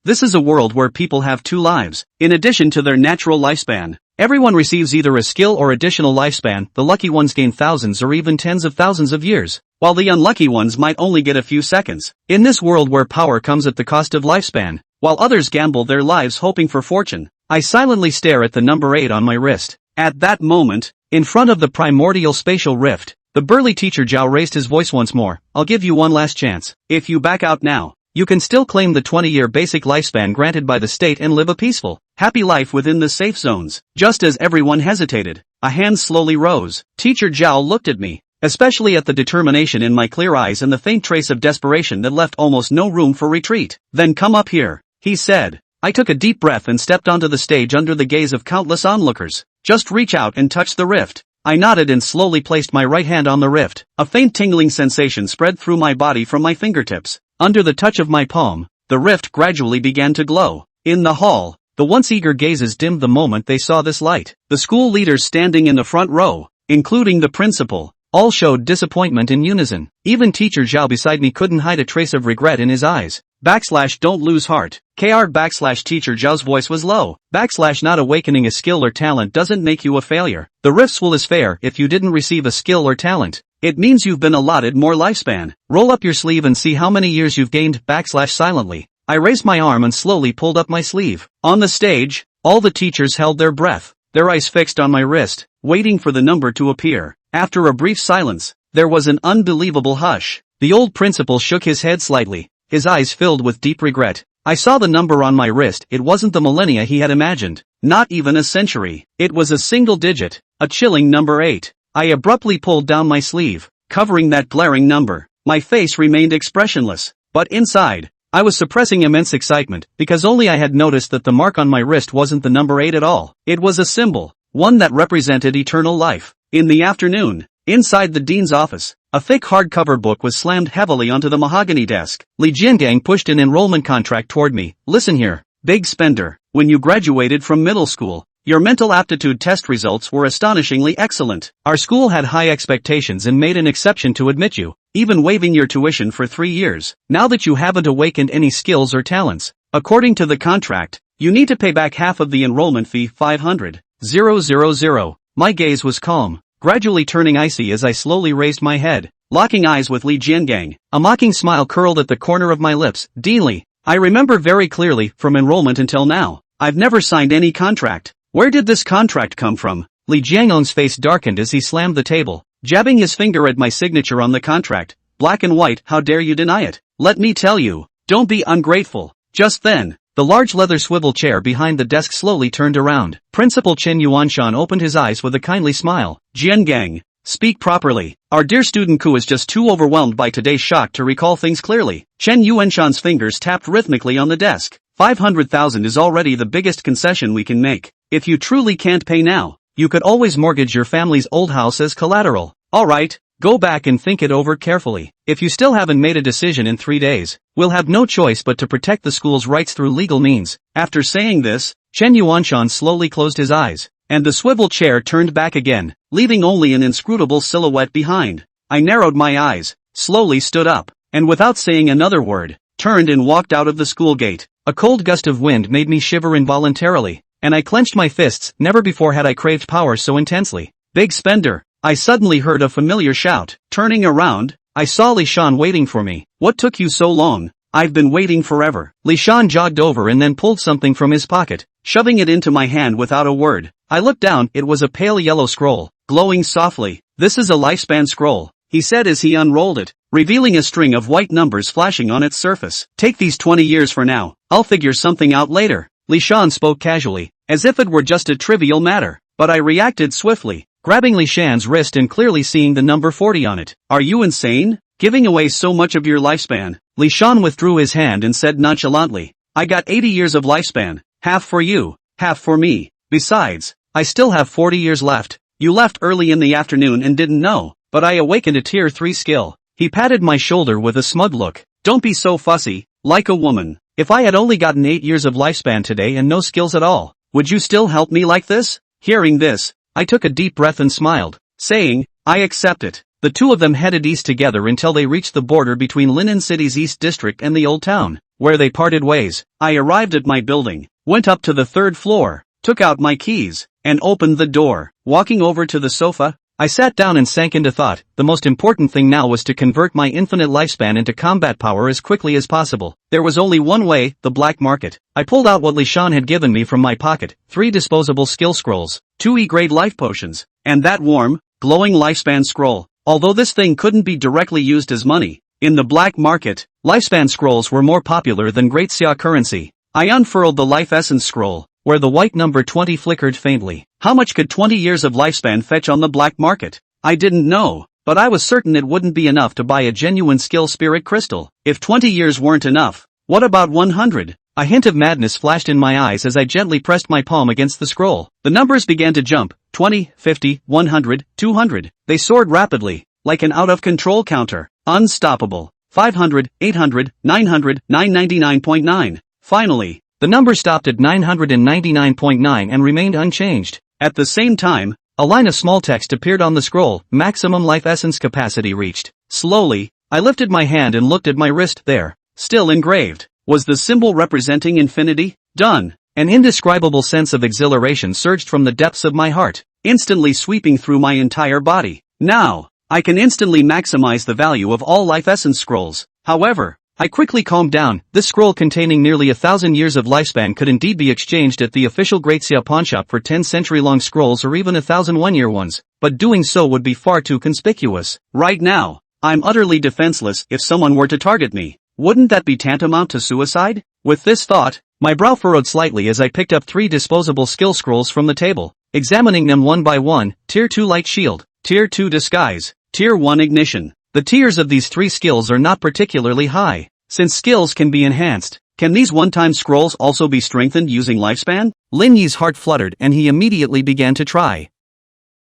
This is a world where people have 2 lives, in addition to their natural lifespan. Everyone receives either a skill or additional lifespan. The lucky ones gain thousands or even tens of thousands of years, while the unlucky ones might only get a few seconds. In this world where power comes at the cost of lifespan, while others gamble their lives hoping for fortune, I silently stare at the number 8 on my wrist. At that moment, in front of the primordial spatial rift, the burly teacher Zhao raised his voice once more. I'll give you one last chance. If you back out now, you can still claim the 20-year basic lifespan granted by the state and live a peaceful, happy life within the safe zones. Just as everyone hesitated, a hand slowly rose. Teacher Zhao looked at me, especially at the determination in my clear eyes and the faint trace of desperation that left almost no room for retreat. Then come up here, he said. I took a deep breath and stepped onto the stage under the gaze of countless onlookers. Just reach out and touch the rift. I nodded and slowly placed my right hand on the rift. A faint tingling sensation spread through my body from my fingertips. Under the touch of my palm, the rift gradually began to glow. In the hall, the once eager gazes dimmed the moment they saw this light. The school leaders standing in the front row, including the principal, all showed disappointment in unison. Even teacher Zhao beside me couldn't hide a trace of regret in his eyes. Don't lose heart. Teacher Zhao's voice was low. Not awakening a skill or talent doesn't make you a failure. The rift's will is fair. If you didn't receive a skill or talent, it means you've been allotted more lifespan. Roll up your sleeve and see how many years you've gained. Silently, I raised my arm and slowly pulled up my sleeve. On the stage, all the teachers held their breath, their eyes fixed on my wrist, waiting for the number to appear. After a brief silence, there was an unbelievable hush. The old principal shook his head slightly, his eyes filled with deep regret. I saw the number on my wrist. It wasn't the millennia he had imagined, not even a century. It was a single digit, a chilling number 8. I abruptly pulled down my sleeve, covering that glaring number. My face remained expressionless, but inside, I was suppressing immense excitement, because only I had noticed that the mark on my wrist wasn't the number 8 at all. It was a symbol, one that represented eternal life. In the afternoon, inside the dean's office, a thick hardcover book was slammed heavily onto the mahogany desk. Li Jiangang pushed an enrollment contract toward me. Listen here, big spender. When you graduated from middle school, your mental aptitude test results were astonishingly excellent. Our school had high expectations and made an exception to admit you, even waiving your tuition for 3 years. Now that you haven't awakened any skills or talents, according to the contract, you need to pay back half of the enrollment fee, 500,000. My gaze was calm, gradually turning icy as I slowly raised my head, locking eyes with Li Jiangang. A mocking smile curled at the corner of my lips. Dean Li, I remember very clearly, from enrollment until now, I've never signed any contract. Where did this contract come from? Li Jiangong's face darkened as he slammed the table, jabbing his finger at my signature on the contract. Black and white, how dare you deny it? Let me tell you, don't be ungrateful. Just then, the large leather swivel chair behind the desk slowly turned around. Principal Chen Yuanshan opened his eyes with a kindly smile. Jiangang, speak properly. Our dear student Ku is just too overwhelmed by today's shock to recall things clearly. Chen Yuanshan's fingers tapped rhythmically on the desk. 500,000 is already the biggest concession we can make. If you truly can't pay now, you could always mortgage your family's old house as collateral. Alright, go back and think it over carefully. If you still haven't made a decision in 3 days, we'll have no choice but to protect the school's rights through legal means. After saying this, Chen Yuanshan slowly closed his eyes, and the swivel chair turned back again, leaving only an inscrutable silhouette behind. I narrowed my eyes, slowly stood up, and without saying another word, turned and walked out of the school gate. A cold gust of wind made me shiver involuntarily, and I clenched my fists. Never before had I craved power so intensely. Big spender! I suddenly heard a familiar shout. Turning around, I saw Li Shan waiting for me. What took you so long? I've been waiting forever. Li Shan jogged over and then pulled something from his pocket, shoving it into my hand without a word. I looked down. It was a pale yellow scroll, glowing softly. This is a lifespan scroll, he said as he unrolled it, revealing a string of white numbers flashing on its surface. Take these 20 years for now. I'll figure something out later. Li Shan spoke casually, as if it were just a trivial matter, but I reacted swiftly, grabbing Li Shan's wrist and clearly seeing the number 40 on it. Are you insane? Giving away so much of your lifespan? Li Shan withdrew his hand and said nonchalantly, I got 80 years of lifespan, half for you, half for me. Besides, I still have 40 years left. You left early in the afternoon and didn't know, but I awakened a tier 3 skill. He patted my shoulder with a smug look. Don't be so fussy, like a woman. If I had only gotten 8 years of lifespan today and no skills at all, would you still help me like this? Hearing this, I took a deep breath and smiled, saying, I accept it. The two of them headed east together until they reached the border between Linen City's East District and the Old Town. where they parted ways. I arrived at my building, went up to the third floor, took out my keys, and opened the door. Walking over to the sofa, I sat down and sank into thought. The most important thing now was to convert my infinite lifespan into combat power as quickly as possible. There was only one way, the black market. I pulled out what Li Shan had given me from my pocket, 3 disposable skill scrolls, 2 E-grade life potions, and that warm, glowing lifespan scroll. Although this thing couldn't be directly used as money, in the black market, lifespan scrolls were more popular than Great Xia currency. I unfurled the life essence scroll, where the white number 20 flickered faintly. How much could 20 years of lifespan fetch on the black market? I didn't know, but I was certain it wouldn't be enough to buy a genuine skill spirit crystal. If 20 years weren't enough, what about 100? A hint of madness flashed in my eyes as I gently pressed my palm against the scroll. The numbers began to jump, 20, 50, 100, 200. They soared rapidly, like an out-of-control counter. Unstoppable. 500, 800, 900, 999.9. Finally, the number stopped at 999.9 and remained unchanged. At the same time, a line of small text appeared on the scroll, maximum life essence capacity reached. Slowly, I lifted my hand and looked at my wrist. There, still engraved, was the symbol representing infinity. Done. An indescribable sense of exhilaration surged from the depths of my heart, instantly sweeping through my entire body. Now, I can instantly maximize the value of all life essence scrolls. However, I quickly calmed down. This scroll containing nearly 1,000 years of lifespan could indeed be exchanged at the official Great Xia pawnshop for 10 century-long scrolls or even 1,000 one-year ones, but doing so would be far too conspicuous. Right now, I'm utterly defenseless if someone were to target me. Wouldn't that be tantamount to suicide? With this thought, my brow furrowed slightly as I picked up 3 disposable skill scrolls from the table, examining them one by one. Tier 2 Light Shield, Tier 2 Disguise, Tier 1 Ignition. The tiers of these 3 skills are not particularly high. Since skills can be enhanced, can these one-time scrolls also be strengthened using lifespan? Lin Yi's heart fluttered and he immediately began to try.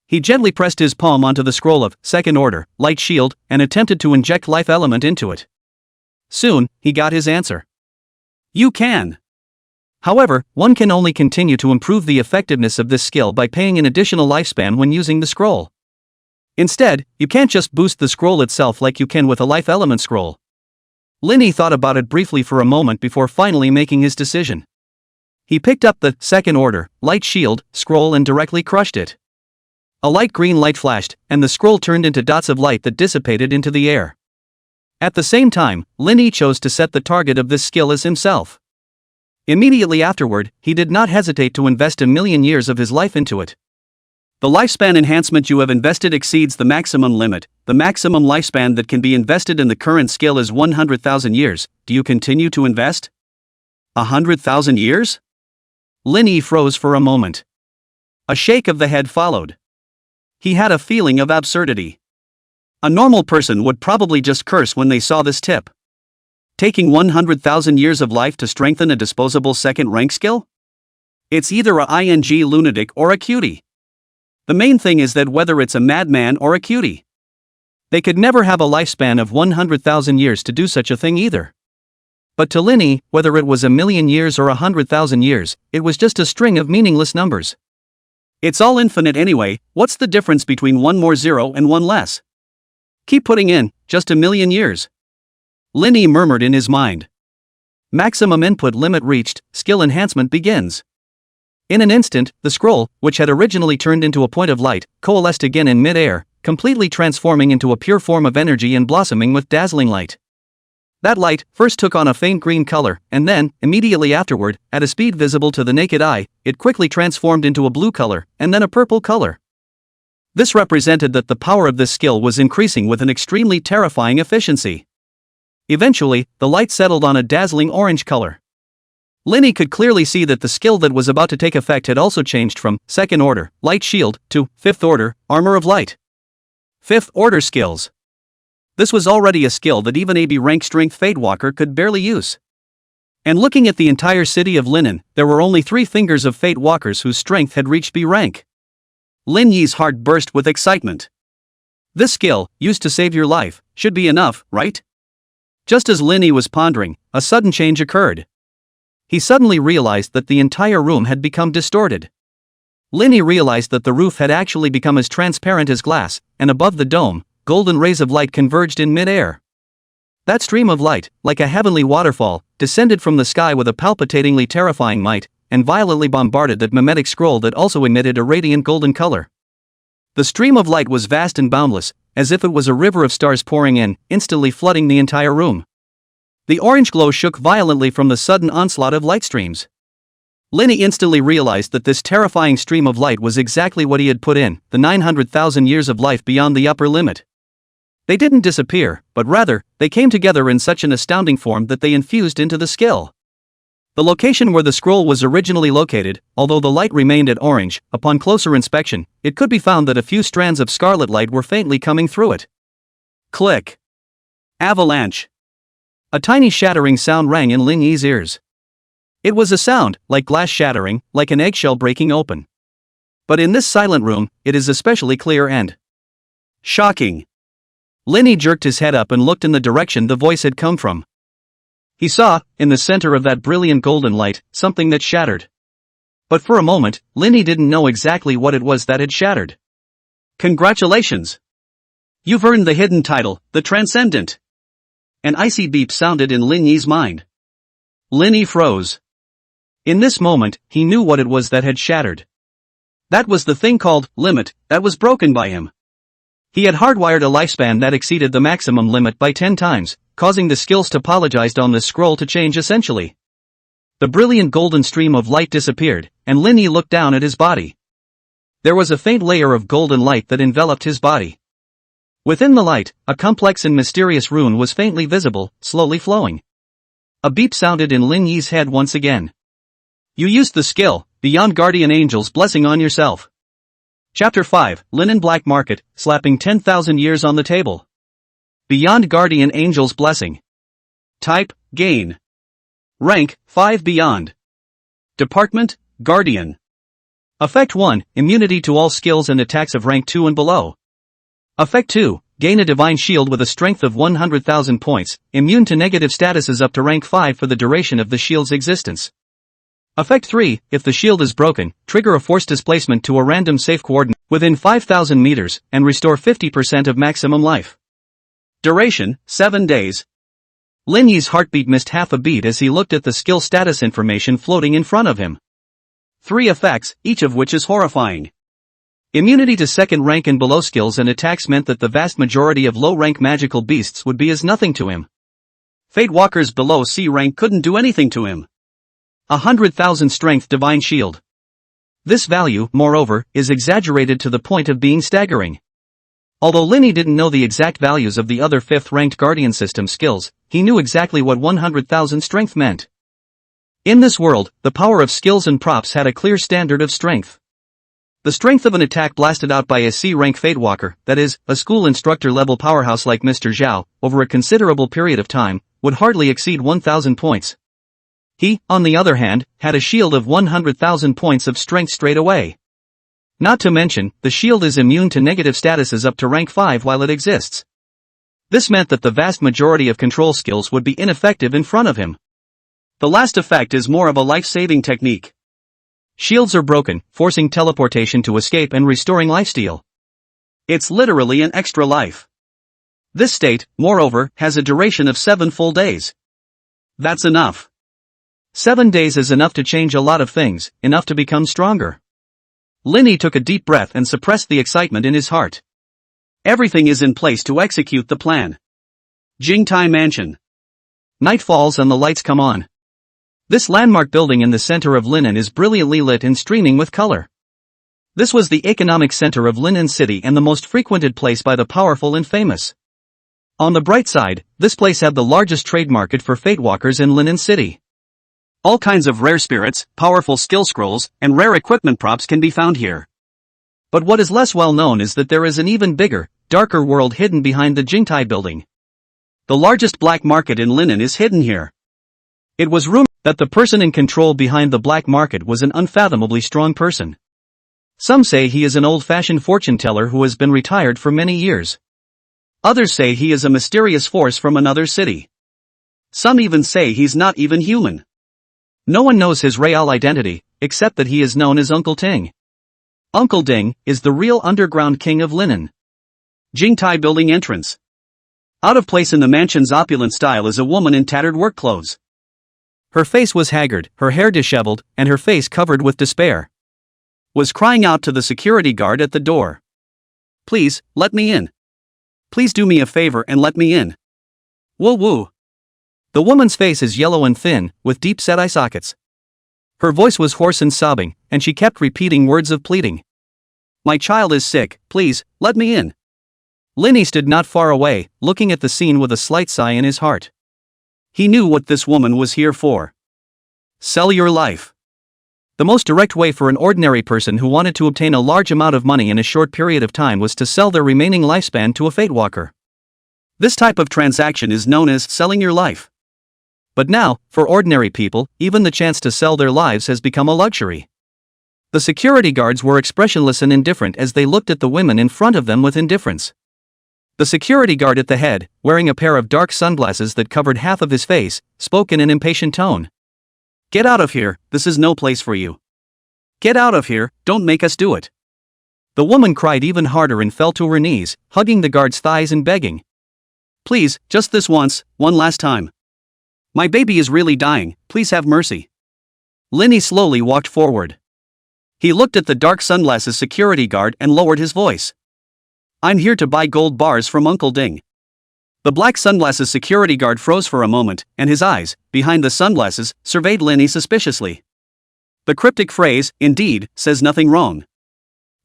He gently pressed his palm onto the scroll of second order, Light Shield, and attempted to inject life element into it. Soon, he got his answer. You can. However, one can only continue to improve the effectiveness of this skill by paying an additional lifespan when using the scroll. Instead, you can't just boost the scroll itself like you can with a life element scroll. Lin Yi thought about it briefly for a moment before finally making his decision. He picked up the second order, Light Shield, scroll and directly crushed it. A light green light flashed, and the scroll turned into dots of light that dissipated into the air. At the same time, Lin Yi chose to set the target of this skill as himself. Immediately afterward, he did not hesitate to invest 1,000,000 years of his life into it. The lifespan enhancement you have invested exceeds the maximum limit. The maximum lifespan that can be invested in the current skill is 100,000 years. Do you continue to invest? 100,000 years? Lin Yi froze for a moment. A shake of the head followed. He had a feeling of absurdity. A normal person would probably just curse when they saw this tip. Taking 100,000 years of life to strengthen a disposable second rank skill? It's either a ING lunatic or a cutie. The main thing is that whether it's a madman or a cutie, they could never have a lifespan of 100,000 years to do such a thing either. But to Lin Yi, whether it was 1,000,000 years or 100,000 years, it was just a string of meaningless numbers. It's all infinite anyway. What's the difference between one more zero and one less? Keep putting in, just 1,000,000 years. Lin Yi murmured in his mind. Maximum input limit reached, skill enhancement begins. In an instant, the scroll, which had originally turned into a point of light, coalesced again in mid-air, completely transforming into a pure form of energy and blossoming with dazzling light. That light first took on a faint green color, and then, immediately afterward, at a speed visible to the naked eye, it quickly transformed into a blue color, and then a purple color. This represented that the power of this skill was increasing with an extremely terrifying efficiency. Eventually, the light settled on a dazzling orange color. Lin Yi could clearly see that the skill that was about to take effect had also changed from second order, Light Shield, to fifth order, Armor of Light. Fifth order skills. This was already a skill that even a B rank strength Fatewalker could barely use. And looking at the entire city of Linen, there were only 3 fingers of Fatewalkers whose strength had reached B rank. Lin Yi's heart burst with excitement. This skill, used to save your life, should be enough, right? Just as Lin Yi was pondering, a sudden change occurred. He suddenly realized that the entire room had become distorted. Lin Yi realized that the roof had actually become as transparent as glass, and above the dome, golden rays of light converged in mid-air. That stream of light, like a heavenly waterfall, descended from the sky with a palpitatingly terrifying might, and violently bombarded that mimetic scroll that also emitted a radiant golden color. The stream of light was vast and boundless, as if it was a river of stars pouring in, instantly flooding the entire room. The orange glow shook violently from the sudden onslaught of light streams. Linny instantly realized that this terrifying stream of light was exactly what he had put in, the 900,000 years of life beyond the upper limit. They didn't disappear, but rather, they came together in such an astounding form that they infused into the skill. The location where the scroll was originally located, although the light remained at orange, upon closer inspection, it could be found that a few strands of scarlet light were faintly coming through it. Click. Avalanche. A tiny shattering sound rang in Ling Yi's ears. It was a sound, like glass shattering, like an eggshell breaking open. But in this silent room, it is especially clear and shocking. Linny jerked his head up and looked in the direction the voice had come from. He saw, in the center of that brilliant golden light, something that shattered. But for a moment, Linny didn't know exactly what it was that had shattered. Congratulations! You've earned the hidden title, the Transcendent. An icy beep sounded in Ling Yi's mind. Linny froze. In this moment, he knew what it was that had shattered. That was the thing called limit that was broken by him. He had hardwired a lifespan that exceeded the maximum limit by 10 times, causing the skills topologized on this scroll to change essentially. The brilliant golden stream of light disappeared, and Linny looked down at his body. There was a faint layer of golden light that enveloped his body. Within the light, a complex and mysterious rune was faintly visible, slowly flowing. A beep sounded in Ling Yi's head once again. You used the skill, Beyond Guardian Angel's Blessing on yourself. Chapter 5, Linen Black Market, slapping 10,000 years on the table. Beyond Guardian Angel's Blessing. Type, Gain. Rank, 5 Beyond. Department, Guardian. Effect 1, Immunity to all skills and attacks of rank 2 and below. Effect 2, Gain a Divine Shield with a strength of 100,000 points, immune to negative statuses up to rank 5 for the duration of the shield's existence. Effect 3, if the shield is broken, trigger a force displacement to a random safe coordinate within 5,000 meters, and restore 50% of maximum life. Duration, 7 days. Lin Yi's heartbeat missed half a beat as he looked at the skill status information floating in front of him. 3 effects, each of which is horrifying. Immunity to second rank and below skills and attacks meant that the vast majority of low-rank magical beasts would be as nothing to him. Fate Walkers below C rank couldn't do anything to him. 100,000 strength divine shield. This value, moreover, is exaggerated to the point of being staggering. Although Linny didn't know the exact values of the other 5th-ranked Guardian System skills, he knew exactly what 100,000 strength meant. In this world, the power of skills and props had a clear standard of strength. The strength of an attack blasted out by a C-rank Fatewalker, that is, a school instructor-level powerhouse like Mr. Zhao, over a considerable period of time, would hardly exceed 1,000 points. He, on the other hand, had a shield of 100,000 points of strength straight away. Not to mention, the shield is immune to negative statuses up to rank 5 while it exists. This meant that the vast majority of control skills would be ineffective in front of him. The last effect is more of a life-saving technique. Shields are broken, forcing teleportation to escape and restoring lifesteal. It's literally an extra life. This state, moreover, has a duration of 7 full days. That's enough. 7 days is enough to change a lot of things, enough to become stronger. Linny took a deep breath and suppressed the excitement in his heart. Everything is in place to execute the plan. Jingtai Mansion. Night falls and the lights come on. This landmark building in the center of Linen is brilliantly lit and streaming with color. This was the economic center of Linen City and the most frequented place by the powerful and famous. On the bright side, this place had the largest trade market for Fatewalkers in Linen City. All kinds of rare spirits, powerful skill scrolls, and rare equipment props can be found here. But what is less well known is that there is an even bigger, darker world hidden behind the Jingtai building. The largest black market in Linen is hidden here. It was rumored that the person in control behind the black market was an unfathomably strong person. Some say he is an old-fashioned fortune teller who has been retired for many years. Others say he is a mysterious force from another city. Some even say he's not even human. No one knows his real identity, except that he is known as Uncle Ting. Uncle Ding is the real underground king of Linen. Jingtai building entrance. Out of place in the mansion's opulent style is a woman in tattered work clothes. Her face was haggard, her hair disheveled, and her face covered with despair. Was crying out to the security guard at the door. Please, let me in. Please do me a favor and let me in. Woo woo. The woman's face is yellow and thin, with deep-set eye sockets. Her voice was hoarse and sobbing, and she kept repeating words of pleading. My child is sick, please, let me in. Lenny stood not far away, looking at the scene with a slight sigh in his heart. He knew what this woman was here for. Sell your life. The most direct way for an ordinary person who wanted to obtain a large amount of money in a short period of time was to sell their remaining lifespan to a fate walker. This type of transaction is known as selling your life. But now, for ordinary people, even the chance to sell their lives has become a luxury. The security guards were expressionless and indifferent as they looked at the women in front of them with indifference. The security guard at the head, wearing a pair of dark sunglasses that covered half of his face, spoke in an impatient tone. Get out of here, this is no place for you. Get out of here, don't make us do it. The woman cried even harder and fell to her knees, hugging the guard's thighs and begging. Please, just this once, one last time. My baby is really dying, please have mercy. Lenny slowly walked forward. He looked at the dark sunglasses security guard and lowered his voice. I'm here to buy gold bars from Uncle Ding. The black sunglasses security guard froze for a moment, and his eyes, behind the sunglasses, surveyed Lenny suspiciously. The cryptic phrase, indeed, says nothing wrong.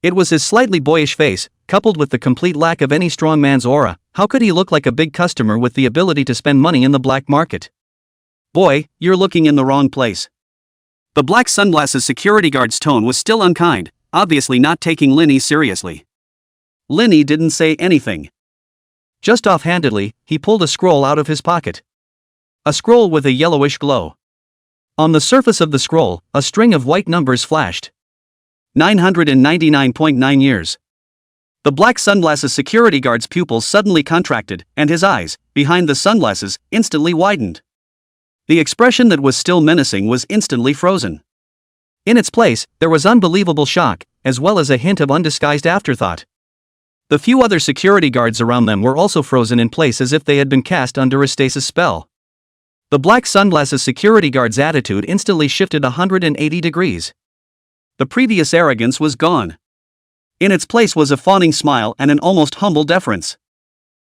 It was his slightly boyish face, coupled with the complete lack of any strong man's aura. How could he look like a big customer with the ability to spend money in the black market? Boy, you're looking in the wrong place. The black sunglasses security guard's tone was still unkind, obviously not taking Lenny seriously. Lenny didn't say anything. Just offhandedly, he pulled a scroll out of his pocket. A scroll with a yellowish glow. On the surface of the scroll, a string of white numbers flashed. 999.9 years. The black sunglasses security guard's pupils suddenly contracted, and his eyes, behind the sunglasses, instantly widened. The expression that was still menacing was instantly frozen. In its place, there was unbelievable shock, as well as a hint of undisguised afterthought. The few other security guards around them were also frozen in place as if they had been cast under a stasis spell. The black sunglasses security guard's attitude instantly shifted 180 degrees. The previous arrogance was gone. In its place was a fawning smile and an almost humble deference.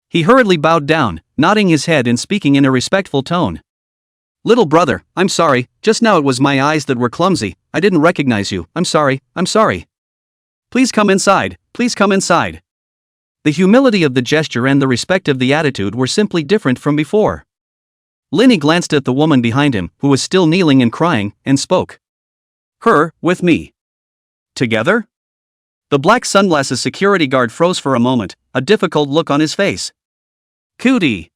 He hurriedly bowed down, nodding his head and speaking in a respectful tone. Little brother, I'm sorry, just now it was my eyes that were clumsy, I didn't recognize you, I'm sorry. Please come inside, please come inside. The humility of the gesture and the respect of the attitude were simply different from before. Lenny glanced at the woman behind him, who was still kneeling and crying, and spoke. Her, with me. Together? The black sunglasses security guard froze for a moment, a difficult look on his face. Cootie.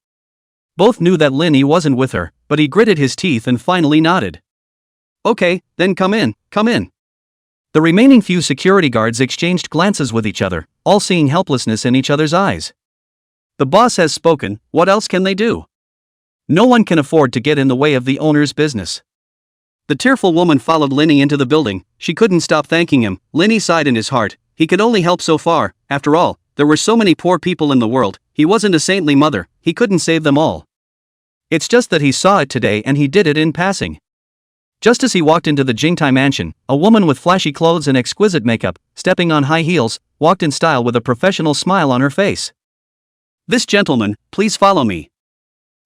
Both knew that Lenny wasn't with her, but he gritted his teeth and finally nodded. Okay, then come in, come in. The remaining few security guards exchanged glances with each other, all seeing helplessness in each other's eyes. The boss has spoken, what else can they do? No one can afford to get in the way of the owner's business. The tearful woman followed Lenny into the building. She couldn't stop thanking him. Lenny sighed in his heart. He could only help so far. After all, there were so many poor people in the world. He wasn't a saintly mother. He couldn't save them all. It's just that he saw it today and he did it in passing. Just as he walked into the Jingtai mansion, a woman with flashy clothes and exquisite makeup, stepping on high heels, walked in style with a professional smile on her face. This gentleman, please follow me.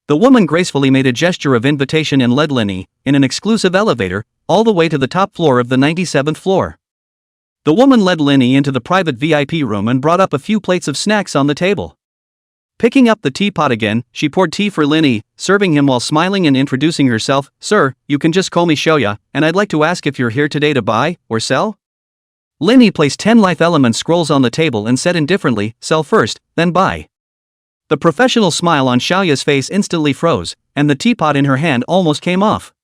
The woman gracefully made a gesture of invitation and led Lenny, in an exclusive elevator, all the way to the top floor of the 97th floor. The woman led Lenny into the private VIP room and brought up a few plates of snacks on the table. Picking up the teapot again, she poured tea for Lenny, serving him while smiling and introducing herself. Sir, you can just call me Shoya, and I'd like to ask if you're here today to buy, or sell? Lenny placed 10 life element scrolls on the table and said indifferently, sell first, then buy. The professional smile on Xiaoya's face instantly froze, and the teapot in her hand almost came off.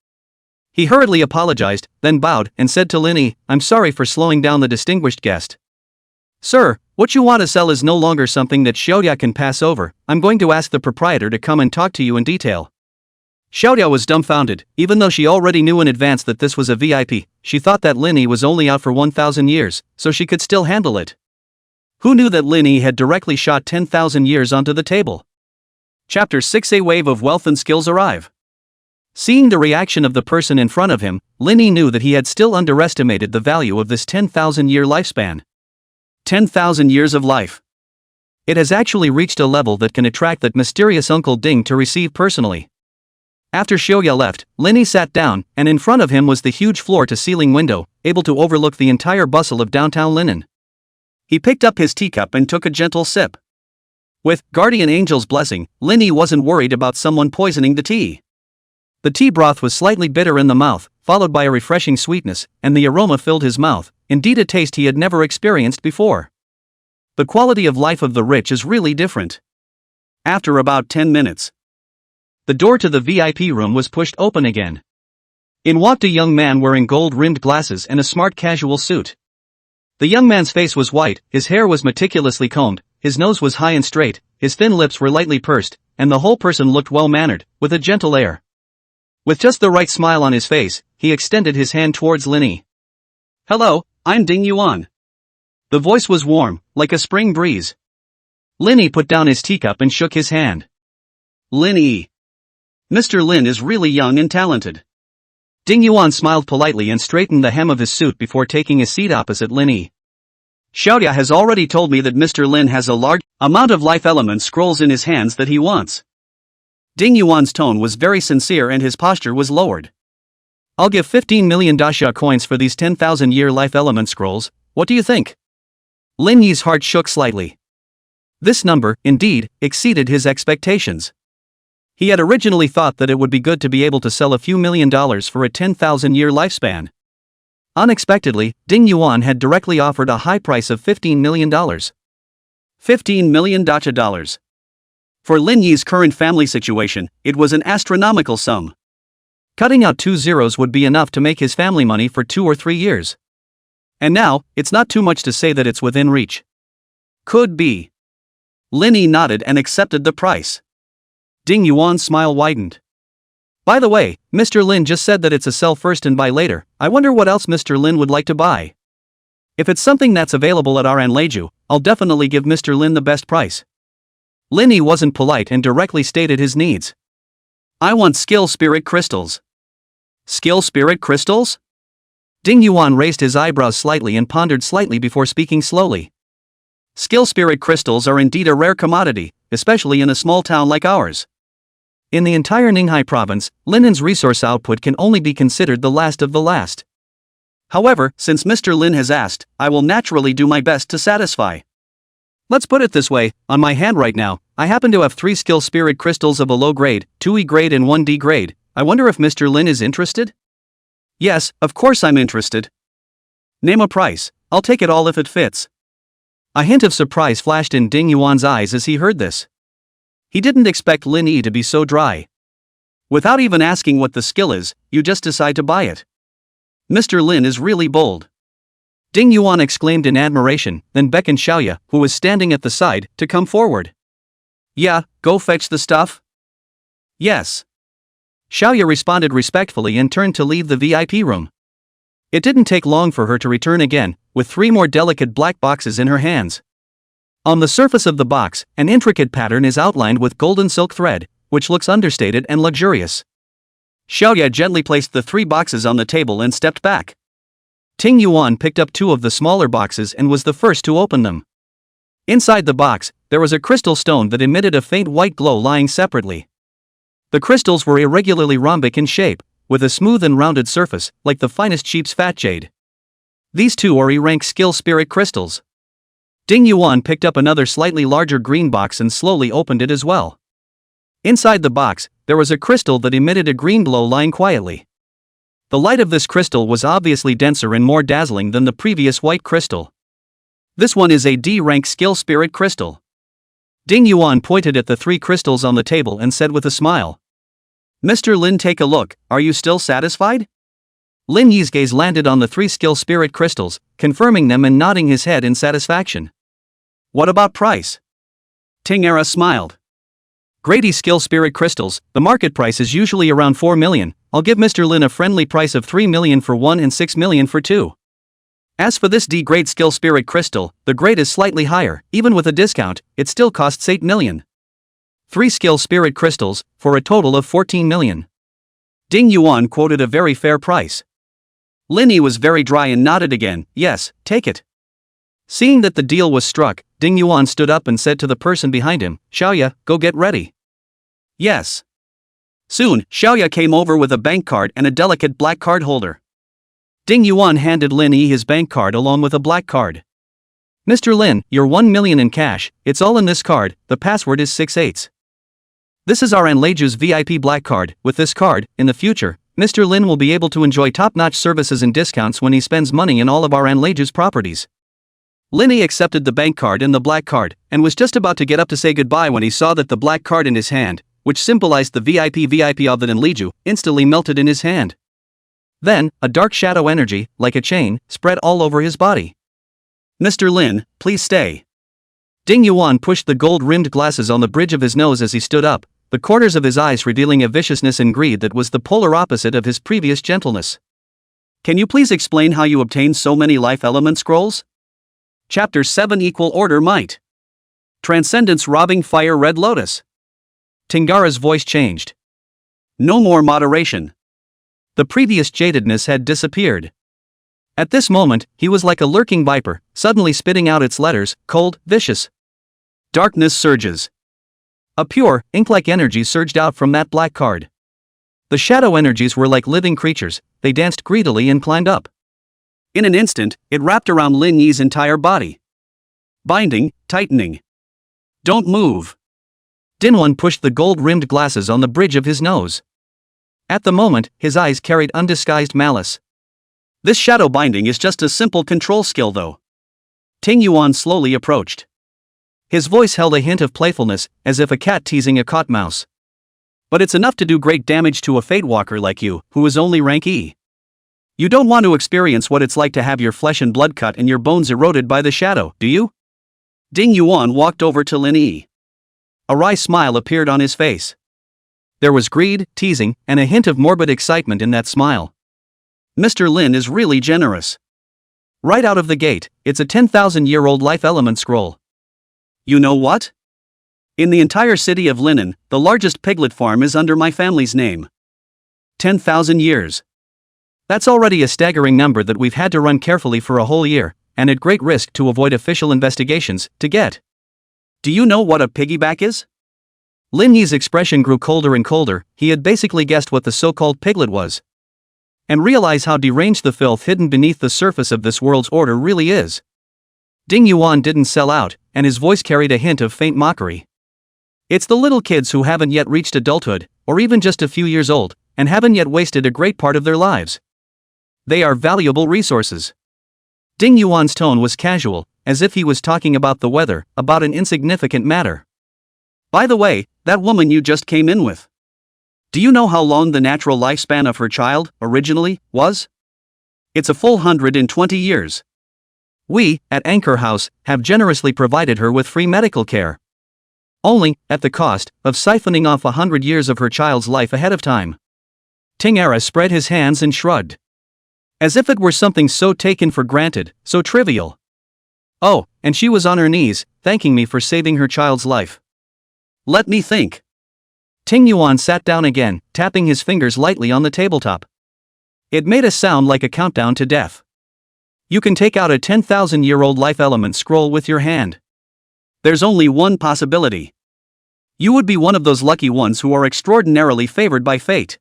He hurriedly apologized, then bowed, and said to Lenny, I'm sorry for slowing down the distinguished guest. Sir, what you want to sell is no longer something that Xiaoya can pass over. I'm going to ask the proprietor to come and talk to you in detail. Xiaoya was dumbfounded. Even though she already knew in advance that this was a VIP, she thought that Lenny was only out for 1,000 years, so she could still handle it. Who knew that Lenny had directly shot 10,000 years onto the table? Chapter 6. A wave of wealth and skills arrive. Seeing the reaction of the person in front of him, Linny knew that he had still underestimated the value of this 10,000-year lifespan. 10,000 years of life. It has actually reached a level that can attract that mysterious Uncle Ding to receive personally. After Xiaoya left, Linny sat down, and in front of him was the huge floor-to-ceiling window, able to overlook the entire bustle of downtown Linen. He picked up his teacup and took a gentle sip. With Guardian Angel's blessing, Linny wasn't worried about someone poisoning the tea. The tea broth was slightly bitter in the mouth, followed by a refreshing sweetness, and the aroma filled his mouth, indeed a taste he had never experienced before. The quality of life of the rich is really different. After about 10 minutes, the door to the VIP room was pushed open again. In walked a young man wearing gold-rimmed glasses and a smart casual suit. The young man's face was white, his hair was meticulously combed, his nose was high and straight, his thin lips were lightly pursed, and the whole person looked well-mannered, with a gentle air. With just the right smile on his face, he extended his hand towards Linny. "Hello, I'm Ding Yuan." The voice was warm, like a spring breeze. Linny put down his teacup and shook his hand. "Linny. Mr. Lin is really young and talented." Ding Yuan smiled politely and straightened the hem of his suit before taking a seat opposite Linny. "Xiaoya has already told me that Mr. Lin has a large amount of life element scrolls in his hands that he wants." Ding Yuan's tone was very sincere and his posture was lowered. "I'll give 15 million dasha coins for these 10,000-year life element scrolls, what do you think?" Lin Yi's heart shook slightly. This number, indeed, exceeded his expectations. He had originally thought that it would be good to be able to sell a few $1,000,000 for a 10,000-year lifespan. Unexpectedly, Ding Yuan had directly offered a high price of $15 million. $15 million dollars. For Lin Yi's current family situation, it was an astronomical sum. Cutting out 2 zeros would be enough to make his family money for 2 or 3 years. And now, it's not too much to say that it's within reach. Could be. Lin Yi nodded and accepted the price. Ding Yuan's smile widened. "By the way, Mr. Lin just said that it's a sell first and buy later. I wonder what else Mr. Lin would like to buy. If it's something that's available at RN Leju, I'll definitely give Mr. Lin the best price." Lin Yi wasn't polite and directly stated his needs. "I want skill spirit crystals." "Skill spirit crystals?" Ding Yuan raised his eyebrows slightly and pondered slightly before speaking slowly. "Skill spirit crystals are indeed a rare commodity, especially in a small town like ours. In the entire Ninghai province, Linen's resource output can only be considered the last of the last. However, since Mr. Lin has asked, I will naturally do my best to satisfy. Let's put it this way, on my hand right now, I happen to have 3 skill spirit crystals of a low grade, 2E grade and 1D grade. I wonder if Mr. Lin is interested?" "Yes, of course I'm interested." "Name a price, I'll take it all if it fits." A hint of surprise flashed in Ding Yuan's eyes as he heard this. He didn't expect Lin Yi to be so dry. Without even asking what the skill is, you just decide to buy it. Mr. Lin is really bold. Ding Yuan exclaimed in admiration, then beckoned Xiaoya, who was standing at the side, to come forward. "Yeah, go fetch the stuff?" "Yes." Xiaoya responded respectfully and turned to leave the VIP room. It didn't take long for her to return again, with 3 more delicate black boxes in her hands. On the surface of the box, an intricate pattern is outlined with golden silk thread, which looks understated and luxurious. Xiaoya gently placed the 3 boxes on the table and stepped back. Ting Yuan picked up 2 of the smaller boxes and was the first to open them. Inside the box, there was a crystal stone that emitted a faint white glow lying separately. The crystals were irregularly rhombic in shape, with a smooth and rounded surface, like the finest sheep's fat jade. These 2 are E-rank skill spirit crystals. Ding Yuan picked up another slightly larger green box and slowly opened it as well. Inside the box, there was a crystal that emitted a green glow lying quietly. The light of this crystal was obviously denser and more dazzling than the previous white crystal. This one is a D-rank skill spirit crystal. Ding Yuan pointed at the 3 crystals on the table and said with a smile. "Mr. Lin, take a look, are you still satisfied?" Lin Yi's gaze landed on the 3 skill spirit crystals, confirming them and nodding his head in satisfaction. "What about price?" Ting Era smiled. "Grade E skill spirit crystals, the market price is usually around 4 million, I'll give Mr. Lin a friendly price of 3 million for 1 and 6 million for 2. As for this D-grade skill spirit crystal, the grade is slightly higher, even with a discount, it still costs 8 million. 3 skill spirit crystals, for a total of 14 million. Ding Yuan quoted a very fair price. Lin Yi was very dry and nodded again, yes, take it. Seeing that the deal was struck, Ding Yuan stood up and said to the person behind him, Xiaoya, go get ready. Yes. Soon, Xiaoya came over with a bank card and a delicate black card holder. Ding Yuan handed Lin Yi his bank card along with a black card. Mr. Lin, your 1 million in cash, it's all in this card, the password is 6/8. This is our Anleiju's VIP black card. With this card, in the future, Mr. Lin will be able to enjoy top-notch services and discounts when he spends money in all of our Anleiju's properties. Lin Yi accepted the bank card and the black card, and was just about to get up to say goodbye when he saw that the black card in his hand, which symbolized the VIP of the Anleiju, instantly melted in his hand. Then, a dark shadow energy, like a chain, spread all over his body. Mr. Lin, please stay. Ding Yuan pushed the gold-rimmed glasses on the bridge of his nose as he stood up, the corners of his eyes revealing a viciousness and greed that was the polar opposite of his previous gentleness. Can you please explain how you obtained so many life element scrolls? Chapter 7 Equal Order Might. Transcendence Robbing Fire Red Lotus. Tingara's voice changed. No more moderation. The previous jadedness had disappeared. At this moment, he was like a lurking viper, suddenly spitting out its letters, cold, vicious. Darkness surges. A pure, ink-like energy surged out from that black card. The shadow energies were like living creatures, they danced greedily and climbed up. In an instant, it wrapped around Lin Yi's entire body. Binding, tightening. Don't move. Dinwan pushed the gold-rimmed glasses on the bridge of his nose. At the moment, his eyes carried undisguised malice. This shadow binding is just a simple control skill though. Ting Yuan slowly approached. His voice held a hint of playfulness, as if a cat teasing a caught mouse. But it's enough to do great damage to a Fate Walker like you, who is only rank E. You don't want to experience what it's like to have your flesh and blood cut and your bones eroded by the shadow, do you? Ding Yuan walked over to Lin Yi. A wry smile appeared on his face. There was greed, teasing, and a hint of morbid excitement in that smile. Mr. Lin is really generous. Right out of the gate, it's a 10,000-year-old life element scroll. You know what? In the entire city of Linen, the largest piglet farm is under my family's name. 10,000 years. That's already a staggering number that we've had to run carefully for a whole year, and at great risk to avoid official investigations, to get. Do you know what a piggyback is? Lin Yi's expression grew colder and colder. He had basically guessed what the so-called piglet was. And realize how deranged the filth hidden beneath the surface of this world's order really is. Ding Yuan didn't sell out, and his voice carried a hint of faint mockery. It's the little kids who haven't yet reached adulthood, or even just a few years old, and haven't yet wasted a great part of their lives. They are valuable resources. Ding Yuan's tone was casual, as if he was talking about the weather, about an insignificant matter. By the way, that woman you just came in with. Do you know how long the natural lifespan of her child, originally, was? It's a full 120 years. We, at Anchor House, have generously provided her with free medical care. Only, at the cost of siphoning off 100 years of her child's life ahead of time. Tingara spread his hands and shrugged. As if it were something so taken for granted, so trivial. Oh, and she was on her knees, thanking me for saving her child's life. Let me think. Ting Yuan sat down again, tapping his fingers lightly on the tabletop. It made a sound like a countdown to death. You can take out a 10,000-year-old life element scroll with your hand. There's only one possibility. You would be one of those lucky ones who are extraordinarily favored by fate.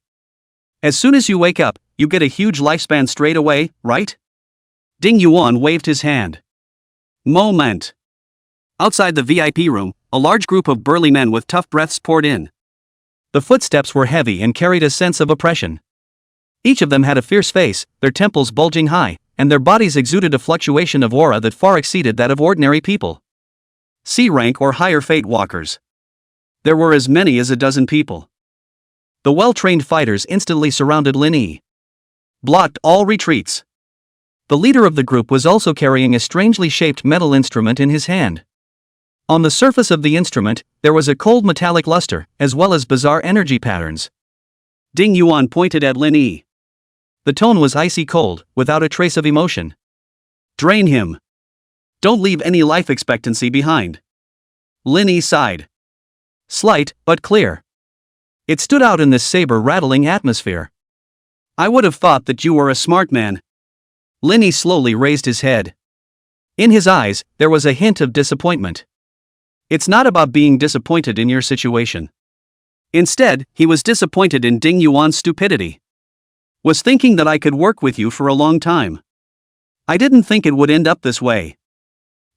As soon as you wake up, you get a huge lifespan straight away, right? Ding Yuan waved his hand. Moment. Outside the VIP room, a large group of burly men with tough breaths poured in. The footsteps were heavy and carried a sense of oppression. Each of them had a fierce face, their temples bulging high, and their bodies exuded a fluctuation of aura that far exceeded that of ordinary people. C-rank or higher Fate Walkers. There were as many as a dozen people. The well-trained fighters instantly surrounded Lin Yi. Blocked all retreats. The leader of the group was also carrying a strangely shaped metal instrument in his hand. On the surface of the instrument, there was a cold metallic luster, as well as bizarre energy patterns. Ding Yuan pointed at Lin Yi. The tone was icy cold, without a trace of emotion. Drain him. Don't leave any life expectancy behind. Lin Yi sighed. Slight, but clear. It stood out in this saber-rattling atmosphere. I would have thought that you were a smart man. Linny slowly raised his head. In his eyes, there was a hint of disappointment. It's not about being disappointed in your situation. Instead, he was disappointed in Ding Yuan's stupidity. Was thinking that I could work with you for a long time. I didn't think it would end up this way.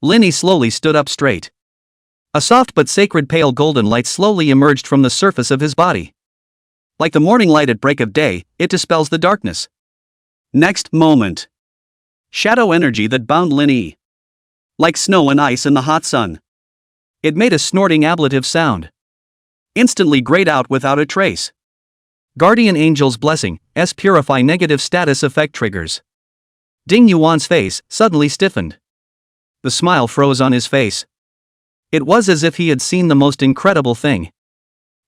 Linny slowly stood up straight. A soft but sacred pale golden light slowly emerged from the surface of his body. Like the morning light at break of day, it dispels the darkness. Next moment. Shadow energy that bound Linny. Like snow and ice in the hot sun. It made a snorting ablative sound. Instantly grayed out without a trace. Guardian Angel's blessing, purify negative status effect triggers. Ding Yuan's face suddenly stiffened. The smile froze on his face. It was as if he had seen the most incredible thing.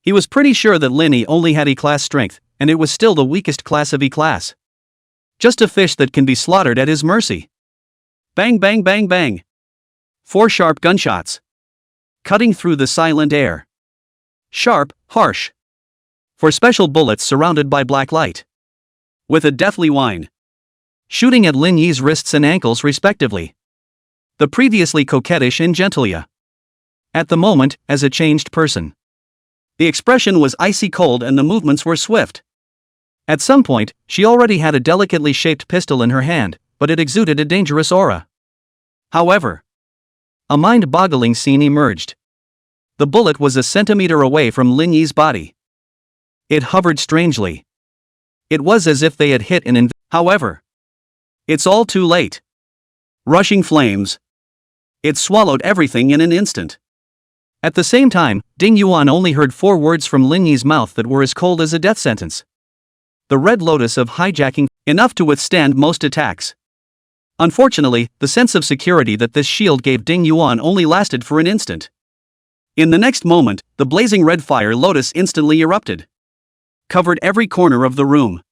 He was pretty sure that Linny only had E-class strength, and it was still the weakest class of E-class. Just a fish that can be slaughtered at his mercy. Bang bang bang bang. 4 sharp gunshots. Cutting through the silent air. Sharp, harsh. 4 special bullets surrounded by black light. With a deathly whine. Shooting at Lin Yi's wrists and ankles respectively. The previously coquettish and Gentelia. At the moment, as a changed person. The expression was icy cold and the movements were swift. At some point, she already had a delicately shaped pistol in her hand, but it exuded a dangerous aura. However, a mind-boggling scene emerged. The bullet was a centimeter away from Lin Yi's body. It hovered strangely. It was as if they had hit an However, it's all too late. Rushing flames. It swallowed everything in an instant. At the same time, Ding Yuan only heard 4 words from Lin Yi's mouth that were as cold as a death sentence. The Red Lotus of hijacking, enough to withstand most attacks. Unfortunately, the sense of security that this shield gave Ding Yuan only lasted for an instant. In the next moment, the blazing red fire lotus instantly erupted. Covered every corner of the room.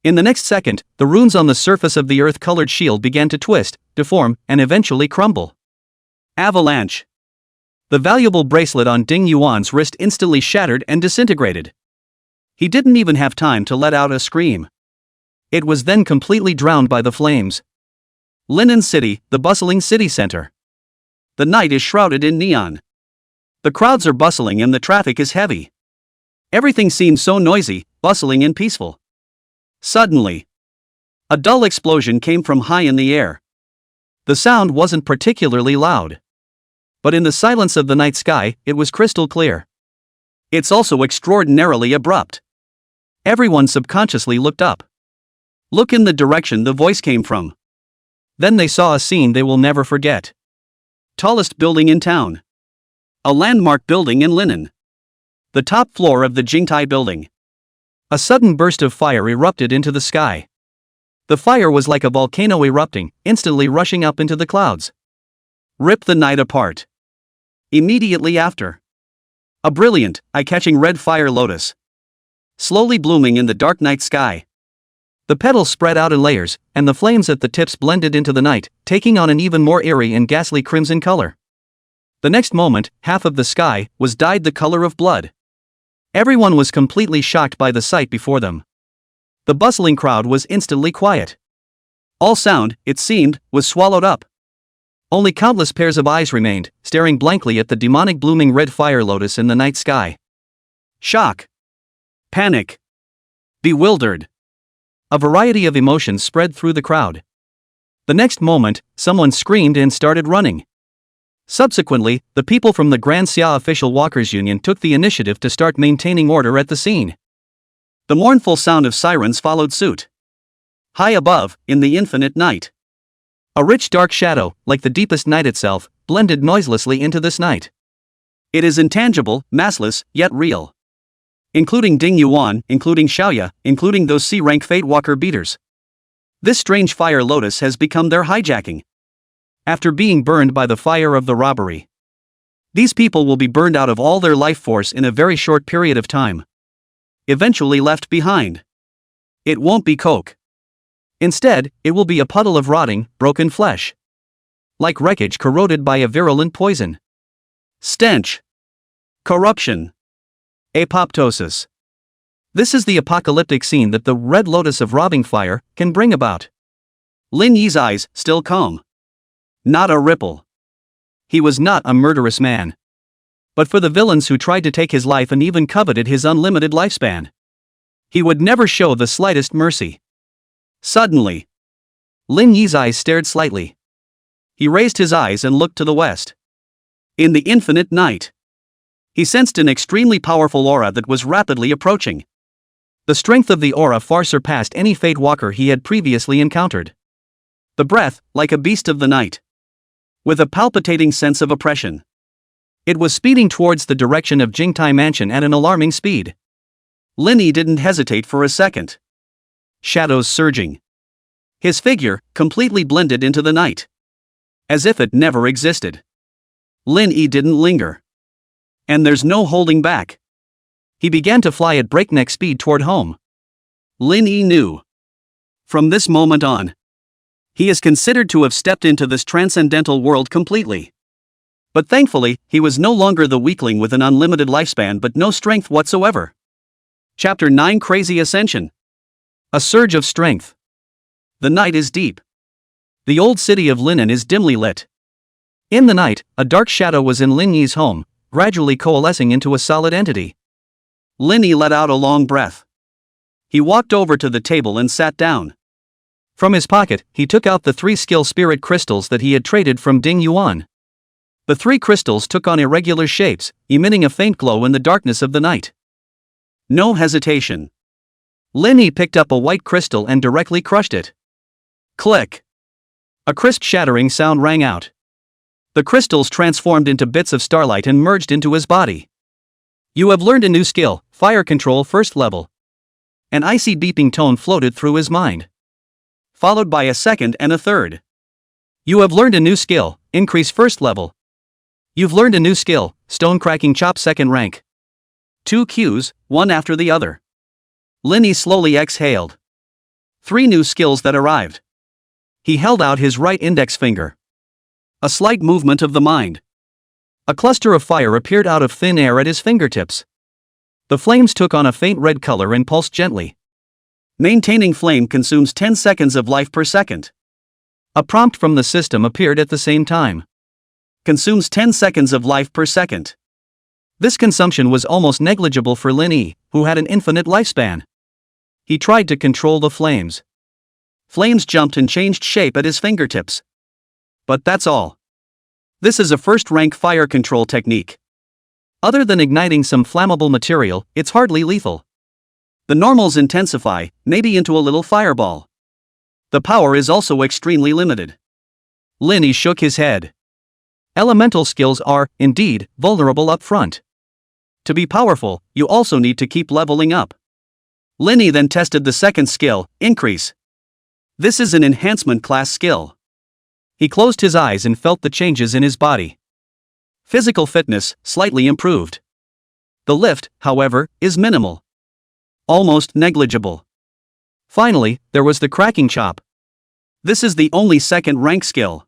In the next second, the runes on the surface of the earth-colored shield began to twist, deform, and eventually crumble. Avalanche. The valuable bracelet on Ding Yuan's wrist instantly shattered and disintegrated. He didn't even have time to let out a scream. It was then completely drowned by the flames. Linen City, the bustling city center. The night is shrouded in neon. The crowds are bustling and the traffic is heavy. Everything seems so noisy, bustling and peaceful. Suddenly, a dull explosion came from high in the air. The sound wasn't particularly loud. But in the silence of the night sky, it was crystal clear. It's also extraordinarily abrupt. Everyone subconsciously looked up. Look in the direction the voice came from. Then they saw a scene they will never forget. Tallest building in town. A landmark building in Linen. The top floor of the Jingtai building. A sudden burst of fire erupted into the sky. The fire was like a volcano erupting, instantly rushing up into the clouds. Rip the night apart. Immediately after, a brilliant, eye-catching red fire lotus. Slowly blooming in the dark night sky. The petals spread out in layers, and the flames at the tips blended into the night, taking on an even more eerie and ghastly crimson color. The next moment, half of the sky was dyed the color of blood. Everyone was completely shocked by the sight before them. The bustling crowd was instantly quiet. All sound, it seemed, was swallowed up. Only countless pairs of eyes remained, staring blankly at the demonic blooming red fire lotus in the night sky. Shock. Panic. Bewildered. A variety of emotions spread through the crowd. The next moment, someone screamed and started running. Subsequently, the people from the Grand Xia Official Walkers Union took the initiative to start maintaining order at the scene. The mournful sound of sirens followed suit. High above, in the infinite night. A rich dark shadow, like the deepest night itself, blended noiselessly into this night. It is intangible, massless, yet real. Including Ding Yuan, including Xiaoya, including those C-rank Fate Walker beaters. This strange fire lotus has become their hijacking. After being burned by the fire of the robbery. These people will be burned out of all their life force in a very short period of time. Eventually left behind. It won't be coke. Instead, it will be a puddle of rotting, broken flesh. Like wreckage corroded by a virulent poison. Stench. Corruption. Apoptosis. This is the apocalyptic scene that the red lotus of robbing fire can bring about. Lin Yi's eyes still calm. Not a ripple. He was not a murderous man. But for the villains who tried to take his life and even coveted his unlimited lifespan, he would never show the slightest mercy. Suddenly, Lin Yi's eyes stared slightly. He raised his eyes and looked to the west. In the infinite night, he sensed an extremely powerful aura that was rapidly approaching. The strength of the aura far surpassed any Fate Walker he had previously encountered. The breath, like a beast of the night, with a palpitating sense of oppression. It was speeding towards the direction of Jingtai Mansion at an alarming speed. Lin Yi didn't hesitate for a second. Shadows surging. His figure completely blended into the night, as if it never existed. Lin Yi didn't linger. And there's no holding back. He began to fly at breakneck speed toward home. Lin Yi knew. From this moment on, he is considered to have stepped into this transcendental world completely. But thankfully, he was no longer the weakling with an unlimited lifespan but no strength whatsoever. Chapter 9: Crazy Ascension. A surge of strength. The night is deep. The old city of Linen is dimly lit. In the night, a dark shadow was in Lin Yi's home, gradually coalescing into a solid entity. Lin Yi let out a long breath. He walked over to the table and sat down. From his pocket, he took out the 3 skill spirit crystals that he had traded from Ding Yuan. The 3 crystals took on irregular shapes, emitting a faint glow in the darkness of the night. No hesitation. Lin Yi picked up a white crystal and directly crushed it. Click. A crisp shattering sound rang out. The crystals transformed into bits of starlight and merged into his body. You have learned a new skill, Fire Control First Level. An icy beeping tone floated through his mind, followed by a second and a third. You have learned a new skill, Increase First Level. You've learned a new skill, Stone Cracking Chop Second Rank. 2 cues, one after the other. Lin Yi slowly exhaled. 3 new skills that arrived. He held out his right index finger. A slight movement of the mind. A cluster of fire appeared out of thin air at his fingertips. The flames took on a faint red color and pulsed gently. Maintaining flame consumes 10 seconds of life per second. A prompt from the system appeared at the same time. Consumes 10 seconds of life per second. This consumption was almost negligible for Lin Yi, who had an infinite lifespan. He tried to control the flames. Flames jumped and changed shape at his fingertips. But that's all. This is a first-rank fire control technique. Other than igniting some flammable material, it's hardly lethal. The normals intensify, maybe into a little fireball. The power is also extremely limited. Lin Yi shook his head. Elemental skills are, indeed, vulnerable up front. To be powerful, you also need to keep leveling up. Lin Yi then tested the second skill, Increase. This is an enhancement class skill. He closed his eyes and felt the changes in his body. Physical fitness, slightly improved. The lift, however, is minimal. Almost negligible. Finally, there was the cracking chop. This is the only second rank skill.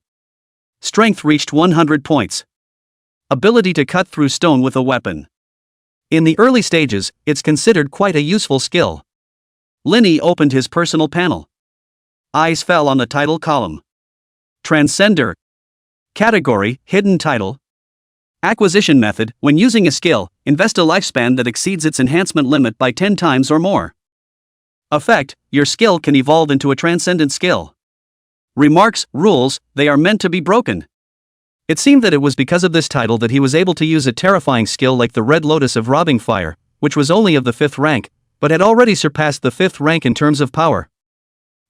Strength reached 100 points. Ability to cut through stone with a weapon. In the early stages, it's considered quite a useful skill. Lin Yi opened his personal panel. Eyes fell on the title column. Transcender. Category, Hidden Title. Acquisition method: when using a skill, invest a lifespan that exceeds its enhancement limit by 10 times or more. Effect: your skill can evolve into a transcendent skill. Remarks: rules, they are meant to be broken. It seemed that it was because of this title that he was able to use a terrifying skill like the Red Lotus of Robbing Fire, which was only of the 5th rank, but had already surpassed the 5th rank in terms of power.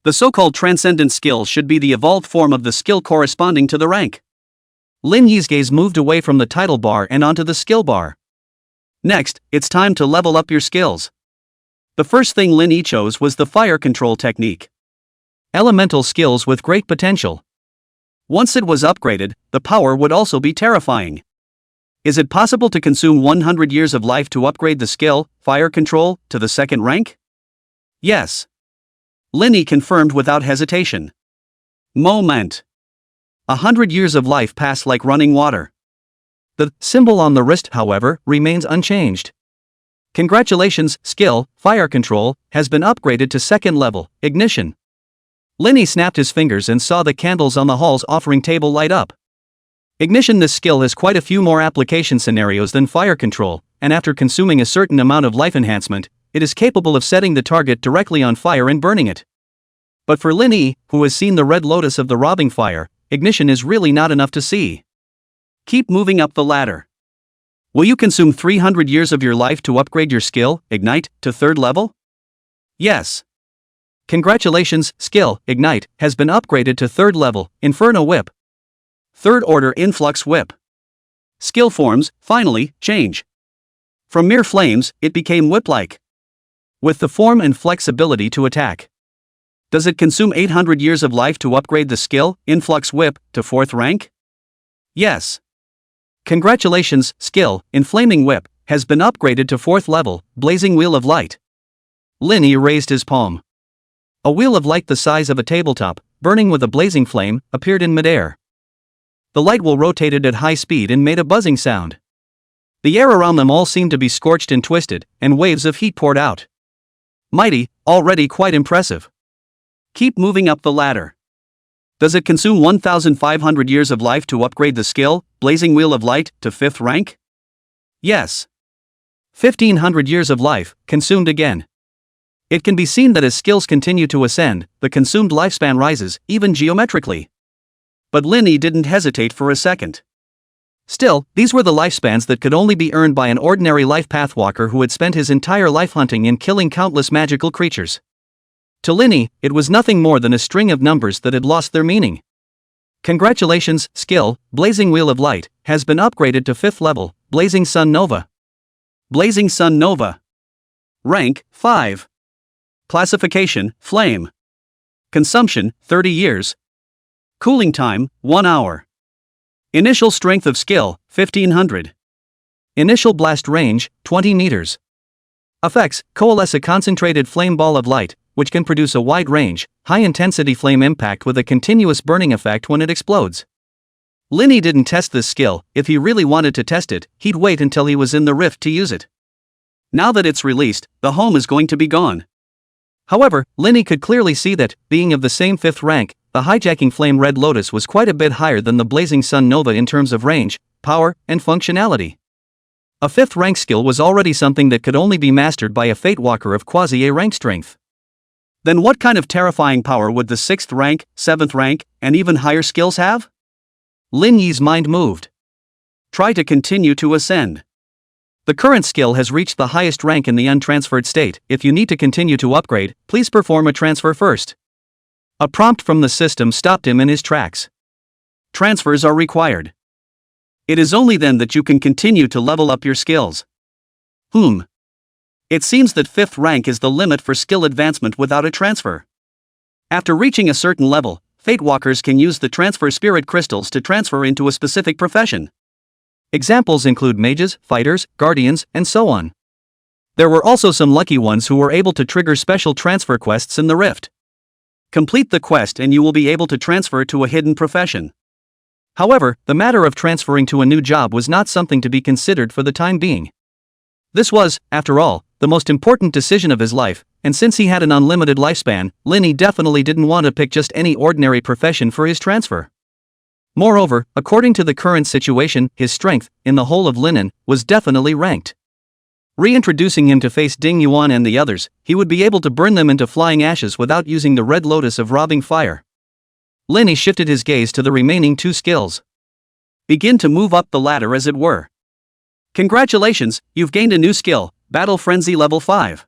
The so-called transcendent skill should be the evolved form of the skill corresponding to the rank. Lin Yi's gaze moved away from the title bar and onto the skill bar. Next, it's time to level up your skills. The first thing Lin Yi chose was the fire control technique. Elemental skills with great potential. Once it was upgraded, the power would also be terrifying. Is it possible to consume 100 years of life to upgrade the skill, fire control, to the 2nd rank? Yes. Lin Yi confirmed without hesitation. Moment. 100 years of life pass like running water. The symbol on the wrist, however, remains unchanged. Congratulations, skill, fire control, has been upgraded to second level, ignition. Linny snapped his fingers and saw the candles on the hall's offering table light up. Ignition. This skill has quite a few more application scenarios than fire control, and after consuming a certain amount of life enhancement, it is capable of setting the target directly on fire and burning it. But for Linny, who has seen the red lotus of the robbing fire, ignition is really not enough to see. Keep moving up the ladder. Will you consume 300 years of your life to upgrade your skill, Ignite, to third level? Yes. Congratulations, skill, Ignite, has been upgraded to third level, Inferno Whip. Third order Influx Whip. Skill forms, finally, change. From mere flames, it became whip-like. With the form and flexibility to attack. Does it consume 800 years of life to upgrade the skill, Influx Whip, to 4th rank? Yes. Congratulations, skill, Inflaming Whip, has been upgraded to 4th level, Blazing Wheel of Light. Linny raised his palm. A wheel of light the size of a tabletop, burning with a blazing flame, appeared in midair. The light wheel rotated at high speed and made a buzzing sound. The air around them all seemed to be scorched and twisted, and waves of heat poured out. Mighty, already quite impressive. Keep moving up the ladder. Does it consume 1,500 years of life to upgrade the skill, Blazing Wheel of Light, to 5th rank? Yes. 1,500 years of life, consumed again. It can be seen that as skills continue to ascend, the consumed lifespan rises, even geometrically. But Linny didn't hesitate for a second. Still, these were the lifespans that could only be earned by an ordinary life pathwalker who had spent his entire life hunting and killing countless magical creatures. To Linny, it was nothing more than a string of numbers that had lost their meaning. Congratulations, skill, Blazing Wheel of Light, has been upgraded to 5th level, Blazing Sun Nova. Blazing Sun Nova. Rank, 5. Classification, Flame. Consumption, 30 years. Cooling time, 1 hour. Initial strength of skill, 1500. Initial blast range, 20 meters. Effects, coalesce a concentrated flame ball of light, which can produce a wide range, high-intensity flame impact with a continuous burning effect when it explodes. Linny didn't test this skill. If he really wanted to test it, he'd wait until he was in the rift to use it. Now that it's released, the home is going to be gone. However, Linny could clearly see that, being of the same 5th rank, the hijacking flame Red Lotus was quite a bit higher than the Blazing Sun Nova in terms of range, power, and functionality. A 5th rank skill was already something that could only be mastered by a Fate Walker of quasi-A rank strength. Then what kind of terrifying power would the 6th rank, 7th rank, and even higher skills have? Linny's mind moved. Try to continue to ascend. The current skill has reached the highest rank in the untransferred state. If you need to continue to upgrade, please perform a transfer first. A prompt from the system stopped him in his tracks. Transfers are required. It is only then that you can continue to level up your skills. It seems that 5th rank is the limit for skill advancement without a transfer. After reaching a certain level, Fate Walkers can use the transfer spirit crystals to transfer into a specific profession. Examples include mages, fighters, guardians, and so on. There were also some lucky ones who were able to trigger special transfer quests in the rift. Complete the quest and you will be able to transfer to a hidden profession. However, the matter of transferring to a new job was not something to be considered for the time being. This was, after all, the most important decision of his life, and since he had an unlimited lifespan, Linny definitely didn't want to pick just any ordinary profession for his transfer. Moreover, according to the current situation, his strength, in the whole of Linen, was definitely ranked. Reintroducing him to face Ding Yuan and the others, he would be able to burn them into flying ashes without using the Red Lotus of robbing fire. Linny shifted his gaze to the remaining 2 skills. Begin to move up the ladder as it were. Congratulations, you've gained a new skill, Battle Frenzy level 5.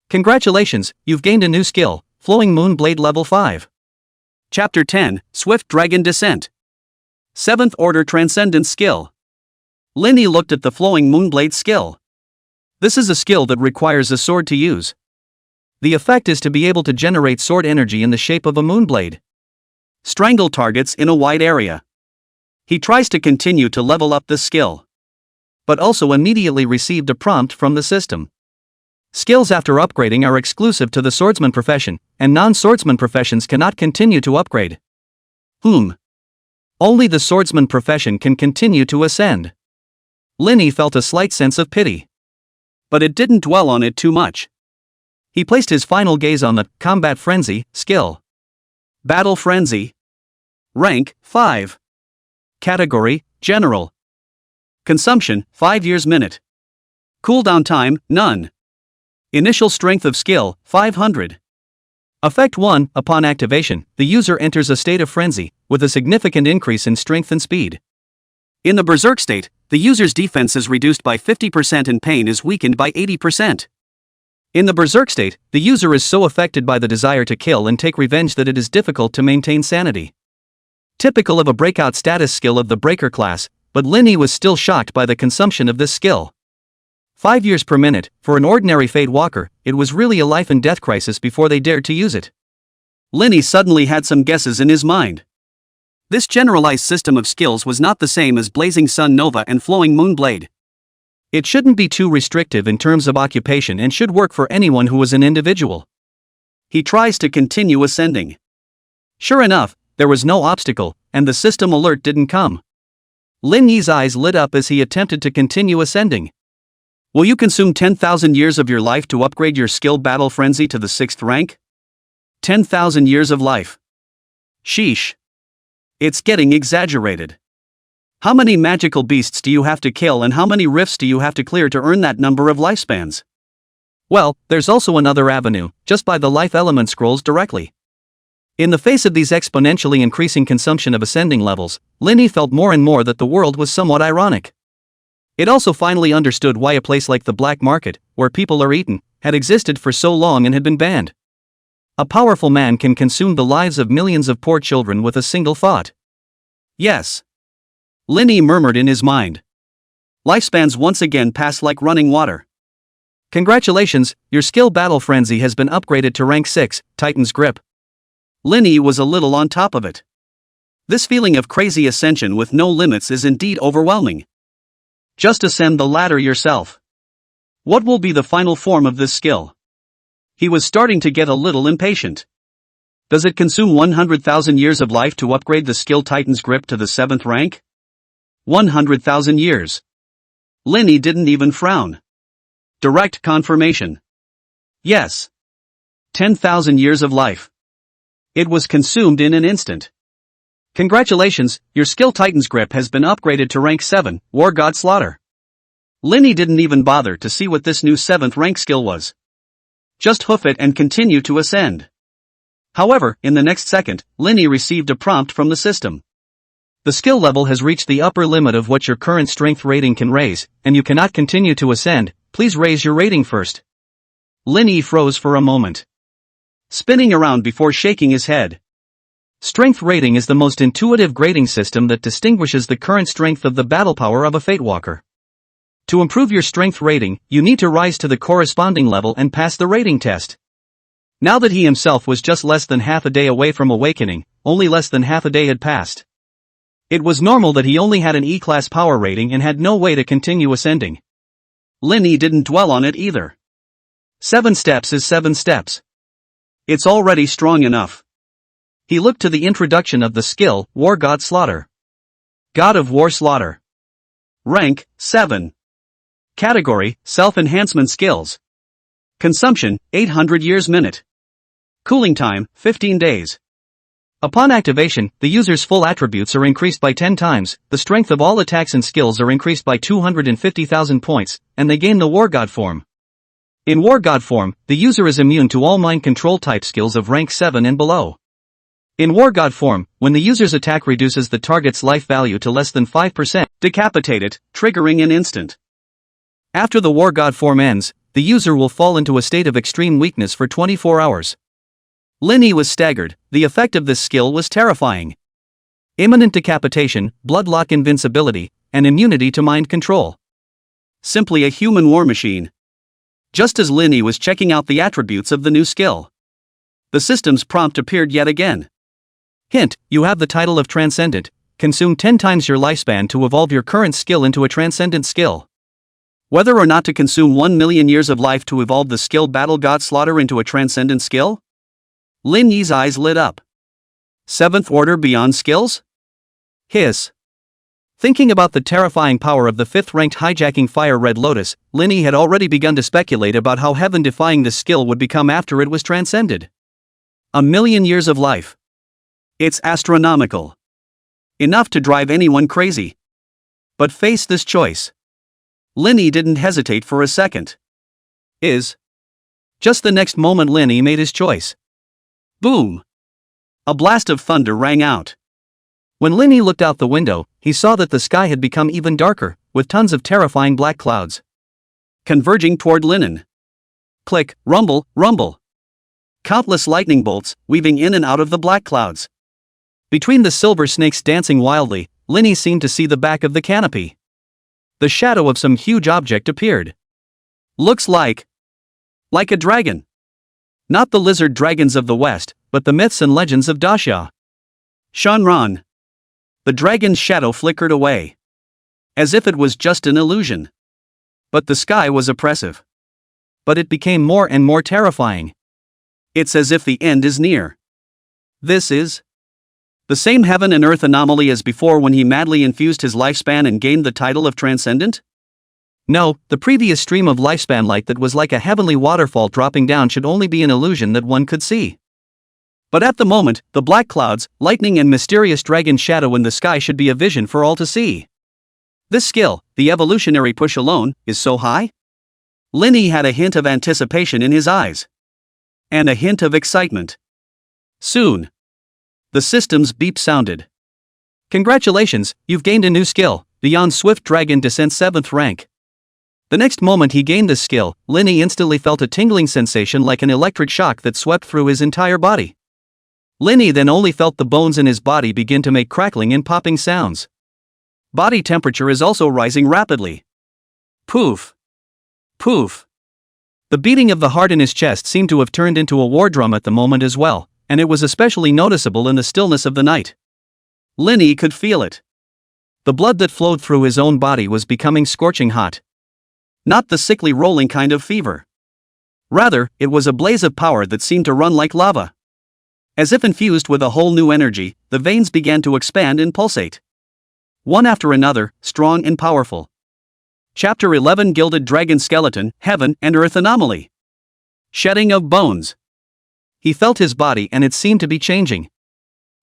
Congratulations, you've gained a new skill, Flowing Moon Blade level 5. Chapter 10, Swift Dragon Descent. 7th Order Transcendence Skill. Linny looked at the Flowing Moonblade skill. This is a skill that requires a sword to use. The effect is to be able to generate sword energy in the shape of a moonblade. Strangle targets in a wide area. He tries to continue to level up this skill. But also immediately received a prompt from the system. Skills after upgrading are exclusive to the swordsman profession, and non-swordsman professions cannot continue to upgrade. Only the swordsman profession can continue to ascend. Linny felt a slight sense of pity. But it didn't dwell on it too much. He placed his final gaze on the Combat Frenzy skill. Battle Frenzy. Rank 5. Category General. Consumption 5 years minute. Cooldown time none. Initial strength of skill 500. Effect 1. Upon activation, the user enters a state of frenzy, with a significant increase in strength and speed. In the berserk state, the user's defense is reduced by 50% and pain is weakened by 80%. In the berserk state, the user is so affected by the desire to kill and take revenge that it is difficult to maintain sanity. Typical of a breakout status skill of the breaker class, but Linny was still shocked by the consumption of this skill. 5 years per minute, for an ordinary Fate Walker, it was really a life and death crisis before they dared to use it. Linny suddenly had some guesses in his mind. This generalized system of skills was not the same as Blazing Sun Nova and Flowing Moon Blade. It shouldn't be too restrictive in terms of occupation and should work for anyone who was an individual. He tries to continue ascending. Sure enough, there was no obstacle, and the system alert didn't come. Lin Yi's eyes lit up as he attempted to continue ascending. Will you consume 10,000 years of your life to upgrade your skill Battle Frenzy to the 6th rank? 10,000 years of life. Sheesh. It's getting exaggerated. How many magical beasts do you have to kill and how many rifts do you have to clear to earn that number of lifespans? Well, there's also another avenue, just buy the life element scrolls directly. In the face of these exponentially increasing consumption of ascending levels, Linny felt more and more that the world was somewhat ironic. It also finally understood why a place like the black market, where people are eaten, had existed for so long and had been banned. A powerful man can consume the lives of millions of poor children with a single thought. Yes. Linny murmured in his mind. Lifespans once again pass like running water. Congratulations, your skill Battle Frenzy has been upgraded to rank 6, Titan's Grip. Linny was a little on top of it. This feeling of crazy ascension with no limits is indeed overwhelming. Just ascend the ladder yourself. What will be the final form of this skill? He was starting to get a little impatient. Does it consume 100,000 years of life to upgrade the skill Titan's Grip to the 7th rank? 100,000 years. Linny didn't even frown. Direct confirmation. Yes. 10,000 years of life. It was consumed in an instant. Congratulations, your skill Titan's Grip has been upgraded to rank 7, War God Slaughter. Linny didn't even bother to see what this new 7th rank skill was. Just hoof it and continue to ascend. However, in the next second, Linny received a prompt from the system. The skill level has reached the upper limit of what your current strength rating can raise, and you cannot continue to ascend, please raise your rating first. Linny froze for a moment, spinning around before shaking his head. Strength rating is the most intuitive grading system that distinguishes the current strength of the battle power of a Fate Walker. To improve your strength rating, you need to rise to the corresponding level and pass the rating test. Now that he himself was just less than half a day away from awakening, only less than half a day had passed. It was normal that he only had an E-class power rating and had no way to continue ascending. Linny didn't dwell on it either. 7 steps is 7 steps. It's already strong enough. He looked to the introduction of the skill, War God Slaughter. God of War Slaughter. Rank, 7. Category, Self-Enhancement Skills. Consumption, 800 years minute. Cooling time, 15 days. Upon activation, the user's full attributes are increased by 10 times, the strength of all attacks and skills are increased by 250,000 points, and they gain the War God form. In War God form, the user is immune to all mind control type skills of rank 7 and below. In War God form, when the user's attack reduces the target's life value to less than 5%, decapitate it, triggering an instant. After the War God form ends, the user will fall into a state of extreme weakness for 24 hours. Linny was staggered, the effect of this skill was terrifying. Imminent decapitation, bloodlock invincibility, and immunity to mind control. Simply a human war machine. Just as Linny was checking out the attributes of the new skill, the system's prompt appeared yet again. Hint, you have the title of Transcendent, consume 10 times your lifespan to evolve your current skill into a Transcendent skill. Whether or not to consume 1 million years of life to evolve the skill Battle God Slaughter into a Transcendent skill? Lin Yi's eyes lit up. 7th order beyond skills? Hiss. Thinking about the terrifying power of the 5th-ranked hijacking Fire Red Lotus, Linny had already begun to speculate about how heaven-defying this skill would become after it was transcended. 1,000,000 years of life. It's astronomical. Enough to drive anyone crazy. But face this choice. Linny didn't hesitate for a second. Just the next moment Linny made his choice. Boom! A blast of thunder rang out. When Linny looked out the window, he saw that the sky had become even darker, with tons of terrifying black clouds converging toward Linny. Click, rumble, rumble. Countless lightning bolts, weaving in and out of the black clouds. Between the silver snakes dancing wildly, Linny seemed to see the back of the canopy. The shadow of some huge object appeared. Looks like a dragon. Not the lizard dragons of the West, but the myths and legends of Daxia. Shanran. The dragon's shadow flickered away. As if it was just an illusion. But the sky was oppressive. But it became more and more terrifying. It's as if the end is near. This is the same heaven and earth anomaly as before when he madly infused his lifespan and gained the title of Transcendent? No, the previous stream of lifespan light that was like a heavenly waterfall dropping down should only be an illusion that one could see. But at the moment, the black clouds, lightning and mysterious dragon shadow in the sky should be a vision for all to see. This skill, the evolutionary push alone, is so high? Linny had a hint of anticipation in his eyes. And a hint of excitement. Soon. The system's beep sounded. Congratulations, you've gained a new skill, Beyond Swift Dragon Descent 7th rank. The next moment he gained this skill, Linny instantly felt a tingling sensation like an electric shock that swept through his entire body. Linny then only felt the bones in his body begin to make crackling and popping sounds. Body temperature is also rising rapidly. Poof. Poof. The beating of the heart in his chest seemed to have turned into a war drum at the moment as well, and it was especially noticeable in the stillness of the night. Linny could feel it. The blood that flowed through his own body was becoming scorching hot. Not the sickly rolling kind of fever. Rather, it was a blaze of power that seemed to run like lava. As if infused with a whole new energy, the veins began to expand and pulsate. One after another, strong and powerful. Chapter 11 Gilded Dragon Skeleton, Heaven and Earth Anomaly. Shedding of bones. He felt his body and it seemed to be changing.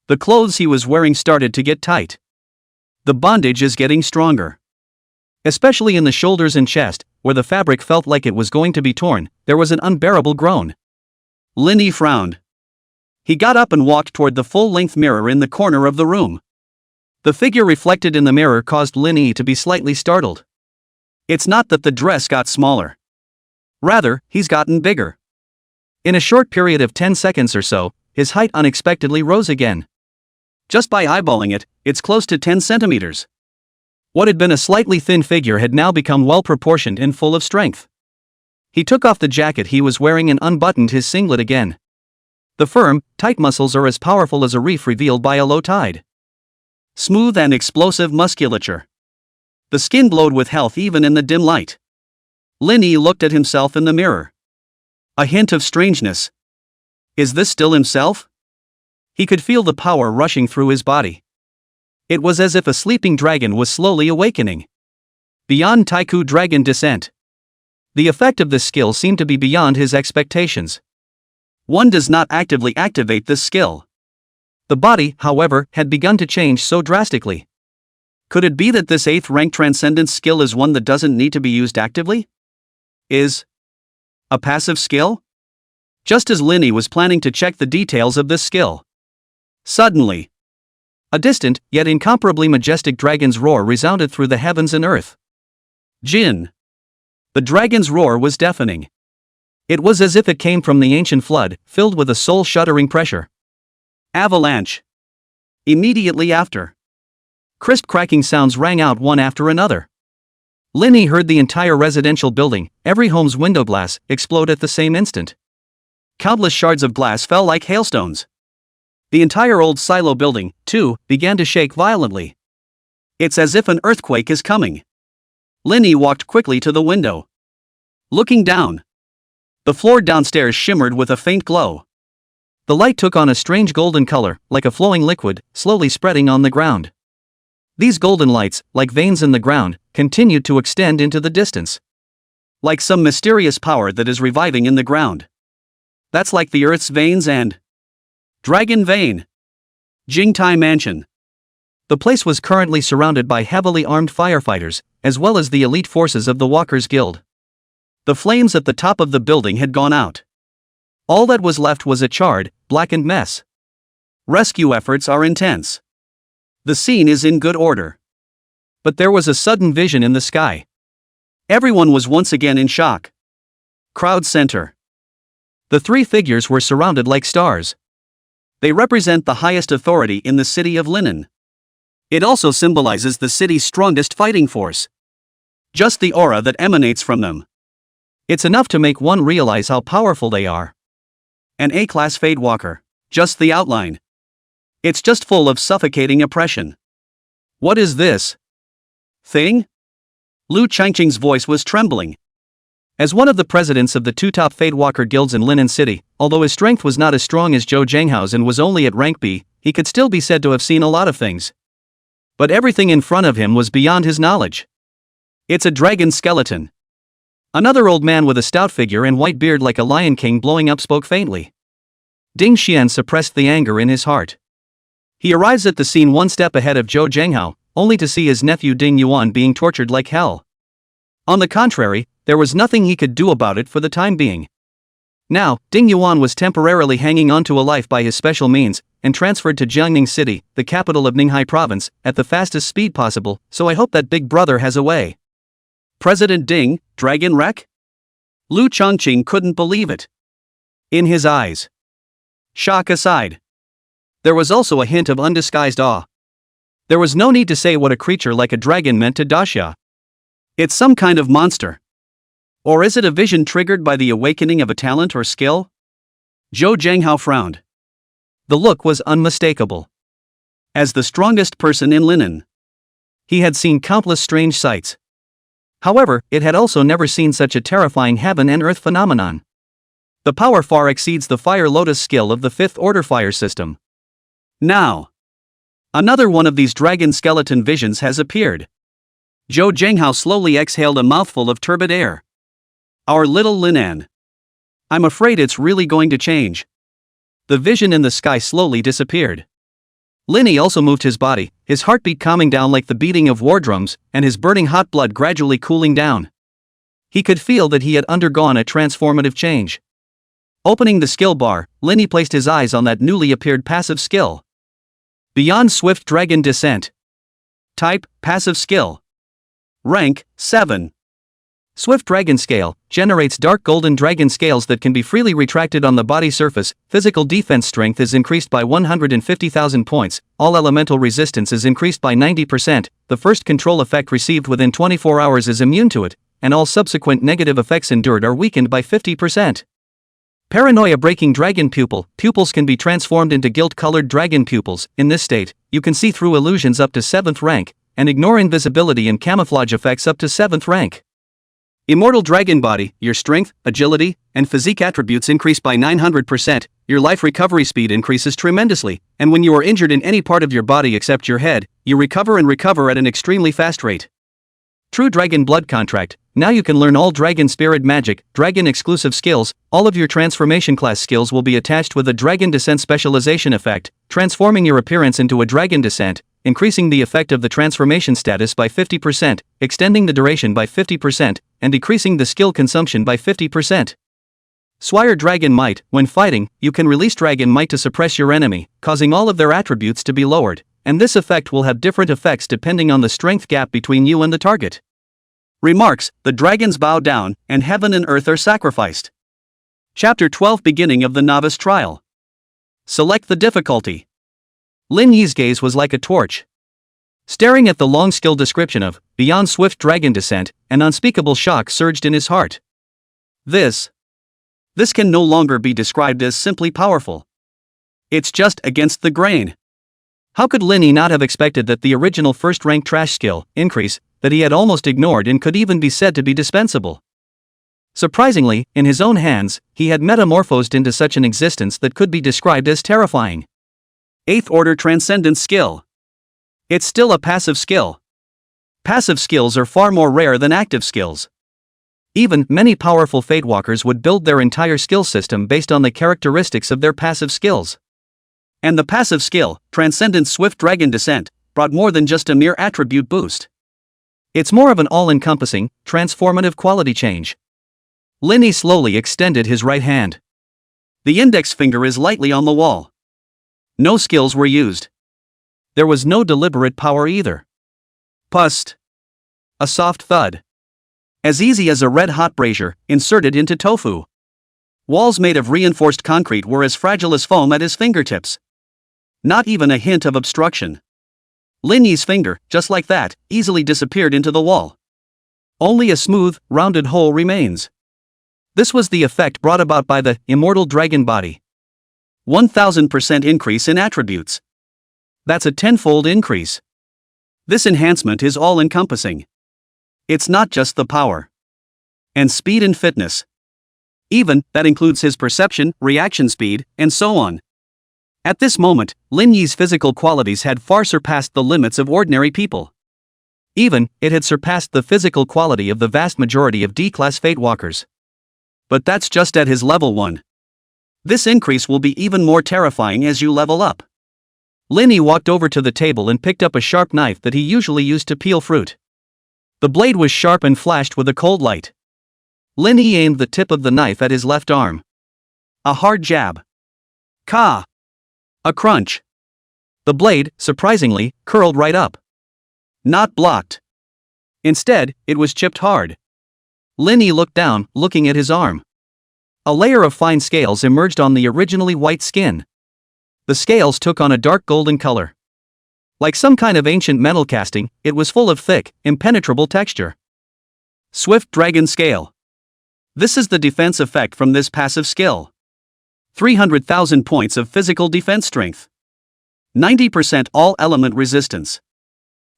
The clothes he was wearing started to get tight. The bondage is getting stronger. Especially in the shoulders and chest, where the fabric felt like it was going to be torn, there was an unbearable groan. Linny frowned. He got up and walked toward the full-length mirror in the corner of the room. The figure reflected in the mirror caused Linny to be slightly startled. It's not that the dress got smaller. Rather, he's gotten bigger. In a short period of 10 seconds or so, his height unexpectedly rose again. Just by eyeballing it, it's close to 10 centimeters. What had been a slightly thin figure had now become well-proportioned and full of strength. He took off the jacket he was wearing and unbuttoned his singlet again. The firm, tight muscles are as powerful as a reef revealed by a low tide. Smooth and explosive musculature. The skin glowed with health even in the dim light. Linny looked at himself in the mirror. A hint of strangeness. Is this still himself? He could feel the power rushing through his body. It was as if a sleeping dragon was slowly awakening. Beyond Taiku Dragon Descent. The effect of this skill seemed to be beyond his expectations. One does not actively activate this skill. The body, however, had begun to change so drastically. Could it be that this 8th rank transcendence skill is one that doesn't need to be used actively? Is a passive skill? Just as Linny was planning to check the details of this skill. Suddenly, a distant, yet incomparably majestic dragon's roar resounded through the heavens and earth. Jin. The dragon's roar was deafening. It was as if it came from the ancient flood, filled with a soul-shuddering pressure. Avalanche. Immediately after, crisp cracking sounds rang out one after another. Linny heard the entire residential building, every home's window glass, explode at the same instant. Countless shards of glass fell like hailstones. The entire old silo building, too, began to shake violently. It's as if an earthquake is coming. Linny walked quickly to the window. Looking down, the floor downstairs shimmered with a faint glow. The light took on a strange golden color, like a flowing liquid, slowly spreading on the ground. These golden lights, like veins in the ground, continued to extend into the distance. Like some mysterious power that is reviving in the ground. That's like the Earth's veins and Dragon Vein. Jingtai Mansion. The place was currently surrounded by heavily armed firefighters, as well as the elite forces of the Walkers Guild. The flames at the top of the building had gone out. All that was left was a charred, blackened mess. Rescue efforts are intense. The scene is in good order. But there was a sudden vision in the sky. Everyone was once again in shock. Crowd center. The three figures were surrounded like stars. They represent the highest authority in the city of Linen. It also symbolizes the city's strongest fighting force. Just the aura that emanates from them. It's enough to make one realize how powerful they are. An A-class Fadewalker. Just the outline. It's just full of suffocating oppression. What is this thing? Lu Changqing's voice was trembling. As one of the presidents of the two top Fadewalker guilds in Linen City, although his strength was not as strong as Zhou Zhanghao's and was only at rank B, he could still be said to have seen a lot of things. But everything in front of him was beyond his knowledge. It's a dragon skeleton. Another old man with a stout figure and white beard like a lion king blowing up spoke faintly. Ding Xian suppressed the anger in his heart. He arrives at the scene one step ahead of Zhou Zhanghao, only to see his nephew Ding Yuan being tortured like hell. On the contrary, there was nothing he could do about it for the time being. Now, Ding Yuan was temporarily hanging on to a life by his special means, and transferred to Jiangning City, the capital of Ninghai Province, at the fastest speed possible, so I hope that big brother has a way. President Ding, Dragon Wreck? Lu Changqing couldn't believe it. In his eyes. Shock aside. There was also a hint of undisguised awe. There was no need to say what a creature like a dragon meant to Daxia. It's some kind of monster. Or is it a vision triggered by the awakening of a talent or skill? Zhou Zhanghao frowned. The look was unmistakable. As the strongest person in Linen, he had seen countless strange sights. However, it had also never seen such a terrifying heaven and earth phenomenon. The power far exceeds the Fire Lotus skill of the Fifth Order fire system. Now, another one of these dragon skeleton visions has appeared. Zhou Zhanghao slowly exhaled a mouthful of turbid air. Our little Linan. I'm afraid it's really going to change. The vision in the sky slowly disappeared. Linny also moved his body, his heartbeat calming down like the beating of war drums, and his burning hot blood gradually cooling down. He could feel that he had undergone a transformative change. Opening the skill bar, Linny placed his eyes on that newly appeared passive skill. Beyond Swift Dragon Descent. Type, Passive Skill. Rank, 7. Swift Dragon Scale generates dark golden dragon scales that can be freely retracted on the body surface. Physical defense strength is increased by 150,000 points, all elemental resistance is increased by 90%, the first control effect received within 24 hours is immune to it, and all subsequent negative effects endured are weakened by 50%. Paranoia Breaking Dragon Pupil. Pupils can be transformed into gilt-colored dragon pupils. In this state, you can see through illusions up to 7th rank, and ignore invisibility and camouflage effects up to 7th rank. Immortal Dragon Body. Your strength, agility, and physique attributes increase by 900%, your life recovery speed increases tremendously, and when you are injured in any part of your body except your head, you recover at an extremely fast rate. True Dragon Blood Contract. Now you can learn all Dragon Spirit Magic, Dragon exclusive skills. All of your transformation class skills will be attached with a Dragon Descent specialization effect, transforming your appearance into a Dragon Descent, increasing the effect of the transformation status by 50%, extending the duration by 50%, and decreasing the skill consumption by 50%. Swire Dragon Might. When fighting, you can release Dragon Might to suppress your enemy, causing all of their attributes to be lowered, and this effect will have different effects depending on the strength gap between you and the target. Remarks: the dragons bow down, and heaven and earth are sacrificed. Chapter 12. Beginning of the Novice Trial. Select the difficulty. Lin Yi's gaze was like a torch. Staring at the long skill description of Beyond Swift Dragon Descent, an unspeakable shock surged in his heart. This can no longer be described as simply powerful. It's just against the grain. How could Lin Yi not have expected that the original first-rank trash skill, Increase, that he had almost ignored and could even be said to be dispensable? Surprisingly, in his own hands, he had metamorphosed into such an existence that could be described as terrifying. 8th Order Transcendence Skill. It's still a passive skill. Passive skills are far more rare than active skills. Even many powerful Fatewalkers would build their entire skill system based on the characteristics of their passive skills. And the passive skill, Transcendent Swift Dragon Descent, brought more than just a mere attribute boost. It's more of an all-encompassing, transformative quality change. Linny slowly extended his right hand. The index finger is lightly on the wall. No skills were used. There was no deliberate power either. Pust. A soft thud. As easy as a red-hot brazier, inserted into tofu. Walls made of reinforced concrete were as fragile as foam at his fingertips. Not even a hint of obstruction. Linny's finger, just like that, easily disappeared into the wall. Only a smooth, rounded hole remains. This was the effect brought about by the immortal dragon body. 1000% increase in attributes. That's a tenfold increase. This enhancement is all-encompassing. It's not just the power and speed and fitness. Even, that includes his perception, reaction speed, and so on. At this moment, Lin Yi's physical qualities had far surpassed the limits of ordinary people. Even, it had surpassed the physical quality of the vast majority of D-class Fatewalkers. But that's just at his level 1. This increase will be even more terrifying as you level up. Lin Yi walked over to the table and picked up a sharp knife that he usually used to peel fruit. The blade was sharp and flashed with a cold light. Lin Yi aimed the tip of the knife at his left arm. A hard jab. Ka! A crunch. The blade, surprisingly, curled right up. Not blocked. Instead, it was chipped hard. Lin Yi looked down, looking at his arm. A layer of fine scales emerged on the originally white skin. The scales took on a dark golden color. Like some kind of ancient metal casting, it was full of thick, impenetrable texture. Swift Dragon Scale. This is the defense effect from this passive skill. 300,000 points of physical defense strength. 90% all-element resistance.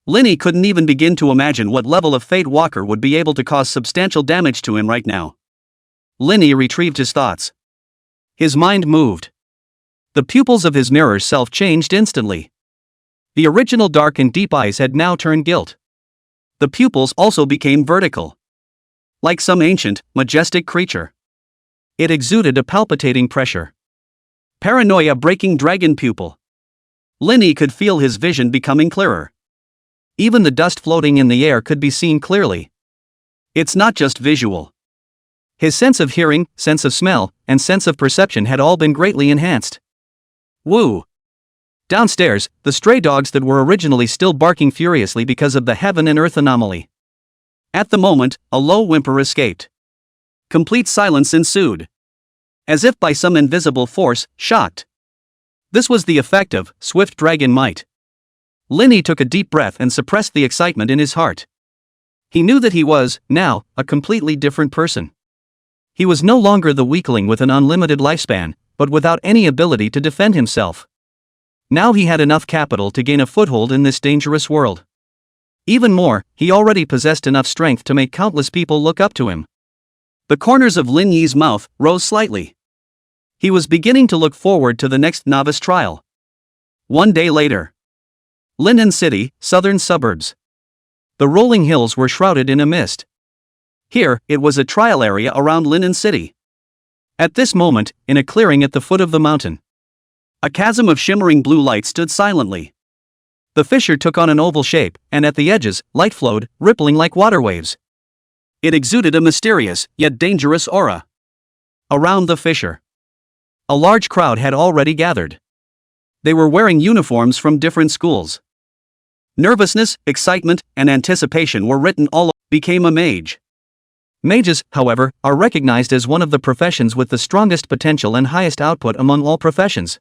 Linny couldn't even begin to imagine what level of Fatewalker would be able to cause substantial damage to him right now. Linny retrieved his thoughts. His mind moved. The pupils of his mirror self changed instantly. The original dark and deep eyes had now turned gilt. The pupils also became vertical. Like some ancient, majestic creature. It exuded a palpitating pressure. Paranoia-breaking dragon pupil. Linny could feel his vision becoming clearer. Even the dust floating in the air could be seen clearly. It's not just visual. His sense of hearing, sense of smell, and sense of perception had all been greatly enhanced. Woo! Downstairs, the stray dogs that were originally still barking furiously because of the heaven and earth anomaly. At the moment, a low whimper escaped. Complete silence ensued. As if by some invisible force, shocked. This was the effect of Swift Dragon Might. Linny took a deep breath and suppressed the excitement in his heart. He knew that he was, now, a completely different person. He was no longer the weakling with an unlimited lifespan, but without any ability to defend himself. Now he had enough capital to gain a foothold in this dangerous world. Even more, he already possessed enough strength to make countless people look up to him. The corners of Lin Yi's mouth rose slightly. He was beginning to look forward to the next novice trial. 1 day later. Linen City, southern suburbs. The rolling hills were shrouded in a mist. Here, it was a trial area around Linen City. At this moment, in a clearing at the foot of the mountain, a chasm of shimmering blue light stood silently. The fissure took on an oval shape, and at the edges, light flowed, rippling like water waves. It exuded a mysterious, yet dangerous aura. Around the fissure, a large crowd had already gathered. They were wearing uniforms from different schools. Nervousness, excitement, and anticipation were written all over. Became a mage. Mages, however, are recognized as one of the professions with the strongest potential and highest output among all professions.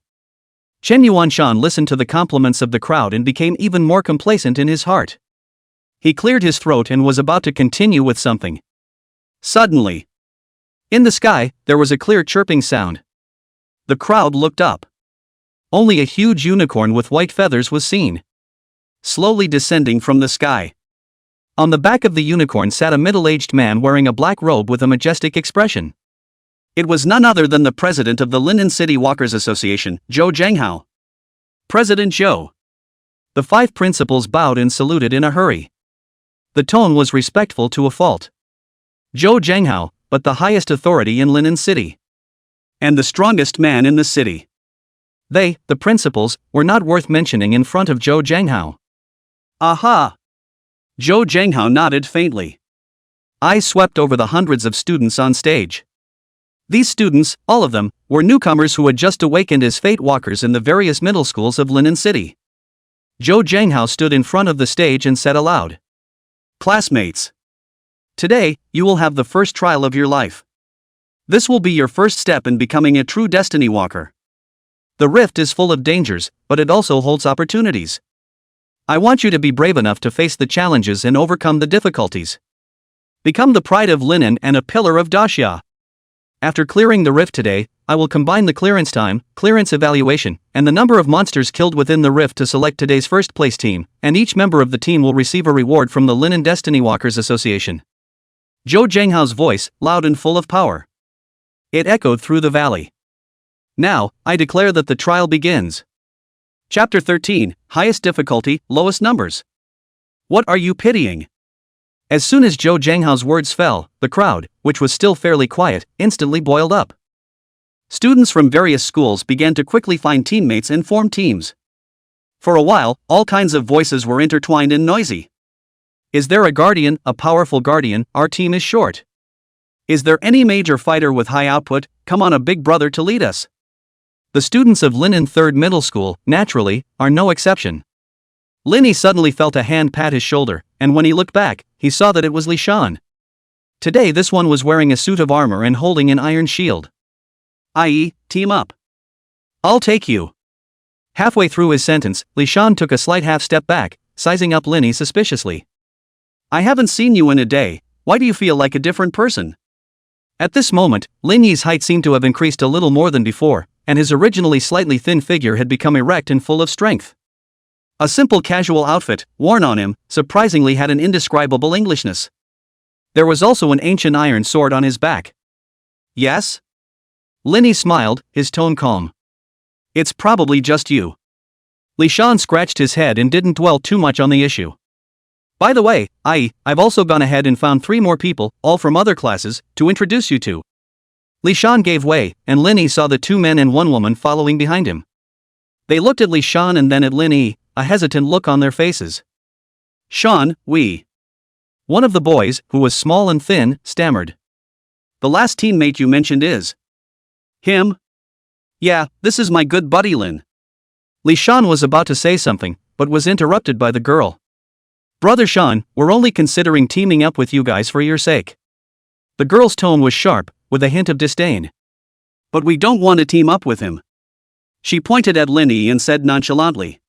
Chen Yuanshan listened to the compliments of the crowd and became even more complacent in his heart. He cleared his throat and was about to continue with something. Suddenly, in the sky, there was a clear chirping sound. The crowd looked up. Only a huge unicorn with white feathers was seen, slowly descending from the sky. On the back of the unicorn sat a middle-aged man wearing a black robe with a majestic expression. It was none other than the president of the Linen City Walkers Association, Zhou Zhenghao. President Zhou. The 5 principals bowed and saluted in a hurry. The tone was respectful to a fault. Zhou Zhanghao, but the highest authority in Linen City. And the strongest man in the city. They, the principals, were not worth mentioning in front of Zhou Zhanghao. Aha! Zhou Zhanghao nodded faintly. Eyes swept over the hundreds of students on stage. These students, all of them, were newcomers who had just awakened as fate walkers in the various middle schools of Linen City. Zhou Zhanghao stood in front of the stage and said aloud. Classmates! Today, you will have the first trial of your life. This will be your first step in becoming a true destiny walker. The rift is full of dangers, but it also holds opportunities. I want you to be brave enough to face the challenges and overcome the difficulties. Become the pride of Linen and a pillar of Daxia. After clearing the rift today, I will combine the clearance time, clearance evaluation, and the number of monsters killed within the rift to select today's first place team, and each member of the team will receive a reward from the Linen Destiny Walkers Association. Zhou Zhanghao's voice, loud and full of power. It echoed through the valley. Now, I declare that the trial begins. Chapter 13, Highest Difficulty, Lowest Numbers. What are you pitying? As soon as Zhou Zhanghao's words fell, the crowd, which was still fairly quiet, instantly boiled up. Students from various schools began to quickly find teammates and form teams. For a while, all kinds of voices were intertwined and noisy. Is there a guardian, a powerful guardian? Our team is short. Is there any major fighter with high output? Come on, a big brother to lead us. The students of Linen 3rd Middle School, naturally, are no exception. Linny suddenly felt a hand pat his shoulder, and when he looked back, he saw that it was Li Shan. Today this one was wearing a suit of armor and holding an iron shield. I.e., team up. I'll take you. Halfway through his sentence, Li Shan took a slight half step back, sizing up Linny suspiciously. I haven't seen you in a day, why do you feel like a different person? At this moment, Lin Yi's height seemed to have increased a little more than before, and his originally slightly thin figure had become erect and full of strength. A simple casual outfit, worn on him, surprisingly had an indescribable Englishness. There was also an ancient iron sword on his back. Yes? Lin Yi smiled, his tone calm. It's probably just you. Li Shan scratched his head and didn't dwell too much on the issue. By the way, I've also gone ahead and found 3 more people, all from other classes, to introduce you to. Li Shan gave way, and Lin Yi saw the 2 men and 1 woman following behind him. They looked at Li Shan and then at Lin Yi, a hesitant look on their faces. Shan, we. One of the boys, who was small and thin, stammered. The last teammate you mentioned is. Him? Yeah, this is my good buddy Lin. Li Shan was about to say something, but was interrupted by the girl. Brother Shan, we're only considering teaming up with you guys for your sake. The girl's tone was sharp, with a hint of disdain. But we don't want to team up with him. She pointed at Lin Yi and said nonchalantly.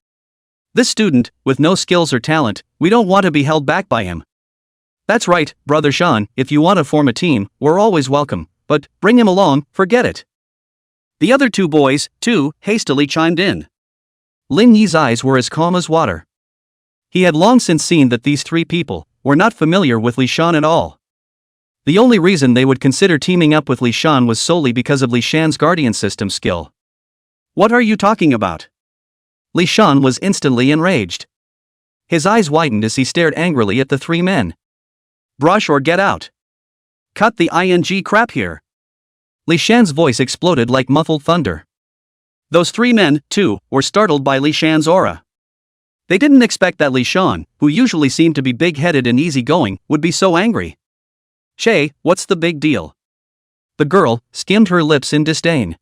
This student, with no skills or talent, we don't want to be held back by him. That's right, Brother Shan, if you want to form a team, we're always welcome, but bring him along, forget it. The other 2 boys, too, hastily chimed in. Lin Yi's eyes were as calm as water. He had long since seen that these 3 people were not familiar with Li Shan at all. The only reason they would consider teaming up with Li Shan was solely because of Li Shan's guardian system skill. What are you talking about? Li Shan was instantly enraged. His eyes widened as he stared angrily at the 3 men. Brush or get out. Cut the ing crap here. Li Shan's voice exploded like muffled thunder. Those 3 men, too, were startled by Li Shan's aura. They didn't expect that Li Shan, who usually seemed to be big-headed and easygoing, would be so angry. Che, what's the big deal? The girl skimmed her lips in disdain.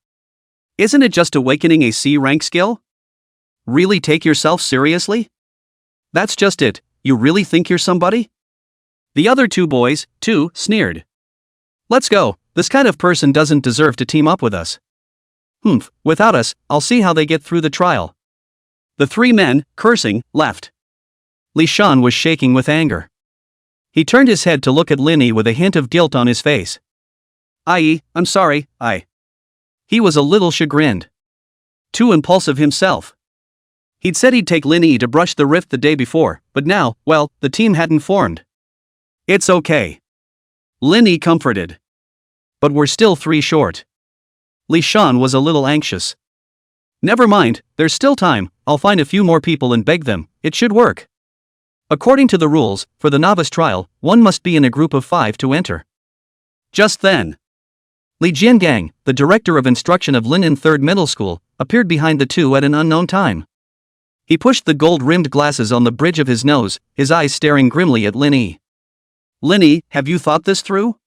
Isn't it just awakening a C-rank skill? Really take yourself seriously? That's just it, you really think you're somebody? The other 2 boys, too, sneered. Let's go, this kind of person doesn't deserve to team up with us. Without us, I'll see how they get through the trial. The 3 men, cursing, left. Li Shan was shaking with anger. He turned his head to look at Lin Yi with a hint of guilt on his face. I'm sorry, He was a little chagrined. Too impulsive himself. He'd said he'd take Lin Yi to brush the rift the day before, but now, well, the team hadn't formed. It's okay. Lin Yi comforted. But we're still 3 short. Li Shan was a little anxious. Never mind, there's still time, I'll find a few more people and beg them, it should work. According to the rules, for the novice trial, one must be in a group of 5 to enter. Just then, Li Jiangang, the director of instruction of Lin 3rd Middle School, appeared behind the two at an unknown time. He pushed the gold-rimmed glasses on the bridge of his nose, his eyes staring grimly at Lin Yi. Lin Yi, have you thought this through?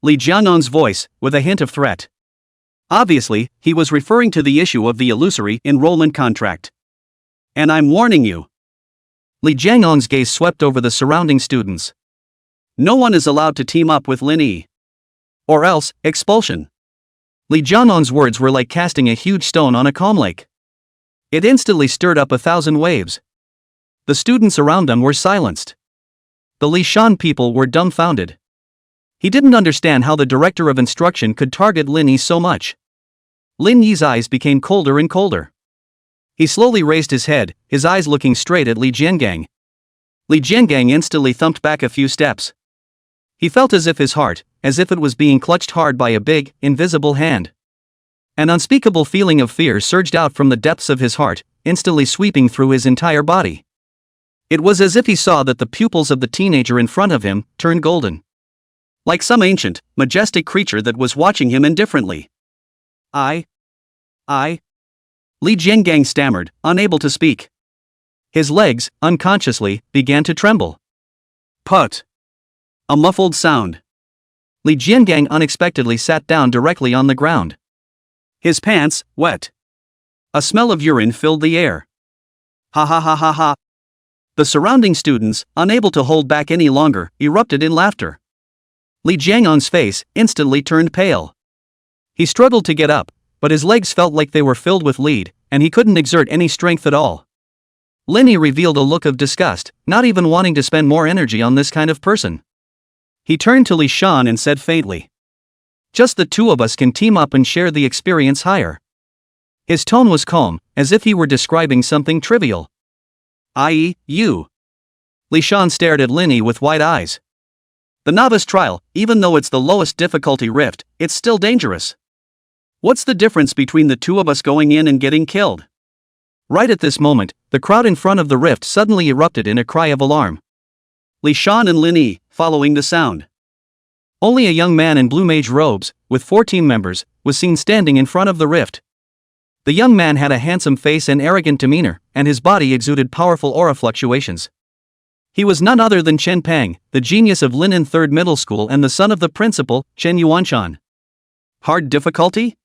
Li Jianong's voice, with a hint of threat. Obviously, he was referring to the issue of the illusory enrollment contract. And I'm warning you. Li Jianong's gaze swept over the surrounding students. No one is allowed to team up with Lin Yi. Or else, expulsion. Li Jianong's words were like casting a huge stone on a calm lake. It instantly stirred up 1,000 waves. The students around them were silenced. The Li Shan people were dumbfounded. He didn't understand how the director of instruction could target Lin Yi so much. Lin Yi's eyes became colder and colder. He slowly raised his head, his eyes looking straight at Li Jiangang. Li Jiangang instantly thumped back a few steps. He felt as if his heart, as if it was being clutched hard by a big, invisible hand. An unspeakable feeling of fear surged out from the depths of his heart, instantly sweeping through his entire body. It was as if he saw that the pupils of the teenager in front of him turned golden. Like some ancient, majestic creature that was watching him indifferently. Li Jiangang stammered, unable to speak. His legs, unconsciously, began to tremble. Put! A muffled sound. Li Jiangang unexpectedly sat down directly on the ground. His pants, wet. A smell of urine filled the air. Ha ha ha ha ha. The surrounding students, unable to hold back any longer, erupted in laughter. Li Jianong's face instantly turned pale. He struggled to get up, but his legs felt like they were filled with lead, and he couldn't exert any strength at all. Lin Yi revealed a look of disgust, not even wanting to spend more energy on this kind of person. He turned to Li Shan and said faintly, "Just the two of us can team up and share the experience higher." His tone was calm, as if he were describing something trivial. I.e., you. Li Shan stared at Lin Yi with wide eyes. The novice trial, even though it's the lowest difficulty rift, it's still dangerous. What's the difference between the two of us going in and getting killed? Right at this moment, the crowd in front of the rift suddenly erupted in a cry of alarm. Li Shan and Lin Yi, following the sound. Only a young man in blue mage robes, with 4 team members, was seen standing in front of the rift. The young man had a handsome face and arrogant demeanor, and his body exuded powerful aura fluctuations. He was none other than Chen Pang, the genius of Lin 3rd Middle School and the son of the principal, Chen Yuanshan. Hard difficulty?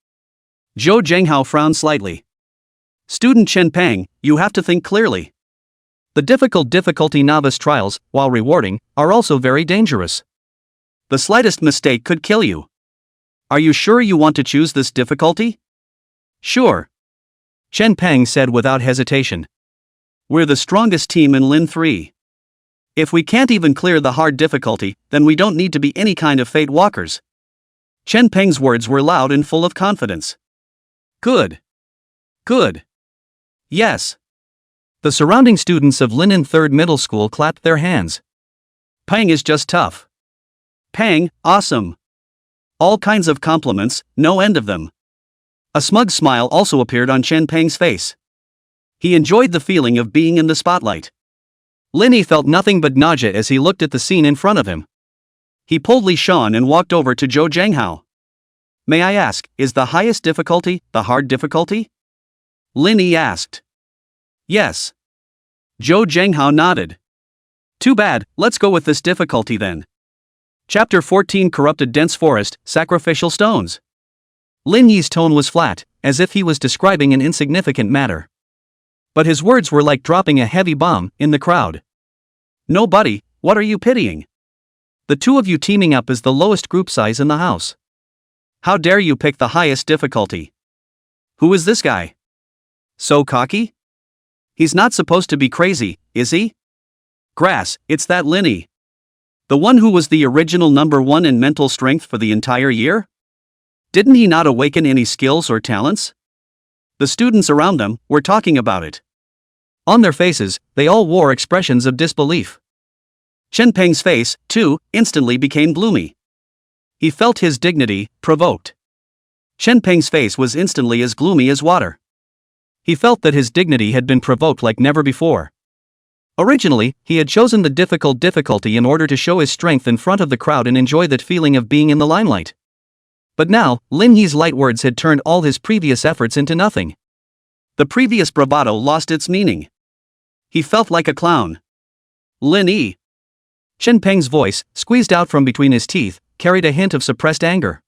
Zhou Zhenghao frowned slightly. Student Chen Pang, you have to think clearly. The difficulty novice trials, while rewarding, are also very dangerous. The slightest mistake could kill you. Are you sure you want to choose this difficulty? Sure. Chen Pang said without hesitation. We're the strongest team in Lin 3. If we can't even clear the hard difficulty, then we don't need to be any kind of fate walkers. Chen Pang's words were loud and full of confidence. Good. Good. Yes. The surrounding students of Lin 3rd Middle School clapped their hands. Pang is just tough. Pang, awesome. All kinds of compliments, no end of them. A smug smile also appeared on Chen Pang's face. He enjoyed the feeling of being in the spotlight. Lin Yi felt nothing but nausea as he looked at the scene in front of him. He pulled Li Shan and walked over to Zhou Zhenghao. May I ask, is the highest difficulty the hard difficulty? Lin Yi asked. Yes. Zhou Zhenghao nodded. Too bad, let's go with this difficulty then. Chapter 14 Corrupted Dense Forest, Sacrificial Stones. Lin Yi's tone was flat, as if he was describing an insignificant matter. But his words were like dropping a heavy bomb in the crowd. No buddy, what are you pitying? The two of you teaming up is the lowest group size in the house. How dare you pick the highest difficulty? Who is this guy? So cocky? He's not supposed to be crazy, is he? Grass, it's that Lin Yi. The one who was the original #1 in mental strength for the entire year? Didn't he not awaken any skills or talents? The students around them were talking about it. On their faces, they all wore expressions of disbelief. Chen Peng's face, too, instantly became gloomy. He felt his dignity provoked. Chen Peng's face was instantly as gloomy as water. He felt that his dignity had been provoked like never before. Originally, he had chosen the difficulty in order to show his strength in front of the crowd and enjoy that feeling of being in the limelight. But now, Lin Yi's light words had turned all his previous efforts into nothing. The previous bravado lost its meaning. He felt like a clown. Lin Yi. Chen Peng's voice, squeezed out from between his teeth, carried a hint of suppressed anger.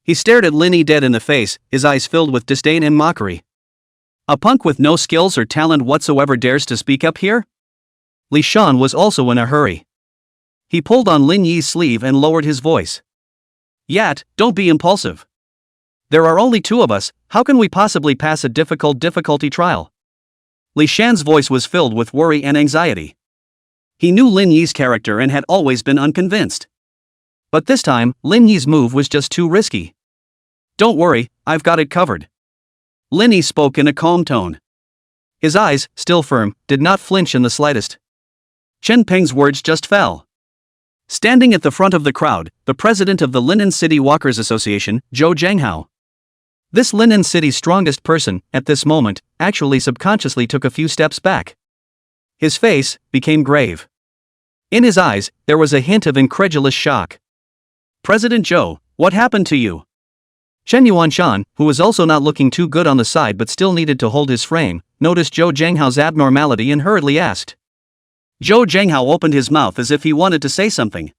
He stared at Lin Yi dead in the face, his eyes filled with disdain and mockery. A punk with no skills or talent whatsoever dares to speak up here? Li Shan was also in a hurry. He pulled on Lin Yi's sleeve and lowered his voice. Yat, don't be impulsive. There are only two of us, how can we possibly pass a difficulty trial? Li Shan's voice was filled with worry and anxiety. He knew Lin Yi's character and had always been unconvinced. But this time, Lin Yi's move was just too risky. Don't worry, I've got it covered. Lin Yi spoke in a calm tone. His eyes, still firm, did not flinch in the slightest. Chen Peng's words just fell. Standing at the front of the crowd, the president of the Linen City Walkers Association, Zhou Zhanghao. This Linen City's strongest person, at this moment, actually subconsciously took a few steps back. His face became grave. In his eyes, there was a hint of incredulous shock. President Zhou, what happened to you? Chen Yuanshan, who was also not looking too good on the side but still needed to hold his frame, noticed Zhou Zhanghao's abnormality and hurriedly asked. Zhou Zhanghao opened his mouth as if he wanted to say something.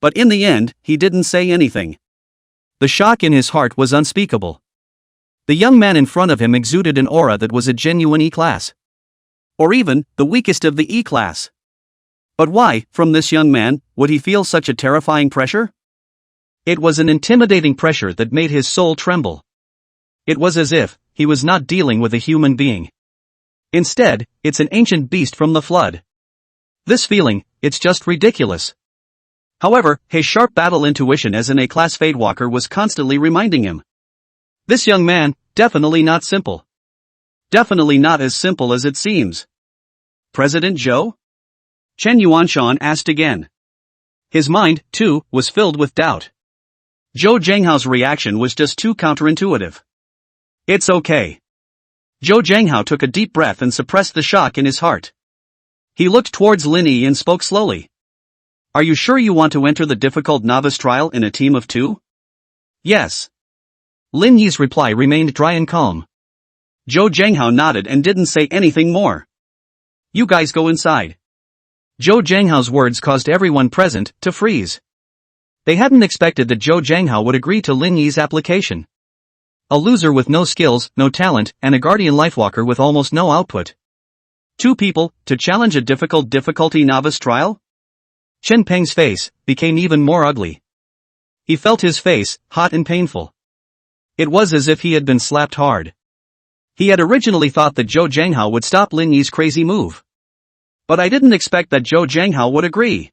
But in the end, he didn't say anything. The shock in his heart was unspeakable. The young man in front of him exuded an aura that was a genuine E-class. Or even, the weakest of the E-class. But why, from this young man, would he feel such a terrifying pressure? It was an intimidating pressure that made his soul tremble. It was as if he was not dealing with a human being. Instead, it's an ancient beast from the flood. This feeling, it's just ridiculous. However, his sharp battle intuition as an A-class Fadewalker was constantly reminding him. This young man, definitely not simple. Definitely not as simple as it seems. President Zhou? Chen Yuanshan asked again. His mind, too, was filled with doubt. Zhou Zhanghao's reaction was just too counterintuitive. It's okay. Zhou Zhanghao took a deep breath and suppressed the shock in his heart. He looked towards Lin Yi and spoke slowly. Are you sure you want to enter the difficult novice trial in a team of two? Yes. Lin Yi's reply remained dry and calm. Zhou Zhanghao nodded and didn't say anything more. You guys go inside. Zhou Zhanghao's words caused everyone present to freeze. They hadn't expected that Zhou Zhanghao would agree to Lin Yi's application. A loser with no skills, no talent, and a guardian lifewalker with almost no output. Two people, to challenge a difficulty novice trial? Chen Peng's face became even more ugly. He felt his face, hot and painful. It was as if he had been slapped hard. He had originally thought that Zhou Zhanghao would stop Lin Yi's crazy move. But I didn't expect that Zhou Zhanghao would agree.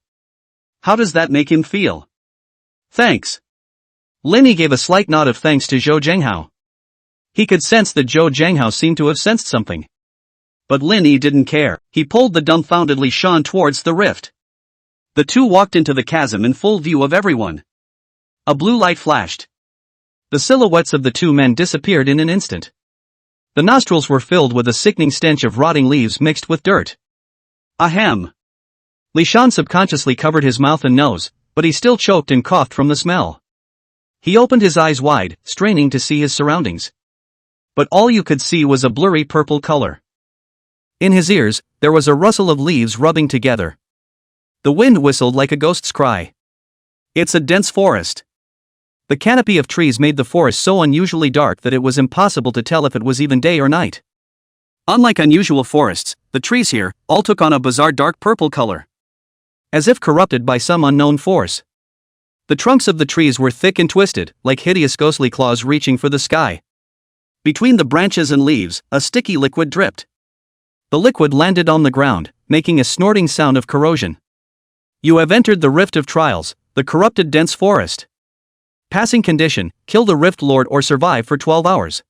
How does that make him feel? Thanks. Lin Yi gave a slight nod of thanks to Zhou Zhanghao. He could sense that Zhou Zhanghao seemed to have sensed something. But Lin Yi didn't care. He pulled the dumbfounded Li Shan towards the rift. The two walked into the chasm in full view of everyone. A blue light flashed. The silhouettes of the two men disappeared in an instant. The nostrils were filled with a sickening stench of rotting leaves mixed with dirt. Ahem. Li Shan subconsciously covered his mouth and nose, but he still choked and coughed from the smell. He opened his eyes wide, straining to see his surroundings. But all you could see was a blurry purple color. In his ears, there was a rustle of leaves rubbing together. The wind whistled like a ghost's cry. It's a dense forest. The canopy of trees made the forest so unusually dark that it was impossible to tell if it was even day or night. Unlike unusual forests, the trees here all took on a bizarre dark purple color. As if corrupted by some unknown force. The trunks of the trees were thick and twisted, like hideous ghostly claws reaching for the sky. Between the branches and leaves, a sticky liquid dripped. The liquid landed on the ground, making a snorting sound of corrosion. You have entered the Rift of Trials, the corrupted dense forest. Passing condition, kill the Rift Lord or survive for 12 hours.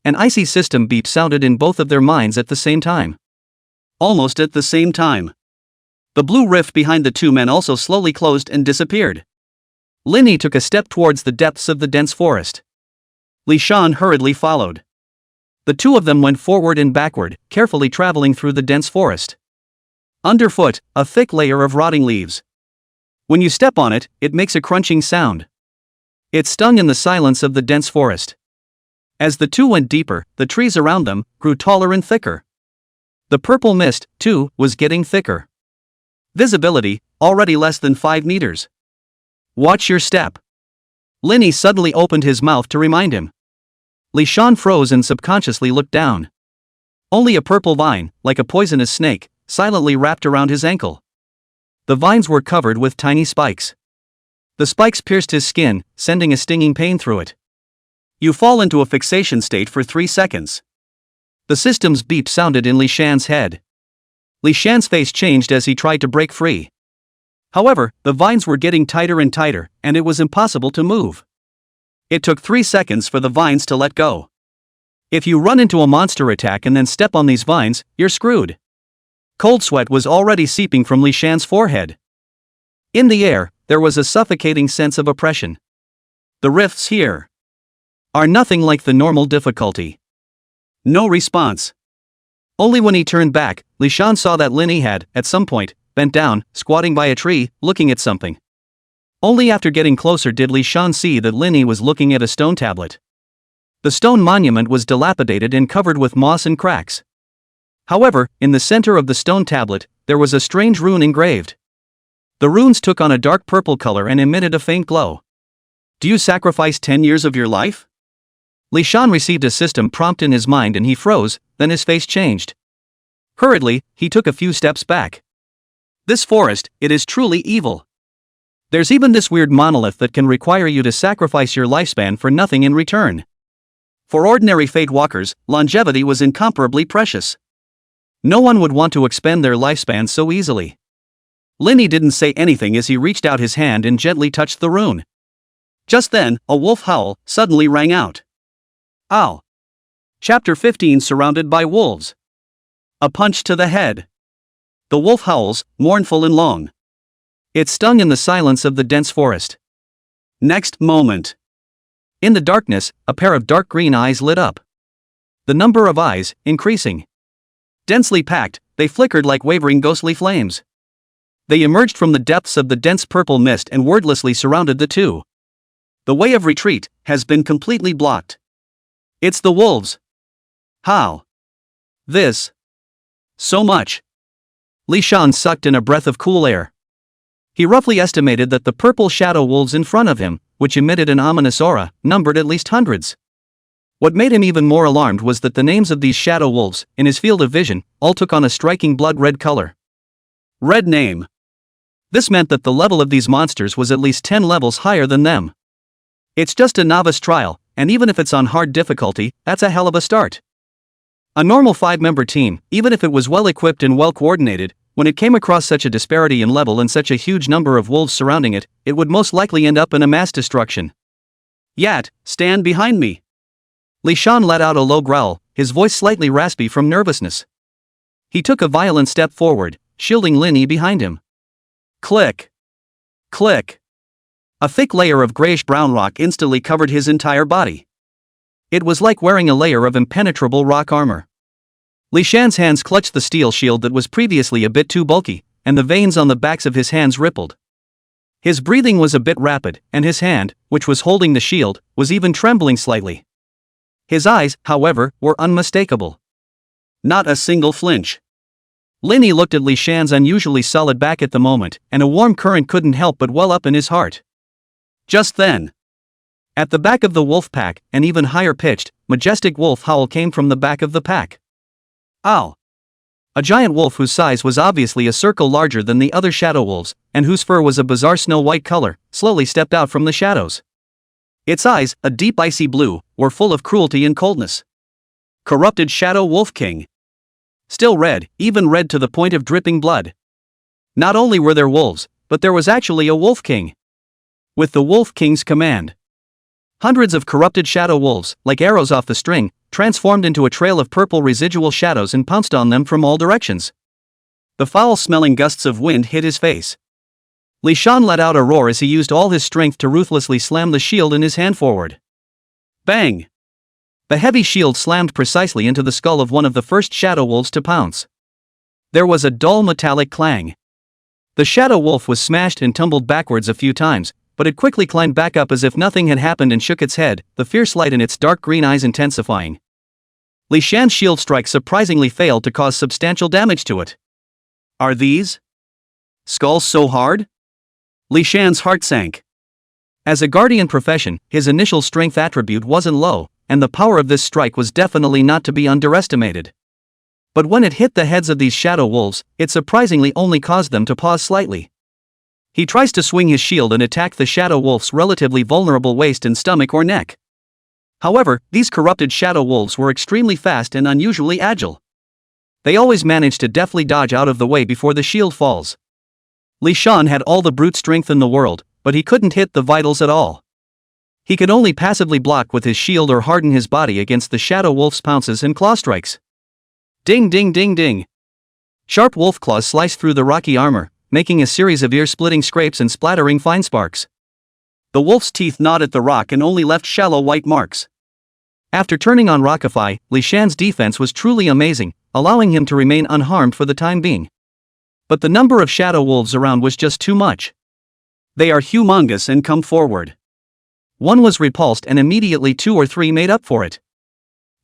An icy system beep sounded in both of their minds at the same time. Almost at the same time. The blue rift behind the two men also slowly closed and disappeared. Lin Yi took a step towards the depths of the dense forest. Li Shan hurriedly followed. The two of them went forward and backward, carefully traveling through the dense forest. Underfoot, a thick layer of rotting leaves. When you step on it, it makes a crunching sound. It stung in the silence of the dense forest. As the two went deeper, the trees around them grew taller and thicker. The purple mist, too, was getting thicker. Visibility, already less than 5 meters. Watch your step. Linny suddenly opened his mouth to remind him. Li Shan froze and subconsciously looked down. Only a purple vine, like a poisonous snake, silently wrapped around his ankle. The vines were covered with tiny spikes. The spikes pierced his skin, sending a stinging pain through it. You fall into a fixation state for 3 seconds. The system's beep sounded in Li Shan's head. Li Shan's face changed as he tried to break free. However, the vines were getting tighter and tighter, and it was impossible to move. It took 3 seconds for the vines to let go. If you run into a monster attack and then step on these vines, you're screwed. Cold sweat was already seeping from Li Shan's forehead. In the air, there was a suffocating sense of oppression. The rifts here are nothing like the normal difficulty. No response. Only when he turned back, Li Shan saw that Linny had, at some point, bent down, squatting by a tree, looking at something. Only after getting closer did Li Shan see that Linny was looking at a stone tablet. The stone monument was dilapidated and covered with moss and cracks. However, in the center of the stone tablet, there was a strange rune engraved. The runes took on a dark purple color and emitted a faint glow. Do you sacrifice 10 years of your life? Li Shan received a system prompt in his mind and he froze, then his face changed. Hurriedly, he took a few steps back. This forest, it is truly evil. There's even this weird monolith that can require you to sacrifice your lifespan for nothing in return. For ordinary fate walkers, longevity was incomparably precious. No one would want to expend their lifespan so easily. Linny didn't say anything as he reached out his hand and gently touched the rune. Just then, a wolf howl suddenly rang out. Ow! Chapter 15 Surrounded by Wolves. A punch to the head. The wolf howls, mournful and long. It stung in the silence of the dense forest. Next moment. In the darkness, a pair of dark green eyes lit up. The number of eyes, increasing. Densely packed, they flickered like wavering ghostly flames. They emerged from the depths of the dense purple mist and wordlessly surrounded the two. The way of retreat has been completely blocked. It's the wolves. How? This. So much. Li Shan sucked in a breath of cool air. He roughly estimated that the purple shadow wolves in front of him, which emitted an ominous aura, numbered at least hundreds. What made him even more alarmed was that the names of these shadow wolves, in his field of vision, all took on a striking blood-red color. Red name. This meant that the level of these monsters was at least 10 levels higher than them. It's just a novice trial, and even if it's on hard difficulty, that's a hell of a start. A normal 5-member team, even if it was well-equipped and well-coordinated, when it came across such a disparity in level and such a huge number of wolves surrounding it, it would most likely end up in a mass destruction. Yat, stand behind me. Li Shan let out a low growl, his voice slightly raspy from nervousness. He took a violent step forward, shielding Linny behind him. Click. Click. A thick layer of grayish-brown rock instantly covered his entire body. It was like wearing a layer of impenetrable rock armor. Li Shan's hands clutched the steel shield that was previously a bit too bulky, and the veins on the backs of his hands rippled. His breathing was a bit rapid, and his hand, which was holding the shield, was even trembling slightly. His eyes, however, were unmistakable. Not a single flinch. Linny looked at Li Shan's unusually solid back at the moment, and a warm current couldn't help but well up in his heart. Just then, at the back of the wolf pack, an even higher-pitched, majestic wolf howl came from the back of the pack. Ow! A giant wolf whose size was obviously a circle larger than the other shadow wolves, and whose fur was a bizarre snow-white color, slowly stepped out from the shadows. Its eyes, a deep icy blue, were full of cruelty and coldness. Corrupted Shadow Wolf King. Still red, even red to the point of dripping blood. Not only were there wolves, but there was actually a Wolf King. With the Wolf King's command. Hundreds of corrupted shadow wolves, like arrows off the string, transformed into a trail of purple residual shadows and pounced on them from all directions. The foul-smelling gusts of wind hit his face. Li Shan let out a roar as he used all his strength to ruthlessly slam the shield in his hand forward. Bang! The heavy shield slammed precisely into the skull of one of the first shadow wolves to pounce. There was a dull metallic clang. The shadow wolf was smashed and tumbled backwards a few times, but it quickly climbed back up as if nothing had happened and shook its head, the fierce light in its dark green eyes intensifying. Li Shan's shield strike surprisingly failed to cause substantial damage to it. Are these skulls so hard? Li Shan's heart sank. As a guardian profession, his initial strength attribute wasn't low, and the power of this strike was definitely not to be underestimated. But when it hit the heads of these shadow wolves, it surprisingly only caused them to pause slightly. He tries to swing his shield and attack the shadow wolf's relatively vulnerable waist and stomach or neck. However, these corrupted shadow wolves were extremely fast and unusually agile. They always managed to deftly dodge out of the way before the shield falls. Li Shan had all the brute strength in the world, but he couldn't hit the vitals at all. He could only passively block with his shield or harden his body against the shadow wolf's pounces and claw strikes. Ding ding ding ding. Sharp wolf claws sliced through the rocky armor, making a series of ear-splitting scrapes and splattering fine sparks. The wolf's teeth gnawed at the rock and only left shallow white marks. After turning on Rockify, Li Shan's defense was truly amazing, allowing him to remain unharmed for the time being. But the number of shadow wolves around was just too much. They are humongous and come forward. One was repulsed and immediately 2 or 3 made up for it.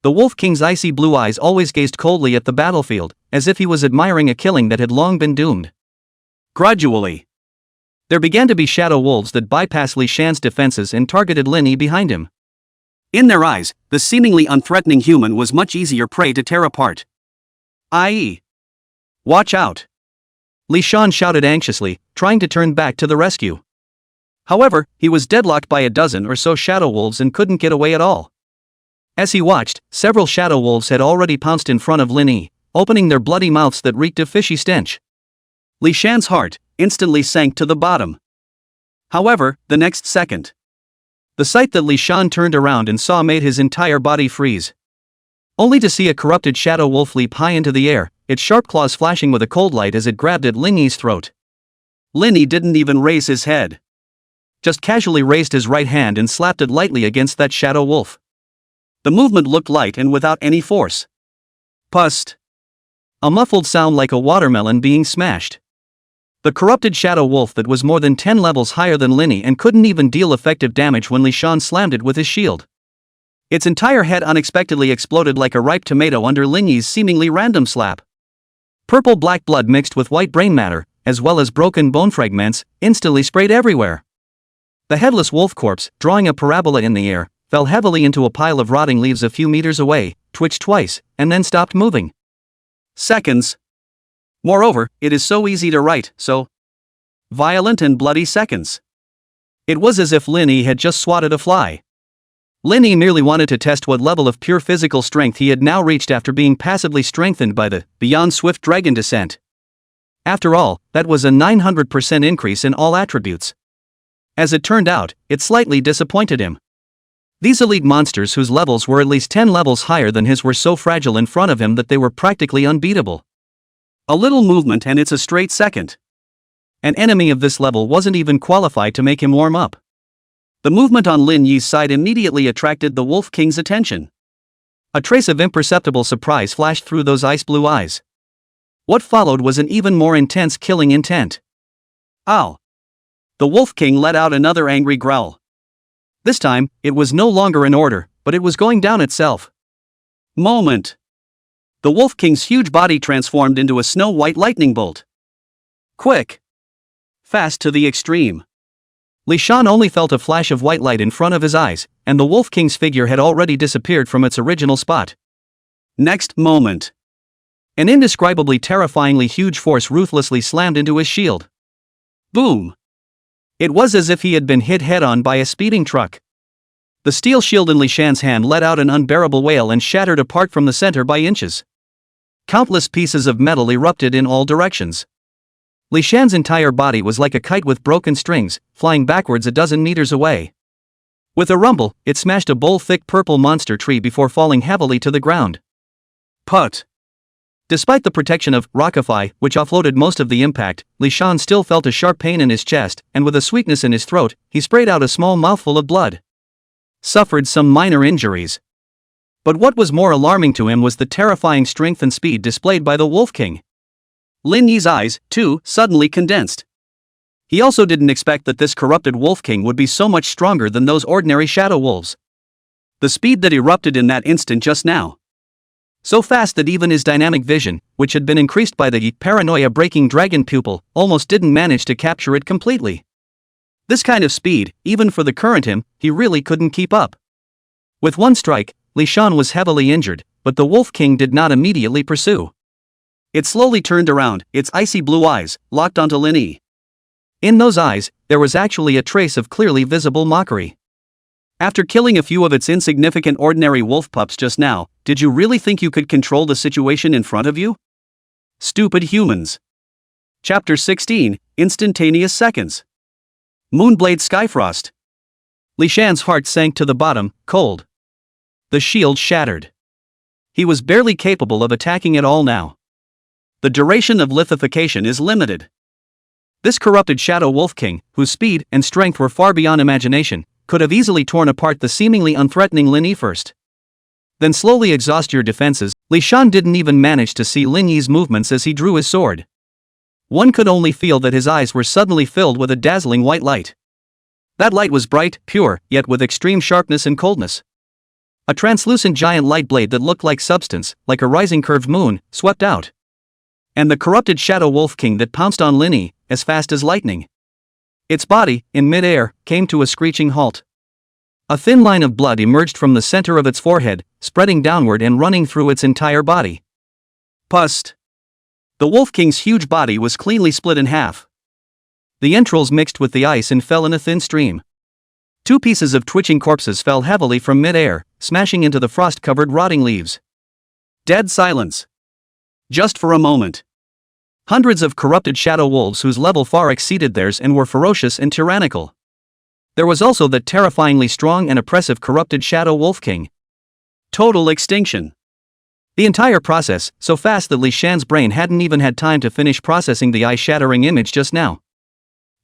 The Wolf King's icy blue eyes always gazed coldly at the battlefield, as if he was admiring a killing that had long been doomed. Gradually, there began to be shadow wolves that bypassed Li Shan's defenses and targeted Lin Yi behind him. In their eyes, the seemingly unthreatening human was much easier prey to tear apart. I.e. Watch out! Li Shan shouted anxiously, trying to turn back to the rescue. However, he was deadlocked by a dozen or so shadow wolves and couldn't get away at all. As he watched, several shadow wolves had already pounced in front of Lin Yi, opening their bloody mouths that reeked of fishy stench. Li Shan's heart instantly sank to the bottom. However, the next second, the sight that Li Shan turned around and saw made his entire body freeze. Only to see a corrupted shadow wolf leap high into the air, its sharp claws flashing with a cold light as it grabbed at Lin Yi's throat. Lin Yi didn't even raise his head. Just casually raised his right hand and slapped it lightly against that shadow wolf. The movement looked light and without any force. Pust. A muffled sound like a watermelon being smashed. The corrupted shadow wolf that was more than 10 levels higher than Lin Yi and couldn't even deal effective damage when Li Shan slammed it with his shield. Its entire head unexpectedly exploded like a ripe tomato under Lin Yi's seemingly random slap. Purple-black blood mixed with white brain matter, as well as broken bone fragments, instantly sprayed everywhere. The headless wolf corpse, drawing a parabola in the air, fell heavily into a pile of rotting leaves a few meters away, twitched twice, and then stopped moving. Seconds. Moreover, it is so easy to write, so violent and bloody seconds. It was as if Lin Yi had just swatted a fly. Lin Yi merely wanted to test what level of pure physical strength he had now reached after being passively strengthened by the beyond swift dragon descent. After all, that was a 900% increase in all attributes. As it turned out, it slightly disappointed him. These elite monsters whose levels were at least 10 levels higher than his were so fragile in front of him that they were practically unbeatable. A little movement and it's a straight second. An enemy of this level wasn't even qualified to make him warm up. The movement on Lin Yi's side immediately attracted the Wolf King's attention. A trace of imperceptible surprise flashed through those ice blue eyes. What followed was an even more intense killing intent. Ow! The Wolf King let out another angry growl. This time, it was no longer an order, but it was going down itself. Moment. The Wolf King's huge body transformed into a snow-white lightning bolt. Quick. Fast to the extreme. Li Shan only felt a flash of white light in front of his eyes, and the Wolf King's figure had already disappeared from its original spot. Next moment. An indescribably terrifyingly huge force ruthlessly slammed into his shield. Boom. It was as if he had been hit head-on by a speeding truck. The steel shield in Li Shan's hand let out an unbearable wail and shattered apart from the center by inches. Countless pieces of metal erupted in all directions. Li Shan's entire body was like a kite with broken strings, flying backwards a dozen meters away. With a rumble, it smashed a thick purple monster tree before falling heavily to the ground. Put. Despite the protection of Rockify, which offloaded most of the impact, Li Shan still felt a sharp pain in his chest, and with a sweetness in his throat, he sprayed out a small mouthful of blood. Suffered some minor injuries. But what was more alarming to him was the terrifying strength and speed displayed by the Wolf King. Lin Yi's eyes, too, suddenly condensed. He also didn't expect that this corrupted Wolf King would be so much stronger than those ordinary shadow wolves. The speed that erupted in that instant just now. So fast that even his dynamic vision, which had been increased by the paranoia-breaking dragon pupil, almost didn't manage to capture it completely. This kind of speed, even for the current him, he really couldn't keep up. With one strike, Li Shan was heavily injured, but the Wolf King did not immediately pursue. It slowly turned around, its icy blue eyes, locked onto Lin Yi. In those eyes, there was actually a trace of clearly visible mockery. After killing a few of its insignificant ordinary wolf pups just now, did you really think you could control the situation in front of you? Stupid humans. Chapter 16, Instantaneous Seconds. Moonblade Skyfrost. Li Shan's heart sank to the bottom, cold. The shield shattered. He was barely capable of attacking at all now. The duration of lithification is limited. This corrupted Shadow Wolf King, whose speed and strength were far beyond imagination, could have easily torn apart the seemingly unthreatening Lin Yi first. Then slowly exhaust your defenses. Li Shan didn't even manage to see Lin Yi's movements as he drew his sword. One could only feel that his eyes were suddenly filled with a dazzling white light. That light was bright, pure, yet with extreme sharpness and coldness. A translucent giant light blade that looked like substance, like a rising curved moon, swept out. And the corrupted Shadow Wolf King that pounced on Lin Yi, as fast as lightning. Its body, in mid-air, came to a screeching halt. A thin line of blood emerged from the center of its forehead, spreading downward and running through its entire body. Pust. The Wolf King's huge body was cleanly split in half. The entrails mixed with the ice and fell in a thin stream. Two pieces of twitching corpses fell heavily from mid-air, smashing into the frost-covered rotting leaves. Dead silence. Just for a moment. Hundreds of corrupted shadow wolves whose level far exceeded theirs and were ferocious and tyrannical. There was also that terrifyingly strong and oppressive corrupted Shadow Wolf King. Total extinction. The entire process, so fast that Li Shan's brain hadn't even had time to finish processing the eye-shattering image just now.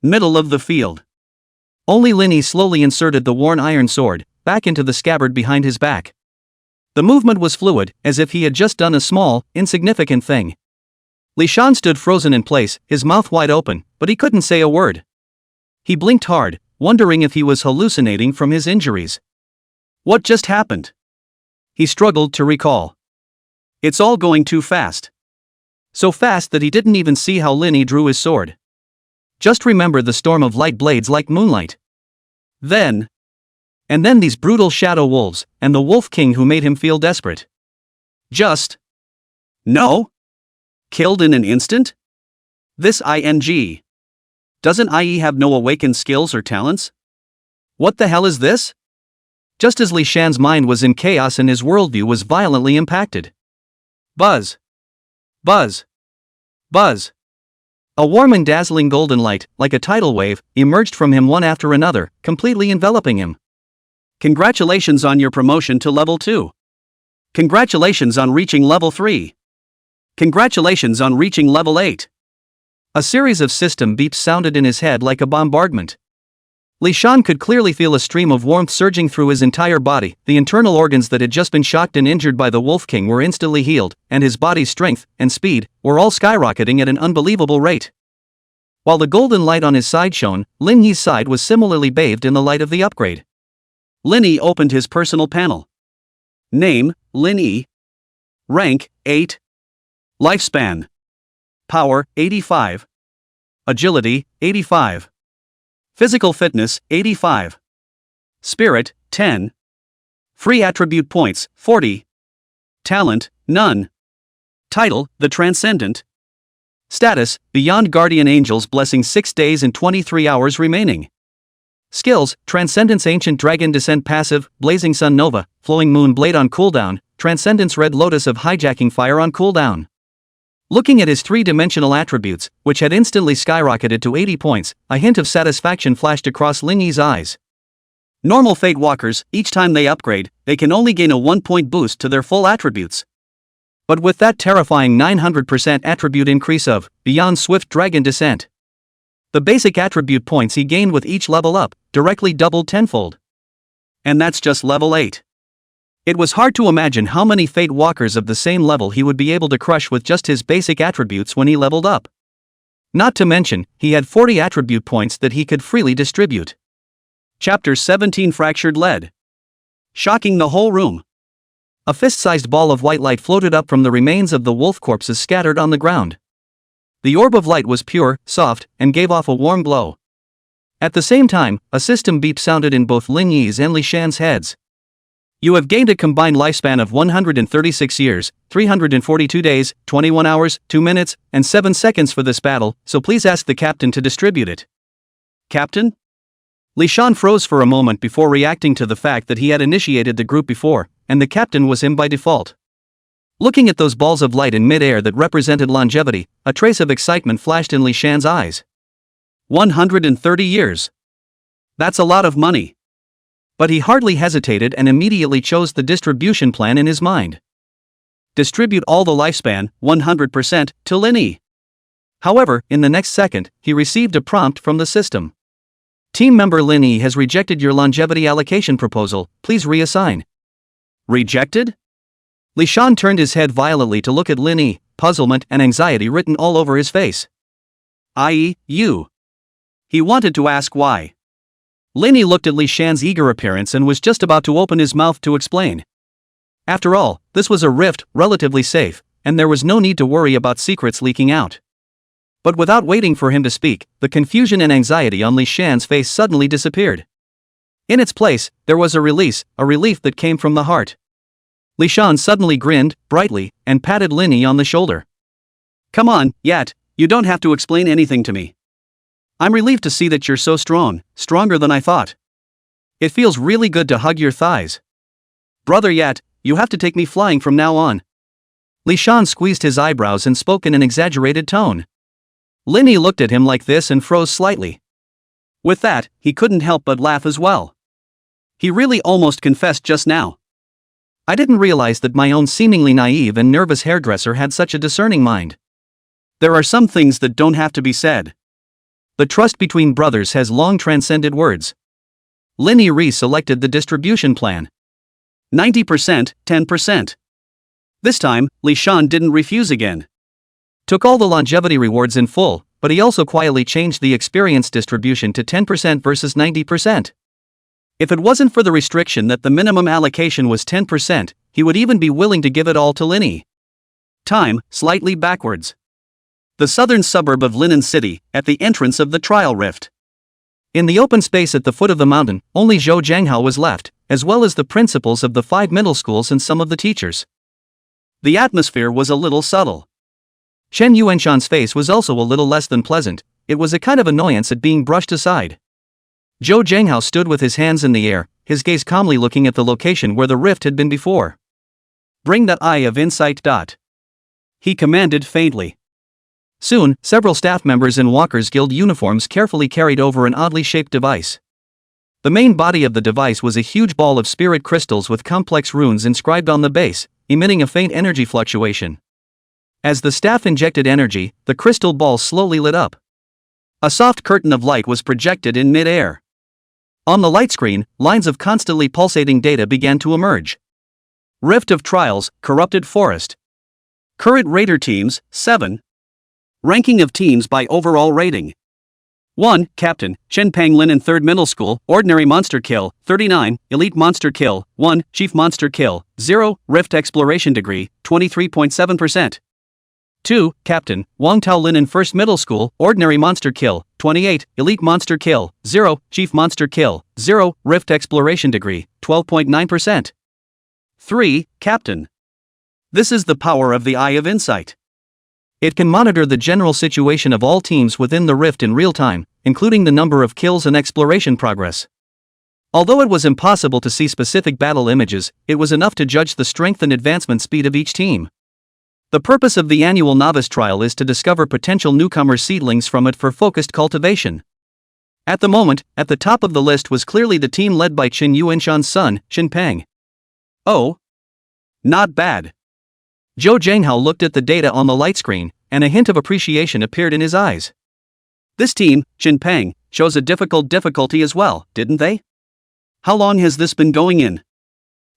Middle of the field. Only Lin Yi slowly inserted the worn iron sword back into the scabbard behind his back. The movement was fluid, as if he had just done a small, insignificant thing. Li Shan stood frozen in place, his mouth wide open, but he couldn't say a word. He blinked hard, wondering if he was hallucinating from his injuries. What just happened? He struggled to recall. It's all going too fast. So fast that he didn't even see how Lin Yi drew his sword. Just remember the storm of light blades like moonlight. And then these brutal shadow wolves, and the Wolf King who made him feel desperate. No? Killed in an instant? This ING. Doesn't IE have no awakened skills or talents? What the hell is this? Just as Li Shan's mind was in chaos and his worldview was violently impacted. Buzz. Buzz. Buzz. A warm and dazzling golden light, like a tidal wave, emerged from him one after another, completely enveloping him. Congratulations on your promotion to level 2. Congratulations on reaching level 3. Congratulations on reaching level 8. A series of system beeps sounded in his head like a bombardment. Li Shan could clearly feel a stream of warmth surging through his entire body. The internal organs that had just been shocked and injured by the Wolf King were instantly healed, and his body's strength and speed were all skyrocketing at an unbelievable rate. While the golden light on his side shone, Lin Yi's side was similarly bathed in the light of the upgrade. Lin Yi opened his personal panel. Name, Lin Yi. Rank, 8. Lifespan. Power, 85. Agility, 85. Physical fitness, 85. Spirit, 10. Free attribute points, 40. Talent, none. Title, The Transcendent. Status, Beyond Guardian Angels blessing 6 days and 23 hours remaining. Skills, Transcendence Ancient Dragon Descent Passive, Blazing Sun Nova, Flowing Moon Blade on cooldown, Transcendence Red Lotus of Hijacking Fire on cooldown. Looking at his three-dimensional attributes, which had instantly skyrocketed to 80 points, a hint of satisfaction flashed across Lin Yi's eyes. Normal Fate Walkers, each time they upgrade, they can only gain a 1-point boost to their full attributes. But with that terrifying 900% attribute increase of Beyond Swift Dragon Descent, the basic attribute points he gained with each level up directly doubled tenfold. And that's just level 8. It was hard to imagine how many Fate Walkers of the same level he would be able to crush with just his basic attributes when he leveled up. Not to mention, he had 40 attribute points that he could freely distribute. Chapter 17 Fractured Lead. Shocking the whole room. A fist-sized ball of white light floated up from the remains of the wolf corpses scattered on the ground. The orb of light was pure, soft, and gave off a warm glow. At the same time, a system beep sounded in both Lin Yi's and Li Shan's heads. You have gained a combined lifespan of 136 years, 342 days, 21 hours, 2 minutes, and 7 seconds for this battle, so please ask the captain to distribute it. Captain? Li Shan froze for a moment before reacting to the fact that he had initiated the group before, and the captain was him by default. Looking at those balls of light in mid-air that represented longevity, a trace of excitement flashed in Li Shan's eyes. 130 years. That's a lot of money. But he hardly hesitated and immediately chose the distribution plan in his mind. Distribute all the lifespan, 100%, to Lin Yi. However, in the next second, he received a prompt from the system. Team member Lin Yi has rejected your longevity allocation proposal, please reassign. Rejected? Li Shan turned his head violently to look at Lin Yi, puzzlement and anxiety written all over his face. I.e., you. He wanted to ask why. Lin Yi looked at Li Shan's eager appearance and was just about to open his mouth to explain. After all, this was a rift, relatively safe, and there was no need to worry about secrets leaking out. But without waiting for him to speak, the confusion and anxiety on Li Shan's face suddenly disappeared. In its place, there was a relief that came from the heart. Li Shan suddenly grinned, brightly, and patted Lin Yi on the shoulder. Come on, Yat, you don't have to explain anything to me. I'm relieved to see that you're so strong, stronger than I thought. It feels really good to hug your thighs. Brother Yat, you have to take me flying from now on. Li Shan squeezed his eyebrows and spoke in an exaggerated tone. Lin Yi looked at him like this and froze slightly. With that, he couldn't help but laugh as well. He really almost confessed just now. I didn't realize that my own seemingly naive and nervous hairdresser had such a discerning mind. There are some things that don't have to be said. The trust between brothers has long transcended words. Lin Yi re-selected the distribution plan. 90%, 10%. This time, Li Shan didn't refuse again. Took all the longevity rewards in full, but he also quietly changed the experience distribution to 10% versus 90%. If it wasn't for the restriction that the minimum allocation was 10%, he would even be willing to give it all to Lin Yi. Time, slightly backwards. The southern suburb of Linen City, at the entrance of the trial rift. In the open space at the foot of the mountain, only Zhou Zhanghao was left, as well as the principals of the 5 middle schools and some of the teachers. The atmosphere was a little subtle. Chen Yuanshan's face was also a little less than pleasant, it was a kind of annoyance at being brushed aside. Zhou Zhanghao stood with his hands in the air, his gaze calmly looking at the location where the rift had been before. Bring that eye of insight. He commanded faintly. Soon, several staff members in Walker's Guild uniforms carefully carried over an oddly shaped device. The main body of the device was a huge ball of spirit crystals with complex runes inscribed on the base, emitting a faint energy fluctuation. As the staff injected energy, the crystal ball slowly lit up. A soft curtain of light was projected in mid-air. On the light screen, lines of constantly pulsating data began to emerge. Rift of Trials, Corrupted Forest. Current Raider Teams, 7. Ranking of teams by overall rating. 1. Captain, Chen Panglin in 3rd Middle School, Ordinary Monster Kill, 39, Elite Monster Kill, 1, Chief Monster Kill, 0, Rift Exploration Degree, 23.7%. 2. Captain, Wang Taolin in 1st Middle School, Ordinary Monster Kill, 28, Elite Monster Kill, 0, Chief Monster Kill, 0, Rift Exploration Degree, 12.9%. 3. Captain. This is the power of the Eye of Insight. It can monitor the general situation of all teams within the rift in real time, including the number of kills and exploration progress. Although it was impossible to see specific battle images, it was enough to judge the strength and advancement speed of each team. The purpose of the annual novice trial is to discover potential newcomer seedlings from it for focused cultivation. At the moment, at the top of the list was clearly the team led by Qin Yuanshan's son, Qin Peng. Oh. Not bad. Zhou Zhanghao looked at the data on the light screen, and a hint of appreciation appeared in his eyes. This team, Qin Peng, chose a difficulty as well, didn't they? How long has this been going in?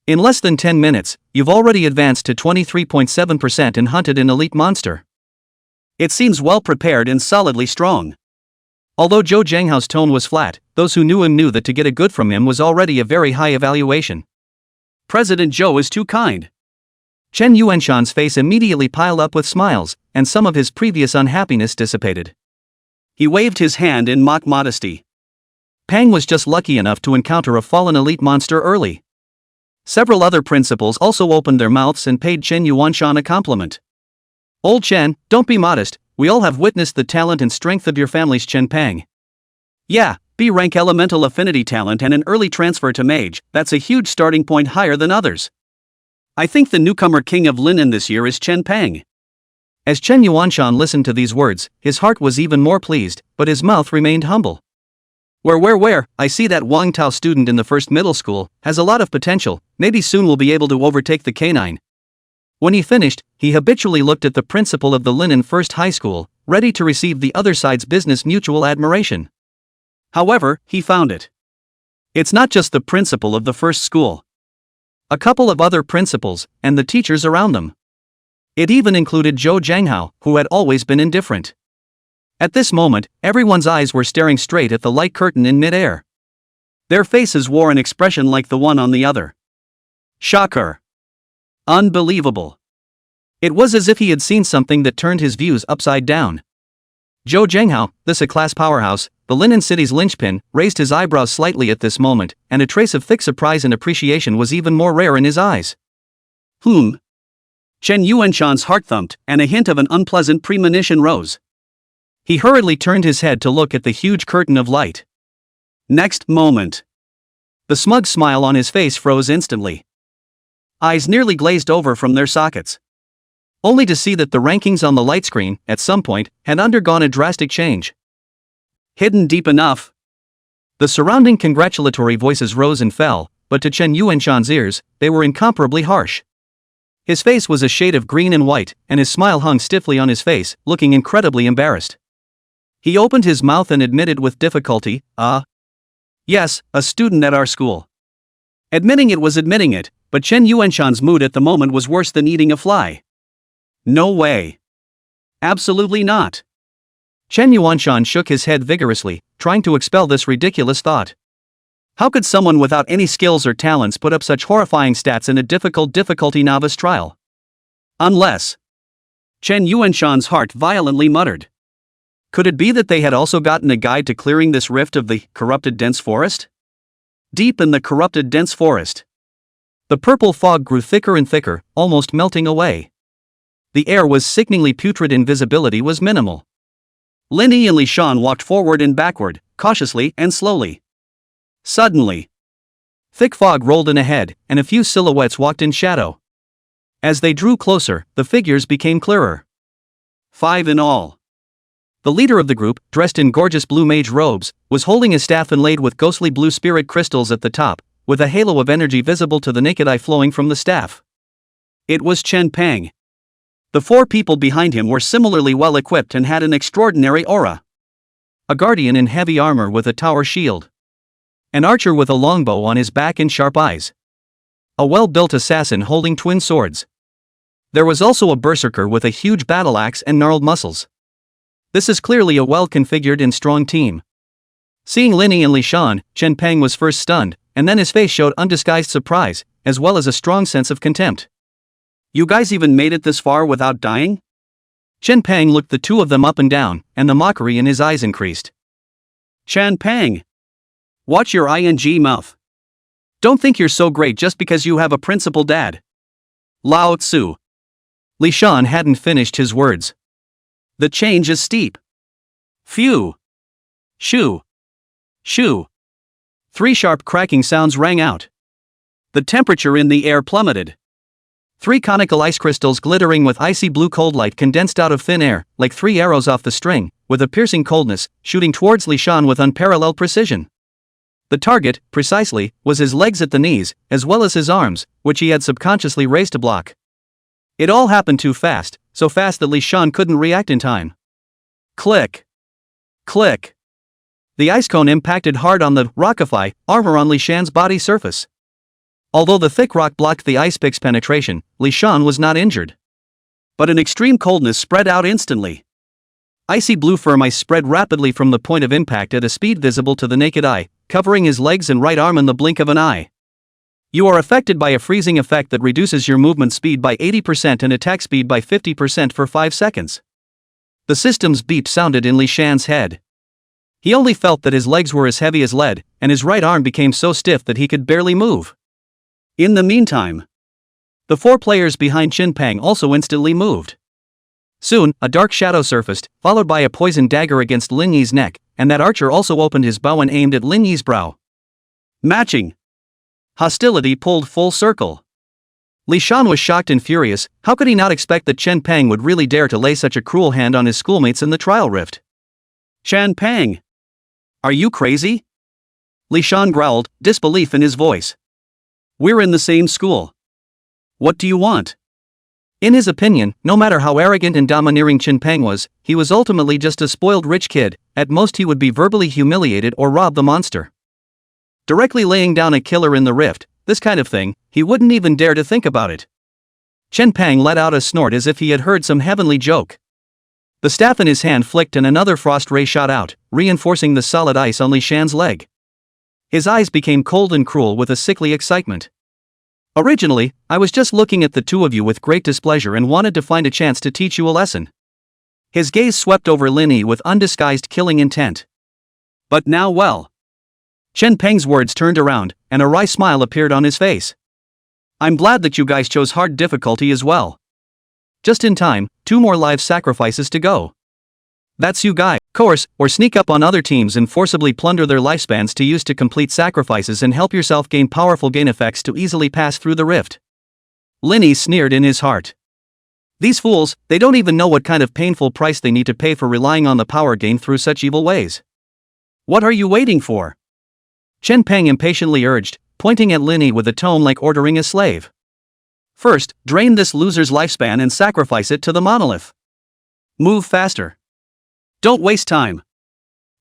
In less than 10 minutes, you've already advanced to 23.7% and hunted an elite monster. It seems well prepared and solidly strong. Although Zhou Zhanghao's tone was flat, those who knew him knew that to get a good from him was already a very high evaluation. President Zhou is too kind. Chen Yuanshan's face immediately piled up with smiles, and some of his previous unhappiness dissipated. He waved his hand in mock modesty. Pang was just lucky enough to encounter a fallen elite monster early. Several other principals also opened their mouths and paid Chen Yuanshan a compliment. Old Chen, don't be modest, we all have witnessed the talent and strength of your family's Chen Pang. Yeah, B rank elemental affinity talent and an early transfer to mage, that's a huge starting point higher than others. I think the newcomer king of Linen this year is Chen Pang. As Chen Yuanshan listened to these words, his heart was even more pleased, but his mouth remained humble. Where, I see that Wang Tao student in the first middle school has a lot of potential, maybe soon we'll be able to overtake the canine. When he finished, he habitually looked at the principal of the Linen First High School, ready to receive the other side's business mutual admiration. However, he found it. It's not just the principal of the first school. A couple of other principals, and the teachers around them. It even included Zhou Zhanghao, who had always been indifferent. At this moment, everyone's eyes were staring straight at the light curtain in mid-air. Their faces wore an expression like the one on the other. Shocker. Unbelievable. It was as if he had seen something that turned his views upside down. Zhou Zhanghao, this A-class powerhouse, the Linen City's linchpin, raised his eyebrows slightly at this moment, and a trace of thick surprise and appreciation was even more rare in his eyes. Chen Yuanshan's heart thumped, and a hint of an unpleasant premonition rose. He hurriedly turned his head to look at the huge curtain of light. Next moment, the smug smile on his face froze instantly. Eyes nearly glazed over from their sockets. Only to see that the rankings on the light screen, at some point, had undergone a drastic change. Hidden deep enough. The surrounding congratulatory voices rose and fell, but to Chen Yuanshan's ears, they were incomparably harsh. His face was a shade of green and white, and his smile hung stiffly on his face, looking incredibly embarrassed. He opened his mouth and admitted with difficulty, yes, a student at our school. Admitting it was admitting it, but Chen Yuanshan's mood at the moment was worse than eating a fly. No way. Absolutely not. Chen Yuanshan shook his head vigorously, trying to expel this ridiculous thought. How could someone without any skills or talents put up such horrifying stats in a difficulty novice trial? Unless. Chen Yuanshan's heart violently muttered. Could it be that they had also gotten a guide to clearing this rift of the corrupted dense forest? Deep in the corrupted dense forest, the purple fog grew thicker and thicker, almost melting away. The air was sickeningly putrid and visibility was minimal. Lin Yi and Li Shan walked forward and backward, cautiously and slowly. Suddenly, thick fog rolled in ahead, and a few silhouettes walked in shadow. As they drew closer, the figures became clearer. 5 in all. The leader of the group, dressed in gorgeous blue mage robes, was holding a staff inlaid with ghostly blue spirit crystals at the top, with a halo of energy visible to the naked eye flowing from the staff. It was Chen Pang. The 4 people behind him were similarly well equipped and had an extraordinary aura. A guardian in heavy armor with a tower shield. An archer with a longbow on his back and sharp eyes. A well-built assassin holding twin swords. There was also a berserker with a huge battle axe and gnarled muscles. This is clearly a well-configured and strong team. Seeing Lin Yi and Li Shan, Chen Pang was first stunned, and then his face showed undisguised surprise, as well as a strong sense of contempt. You guys even made it this far without dying? Chen Pang looked the two of them up and down, and the mockery in his eyes increased. Chen Pang! Watch your ing mouth. Don't think you're so great just because you have a principal dad. Lao Tzu. Li Shan hadn't finished his words. The change is steep. Phew. Shoo. Shoo. 3 sharp cracking sounds rang out. The temperature in the air plummeted. 3 conical ice crystals glittering with icy blue cold light condensed out of thin air, like 3 arrows off the string, with a piercing coldness, shooting towards Li Shan with unparalleled precision. The target, precisely, was his legs at the knees, as well as his arms, which he had subconsciously raised to block. It all happened too fast, so fast that Li Shan couldn't react in time. Click. Click. The ice cone impacted hard on the rockify armor on Li Shan's body surface. Although the thick rock blocked the ice pick's penetration, Li Shan was not injured. But an extreme coldness spread out instantly. Icy blue firm ice spread rapidly from the point of impact at a speed visible to the naked eye, covering his legs and right arm in the blink of an eye. You are affected by a freezing effect that reduces your movement speed by 80% and attack speed by 50% for 5 seconds. The system's beep sounded in Li Shan's head. He only felt that his legs were as heavy as lead, and his right arm became so stiff that he could barely move. In the meantime, the 4 players behind Qin Peng also instantly moved. Soon, a dark shadow surfaced, followed by a poisoned dagger against Lin Yi's neck, and that archer also opened his bow and aimed at Lin Yi's brow. Matching. Hostility pulled full circle. Li Shan was shocked and furious. How could he not expect that Qin Peng would really dare to lay such a cruel hand on his schoolmates in the trial rift? Qin Peng! Are you crazy? Li Shan growled, disbelief in his voice. We're in the same school. What do you want? In his opinion, no matter how arrogant and domineering Qin Peng was, he was ultimately just a spoiled rich kid. At most he would be verbally humiliated or rob the monster. Directly laying down a killer in the rift, this kind of thing, he wouldn't even dare to think about it. Qin Peng let out a snort as if he had heard some heavenly joke. The staff in his hand flicked and another frost ray shot out, reinforcing the solid ice on Li Shan's leg. His eyes became cold and cruel with a sickly excitement. Originally, I was just looking at the two of you with great displeasure and wanted to find a chance to teach you a lesson. His gaze swept over Lin Yi with undisguised killing intent. But now well. Qin Peng's words turned around, and a wry smile appeared on his face. I'm glad that you guys chose hard difficulty as well. Just in time, 2 more live sacrifices to go. That's you guys, course, or sneak up on other teams and forcibly plunder their lifespans to use to complete sacrifices and help yourself gain powerful gain effects to easily pass through the rift. Lin Yi sneered in his heart. These fools, they don't even know what kind of painful price they need to pay for relying on the power gained through such evil ways. What are you waiting for? Qin Peng impatiently urged, pointing at Lin Yi with a tone like ordering a slave. First, drain this loser's lifespan and sacrifice it to the monolith. Move faster. Don't waste time.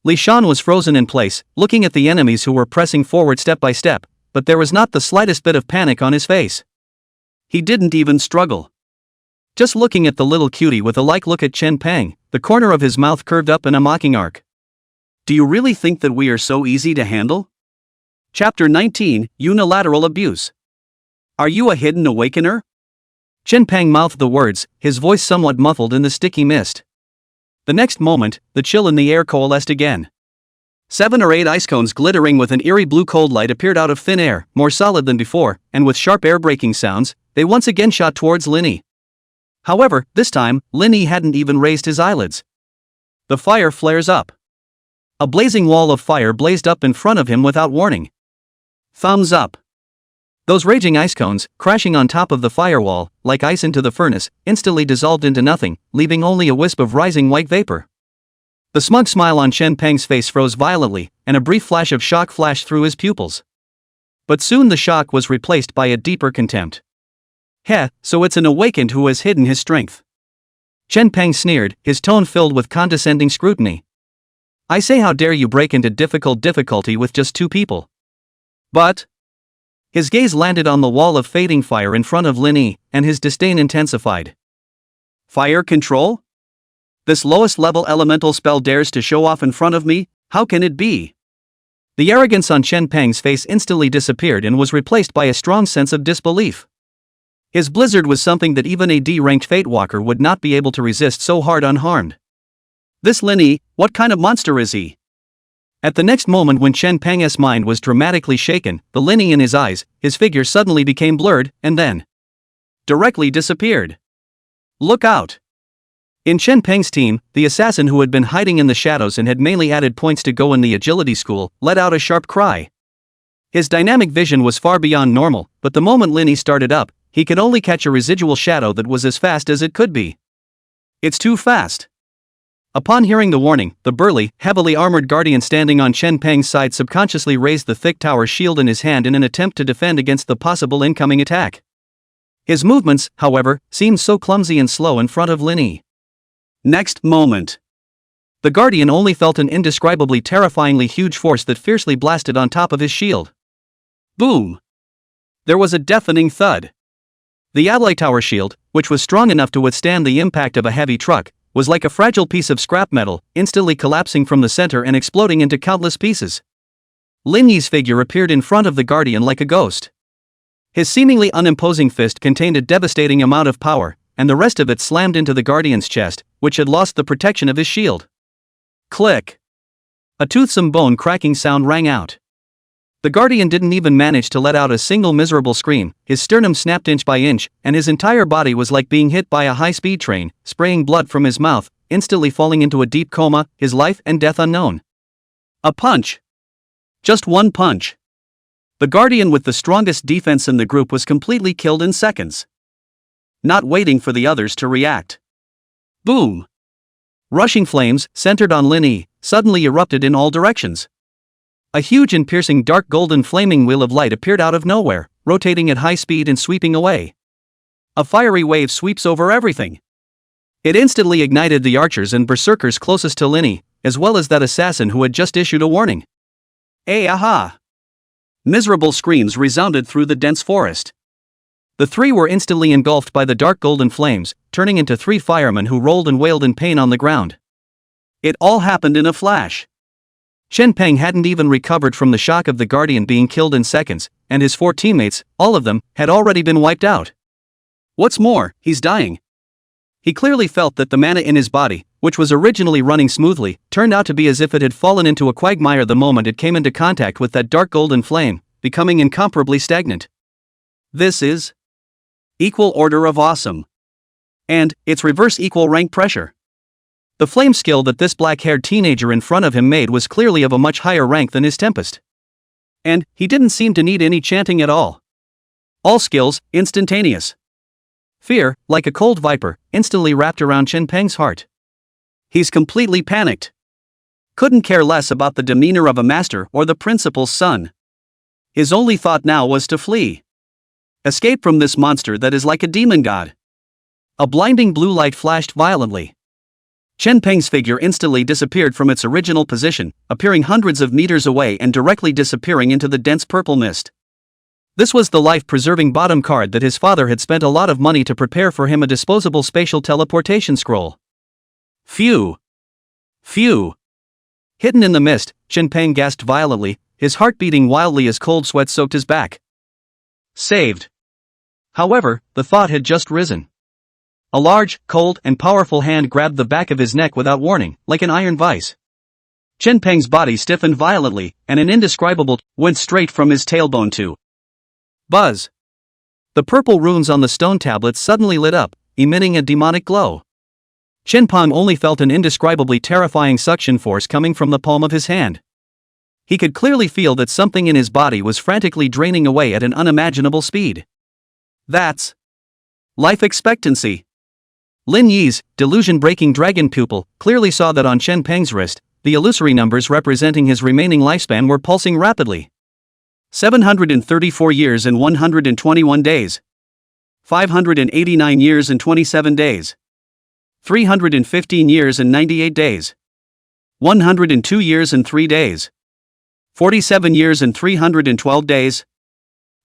Li Shan was frozen in place, looking at the enemies who were pressing forward step by step, but there was not the slightest bit of panic on his face. He didn't even struggle. Just looking at the little cutie with a like look at Qin Peng, the corner of his mouth curved up in a mocking arc. Do you really think that we are so easy to handle? Chapter 19, Unilateral Abuse. Are you a hidden awakener? Qin Peng mouthed the words, his voice somewhat muffled in the sticky mist. The next moment, the chill in the air coalesced again. 7 or 8 ice cones glittering with an eerie blue cold light appeared out of thin air, more solid than before, and with sharp air-breaking sounds, they once again shot towards Lin Yi. However, this time, Lin Yi hadn't even raised his eyelids. The fire flares up. A blazing wall of fire blazed up in front of him without warning. Thumbs up. Those raging ice cones, crashing on top of the firewall, like ice into the furnace, instantly dissolved into nothing, leaving only a wisp of rising white vapor. The smug smile on Qin Peng's face froze violently, and a brief flash of shock flashed through his pupils. But soon the shock was replaced by a deeper contempt. Heh, so it's an awakened who has hidden his strength. Qin Peng sneered, his tone filled with condescending scrutiny. I say, how dare you break into difficulty with just 2 people? But his gaze landed on the wall of fading fire in front of Lin Yi, and his disdain intensified. Fire control? This lowest level elemental spell dares to show off in front of me? How can it be? The arrogance on Qin Peng's face instantly disappeared and was replaced by a strong sense of disbelief. His blizzard was something that even a D-ranked Fate Walker would not be able to resist so hard unharmed. This Lin Yi, what kind of monster is he? At the next moment, when Qin Peng's mind was dramatically shaken, the Lin Yi in his eyes, his figure suddenly became blurred, and then directly disappeared. Look out! In Qin Peng's team, the assassin who had been hiding in the shadows and had mainly added points to go in the agility school, let out a sharp cry. His dynamic vision was far beyond normal, but the moment Lin Yi started up, he could only catch a residual shadow that was as fast as it could be. It's too fast. Upon hearing the warning, the burly, heavily armored guardian standing on Qin Peng's side subconsciously raised the thick tower shield in his hand in an attempt to defend against the possible incoming attack. His movements, however, seemed so clumsy and slow in front of Lin Yi. Next moment, the guardian only felt an indescribably terrifyingly huge force that fiercely blasted on top of his shield. Boom! There was a deafening thud. The alloy tower shield, which was strong enough to withstand the impact of a heavy truck, was like a fragile piece of scrap metal, instantly collapsing from the center and exploding into countless pieces. Lin Yi's figure appeared in front of the Guardian like a ghost. His seemingly unimposing fist contained a devastating amount of power, and the rest of it slammed into the Guardian's chest, which had lost the protection of his shield. Click! A toothsome bone cracking sound rang out. The Guardian didn't even manage to let out a single miserable scream. His sternum snapped inch by inch, and his entire body was like being hit by a high-speed train, spraying blood from his mouth, instantly falling into a deep coma, his life and death unknown. A punch. Just one punch. The Guardian with the strongest defense in the group was completely killed in seconds. Not waiting for the others to react. Boom! Rushing flames, centered on Lin Yi, suddenly erupted in all directions. A huge and piercing dark golden flaming wheel of light appeared out of nowhere, rotating at high speed and sweeping away. A fiery wave sweeps over everything. It instantly ignited the archers and berserkers closest to Lin Yi, as well as that assassin who had just issued a warning. Aha! Miserable screams resounded through the dense forest. The three were instantly engulfed by the dark golden flames, turning into three firemen who rolled and wailed in pain on the ground. It all happened in a flash. Chen Peng hadn't even recovered from the shock of the Guardian being killed in seconds, and his 4 teammates, all of them, had already been wiped out. What's more, he's dying. He clearly felt that the mana in his body, which was originally running smoothly, turned out to be as if it had fallen into a quagmire the moment it came into contact with that dark golden flame, becoming incomparably stagnant. This is equal order of awesome. And it's reverse equal rank pressure. The flame skill that this black-haired teenager in front of him made was clearly of a much higher rank than his Tempest. And he didn't seem to need any chanting at all. All skills, instantaneous. Fear, like a cold viper, instantly wrapped around Chen Peng's heart. He's completely panicked. Couldn't care less about the demeanor of a master or the principal's son. His only thought now was to flee. Escape from this monster that is like a demon god. A blinding blue light flashed violently. Chen Peng's figure instantly disappeared from its original position, appearing hundreds of meters away and directly disappearing into the dense purple mist. This was the life-preserving bottom card that his father had spent a lot of money to prepare for him, a disposable spatial teleportation scroll. Phew! Phew! Hidden in the mist, Chen Peng gasped violently, his heart beating wildly as cold sweat soaked his back. Saved. However, the thought had just risen. A large, cold, and powerful hand grabbed the back of his neck without warning, like an iron vice. Chen Peng's body stiffened violently, and an indescribable went straight from his tailbone to buzz. The purple runes on the stone tablets suddenly lit up, emitting a demonic glow. Chen Peng only felt an indescribably terrifying suction force coming from the palm of his hand. He could clearly feel that something in his body was frantically draining away at an unimaginable speed. That's life expectancy. Lin Yi's delusion-breaking dragon pupil clearly saw that on Chen Peng's wrist, the illusory numbers representing his remaining lifespan were pulsing rapidly. 734 years and 121 days. 589 years and 27 days. 315 years and 98 days. 102 years and 3 days. 47 years and 312 days.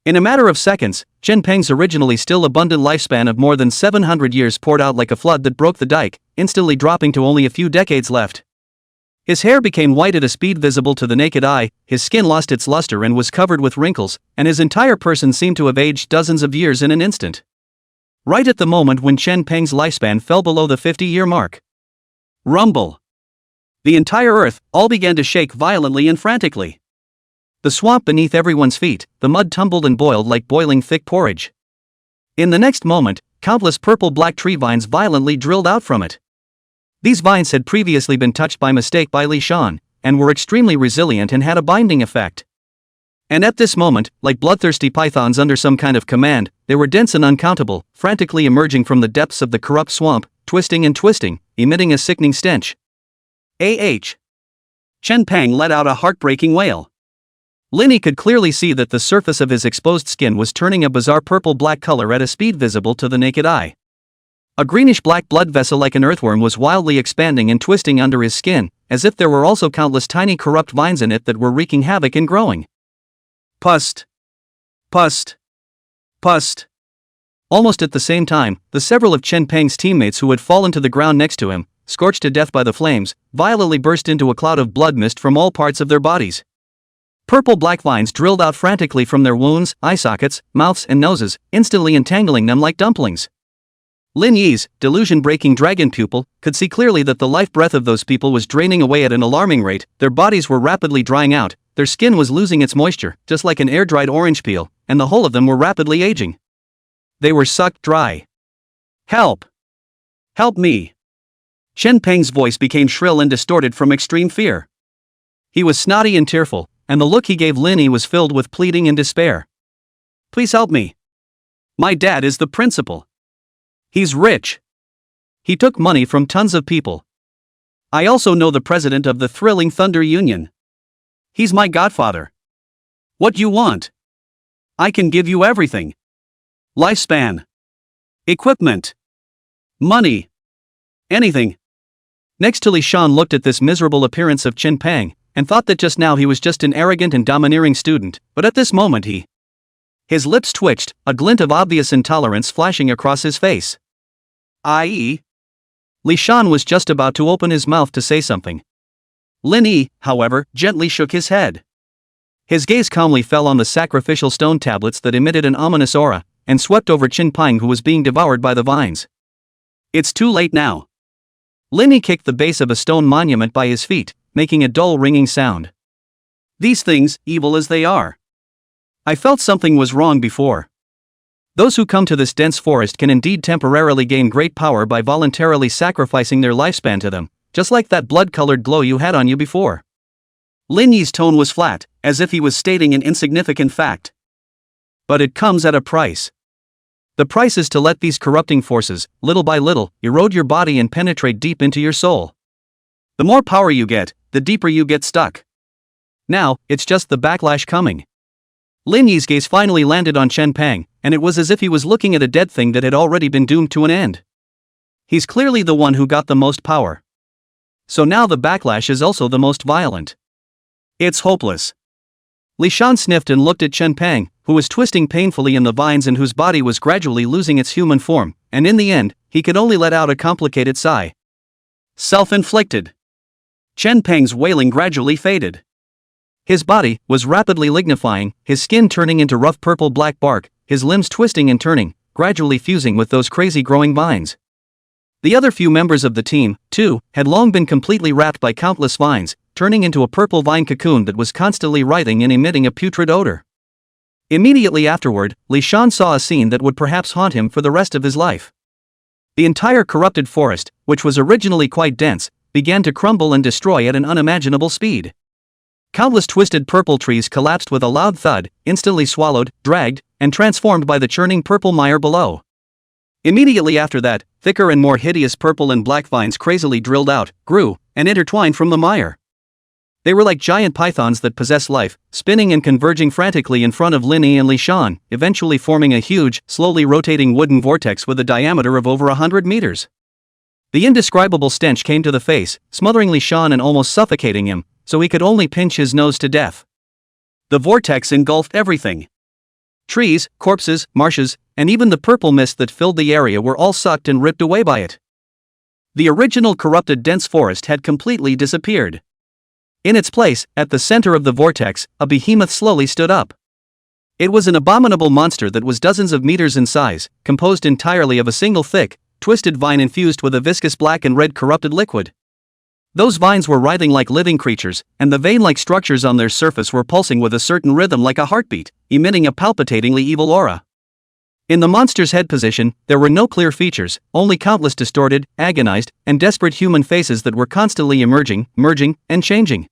In a matter of seconds, Chen Peng's originally still abundant lifespan of more than 700 years poured out like a flood that broke the dike, instantly dropping to only a few decades left. His hair became white at a speed visible to the naked eye, his skin lost its luster and was covered with wrinkles, and his entire person seemed to have aged dozens of years in an instant. Right at the moment when Chen Peng's lifespan fell below the 50-year mark. Rumble. The entire earth all began to shake violently and frantically. The swamp beneath everyone's feet, the mud tumbled and boiled like boiling thick porridge. In the next moment, countless purple-black tree vines violently drilled out from it. These vines had previously been touched by mistake by Li Shan, and were extremely resilient and had a binding effect. And at this moment, like bloodthirsty pythons under some kind of command, they were dense and uncountable, frantically emerging from the depths of the corrupt swamp, twisting and twisting, emitting a sickening stench. Chen Peng let out a heartbreaking wail. Lin Yi could clearly see that the surface of his exposed skin was turning a bizarre purple-black color at a speed visible to the naked eye. A greenish-black blood vessel like an earthworm was wildly expanding and twisting under his skin, as if there were also countless tiny corrupt vines in it that were wreaking havoc and growing. Pust. Pust. Pust. Almost at the same time, the several of Chen Peng's teammates who had fallen to the ground next to him, scorched to death by the flames, violently burst into a cloud of blood mist from all parts of their bodies. Purple-black vines drilled out frantically from their wounds, eye sockets, mouths and noses, instantly entangling them like dumplings. Lin Yi's delusion-breaking dragon pupil could see clearly that the life breath of those people was draining away at an alarming rate. Their bodies were rapidly drying out, their skin was losing its moisture, just like an air-dried orange peel, and the whole of them were rapidly aging. They were sucked dry. Help! Help me! Chen Peng's voice became shrill and distorted from extreme fear. He was snotty and tearful, and the look he gave Lin Yi was filled with pleading and despair. Please help me. My dad is the principal. He's rich. He took money from tons of people. I also know the president of the Thrilling Thunder Union. He's my godfather. What you want? I can give you everything. Lifespan. Equipment. Money. Anything. Next to Li Shan looked at this miserable appearance of Chen Peng, and thought that just now he was just an arrogant and domineering student, but at this moment his lips twitched, a glint of obvious intolerance flashing across his face. I.e. Li Shan was just about to open his mouth to say something. Lin Yi, however, gently shook his head. His gaze calmly fell on the sacrificial stone tablets that emitted an ominous aura, and swept over Chen Peng, who was being devoured by the vines. It's too late now. Lin Yi kicked the base of a stone monument by his feet, making a dull ringing sound. These things, evil as they are. I felt something was wrong before. Those who come to this dense forest can indeed temporarily gain great power by voluntarily sacrificing their lifespan to them, just like that blood-colored glow you had on you before. Lin Yi's tone was flat, as if he was stating an insignificant fact. But it comes at a price. The price is to let these corrupting forces, little by little, erode your body and penetrate deep into your soul. The more power you get, the deeper you get stuck. Now, it's just the backlash coming. Lin Yi's gaze finally landed on Chen Peng, and it was as if he was looking at a dead thing that had already been doomed to an end. He's clearly the one who got the most power. So now the backlash is also the most violent. It's hopeless. Li Shan sniffed and looked at Chen Peng, who was twisting painfully in the vines and whose body was gradually losing its human form, and in the end, he could only let out a complicated sigh. Self-inflicted. Chen Peng's wailing gradually faded. His body was rapidly lignifying, his skin turning into rough purple-black bark, his limbs twisting and turning, gradually fusing with those crazy growing vines. The other few members of the team, too, had long been completely wrapped by countless vines, turning into a purple vine cocoon that was constantly writhing and emitting a putrid odor. Immediately afterward, Li Shan saw a scene that would perhaps haunt him for the rest of his life. The entire corrupted forest, which was originally quite dense, began to crumble and destroy at an unimaginable speed. Countless twisted purple trees collapsed with a loud thud, instantly swallowed, dragged, and transformed by the churning purple mire below. Immediately after that, thicker and more hideous purple and black vines crazily drilled out, grew, and intertwined from the mire. They were like giant pythons that possess life, spinning and converging frantically in front of Lin Yi and Li Shan, eventually forming a huge, slowly rotating wooden vortex with a diameter of over 100 meters. The indescribable stench came to the face, smothering Li Shan and almost suffocating him, so he could only pinch his nose to death. The vortex engulfed everything. Trees, corpses, marshes, and even the purple mist that filled the area were all sucked and ripped away by it. The original corrupted dense forest had completely disappeared. In its place, at the center of the vortex, a behemoth slowly stood up. It was an abominable monster that was dozens of meters in size, composed entirely of a single thick, twisted vine infused with a viscous black and red corrupted liquid. Those vines were writhing like living creatures, and the vein-like structures on their surface were pulsing with a certain rhythm like a heartbeat, emitting a palpitatingly evil aura. In the monster's head position, there were no clear features, only countless distorted, agonized, and desperate human faces that were constantly emerging, merging, and changing.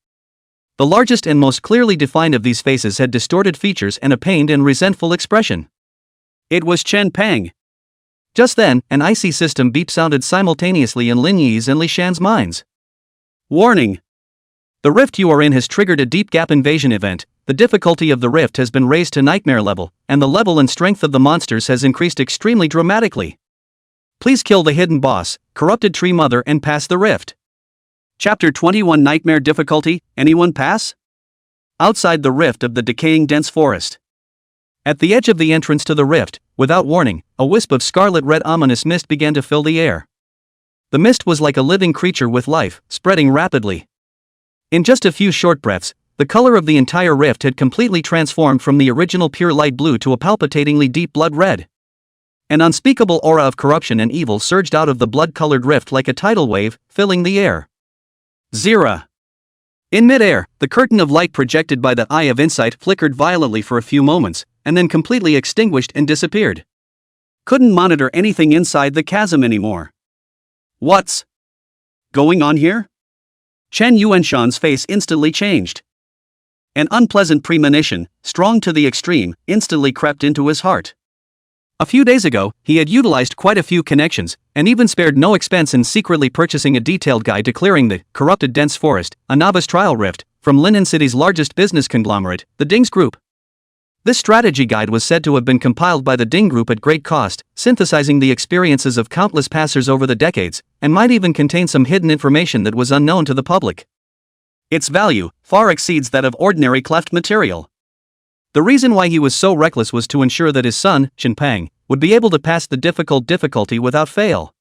The largest and most clearly defined of these faces had distorted features and a pained and resentful expression. It was Chen Peng. Just then, an icy system beep sounded simultaneously in Lin Yi's and Li Shan's minds. Warning! The rift you are in has triggered a deep gap invasion event. The difficulty of the rift has been raised to nightmare level, and the level and strength of the monsters has increased extremely dramatically. Please kill the hidden boss, corrupted tree mother, and pass the rift. Chapter 21 Nightmare Difficulty, anyone pass? Outside the rift of the decaying dense forest. At the edge of the entrance to the rift, without warning, a wisp of scarlet-red ominous mist began to fill the air. The mist was like a living creature with life, spreading rapidly. In just a few short breaths, the color of the entire rift had completely transformed from the original pure light blue to a palpitatingly deep blood red. An unspeakable aura of corruption and evil surged out of the blood-colored rift like a tidal wave, filling the air. Zera. In mid-air, the curtain of light projected by the Eye of Insight flickered violently for a few moments, and then completely extinguished and disappeared. Couldn't monitor anything inside the chasm anymore. What's going on here? Chen Yuanshan's face instantly changed. An unpleasant premonition, strong to the extreme, instantly crept into his heart. A few days ago, he had utilized quite a few connections, and even spared no expense in secretly purchasing a detailed guide to clearing the corrupted dense forest, a novice trial rift, from Linen City's largest business conglomerate, the Dings Group. This strategy guide was said to have been compiled by the Ding Group at great cost, synthesizing the experiences of countless passers over the decades, and might even contain some hidden information that was unknown to the public. Its value far exceeds that of ordinary cleft material. The reason why he was so reckless was to ensure that his son, Chenpang, would be able to pass the difficulty without fail.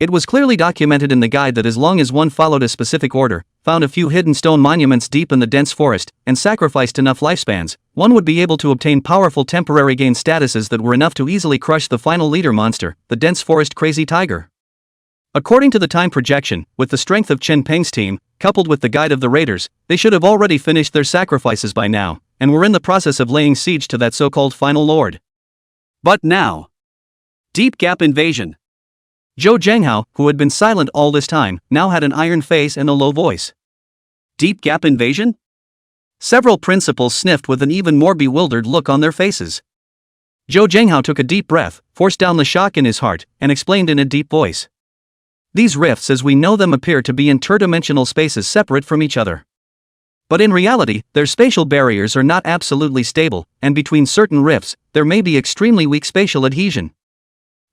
It was clearly documented in the guide that as long as one followed a specific order, found a few hidden stone monuments deep in the dense forest, and sacrificed enough lifespans, one would be able to obtain powerful temporary gain statuses that were enough to easily crush the final leader monster, the dense forest crazy tiger. According to the time projection, with the strength of Chen Peng's team, coupled with the guide of the raiders, they should have already finished their sacrifices by now, and were in the process of laying siege to that so-called final lord. But now, Deep Gap Invasion. Zhou Zhenghao, who had been silent all this time, now had an iron face and a low voice. Deep Gap Invasion? Several principals sniffed with an even more bewildered look on their faces. Zhou Zhenghao took a deep breath, forced down the shock in his heart, and explained in a deep voice. These rifts as we know them appear to be interdimensional spaces separate from each other. But in reality, their spatial barriers are not absolutely stable, and between certain rifts, there may be extremely weak spatial adhesion.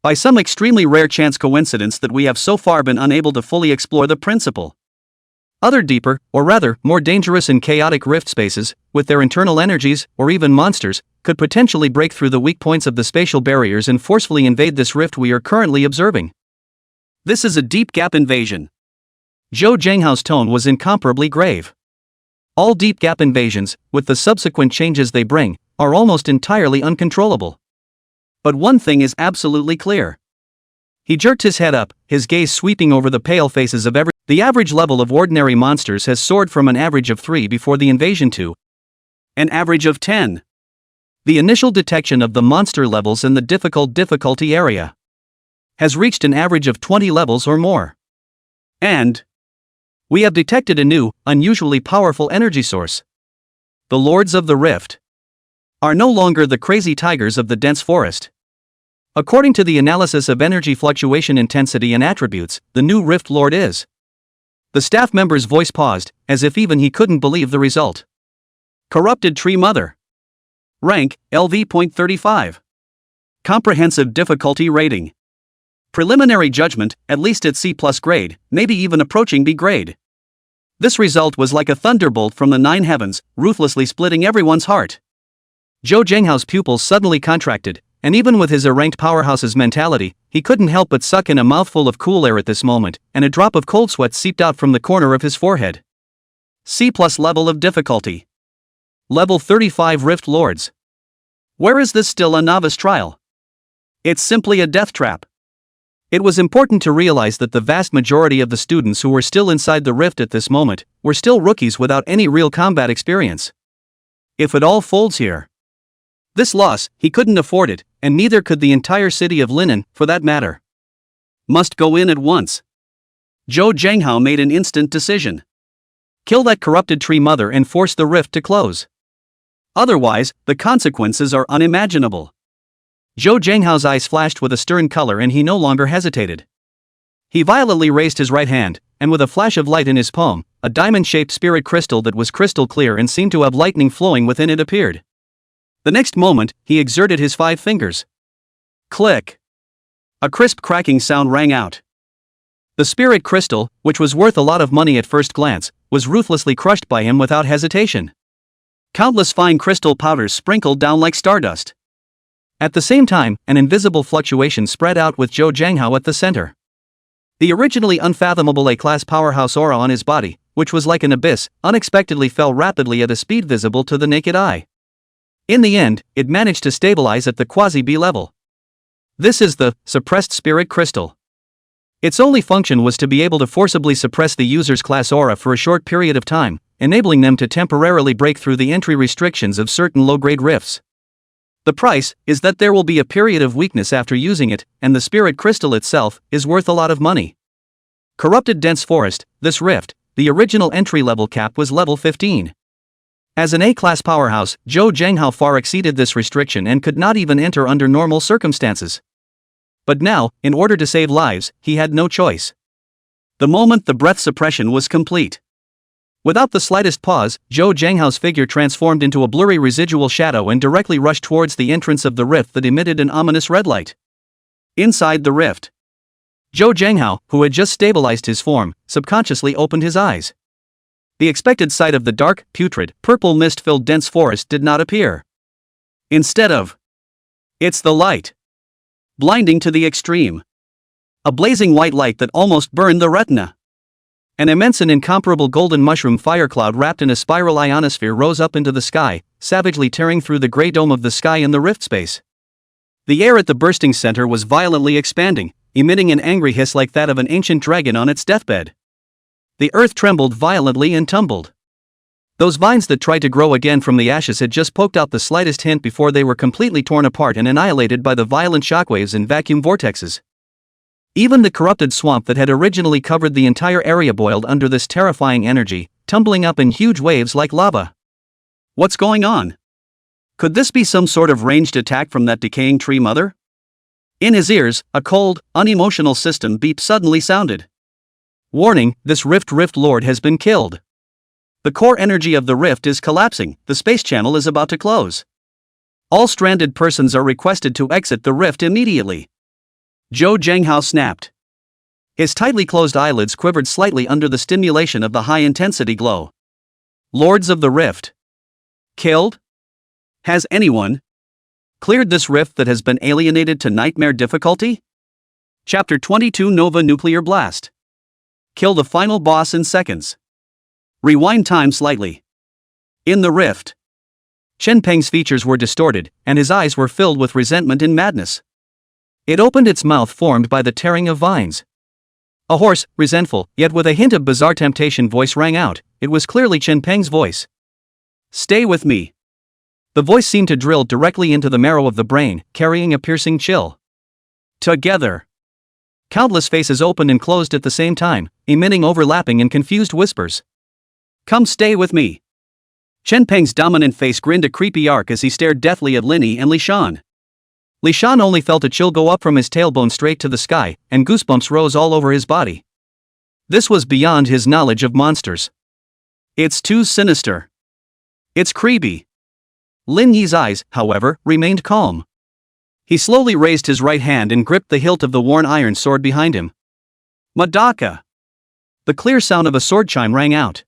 By some extremely rare chance coincidence that we have so far been unable to fully explore the principle. Other deeper, or rather, more dangerous and chaotic rift spaces, with their internal energies, or even monsters, could potentially break through the weak points of the spatial barriers and forcefully invade this rift we are currently observing. This is a deep gap invasion. Zhou Zhenghao's tone was incomparably grave. All deep gap invasions, with the subsequent changes they bring, are almost entirely uncontrollable. But one thing is absolutely clear. He jerked his head up, his gaze sweeping over the pale faces of every. The average level of ordinary monsters has soared from an average of 3 before the invasion to an average of 10. The initial detection of the monster levels in the difficulty area has reached an average of 20 levels or more. And we have detected a new, unusually powerful energy source. The Lords of the Rift are no longer the crazy tigers of the dense forest. According to the analysis of energy fluctuation intensity and attributes, the new Rift Lord is. The staff member's voice paused, as if even he couldn't believe the result. Corrupted Tree Mother. Rank, LV.35. Comprehensive difficulty rating. Preliminary judgment, at least at C+ grade, maybe even approaching B grade. This result was like a thunderbolt from the 9 heavens, ruthlessly splitting everyone's heart. Zhou Zhenghao's pupils suddenly contracted, and even with his ranked powerhouse's mentality, he couldn't help but suck in a mouthful of cool air at this moment, and a drop of cold sweat seeped out from the corner of his forehead. C+ level of difficulty. Level 35 Rift Lords. Where is this still a novice trial? It's simply a death trap. It was important to realize that the vast majority of the students who were still inside the rift at this moment were still rookies without any real combat experience. If it all folds here, this loss, he couldn't afford it, and neither could the entire city of Linen, for that matter. Must go in at once. Zhou Zhenghao made an instant decision. Kill that corrupted tree mother and force the rift to close. Otherwise, the consequences are unimaginable. Zhou Zhenghao's eyes flashed with a stern color and he no longer hesitated. He violently raised his right hand, and with a flash of light in his palm, a diamond-shaped spirit crystal that was crystal clear and seemed to have lightning flowing within it appeared. The next moment, he exerted his 5 fingers. Click! A crisp cracking sound rang out. The spirit crystal, which was worth a lot of money at first glance, was ruthlessly crushed by him without hesitation. Countless fine crystal powders sprinkled down like stardust. At the same time, an invisible fluctuation spread out with Zhou Zhanghao at the center. The originally unfathomable A-class powerhouse aura on his body, which was like an abyss, unexpectedly fell rapidly at a speed visible to the naked eye. In the end, it managed to stabilize at the quasi-B level. This is the suppressed spirit crystal. Its only function was to be able to forcibly suppress the user's class aura for a short period of time, enabling them to temporarily break through the entry restrictions of certain low-grade rifts. The price is that there will be a period of weakness after using it, and the spirit crystal itself is worth a lot of money. Corrupted dense forest, this rift, the original entry-level cap was level 15. As an A-class powerhouse, Zhou Zhanghao far exceeded this restriction and could not even enter under normal circumstances. But now, in order to save lives, he had no choice. The moment the breath suppression was complete. Without the slightest pause, Zhou Zhanghao's figure transformed into a blurry residual shadow and directly rushed towards the entrance of the rift that emitted an ominous red light. Inside the rift, Zhou Zhanghao, who had just stabilized his form, subconsciously opened his eyes. The expected sight of the dark, putrid, purple mist-filled dense forest did not appear. Instead of, it's the light. Blinding to the extreme. A blazing white light that almost burned the retina. An immense and incomparable golden mushroom fire cloud wrapped in a spiral ionosphere rose up into the sky, savagely tearing through the gray dome of the sky in the rift space. The air at the bursting center was violently expanding, emitting an angry hiss like that of an ancient dragon on its deathbed. The earth trembled violently and tumbled. Those vines that tried to grow again from the ashes had just poked out the slightest hint before they were completely torn apart and annihilated by the violent shockwaves and vacuum vortexes. Even the corrupted swamp that had originally covered the entire area boiled under this terrifying energy, tumbling up in huge waves like lava. What's going on? Could this be some sort of ranged attack from that decaying tree mother? In his ears, a cold, unemotional system beep suddenly sounded. Warning, this rift lord has been killed. The core energy of the rift is collapsing, the space channel is about to close. All stranded persons are requested to exit the rift immediately. Zhou Zhanghao snapped. His tightly closed eyelids quivered slightly under the stimulation of the high-intensity glow. Lords of the Rift. Killed? Has anyone cleared this rift that has been alienated to nightmare difficulty? Chapter 22 Nova Nuclear Blast. Kill the final boss in seconds. Rewind time slightly. In the rift, Chen Peng's features were distorted, and his eyes were filled with resentment and madness. It opened its mouth formed by the tearing of vines. A hoarse, resentful, yet with a hint of bizarre temptation voice rang out. It was clearly Chen Peng's voice. Stay with me. The voice seemed to drill directly into the marrow of the brain, carrying a piercing chill. Together. Countless faces opened and closed at the same time, emitting overlapping and confused whispers. Come stay with me. Chen Peng's dominant face grinned a creepy arc as he stared deathly at Linny and Li Shan. Li Shan only felt a chill go up from his tailbone straight to the sky, and goosebumps rose all over his body. This was beyond his knowledge of monsters. It's too sinister. It's creepy. Lin Yi's eyes, however, remained calm. He slowly raised his right hand and gripped the hilt of the worn iron sword behind him. Madaka! The clear sound of a sword chime rang out.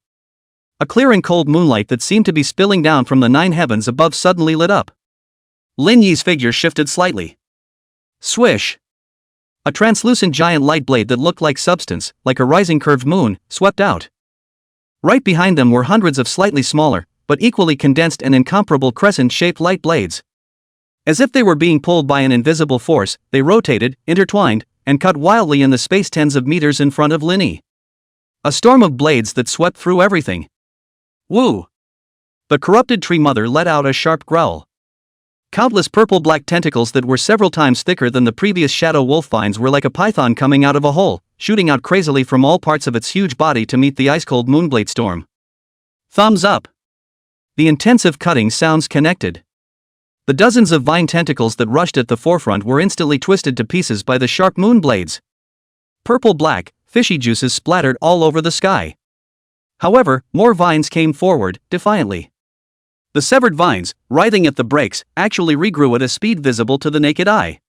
A clear and cold moonlight that seemed to be spilling down from the 9 heavens above suddenly lit up. Lin Yi's figure shifted slightly. Swish! A translucent giant light blade that looked like substance, like a rising curved moon, swept out. Right behind them were hundreds of slightly smaller, but equally condensed and incomparable crescent-shaped light blades. As if they were being pulled by an invisible force, they rotated, intertwined, and cut wildly in the space tens of meters in front of Lin Yi. A storm of blades that swept through everything. Woo! The corrupted tree mother let out a sharp growl. Countless purple-black tentacles that were several times thicker than the previous shadow wolf vines were like a python coming out of a hole, shooting out crazily from all parts of its huge body to meet the ice-cold moonblade storm. Thumbs up! The intensive cutting sounds connected. The dozens of vine tentacles that rushed at the forefront were instantly twisted to pieces by the sharp moonblades. Purple-black, fishy juices splattered all over the sky. However, more vines came forward, defiantly. The severed vines, writhing at the breaks, actually regrew at a speed visible to the naked eye.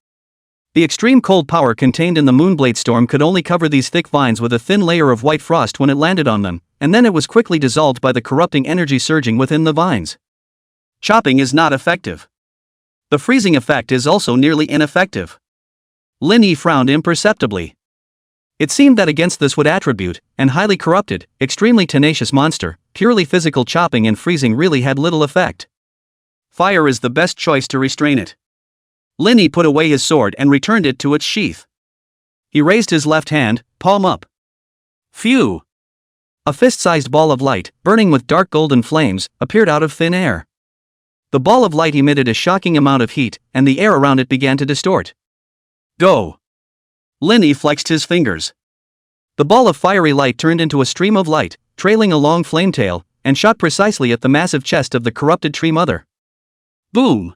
The extreme cold power contained in the moonblade storm could only cover these thick vines with a thin layer of white frost when it landed on them, and then it was quickly dissolved by the corrupting energy surging within the vines. Chopping is not effective. The freezing effect is also nearly ineffective. Lin Yi frowned imperceptibly. It seemed that against this would attribute, and highly corrupted, extremely tenacious monster, purely physical chopping and freezing really had little effect. Fire is the best choice to restrain it. Lin Yi put away his sword and returned it to its sheath. He raised his left hand, palm up. Phew! A fist-sized ball of light, burning with dark golden flames, appeared out of thin air. The ball of light emitted a shocking amount of heat, and the air around it began to distort. Go! Lin Yi flexed his fingers. The ball of fiery light turned into a stream of light, trailing a long flame tail, and shot precisely at the massive chest of the corrupted tree mother. Boom!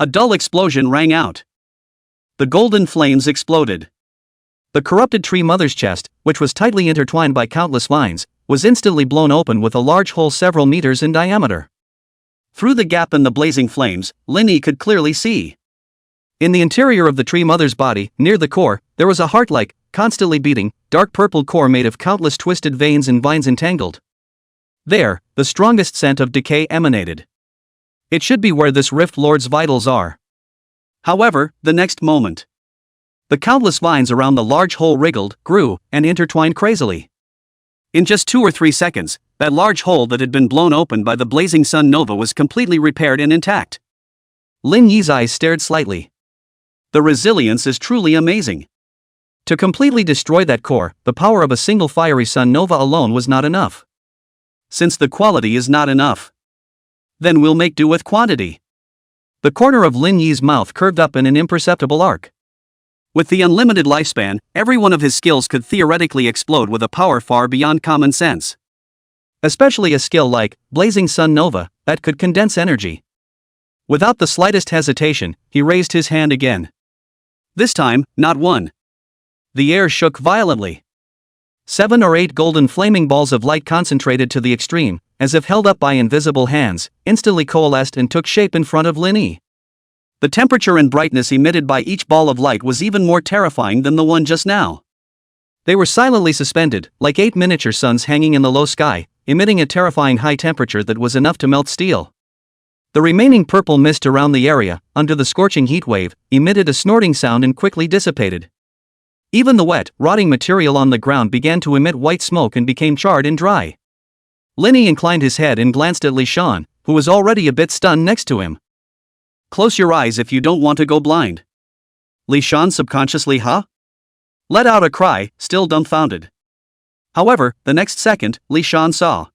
A dull explosion rang out. The golden flames exploded. The corrupted tree mother's chest, which was tightly intertwined by countless vines, was instantly blown open with a large hole several meters in diameter. Through the gap in the blazing flames, Lin Yi could clearly see. In the interior of the tree mother's body, near the core, there was a heart-like, constantly beating, dark purple core made of countless twisted veins and vines entangled. There, the strongest scent of decay emanated. It should be where this Rift Lord's vitals are. However, the next moment, the countless vines around the large hole wriggled, grew, and intertwined crazily. In just 2 or 3 seconds, that large hole that had been blown open by the blazing sun nova was completely repaired and intact. Lin Yi's eyes stared slightly. The resilience is truly amazing. To completely destroy that core, the power of a single fiery sun nova alone was not enough. Since the quality is not enough, then we'll make do with quantity. The corner of Lin Yi's mouth curved up in an imperceptible arc. With the unlimited lifespan, every one of his skills could theoretically explode with a power far beyond common sense. Especially a skill like Blazing Sun Nova, that could condense energy. Without the slightest hesitation, he raised his hand again. This time, not one. The air shook violently. 7 or 8 golden flaming balls of light concentrated to the extreme, as if held up by invisible hands, instantly coalesced and took shape in front of Lin Yi. The temperature and brightness emitted by each ball of light was even more terrifying than the one just now. They were silently suspended, like 8 miniature suns hanging in the low sky, emitting a terrifying high temperature that was enough to melt steel. The remaining purple mist around the area, under the scorching heat wave, emitted a snorting sound and quickly dissipated. Even the wet, rotting material on the ground began to emit white smoke and became charred and dry. Lin Yi inclined his head and glanced at Li Shan, who was already a bit stunned next to him. Close your eyes if you don't want to go blind. Li Shan subconsciously let out a cry, still dumbfounded. However, the next second, Li Shan saw.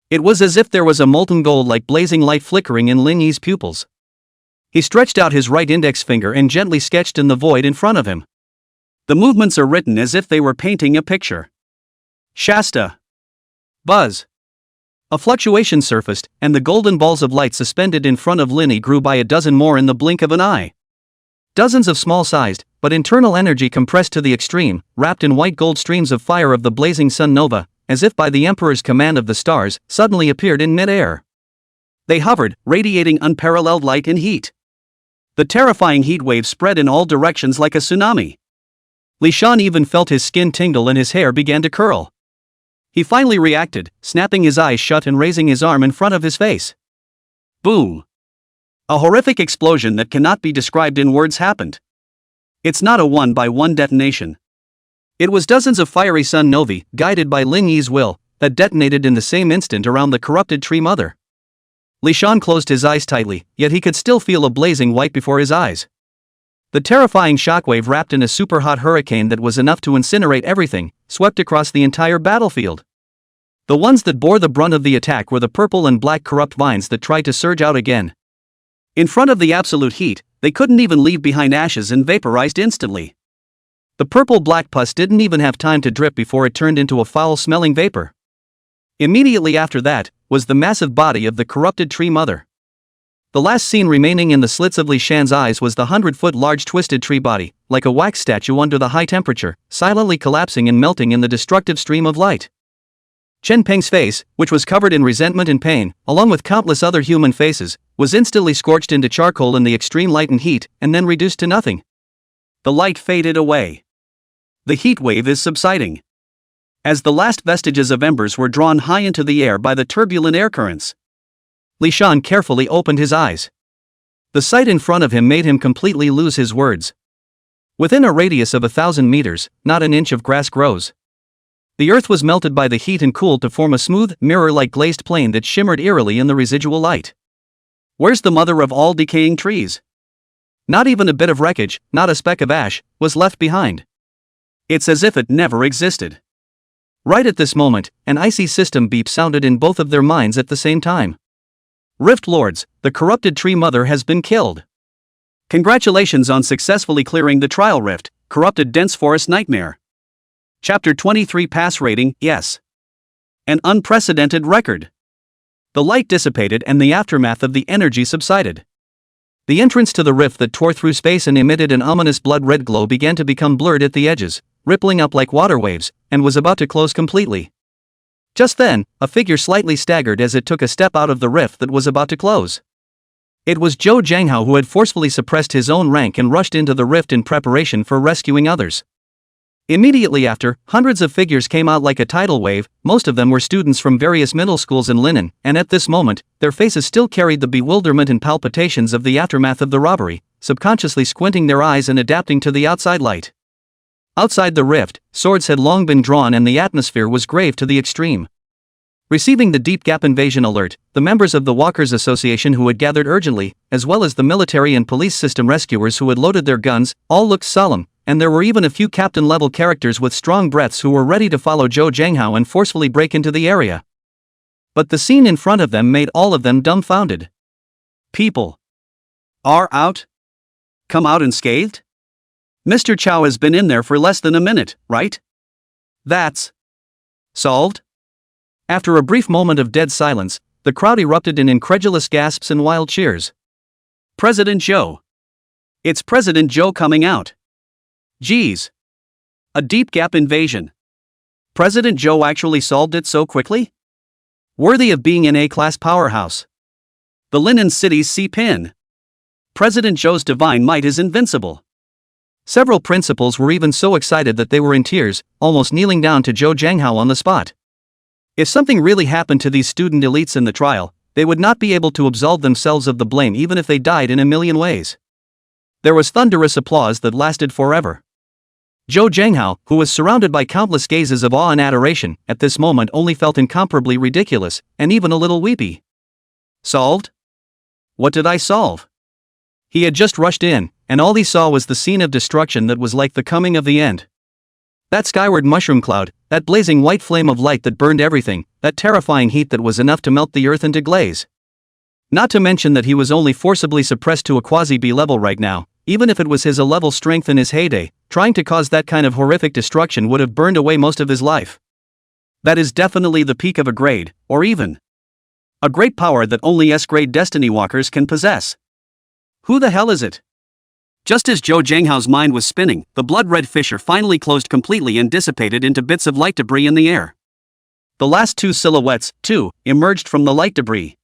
It was as if there was a molten gold-like blazing light flickering in Lin Yi's pupils. He stretched out his right index finger and gently sketched in the void in front of him. The movements are written as if they were painting a picture. Shasta. Buzz. A fluctuation surfaced, and the golden balls of light suspended in front of Lin Yi grew by a dozen more in the blink of an eye. Dozens of small-sized, but internal energy compressed to the extreme, wrapped in white gold streams of fire of the blazing sun nova, as if by the Emperor's command of the stars, suddenly appeared in mid-air. They hovered, radiating unparalleled light and heat. The terrifying heat wave spread in all directions like a tsunami. Li Shan even felt his skin tingle and his hair began to curl. He finally reacted, snapping his eyes shut and raising his arm in front of his face. Boom! A horrific explosion that cannot be described in words happened. It's not a one-by-one detonation. It was dozens of fiery sun novae, guided by Lin Yi's will, that detonated in the same instant around the corrupted tree mother. Li Shan closed his eyes tightly, yet he could still feel a blazing white before his eyes. The terrifying shockwave wrapped in a super-hot hurricane that was enough to incinerate everything, swept across the entire battlefield. The ones that bore the brunt of the attack were the purple and black corrupt vines that tried to surge out again. In front of the absolute heat, they couldn't even leave behind ashes and vaporized instantly. The purple-black pus didn't even have time to drip before it turned into a foul-smelling vapor. Immediately after that, was the massive body of the corrupted tree mother. The last scene remaining in the slits of Li Shan's eyes was the 100-foot large twisted tree body, like a wax statue under the high temperature, silently collapsing and melting in the destructive stream of light. Chen Peng's face, which was covered in resentment and pain, along with countless other human faces, was instantly scorched into charcoal in the extreme light and heat, and then reduced to nothing. The light faded away. The heat wave is subsiding. As the last vestiges of embers were drawn high into the air by the turbulent air currents, Li Shan carefully opened his eyes. The sight in front of him made him completely lose his words. Within a radius of 1,000 meters, not an inch of grass grows. The earth was melted by the heat and cooled to form a smooth, mirror-like glazed plain that shimmered eerily in the residual light. Where's the mother of all decaying trees? Not even a bit of wreckage, not a speck of ash, was left behind. It's as if it never existed. Right at this moment, an icy system beep sounded in both of their minds at the same time. Rift Lords, the corrupted tree mother has been killed. Congratulations on successfully clearing the trial rift, corrupted dense forest nightmare. Chapter 23 Pass rating, yes. An unprecedented record. The light dissipated and the aftermath of the energy subsided. The entrance to the rift that tore through space and emitted an ominous blood-red glow began to become blurred at the edges, rippling up like water waves, and was about to close completely. Just then, a figure slightly staggered as it took a step out of the rift that was about to close. It was Zhou Jianghao, who had forcefully suppressed his own rank and rushed into the rift in preparation for rescuing others. Immediately after, hundreds of figures came out like a tidal wave. Most of them were students from various middle schools in Linen, and at this moment, their faces still carried the bewilderment and palpitations of the aftermath of the robbery, subconsciously squinting their eyes and adapting to the outside light. Outside the rift, swords had long been drawn and the atmosphere was grave to the extreme. Receiving the Deep Gap invasion alert, the members of the Walkers Association who had gathered urgently, as well as the military and police system rescuers who had loaded their guns, all looked solemn, and there were even a few captain-level characters with strong breaths who were ready to follow Zhou Jianghao and forcefully break into the area. But the scene in front of them made all of them dumbfounded. People are out? Come out unscathed? Mr. Chow has been in there for less than a minute, right? That's solved? After a brief moment of dead silence, the crowd erupted in incredulous gasps and wild cheers. President Zhou. It's President Zhou coming out. Geez. A Deep Gap invasion. President Zhou actually solved it so quickly? Worthy of being an A-class powerhouse. The Linen City's C-Pin. President Zhou's divine might is invincible. Several principals were even so excited that they were in tears, almost kneeling down to Zhou Jianghao on the spot. If something really happened to these student elites in the trial, they would not be able to absolve themselves of the blame even if they died in a million ways. There was thunderous applause that lasted forever. Zhou Jianghao, who was surrounded by countless gazes of awe and adoration, at this moment only felt incomparably ridiculous, and even a little weepy. Solved? What did I solve? He had just rushed in, and all he saw was the scene of destruction that was like the coming of the end. That skyward mushroom cloud, that blazing white flame of light that burned everything, that terrifying heat that was enough to melt the earth into glaze. Not to mention that he was only forcibly suppressed to a quasi-B level right now. Even if it was his A-level strength in his heyday, trying to cause that kind of horrific destruction would have burned away most of his life. That is definitely the peak of a grade, or even a great power that only S-grade Destiny Walkers can possess. Who the hell is it? Just as Zhou Jianghao's mind was spinning, the blood-red fissure finally closed completely and dissipated into bits of light debris in the air. The last two silhouettes, too, emerged from the light debris.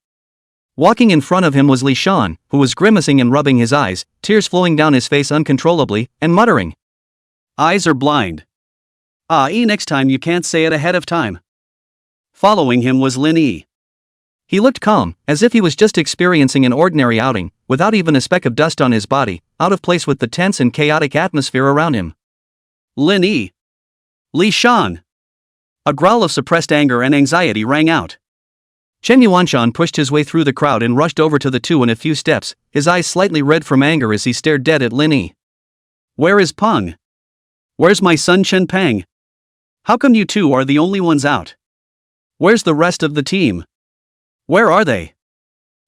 Walking in front of him was Li Shan, who was grimacing and rubbing his eyes, tears flowing down his face uncontrollably, and muttering. Eyes are blind. Next time you can't say it ahead of time. Following him was Lin Yi. He looked calm, as if he was just experiencing an ordinary outing, without even a speck of dust on his body, out of place with the tense and chaotic atmosphere around him. Lin Yi. Li Shan. A growl of suppressed anger and anxiety rang out. Chen Yuanshan pushed his way through the crowd and rushed over to the two in a few steps, his eyes slightly red from anger as he stared dead at Lin Yi. Where is Peng? Where's my son Chen Peng? How come you two are the only ones out? Where's the rest of the team? Where are they?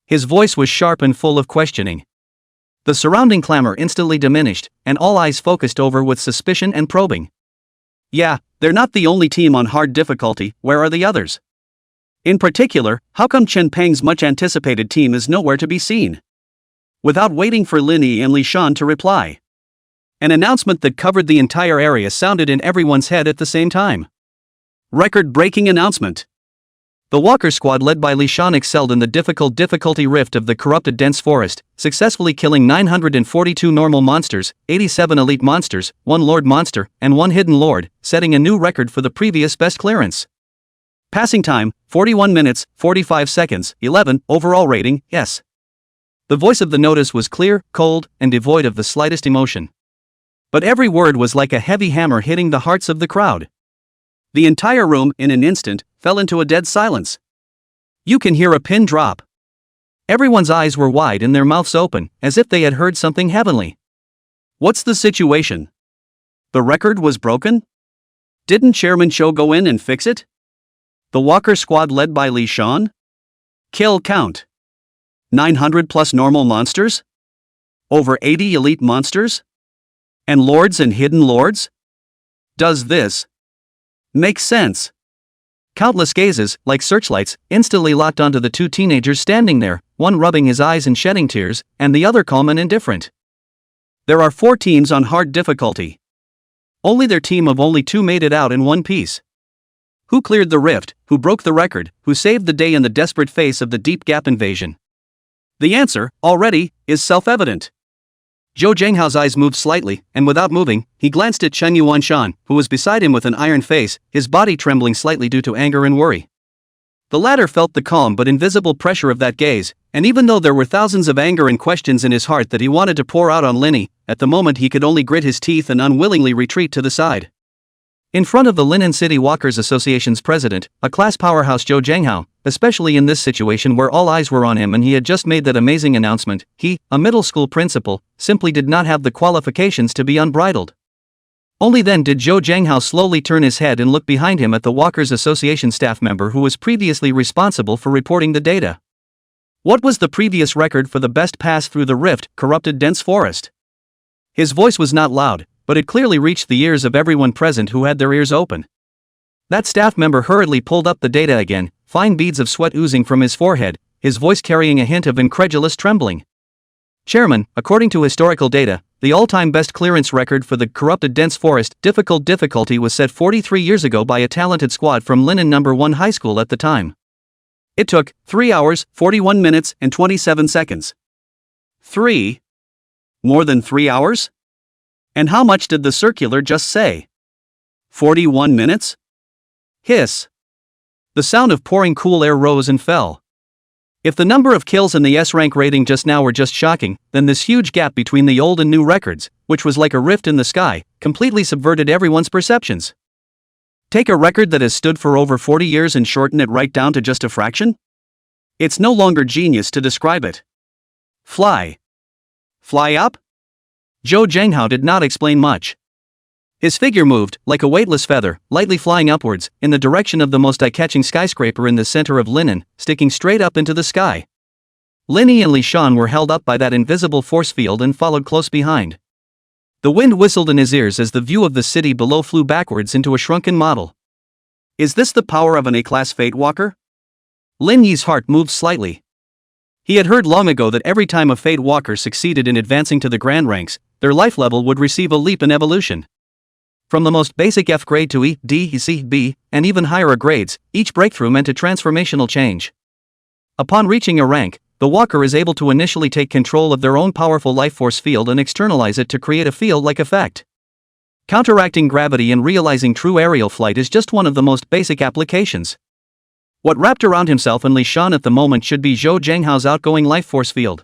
His voice was sharp and full of questioning. The surrounding clamor instantly diminished, and all eyes focused over with suspicion and probing. Yeah, they're not the only team on hard difficulty, where are the others? In particular, how come Chen Peng's much-anticipated team is nowhere to be seen? Without waiting for Lin Yi and Li Shan to reply, an announcement that covered the entire area sounded in everyone's head at the same time. Record-breaking announcement. The Walker squad led by Li Shan excelled in the difficulty rift of the corrupted dense forest, successfully killing 942 normal monsters, 87 elite monsters, 1 lord monster, and 1 hidden lord, setting a new record for the previous best clearance. Passing time, 41 minutes, 45 seconds, 11, overall rating, yes. The voice of the notice was clear, cold, and devoid of the slightest emotion. But every word was like a heavy hammer hitting the hearts of the crowd. The entire room, in an instant, fell into a dead silence. You can hear a pin drop. Everyone's eyes were wide and their mouths open, as if they had heard something heavenly. What's the situation? The record was broken? Didn't Chairman Cho go in and fix it? The Walker squad led by Li Shan? Kill count. 900 plus normal monsters? Over 80 elite monsters? And lords and hidden lords? Does this make sense? Countless gazes, like searchlights, instantly locked onto the two teenagers standing there, one rubbing his eyes and shedding tears, and the other calm and indifferent. There are 4 teams on hard difficulty. Only their team of only 2 made it out in one piece. Who cleared the rift, who broke the record, who saved the day in the desperate face of the Deep Gap invasion? The answer, already, is self-evident. Zhou Zhenghao's eyes moved slightly, and without moving, he glanced at Chen Yuanshan, who was beside him with an iron face, his body trembling slightly due to anger and worry. The latter felt the calm but invisible pressure of that gaze, and even though there were thousands of anger and questions in his heart that he wanted to pour out on Linny, at the moment he could only grit his teeth and unwillingly retreat to the side. In front of the Linen City Walkers Association's president, a class powerhouse Zhou Zhenghao, especially in this situation where all eyes were on him and he had just made that amazing announcement, he, a middle school principal, simply did not have the qualifications to be unbridled. Only then did Zhou Zhenghao slowly turn his head and look behind him at the Walkers Association staff member who was previously responsible for reporting the data. What was the previous record for the best pass through the rift, corrupted dense forest? His voice was not loud, but it clearly reached the ears of everyone present who had their ears open. That staff member hurriedly pulled up the data again, fine beads of sweat oozing from his forehead, his voice carrying a hint of incredulous trembling. Chairman, according to historical data, the all-time best clearance record for the corrupted dense forest difficulty was set 43 years ago by a talented squad from Linen No. 1 High School at the time. It took 3 hours, 41 minutes, and 27 seconds. 3? More than 3 hours? And how much did the circular just say? 41 minutes? Hiss. The sound of pouring cool air rose and fell. If the number of kills and the S-rank rating just now were just shocking, then this huge gap between the old and new records, which was like a rift in the sky, completely subverted everyone's perceptions. Take a record that has stood for over 40 years and shorten it right down to just a fraction? It's no longer genius to describe it. Fly. Fly up? Zhou Zhenghao did not explain much. His figure moved, like a weightless feather, lightly flying upwards, in the direction of the most eye-catching skyscraper in the center of Linen, sticking straight up into the sky. Linny and Li Shan were held up by that invisible force field and followed close behind. The wind whistled in his ears as the view of the city below flew backwards into a shrunken model. Is this the power of an A-class Fate Walker? Lin Yi's heart moved slightly. He had heard long ago that every time a Fate Walker succeeded in advancing to the grand ranks, their life level would receive a leap in evolution. From the most basic F grade to E, D, C, B, and even higher grades, each breakthrough meant a transformational change. Upon reaching a rank, the Walker is able to initially take control of their own powerful life force field and externalize it to create a field-like effect. Counteracting gravity and realizing true aerial flight is just one of the most basic applications. What wrapped around himself and Li Shan at the moment should be Zhou Zhenghao's outgoing life force field.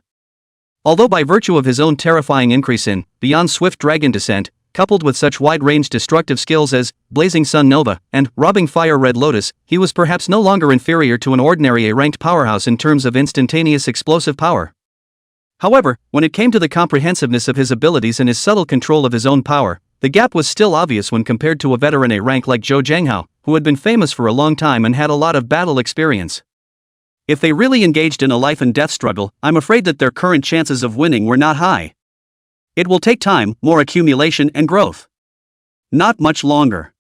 Although by virtue of his own terrifying increase in, beyond swift dragon descent, coupled with such wide-range destructive skills as Blazing Sun Nova and Robbing Fire Red Lotus, he was perhaps no longer inferior to an ordinary A-ranked powerhouse in terms of instantaneous explosive power. However, when it came to the comprehensiveness of his abilities and his subtle control of his own power, the gap was still obvious when compared to a veteran A-rank like Zhou Zhenghao, who had been famous for a long time and had a lot of battle experience. If they really engaged in a life and death struggle, I'm afraid that their current chances of winning were not high. It will take time, more accumulation and growth. Not much longer.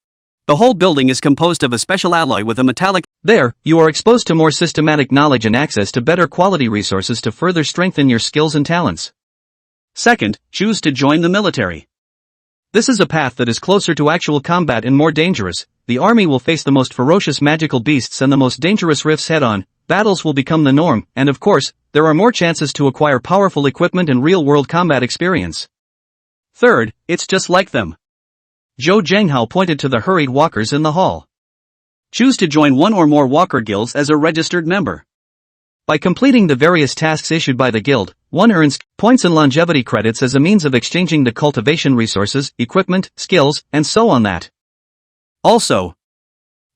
The whole building is composed of a special alloy with a metallic. There, you are exposed to more systematic knowledge and access to better quality resources to further strengthen your skills and talents. Second, choose to join the military. This is a path that is closer to actual combat and more dangerous. The army will face the most ferocious magical beasts and the most dangerous rifts head-on. Battles will become the norm, and of course, there are more chances to acquire powerful equipment and real-world combat experience. Third, it's just like them. Zhou Zhenghao pointed to the hurried walkers in the hall. Choose to join one or more Walker guilds as a registered member. By completing the various tasks issued by the guild, one earns points and longevity credits as a means of exchanging the cultivation resources, equipment, skills, and so on that. Also,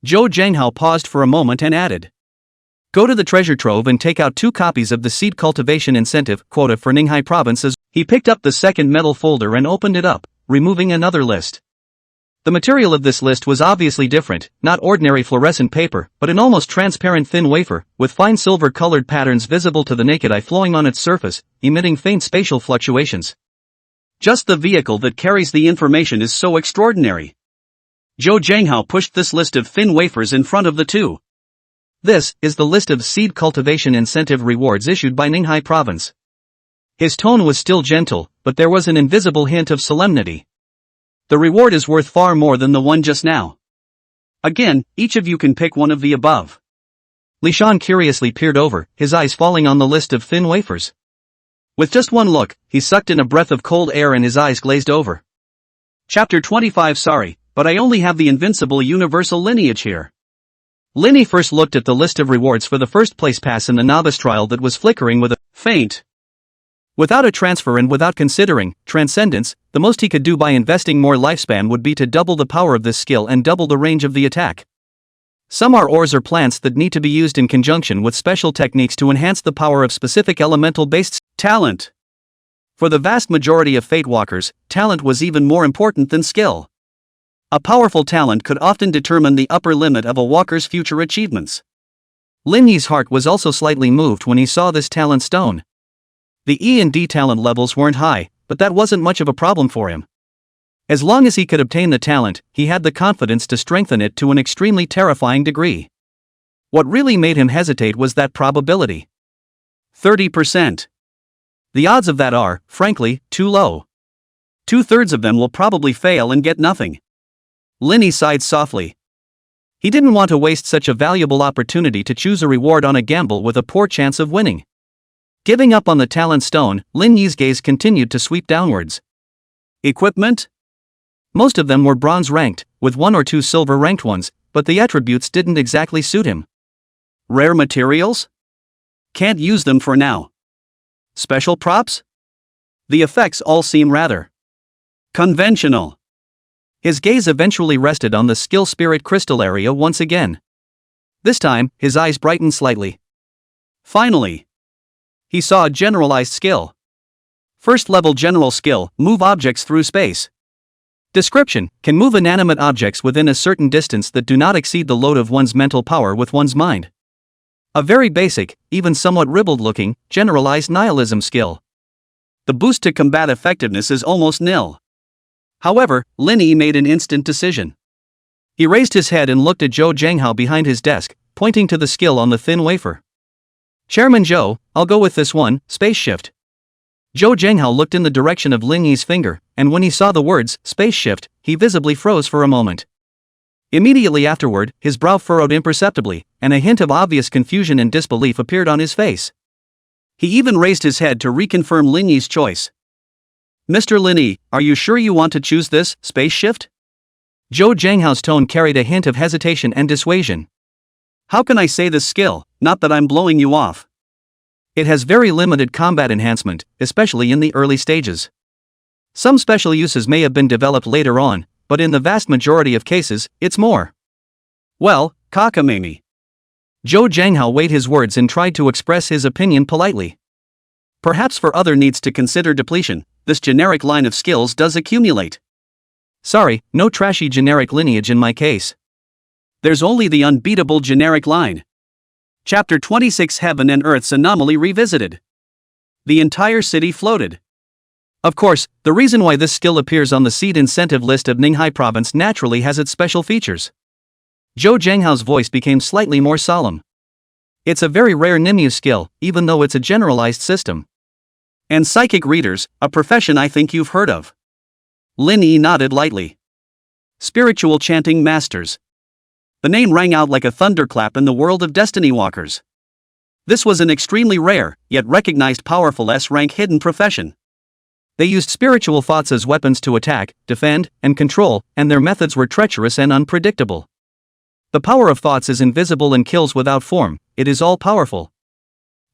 Zhou Zhanghao paused for a moment and added, go to the treasure trove and take out 2 copies of the seed cultivation incentive quota for Ninghai provinces. He picked up the second metal folder and opened it up, removing another list. The material of this list was obviously different, not ordinary fluorescent paper, but an almost transparent thin wafer, with fine silver-colored patterns visible to the naked eye flowing on its surface, emitting faint spatial fluctuations. Just the vehicle that carries the information is so extraordinary. Zhou Zhanghao pushed this list of thin wafers in front of the 2. This is the list of seed cultivation incentive rewards issued by Ninghai province. His tone was still gentle, but there was an invisible hint of solemnity. The reward is worth far more than the one just now. Again, each of you can pick one of the above. Li Shan curiously peered over, his eyes falling on the list of thin wafers. With just one look, he sucked in a breath of cold air and his eyes glazed over. Chapter 25. Sorry, but I only have the invincible universal lineage here. Linny first looked at the list of rewards for the first place pass in the novice trial that was flickering with a faint. Without a transfer and without considering transcendence, the most he could do by investing more lifespan would be to double the power of this skill and double the range of the attack. Some are ores or plants that need to be used in conjunction with special techniques to enhance the power of specific elemental-based talent. For the vast majority of Fate Walkers, talent was even more important than skill. A powerful talent could often determine the upper limit of a walker's future achievements. Lin Yi's heart was also slightly moved when he saw this talent stone. The E and D talent levels weren't high, but that wasn't much of a problem for him. As long as he could obtain the talent, he had the confidence to strengthen it to an extremely terrifying degree. What really made him hesitate was that probability. 30%. The odds of that are, frankly, too low. 2/3 of them will probably fail and get nothing. Linny sighed softly. He didn't want to waste such a valuable opportunity to choose a reward on a gamble with a poor chance of winning. Giving up on the talent stone, Lin Yi's gaze continued to sweep downwards. Equipment? Most of them were bronze ranked, with 1 or 2 silver ranked ones, but the attributes didn't exactly suit him. Rare materials? Can't use them for now. Special props? The effects all seem rather conventional. His gaze eventually rested on the skill spirit crystal area once again. This time, his eyes brightened slightly. Finally, he saw a generalized skill. First level general skill, move objects through space. Description, can move inanimate objects within a certain distance that do not exceed the load of one's mental power with one's mind. A very basic, even somewhat ribald looking, generalized nihilism skill. The boost to combat effectiveness is almost nil. However, Lin Yi made an instant decision. He raised his head and looked at Zhou Zhanghao behind his desk, pointing to the skill on the thin wafer. Chairman Zhou, I'll go with this one, space shift. Zhou Zhanghao looked in the direction of Lin Yi's finger, and when he saw the words, space shift, he visibly froze for a moment. Immediately afterward, his brow furrowed imperceptibly, and a hint of obvious confusion and disbelief appeared on his face. He even raised his head to reconfirm Lin Yi's choice. Mr. Lin Yi, are you sure you want to choose this, space shift? Zhou Zhanghao's tone carried a hint of hesitation and dissuasion. How can I say this skill, not that I'm blowing you off? It has very limited combat enhancement, especially in the early stages. Some special uses may have been developed later on, but in the vast majority of cases, it's more. Well, cockamamie. Zhou Zhanghao weighed his words and tried to express his opinion politely. Perhaps for other needs to consider depletion, this generic line of skills does accumulate. Sorry, no trashy generic lineage in my case. There's only the unbeatable generic line. Chapter 26. Heaven and Earth's Anomaly Revisited. The entire city floated. Of course, the reason why this skill appears on the seed incentive list of Ninghai province naturally has its special features. Zhou Zhanghao's voice became slightly more solemn. It's a very rare Nimue skill, even though it's a generalized system. And psychic readers, a profession I think you've heard of. Lin Yi nodded lightly. Spiritual chanting masters. The name rang out like a thunderclap in the world of Destiny Walkers. This was an extremely rare, yet recognized powerful S-rank hidden profession. They used spiritual thoughts as weapons to attack, defend, and control, and their methods were treacherous and unpredictable. The power of thoughts is invisible and kills without form, it is all-powerful.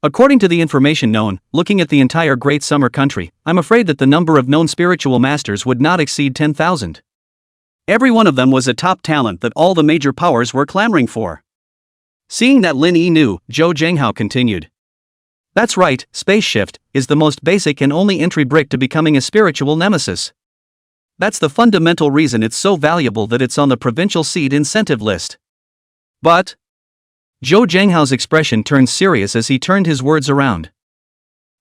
According to the information known, looking at the entire Great Summer Country, I'm afraid that the number of known spiritual masters would not exceed 10,000. Every one of them was a top talent that all the major powers were clamoring for. Seeing that Lin Yi knew, Zhou Zhenghao continued. That's right, space shift is the most basic and only entry brick to becoming a spiritual nemesis. That's the fundamental reason it's so valuable that it's on the provincial seed incentive list. But Zhou Zhenghao's expression turned serious as he turned his words around.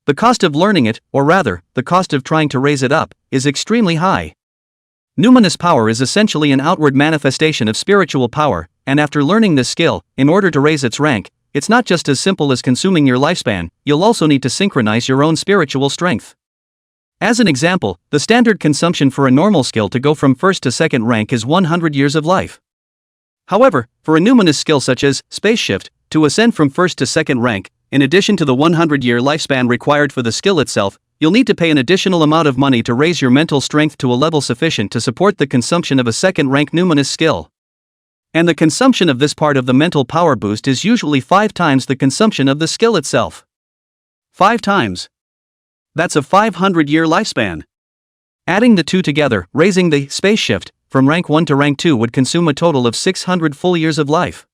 The cost of learning it, or rather, the cost of trying to raise it up, is extremely high. Numinous power is essentially an outward manifestation of spiritual power, and after learning this skill, in order to raise its rank, it's not just as simple as consuming your lifespan, you'll also need to synchronize your own spiritual strength. As an example, the standard consumption for a normal skill to go from first to second rank is 100 years of life. However, for a numinous skill such as space shift, to ascend from first to second rank, in addition to the 100-year lifespan required for the skill itself, you'll need to pay an additional amount of money to raise your mental strength to a level sufficient to support the consumption of a second-rank numinous skill. And the consumption of this part of the mental power boost is usually 5 times the consumption of the skill itself. 5 times. That's a 500-year lifespan. Adding the two together, raising the space shift from rank 1 to rank 2 would consume a total of 600 full years of life.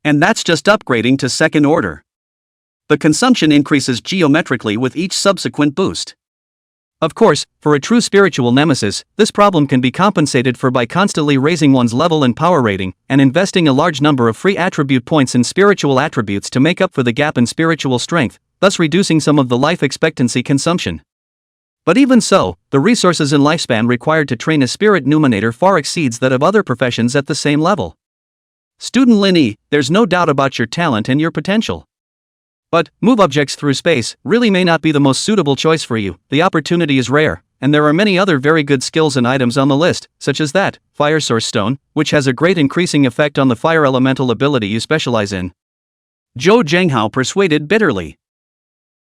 And that's just upgrading to second order. The consumption increases geometrically with each subsequent boost. Of course, for a true spiritual nemesis, this problem can be compensated for by constantly raising one's level and power rating, and investing a large number of free attribute points in spiritual attributes to make up for the gap in spiritual strength, thus reducing some of the life expectancy consumption. But even so, the resources and lifespan required to train a spirit numinator far exceeds that of other professions at the same level. Student Lin Yi, there's no doubt about your talent and your potential. But, move objects through space really may not be the most suitable choice for you. The opportunity is rare, and there are many other very good skills and items on the list, such as that, Fire Source Stone, which has a great increasing effect on the fire elemental ability you specialize in. Zhou Zhenghao persuaded bitterly.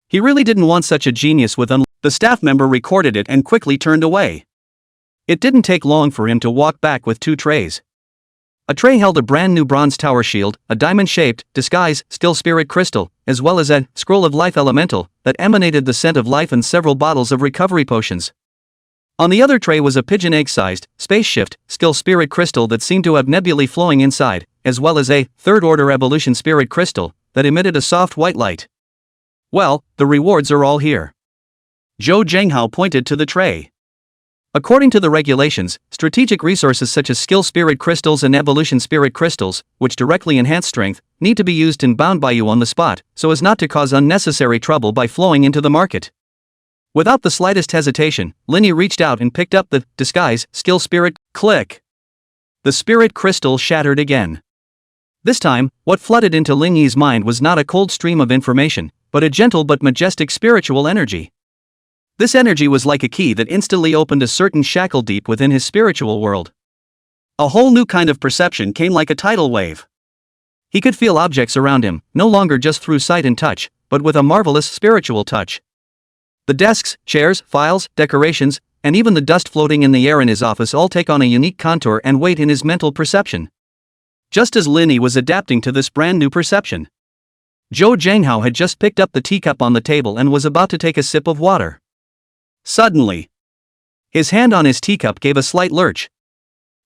He really didn't want such a genius with The staff member recorded it and quickly turned away. It didn't take long for him to walk back with 2 trays. A tray held a brand new bronze tower shield, a diamond-shaped, disguise, skill spirit crystal, as well as a scroll of life elemental that emanated the scent of life and several bottles of recovery potions. On the other tray was a pigeon egg-sized, space shift, skill spirit crystal that seemed to have nebulae flowing inside, as well as a third-order evolution spirit crystal that emitted a soft white light. Well, the rewards are all here. Zhou Zhenghao pointed to the tray. According to the regulations, strategic resources such as skill spirit crystals and evolution spirit crystals, which directly enhance strength, need to be used and bound by you on the spot, so as not to cause unnecessary trouble by flowing into the market. Without the slightest hesitation, Lin Yi reached out and picked up the disguise skill spirit. Click. The spirit crystal shattered again. This time, what flooded into Lin Yi's mind was not a cold stream of information, but a gentle but majestic spiritual energy. This energy was like a key that instantly opened a certain shackle deep within his spiritual world. A whole new kind of perception came like a tidal wave. He could feel objects around him, no longer just through sight and touch, but with a marvelous spiritual touch. The desks, chairs, files, decorations, and even the dust floating in the air in his office all take on a unique contour and weight in his mental perception. Just as Lin Yi was adapting to this brand new perception, Zhou Zhenghao had just picked up the teacup on the table and was about to take a sip of water. Suddenly, his hand on his teacup gave a slight lurch.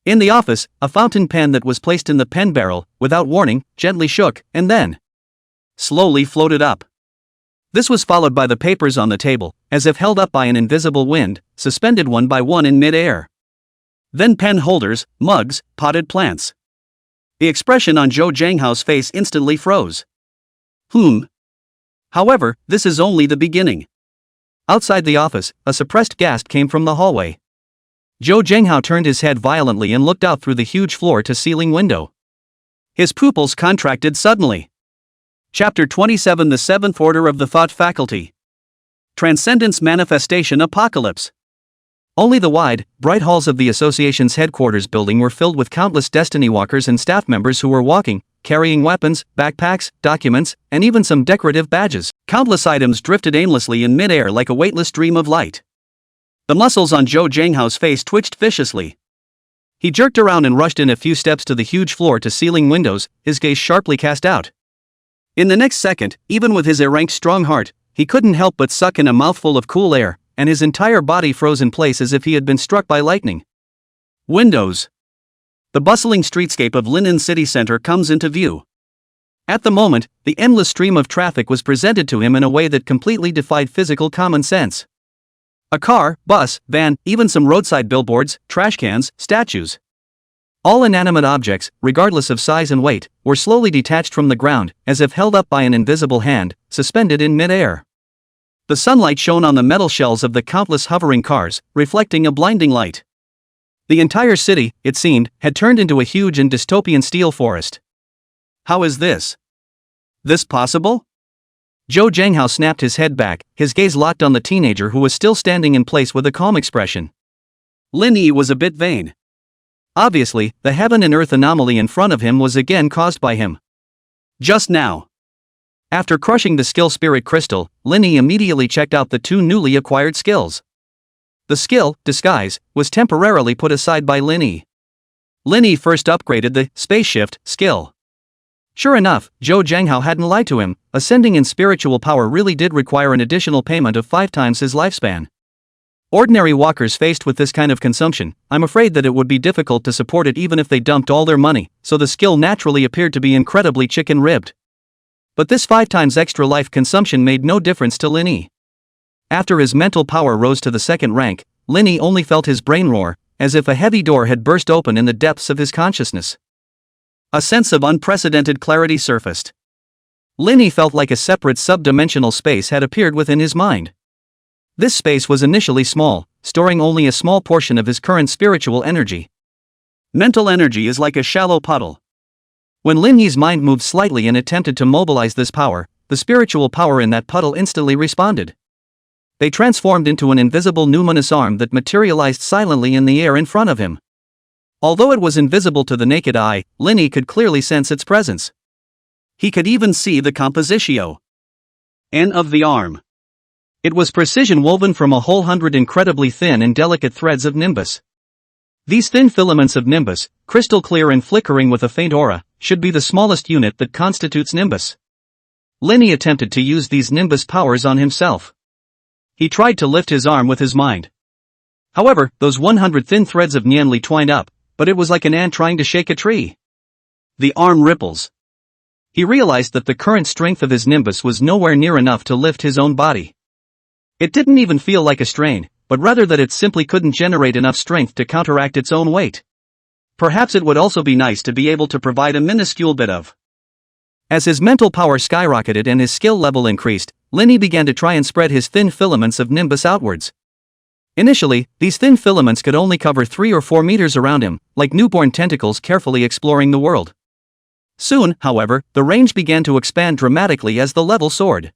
In the office, a fountain pen that was placed in the pen barrel, without warning, gently shook, and then slowly floated up. This was followed by the papers on the table, as if held up by an invisible wind, suspended one by one in mid-air. Then pen holders, mugs, potted plants. The expression on Zhou Zhenghao's face instantly froze. However, this is only the beginning. Outside the office, a suppressed gasp came from the hallway. Zhou Zhenghao turned his head violently and looked out through the huge floor-to-ceiling window. His pupils contracted suddenly. Chapter 27: The Seventh Order of the Thought Faculty. Transcendence Manifestation Apocalypse. Only the wide, bright halls of the association's headquarters building were filled with countless Destiny Walkers and staff members who were walking, carrying weapons, backpacks, documents, and even some decorative badges. Countless items drifted aimlessly in mid-air like a weightless stream of light. The muscles on Zhou Zhenghao's face twitched viciously. He jerked around and rushed in a few steps to the huge floor-to-ceiling windows, his gaze sharply cast out. In the next second, even with his erranked strong heart, he couldn't help but suck in a mouthful of cool air, and his entire body froze in place as if he had been struck by lightning. Windows. The bustling streetscape of Linnan city center comes into view. At the moment, the endless stream of traffic was presented to him in a way that completely defied physical common sense. A car, bus, van, even some roadside billboards, trash cans, statues. All inanimate objects, regardless of size and weight, were slowly detached from the ground, as if held up by an invisible hand, suspended in mid-air. The sunlight shone on the metal shells of the countless hovering cars, reflecting a blinding light. The entire city, it seemed, had turned into a huge and dystopian steel forest. How is this possible? Zhou Zhenghao snapped his head back, his gaze locked on the teenager who was still standing in place with a calm expression. Lin Yi was a bit vain. Obviously, the heaven and earth anomaly in front of him was again caused by him. Just now. After crushing the skill spirit crystal, Lin Yi immediately checked out the 2 newly acquired skills. The skill, Disguise, was temporarily put aside by Lin Yi. Lin Yi first upgraded the Space Shift skill. Sure enough, Zhou Zhenghao hadn't lied to him, ascending in spiritual power really did require an additional payment of 5 times his lifespan. Ordinary walkers faced with this kind of consumption, I'm afraid that it would be difficult to support it even if they dumped all their money, so the skill naturally appeared to be incredibly chicken-ribbed. But this 5 times extra life consumption made no difference to Lin Yi. After his mental power rose to the 2nd rank, Lin Yi only felt his brain roar, as if a heavy door had burst open in the depths of his consciousness. A sense of unprecedented clarity surfaced. Lin Yi felt like a separate sub-dimensional space had appeared within his mind. This space was initially small, storing only a small portion of his current spiritual energy. Mental energy is like a shallow puddle. When Lin Yi's mind moved slightly and attempted to mobilize this power, the spiritual power in that puddle instantly responded. They transformed into an invisible numinous arm that materialized silently in the air in front of him. Although it was invisible to the naked eye, Lin Yi could clearly sense its presence. He could even see the compositio N of the arm. It was precision woven from a whole 100 incredibly thin and delicate threads of nimbus. These thin filaments of nimbus, crystal clear and flickering with a faint aura, should be the smallest unit that constitutes nimbus. Lin Yi attempted to use these nimbus powers on himself. He tried to lift his arm with his mind. However, those 100 thin threads of Nianli twined up, but it was like an ant trying to shake a tree. The arm ripples. He realized that the current strength of his nimbus was nowhere near enough to lift his own body. It didn't even feel like a strain, but rather that it simply couldn't generate enough strength to counteract its own weight. Perhaps it would also be nice to be able to provide a minuscule bit of. As his mental power skyrocketed and his skill level increased, Lin Yi began to try and spread his thin filaments of nimbus outwards. Initially, these thin filaments could only cover 3 or 4 meters around him, like newborn tentacles carefully exploring the world. Soon, however, the range began to expand dramatically as the level soared.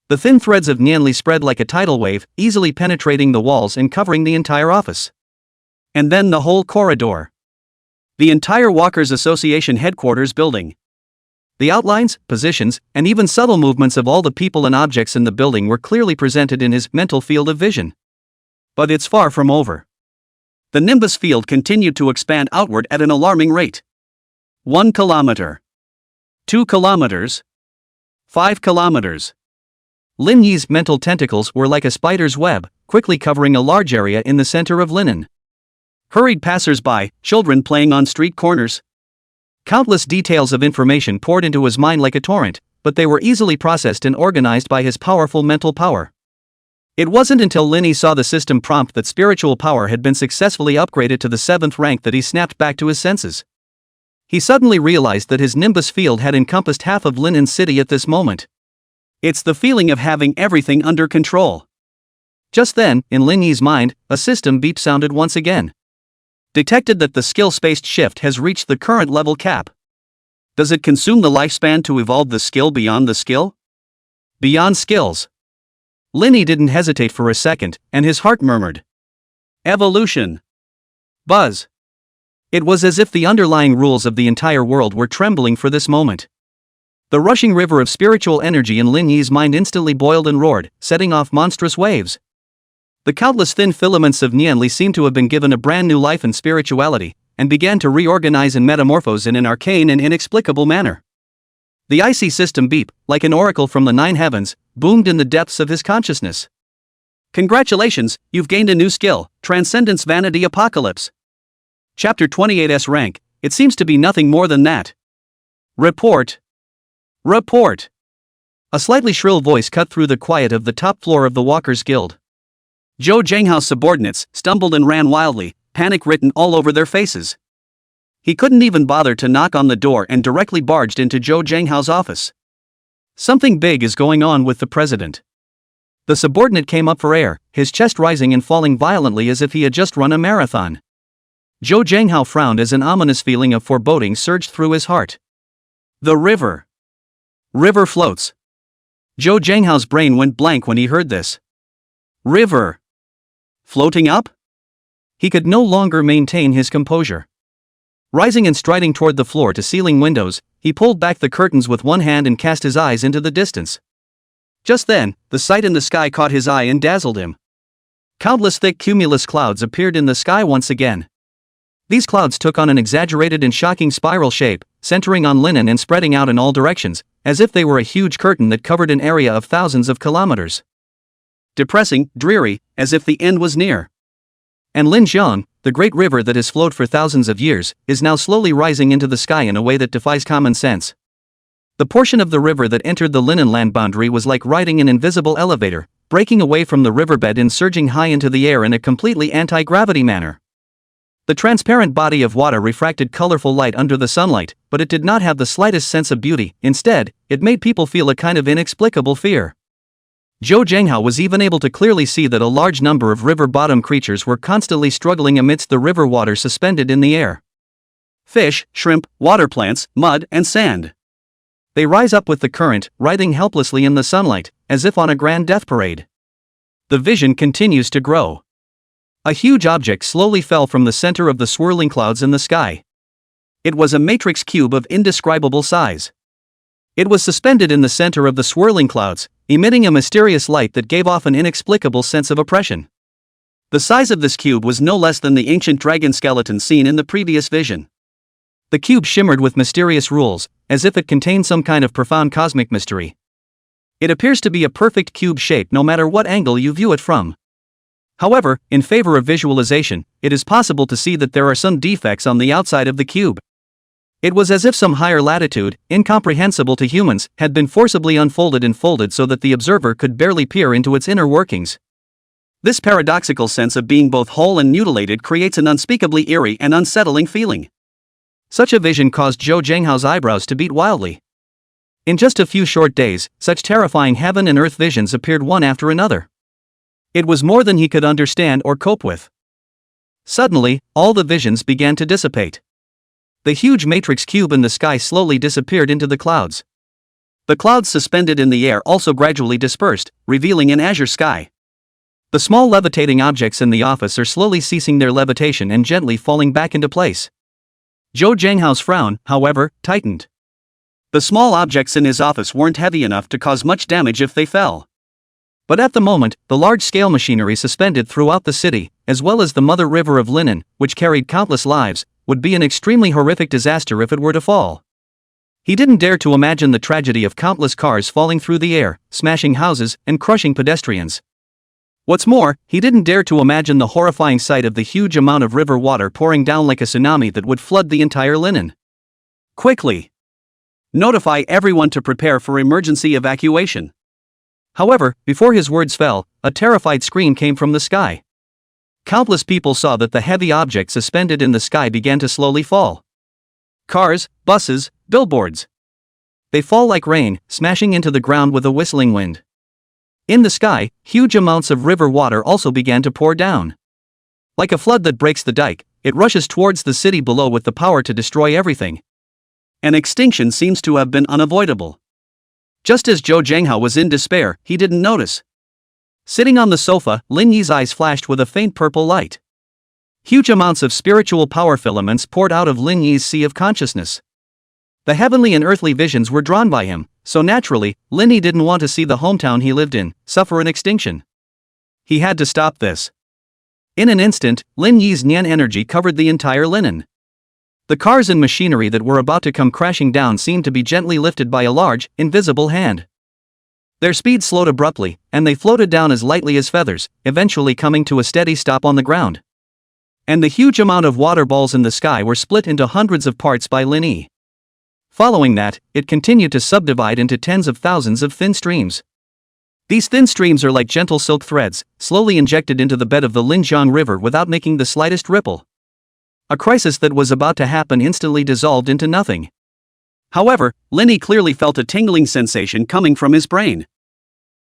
The thin threads of Nianli spread like a tidal wave, easily penetrating the walls and covering the entire office. And then the whole corridor. The entire Walkers Association headquarters building. The outlines, positions, and even subtle movements of all the people and objects in the building were clearly presented in his mental field of vision. But it's far from over. The nimbus field continued to expand outward at an alarming rate. 1 kilometer. 2 kilometers. 5 kilometers. Lin Yi's mental tentacles were like a spider's web, quickly covering a large area in the center of Linnan. Hurried passers-by, children playing on street corners. Countless details of information poured into his mind like a torrent, but they were easily processed and organized by his powerful mental power. It wasn't until Lin Yi saw the system prompt that spiritual power had been successfully upgraded to the 7th rank that he snapped back to his senses. He suddenly realized that his nimbus field had encompassed half of Linnan City at this moment. It's the feeling of having everything under control. Just then, in Lin Yi's mind, a system beep sounded once again. Detected that the skill-spaced shift has reached the current level cap. Does it consume the lifespan to evolve the skill beyond the skill? Beyond skills. Lin Yi didn't hesitate for a second, and his heart murmured. Evolution. Buzz. It was as if the underlying rules of the entire world were trembling for this moment. The rushing river of spiritual energy in Lin Yi's mind instantly boiled and roared, setting off monstrous waves. The countless thin filaments of Nianli seemed to have been given a brand new life and spirituality, and began to reorganize and metamorphose in an arcane and inexplicable manner. The icy system beep, like an oracle from the nine heavens, boomed in the depths of his consciousness. Congratulations, you've gained a new skill, Transcendence Vanity Apocalypse. Chapter 28's rank, it seems to be nothing more than that. Report. Report. A slightly shrill voice cut through the quiet of the top floor of the Walkers Guild. Zhou Zhanghao's subordinates stumbled and ran wildly, panic written all over their faces. He couldn't even bother to knock on the door and directly barged into Zhou Zhanghao's office. Something big is going on with the president. The subordinate came up for air, his chest rising and falling violently as if he had just run a marathon. Zhou Zhanghao frowned as an ominous feeling of foreboding surged through his heart. The river. River floats. Zhou Zhanghao's brain went blank when he heard this. River. Floating up? He could no longer maintain his composure. Rising and striding toward the floor-to-ceiling windows, he pulled back the curtains with one hand and cast his eyes into the distance. Just then, the sight in the sky caught his eye and dazzled him. Countless thick cumulus clouds appeared in the sky once again. These clouds took on an exaggerated and shocking spiral shape, centering on linen and spreading out in all directions, as if they were a huge curtain that covered an area of thousands of kilometers. Depressing, dreary, as if the end was near. And Linjiang, the great river that has flowed for thousands of years, is now slowly rising into the sky in a way that defies common sense. The portion of the river that entered the linen land boundary was like riding an invisible elevator, breaking away from the riverbed and surging high into the air in a completely anti-gravity manner. The transparent body of water refracted colorful light under the sunlight, but it did not have the slightest sense of beauty. Instead, it made people feel a kind of inexplicable fear. Zhou Zhanghao was even able to clearly see that a large number of river-bottom creatures were constantly struggling amidst the river water suspended in the air. Fish, shrimp, water plants, mud, and sand. They rise up with the current, writhing helplessly in the sunlight, as if on a grand death parade. The vision continues to grow. A huge object slowly fell from the center of the swirling clouds in the sky. It was a matrix cube of indescribable size. It was suspended in the center of the swirling clouds, emitting a mysterious light that gave off an inexplicable sense of oppression. The size of this cube was no less than the ancient dragon skeleton seen in the previous vision. The cube shimmered with mysterious rules, as if it contained some kind of profound cosmic mystery. It appears to be a perfect cube shape no matter what angle you view it from. However, in favor of visualization, it is possible to see that there are some defects on the outside of the cube. It was as if some higher latitude, incomprehensible to humans, had been forcibly unfolded and folded so that the observer could barely peer into its inner workings. This paradoxical sense of being both whole and mutilated creates an unspeakably eerie and unsettling feeling. Such a vision caused Zhou Zhanghao's eyebrows to beat wildly. In just a few short days, such terrifying heaven and earth visions appeared one after another. It was more than he could understand or cope with. Suddenly, all the visions began to dissipate. The huge matrix cube in the sky slowly disappeared into the clouds. The clouds suspended in the air also gradually dispersed, revealing an azure sky. The small levitating objects in the office are slowly ceasing their levitation and gently falling back into place. Zhou Zhanghao's frown, however, tightened. The small objects in his office weren't heavy enough to cause much damage if they fell. But at the moment, the large-scale machinery suspended throughout the city, as well as the mother river of linen, which carried countless lives, would be an extremely horrific disaster if it were to fall. He didn't dare to imagine the tragedy of countless cars falling through the air, smashing houses, and crushing pedestrians. What's more, he didn't dare to imagine the horrifying sight of the huge amount of river water pouring down like a tsunami that would flood the entire linen. Quickly! Notify everyone to prepare for emergency evacuation. However, before his words fell, a terrified scream came from the sky. Countless people saw that the heavy object suspended in the sky began to slowly fall. Cars, buses, billboards. They fall like rain, smashing into the ground with a whistling wind. In the sky, huge amounts of river water also began to pour down. Like a flood that breaks the dike, it rushes towards the city below with the power to destroy everything. An extinction seems to have been unavoidable. Just as Zhou Zhanghao was in despair, he didn't notice. Sitting on the sofa, Lin Yi's eyes flashed with a faint purple light. Huge amounts of spiritual power filaments poured out of Lin Yi's sea of consciousness. The heavenly and earthly visions were drawn by him, so naturally, Lin Yi didn't want to see the hometown he lived in suffer an extinction. He had to stop this. In an instant, Lin Yi's Nian energy covered the entire linen. The cars and machinery that were about to come crashing down seemed to be gently lifted by a large, invisible hand. Their speed slowed abruptly, and they floated down as lightly as feathers, eventually coming to a steady stop on the ground. And the huge amount of water balls in the sky were split into hundreds of parts by Lin Yi. Following that, it continued to subdivide into tens of thousands of thin streams. These thin streams are like gentle silk threads, slowly injected into the bed of the Linjiang River without making the slightest ripple. A crisis that was about to happen instantly dissolved into nothing. However, Lin Yi clearly felt a tingling sensation coming from his brain.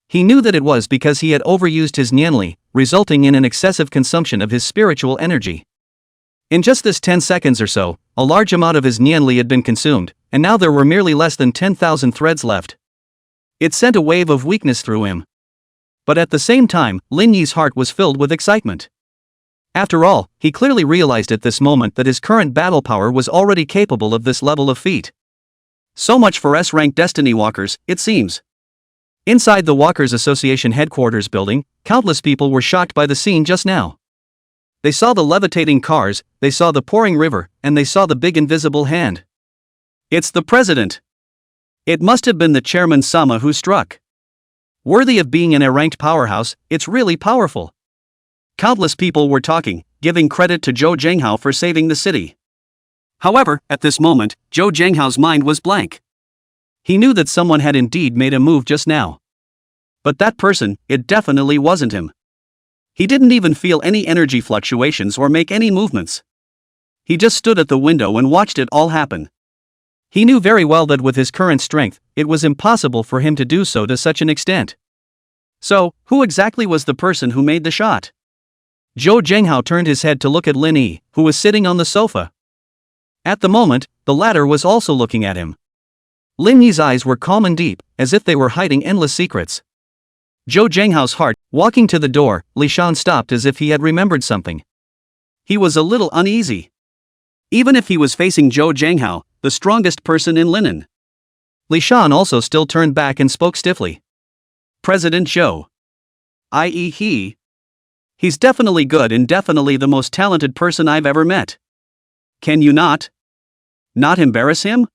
He knew that it was because he had overused his nianli, resulting in an excessive consumption of his spiritual energy. In just this 10 seconds or so, a large amount of his nianli had been consumed, and now there were merely less than 10,000 threads left. It sent a wave of weakness through him. But at the same time, Lin Yi's heart was filled with excitement. After all, he clearly realized at this moment that his current battle power was already capable of this level of feat. So much for S-rank Destiny Walkers, it seems. Inside the Walkers Association headquarters building, countless people were shocked by the scene just now. They saw the levitating cars, they saw the pouring river, and they saw the big invisible hand. It's the president. It must have been the chairman Sama who struck. Worthy of being an A-ranked powerhouse, it's really powerful. Countless people were talking, giving credit to Zhou Zhenghao for saving the city. However, at this moment, Zhou Zhenghao's mind was blank. He knew that someone had indeed made a move just now. But that person, it definitely wasn't him. He didn't even feel any energy fluctuations or make any movements. He just stood at the window and watched it all happen. He knew very well that with his current strength, it was impossible for him to do so to such an extent. So, who exactly was the person who made the shot? Zhou Zhenghao turned his head to look at Lin Yi, who was sitting on the sofa. At the moment, the latter was also looking at him. Lin Yi's eyes were calm and deep, as if they were hiding endless secrets. Zhou Zhenghao's heart, walking to the door, Li Shan stopped as if he had remembered something. He was a little uneasy. Even if he was facing Zhou Zhenghao, the strongest person in Linen. Li Shan also still turned back and spoke stiffly. President Zhou. I.e. He's definitely good and definitely the most talented person I've ever met. Can you not embarrass him?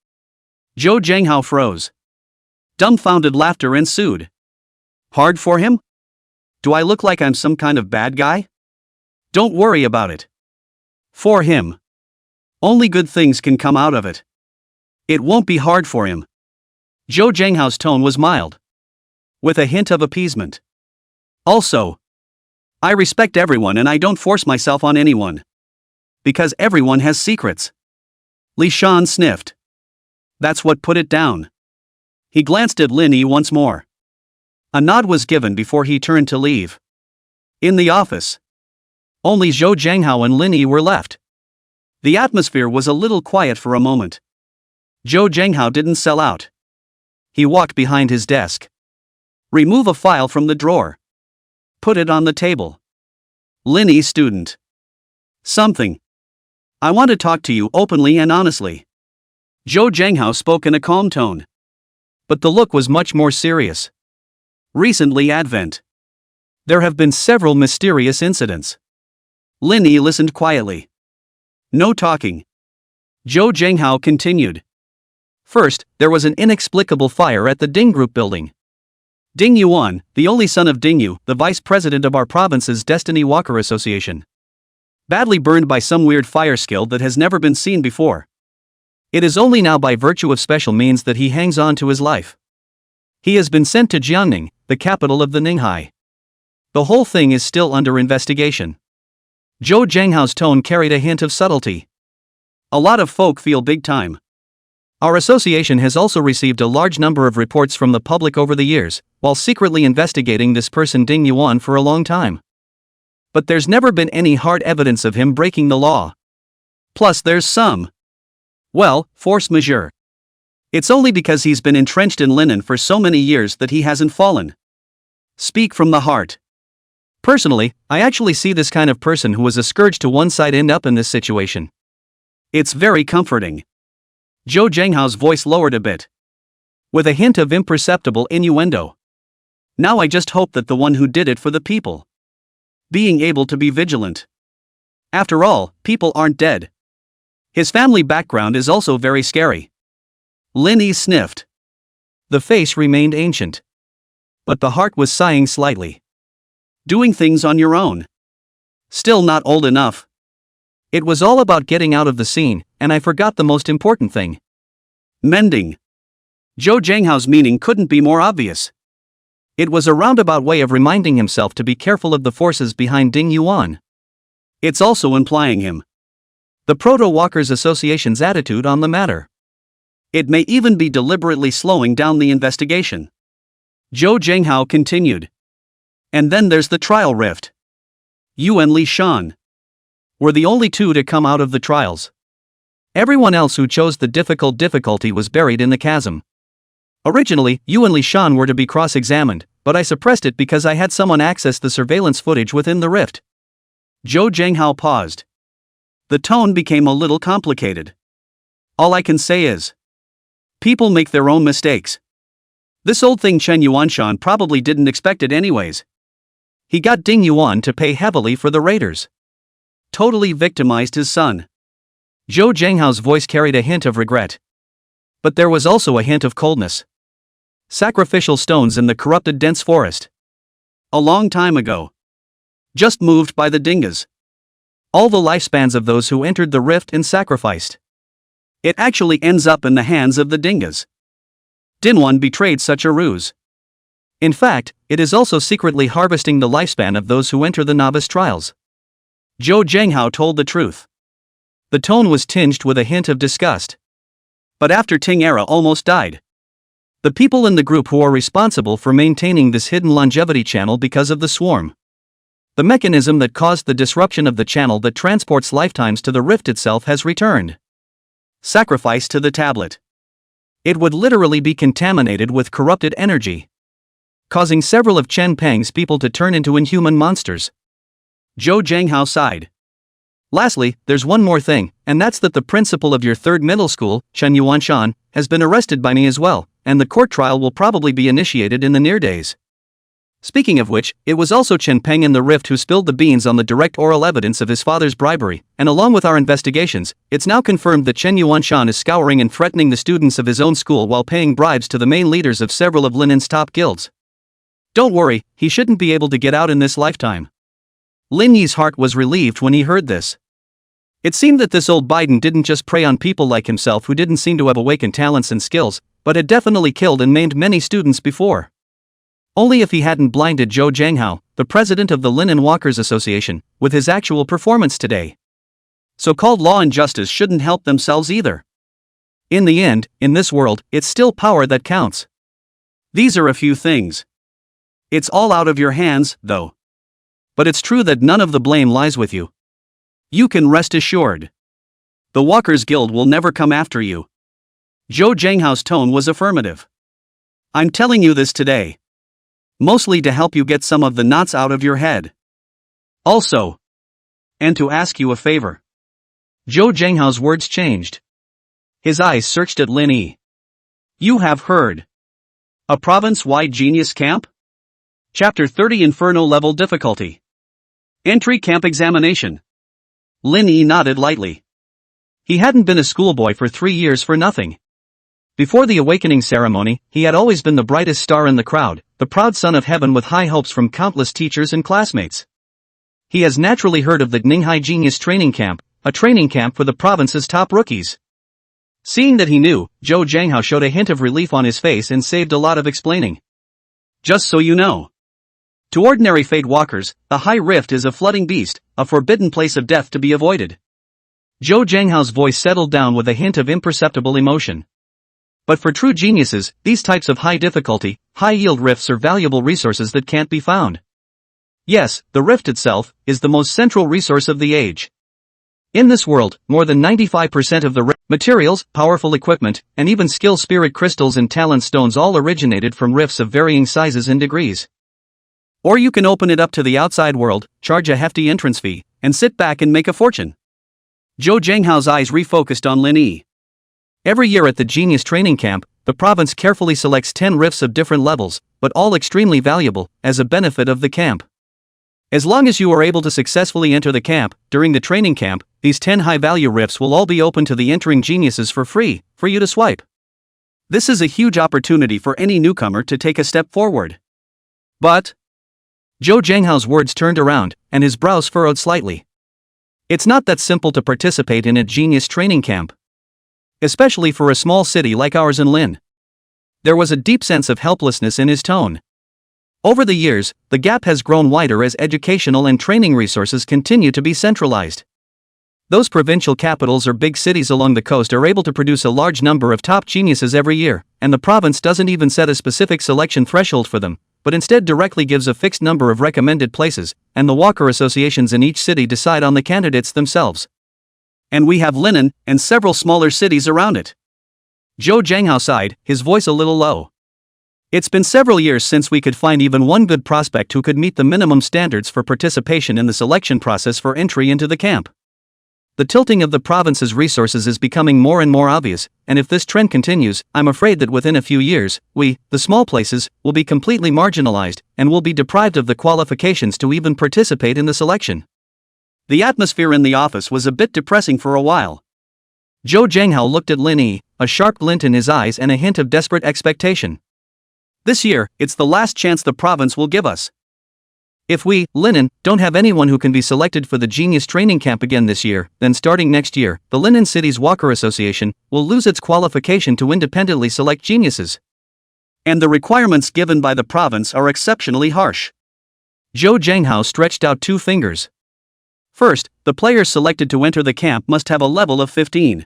Zhou Zhenghao froze. Dumbfounded laughter ensued. Hard for him? Do I look like I'm some kind of bad guy? Don't worry about it. For him. Only good things can come out of it. It won't be hard for him. Zhou Zhenghao's tone was mild, with a hint of appeasement. Also, I respect everyone and I don't force myself on anyone. Because everyone has secrets. Li Shan sniffed. That's what put it down. He glanced at Lin Yi once more. A nod was given before he turned to leave. In the office, only Zhou Zhenghao and Lin Yi were left. The atmosphere was a little quiet for a moment. Zhou Zhenghao didn't sell out. He walked behind his desk. Remove a file from the drawer. Put it on the table. Lin Yi student. Something. I want to talk to you openly and honestly. Zhou Zhenghao spoke in a calm tone. But the look was much more serious. Recently Advent. There have been several mysterious incidents. Lin Yi listened quietly. No talking. Zhou Zhenghao continued. First, there was an inexplicable fire at the Ding Group building. Ding Yuan, the only son of Ding Yu, the vice president of our province's Destiny Walker Association. Badly burned by some weird fire skill that has never been seen before. It is only now by virtue of special means that he hangs on to his life. He has been sent to Jiangning, the capital of the Ninghai. The whole thing is still under investigation. Zhou Zhenghao's tone carried a hint of subtlety. A lot of folk feel big time. Our association has also received a large number of reports from the public over the years, while secretly investigating this person Ding Yuan for a long time. But there's never been any hard evidence of him breaking the law. Plus there's some, force majeure. It's only because he's been entrenched in linen for so many years that he hasn't fallen. Speak from the heart. Personally, I actually see this kind of person who was a scourge to one side end up in this situation. It's very comforting. Zhou Zhenghao's voice lowered a bit, with a hint of imperceptible innuendo. Now I just hope that the one who did it for the people. Being able to be vigilant. After all, people aren't dead. His family background is also very scary. Lin Yi sniffed. The face remained ancient. But the heart was sighing slightly. Doing things on your own. Still not old enough. It was all about getting out of the scene, and I forgot the most important thing. Mending. Zhou Zhanghao's meaning couldn't be more obvious. It was a roundabout way of reminding himself to be careful of the forces behind Ding Yuan. It's also implying him. The Proto-Walkers Association's attitude on the matter. It may even be deliberately slowing down the investigation. Zhou Zhanghao continued. And then there's the trial rift. You and Li Shan were the only two to come out of the trials. Everyone else who chose the difficulty was buried in the chasm. Originally, you and Li Shan were to be cross-examined, but I suppressed it because I had someone access the surveillance footage within the rift. Zhou Zhanghao paused. The tone became a little complicated. All I can say is, people make their own mistakes. This old thing Chen Yuanshan probably didn't expect it anyways. He got Ding Yuan to pay heavily for the raiders. Totally victimized his son. Zhou Zhanghao's voice carried a hint of regret. But there was also a hint of coldness. Sacrificial stones in the corrupted dense forest. A long time ago. Just moved by the dingas. All the lifespans of those who entered the rift and sacrificed. It actually ends up in the hands of the dingas. Dinwan betrayed such a ruse. In fact, it is also secretly harvesting the lifespan of those who enter the novice trials. Zhou Zhanghao told the truth. The tone was tinged with a hint of disgust. But after Ting era almost died. The people in the group who are responsible for maintaining this hidden longevity channel because of the swarm. The mechanism that caused the disruption of the channel that transports lifetimes to the rift itself has returned. Sacrifice to the tablet. It would literally be contaminated with corrupted energy, causing several of Chen Peng's people to turn into inhuman monsters. Zhou Zhanghao sighed. Lastly, there's one more thing, and that's that the principal of your third middle school, Chen Yuanshan, has been arrested by me as well, and the court trial will probably be initiated in the near days. Speaking of which, it was also Chen Peng in the rift who spilled the beans on the direct oral evidence of his father's bribery, and along with our investigations, it's now confirmed that Chen Yuanshan is scouring and threatening the students of his own school while paying bribes to the main leaders of several of Linin's top guilds. Don't worry, he shouldn't be able to get out in this lifetime. Lin Yi's heart was relieved when he heard this. It seemed that this old Biden didn't just prey on people like himself who didn't seem to have awakened talents and skills, but had definitely killed and maimed many students before. Only if he hadn't blinded Zhou Zhanghao, the president of the Linen Walkers Association, with his actual performance today. So-called law and justice shouldn't help themselves either. In the end, in this world, it's still power that counts. These are a few things. It's all out of your hands, though. But it's true that none of the blame lies with you. You can rest assured. The Walkers Guild will never come after you. Zhou Zhanghao's tone was affirmative. I'm telling you this today. Mostly to help you get some of the knots out of your head. Also. And to ask you a favor. Zhou Zhanghao's words changed. His eyes searched at Lin Yi. You have heard. A province-wide genius camp? Chapter 30 Inferno Level Difficulty. Entry Camp Examination. Lin Yi nodded lightly. He hadn't been a schoolboy for 3 years for nothing. Before the awakening ceremony, he had always been the brightest star in the crowd, the proud son of heaven with high hopes from countless teachers and classmates. He has naturally heard of the Ninghai Genius Training Camp, a training camp for the province's top rookies. Seeing that he knew, Zhou Zhanghao showed a hint of relief on his face and saved a lot of explaining. Just so you know. To ordinary Fate Walkers, the High Rift is a flooding beast, a forbidden place of death to be avoided. Zhou Zhanghao's voice settled down with a hint of imperceptible emotion. But for true geniuses, these types of high-difficulty, high-yield rifts are valuable resources that can't be found. Yes, the rift itself is the most central resource of the age. In this world, more than 95% of the materials, powerful equipment, and even skill spirit crystals and talent stones all originated from rifts of varying sizes and degrees. Or you can open it up to the outside world, charge a hefty entrance fee, and sit back and make a fortune. Zhou Zhanghao's eyes refocused on Lin Yi. Every year at the Genius Training Camp, the province carefully selects 10 rifts of different levels, but all extremely valuable, as a benefit of the camp. As long as you are able to successfully enter the camp, during the training camp, these 10 high-value rifts will all be open to the entering geniuses for free, for you to swipe. This is a huge opportunity for any newcomer to take a step forward. But Zhou Zhanghao's words turned around, and his brows furrowed slightly. It's not that simple to participate in a genius training camp. Especially for a small city like ours in Lin. There was a deep sense of helplessness in his tone. Over the years, the gap has grown wider as educational and training resources continue to be centralized. Those provincial capitals or big cities along the coast are able to produce a large number of top geniuses every year, and the province doesn't even set a specific selection threshold for them, but instead directly gives a fixed number of recommended places, and the walker associations in each city decide on the candidates themselves. And we have Linen, and several smaller cities around it. Zhou Zhanghao sighed, his voice a little low. It's been several years since we could find even one good prospect who could meet the minimum standards for participation in the selection process for entry into the camp. The tilting of the province's resources is becoming more and more obvious, and if this trend continues, I'm afraid that within a few years, we, the small places, will be completely marginalized, and will be deprived of the qualifications to even participate in the selection. The atmosphere in the office was a bit depressing for a while. Zhou Zhanghao looked at Lin Yi, a sharp glint in his eyes and a hint of desperate expectation. This year, it's the last chance the province will give us. If we, Linen, don't have anyone who can be selected for the Genius Training Camp again this year, then starting next year, the Linen City's Walker Association will lose its qualification to independently select geniuses. And the requirements given by the province are exceptionally harsh. Zhou Zhanghao stretched out 2 fingers. First, the players selected to enter the camp must have a level of 15.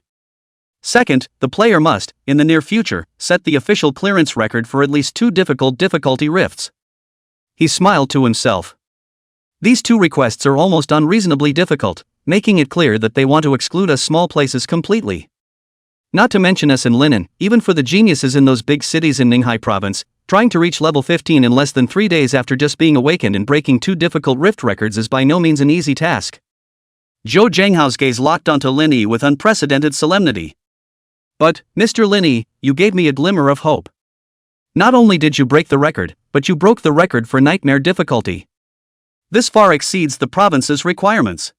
Second, the player must, in the near future, set the official clearance record for at least 2 difficulty rifts. He smiled to himself. These 2 requests are almost unreasonably difficult, making it clear that they want to exclude us small places completely. Not to mention us in Linen, even for the geniuses in those big cities in Ninghai province, trying to reach level 15 in less than 3 days after just being awakened and breaking 2 difficult rift records is by no means an easy task. Zhou Zhanghao's gaze locked onto Lin Yi with unprecedented solemnity. But, Mr. Lin Yi, you gave me a glimmer of hope. Not only did you break the record, but you broke the record for nightmare difficulty. This far exceeds the province's requirements.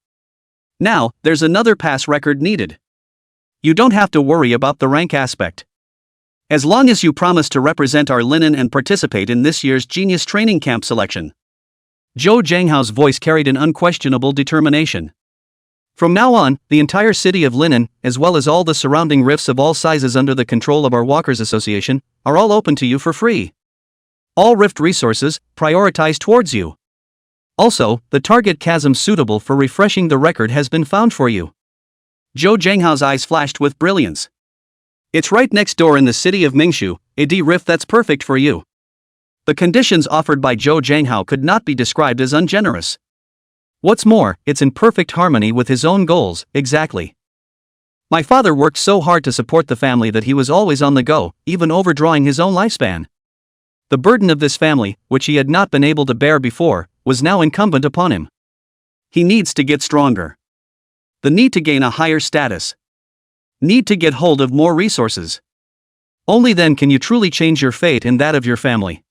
Now, there's another pass record needed. You don't have to worry about the rank aspect. As long as you promise to represent our Linen and participate in this year's Genius Training Camp selection. Zhou Zhanghao's voice carried an unquestionable determination. From now on, the entire city of Linen, as well as all the surrounding rifts of all sizes under the control of our Walkers Association, are all open to you for free. All rift resources, prioritized towards you. Also, the target chasm suitable for refreshing the record has been found for you. Zhou Zhanghao's eyes flashed with brilliance. It's right next door in the city of Mingshu, a D rift that's perfect for you. The conditions offered by Zhou Zhanghao could not be described as ungenerous. What's more, it's in perfect harmony with his own goals, exactly. My father worked so hard to support the family that he was always on the go, even overdrawing his own lifespan. The burden of this family, which he had not been able to bear before, was now incumbent upon him. He needs to get stronger. The need to gain a higher status. Need to get hold of more resources. Only then can you truly change your fate and that of your family.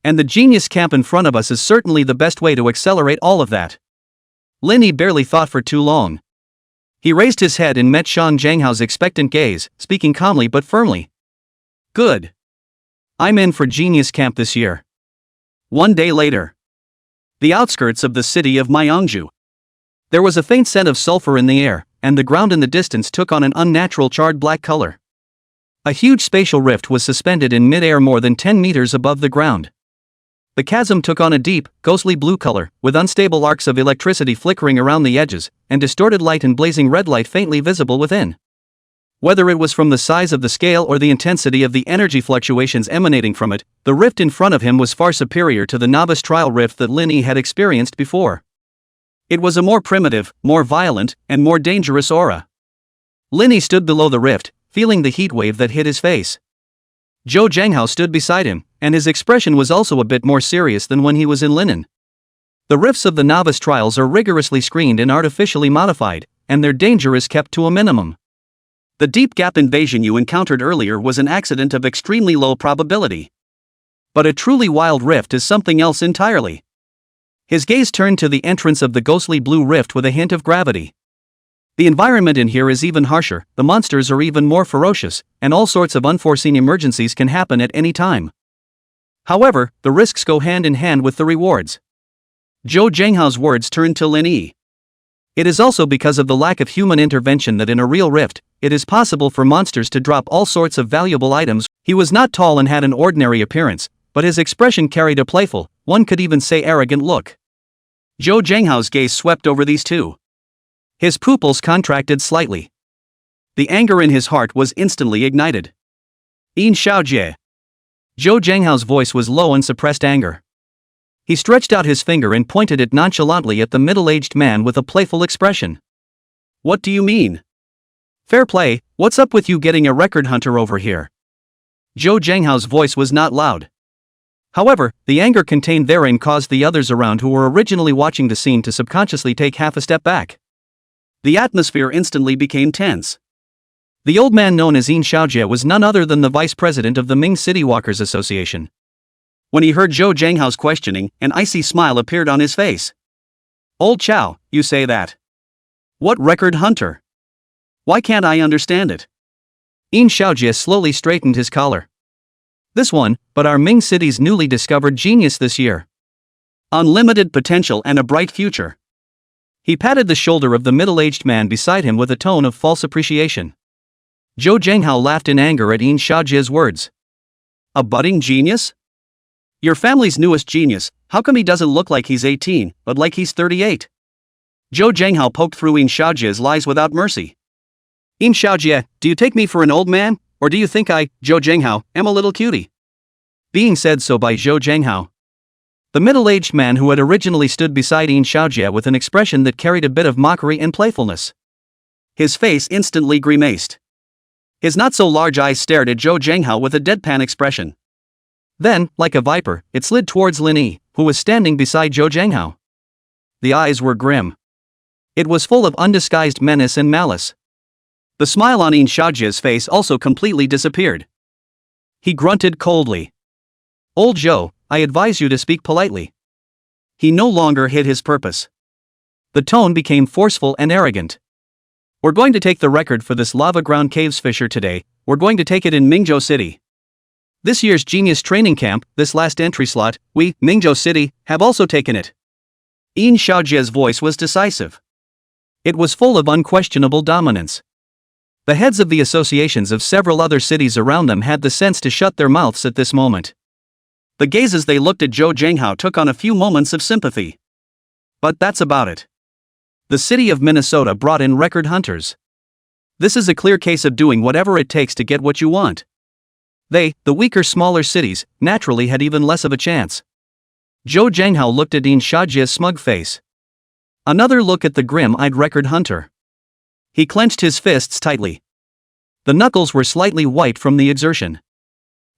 And the genius camp in front of us is certainly the best way to accelerate all of that. Lin Yi barely thought for too long. He raised his head and met Zhou Zhanghao's expectant gaze, speaking calmly but firmly. Good. I'm in for Genius Camp this year. 1 day later. The outskirts of the city of Myeongju. There was a faint scent of sulfur in the air, and the ground in the distance took on an unnatural charred black color. A huge spatial rift was suspended in mid-air more than 10 meters above the ground. The chasm took on a deep, ghostly blue color, with unstable arcs of electricity flickering around the edges, and distorted light and blazing red light faintly visible within. Whether it was from the size of the scale or the intensity of the energy fluctuations emanating from it, the rift in front of him was far superior to the novice trial rift that Lin Yi had experienced before. It was a more primitive, more violent, and more dangerous aura. Lin Yi stood below the rift, feeling the heat wave that hit his face. Zhou Zhanghao stood beside him, and his expression was also a bit more serious than when he was in Linen. The rifts of the novice trials are rigorously screened and artificially modified, and their danger is kept to a minimum. The deep gap invasion you encountered earlier was an accident of extremely low probability. But a truly wild rift is something else entirely. His gaze turned to the entrance of the ghostly blue rift with a hint of gravity. The environment in here is even harsher, the monsters are even more ferocious, and all sorts of unforeseen emergencies can happen at any time. However, the risks go hand in hand with the rewards. Zhou Zhenghao's words turned to Lin Yi. It is also because of the lack of human intervention that in a real rift, it is possible for monsters to drop all sorts of valuable items. He was not tall and had an ordinary appearance, but his expression carried a playful, one could even say arrogant look. Zhou Zhenghao's gaze swept over these two. His pupils contracted slightly. The anger in his heart was instantly ignited. Yin Xiaojie. Zhou Zhenghao's voice was low and suppressed anger. He stretched out his finger and pointed it nonchalantly at the middle-aged man with a playful expression. What do you mean? Fair play, what's up with you getting a record hunter over here? Zhou Zhenghao's voice was not loud. However, the anger contained therein caused the others around who were originally watching the scene to subconsciously take half a step back. The atmosphere instantly became tense. The old man known as Yin Xiaojie was none other than the vice president of the Ming City Walkers Association. When he heard Zhou Zhenghao's questioning, an icy smile appeared on his face. Old Chow, you say that? What record hunter? Why can't I understand it? Yin Xiaojie slowly straightened his collar. This one, but our Ming City's newly discovered genius this year. Unlimited potential and a bright future. He patted the shoulder of the middle-aged man beside him with a tone of false appreciation. Zhou Zhenghao laughed in anger at Yin Xiaojie's words. A budding genius? Your family's newest genius, how come he doesn't look like he's 18, but like he's 38? Zhou Zhenghao poked through Yin Xiaojie's lies without mercy. Yin Xiaojie, do you take me for an old man, or do you think I, Zhou Zhenghao, am a little cutie? Being said so by Zhou Zhenghao. The middle-aged man who had originally stood beside Yin Xiaojie with an expression that carried a bit of mockery and playfulness. His face instantly grimaced. His not-so-large eyes stared at Zhou Zhenghao with a deadpan expression. Then, like a viper, it slid towards Lin Yi, who was standing beside Zhou Zhenghao. The eyes were grim. It was full of undisguised menace and malice. The smile on Yin Xiaojie's face also completely disappeared. He grunted coldly. Old Zhou, I advise you to speak politely. He no longer hid his purpose. The tone became forceful and arrogant. We're going to take the record for this lava ground caves fissure today, we're going to take it in Mingzhou City. This year's Genius Training Camp, this last entry slot, we, Mingzhou City, have also taken it. Yin Xiaojie's voice was decisive. It was full of unquestionable dominance. The heads of the associations of several other cities around them had the sense to shut their mouths at this moment. The gazes they looked at Zhou Zhenghao took on a few moments of sympathy. But that's about it. The city of Minnesota brought in record hunters. This is a clear case of doing whatever it takes to get what you want. They, the weaker smaller cities, naturally had even less of a chance. Zhou Zhenghao looked at Yin Xiaojie's smug face. Another look at the grim-eyed record hunter. He clenched his fists tightly. The knuckles were slightly white from the exertion.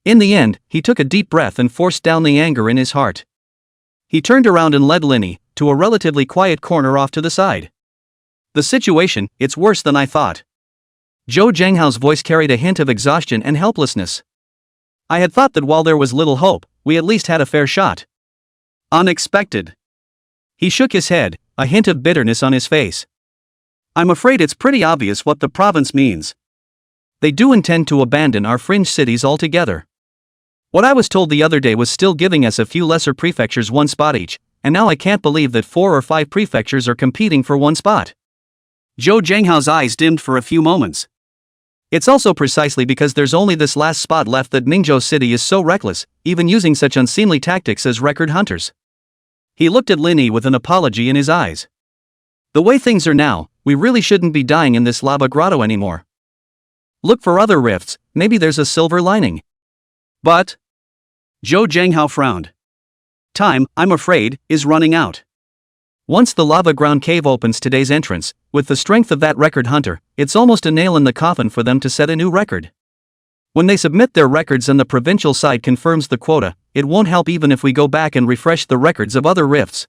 In the end, he took a deep breath and forced down the anger in his heart. He turned around and led Lin Yi to a relatively quiet corner off to the side. The situation, it's worse than I thought. Zhou Zhenghao's voice carried a hint of exhaustion and helplessness. I had thought that while there was little hope, we at least had a fair shot. Unexpected. He shook his head, a hint of bitterness on his face. I'm afraid it's pretty obvious what the province means. They do intend to abandon our fringe cities altogether. What I was told the other day was still giving us a few lesser prefectures one spot each, and now I can't believe that 4 or 5 prefectures are competing for one spot. Zhou Zhenghao's eyes dimmed for a few moments. It's also precisely because there's only this last spot left that Mingzhou City is so reckless, even using such unseemly tactics as record hunters. He looked at Lin Yi with an apology in his eyes. The way things are now, we really shouldn't be dying in this lava grotto anymore. Look for other rifts, maybe there's a silver lining. But... Zhou Zhenghao frowned. Time, I'm afraid, is running out. Once the lava ground cave opens today's entrance, with the strength of that record hunter, it's almost a nail in the coffin for them to set a new record. When they submit their records and the provincial side confirms the quota, it won't help even if we go back and refresh the records of other rifts.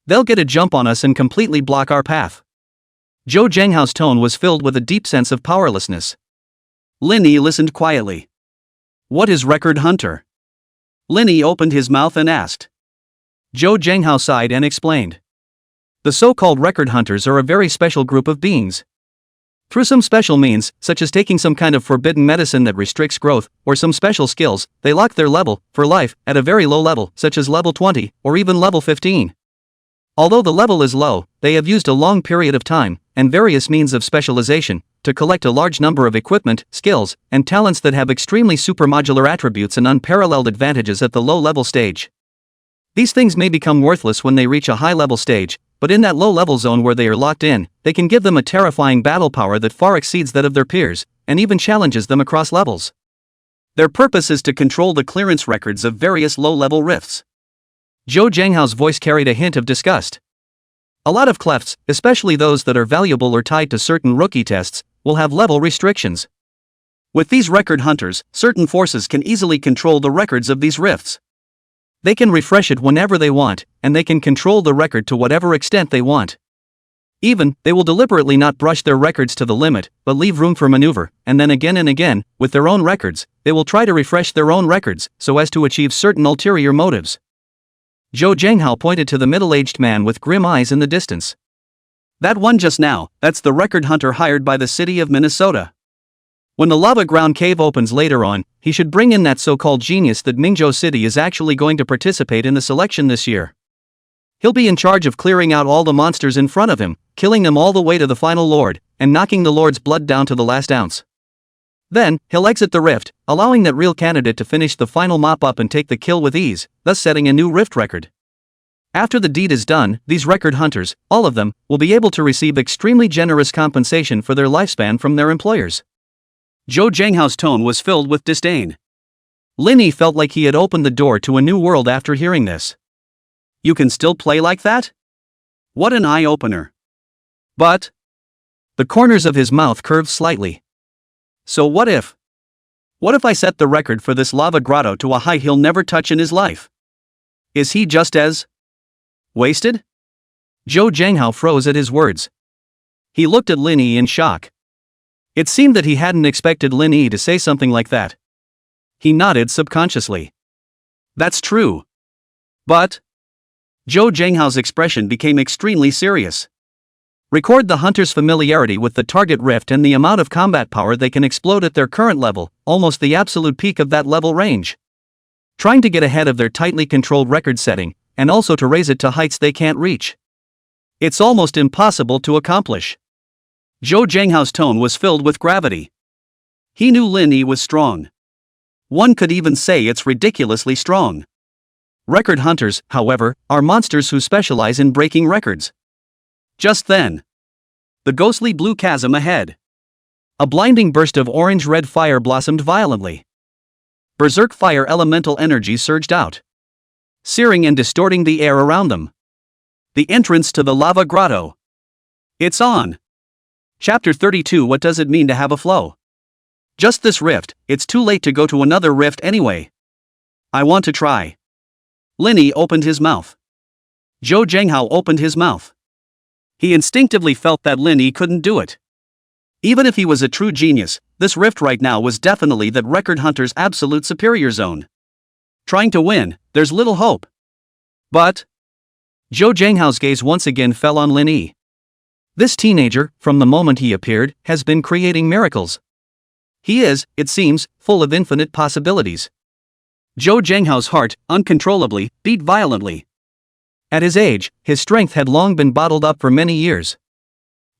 They'll get a jump on us and completely block our path. Zhou Zhenghao's tone was filled with a deep sense of powerlessness. Lin Yi listened quietly. What is record hunter? Lin Yi opened his mouth and asked. Zhou Zhenghao sighed and explained. The so-called record hunters are a very special group of beings. Through some special means, such as taking some kind of forbidden medicine that restricts growth, or some special skills, they lock their level, for life, at a very low level, such as level 20, or even level 15. Although the level is low, they have used a long period of time, and various means of specialization, to collect a large number of equipment, skills, and talents that have extremely supermodular attributes and unparalleled advantages at the low-level stage. These things may become worthless when they reach a high-level stage, but in that low-level zone where they are locked in, they can give them a terrifying battle power that far exceeds that of their peers, and even challenges them across levels. Their purpose is to control the clearance records of various low-level rifts. Zhou Zhenghao's voice carried a hint of disgust. A lot of clefts, especially those that are valuable or tied to certain rookie tests, will have level restrictions. With these record hunters, certain forces can easily control the records of these rifts. They can refresh it whenever they want, and they can control the record to whatever extent they want. Even, they will deliberately not brush their records to the limit, but leave room for maneuver, and then again and again, with their own records, they will try to refresh their own records, so as to achieve certain ulterior motives. Zhou Zhenghao pointed to the middle-aged man with grim eyes in the distance. That one just now, that's the record hunter hired by the city of Minnesota. When the lava ground cave opens later on, he should bring in that so-called genius that Mingzhou City is actually going to participate in the selection this year. He'll be in charge of clearing out all the monsters in front of him, killing them all the way to the final lord, and knocking the lord's blood down to the last ounce. Then, he'll exit the rift, allowing that real candidate to finish the final mop-up and take the kill with ease, thus setting a new rift record. After the deed is done, these record hunters, all of them, will be able to receive extremely generous compensation for their lifespan from their employers. Zhou Zhenghao's tone was filled with disdain. Lin Yi felt like he had opened the door to a new world after hearing this. You can still play like that? What an eye-opener. But the corners of his mouth curved slightly. So what if I set the record for this lava grotto to a height he'll never touch in his life? Is he just as wasted? Zhou Zhenghao froze at his words. He looked at Lin Yi in shock. It seemed that he hadn't expected Lin Yi to say something like that. He nodded subconsciously. That's true. But Zhou Zhenghao's expression became extremely serious. Record the hunter's familiarity with the target rift and the amount of combat power they can explode at their current level, almost the absolute peak of that level range. Trying to get ahead of their tightly controlled record setting, and also to raise it to heights they can't reach. It's almost impossible to accomplish. Zhou Zhenghao's tone was filled with gravity. He knew Lin Yi was strong. One could even say it's ridiculously strong. Record hunters, however, are monsters who specialize in breaking records. Just then, the ghostly blue chasm ahead. A blinding burst of orange-red fire blossomed violently. Berserk fire elemental energy surged out, searing and distorting the air around them. The entrance to the lava grotto. It's on. Chapter 32. What does it mean to have a flow? Just this rift, it's too late to go to another rift anyway. I want to try. Lin Yi opened his mouth. Zhou Zhenghao opened his mouth. He instinctively felt that Lin Yi couldn't do it. Even if he was a true genius, this rift right now was definitely that record hunter's absolute superior zone. Trying to win, there's little hope. But Zhou Zhenghao's gaze once again fell on Lin Yi. This teenager, from the moment he appeared, has been creating miracles. He is, it seems, full of infinite possibilities. Zhou Zhenghao's heart, uncontrollably, beat violently. At his age, his strength had long been bottled up for many years.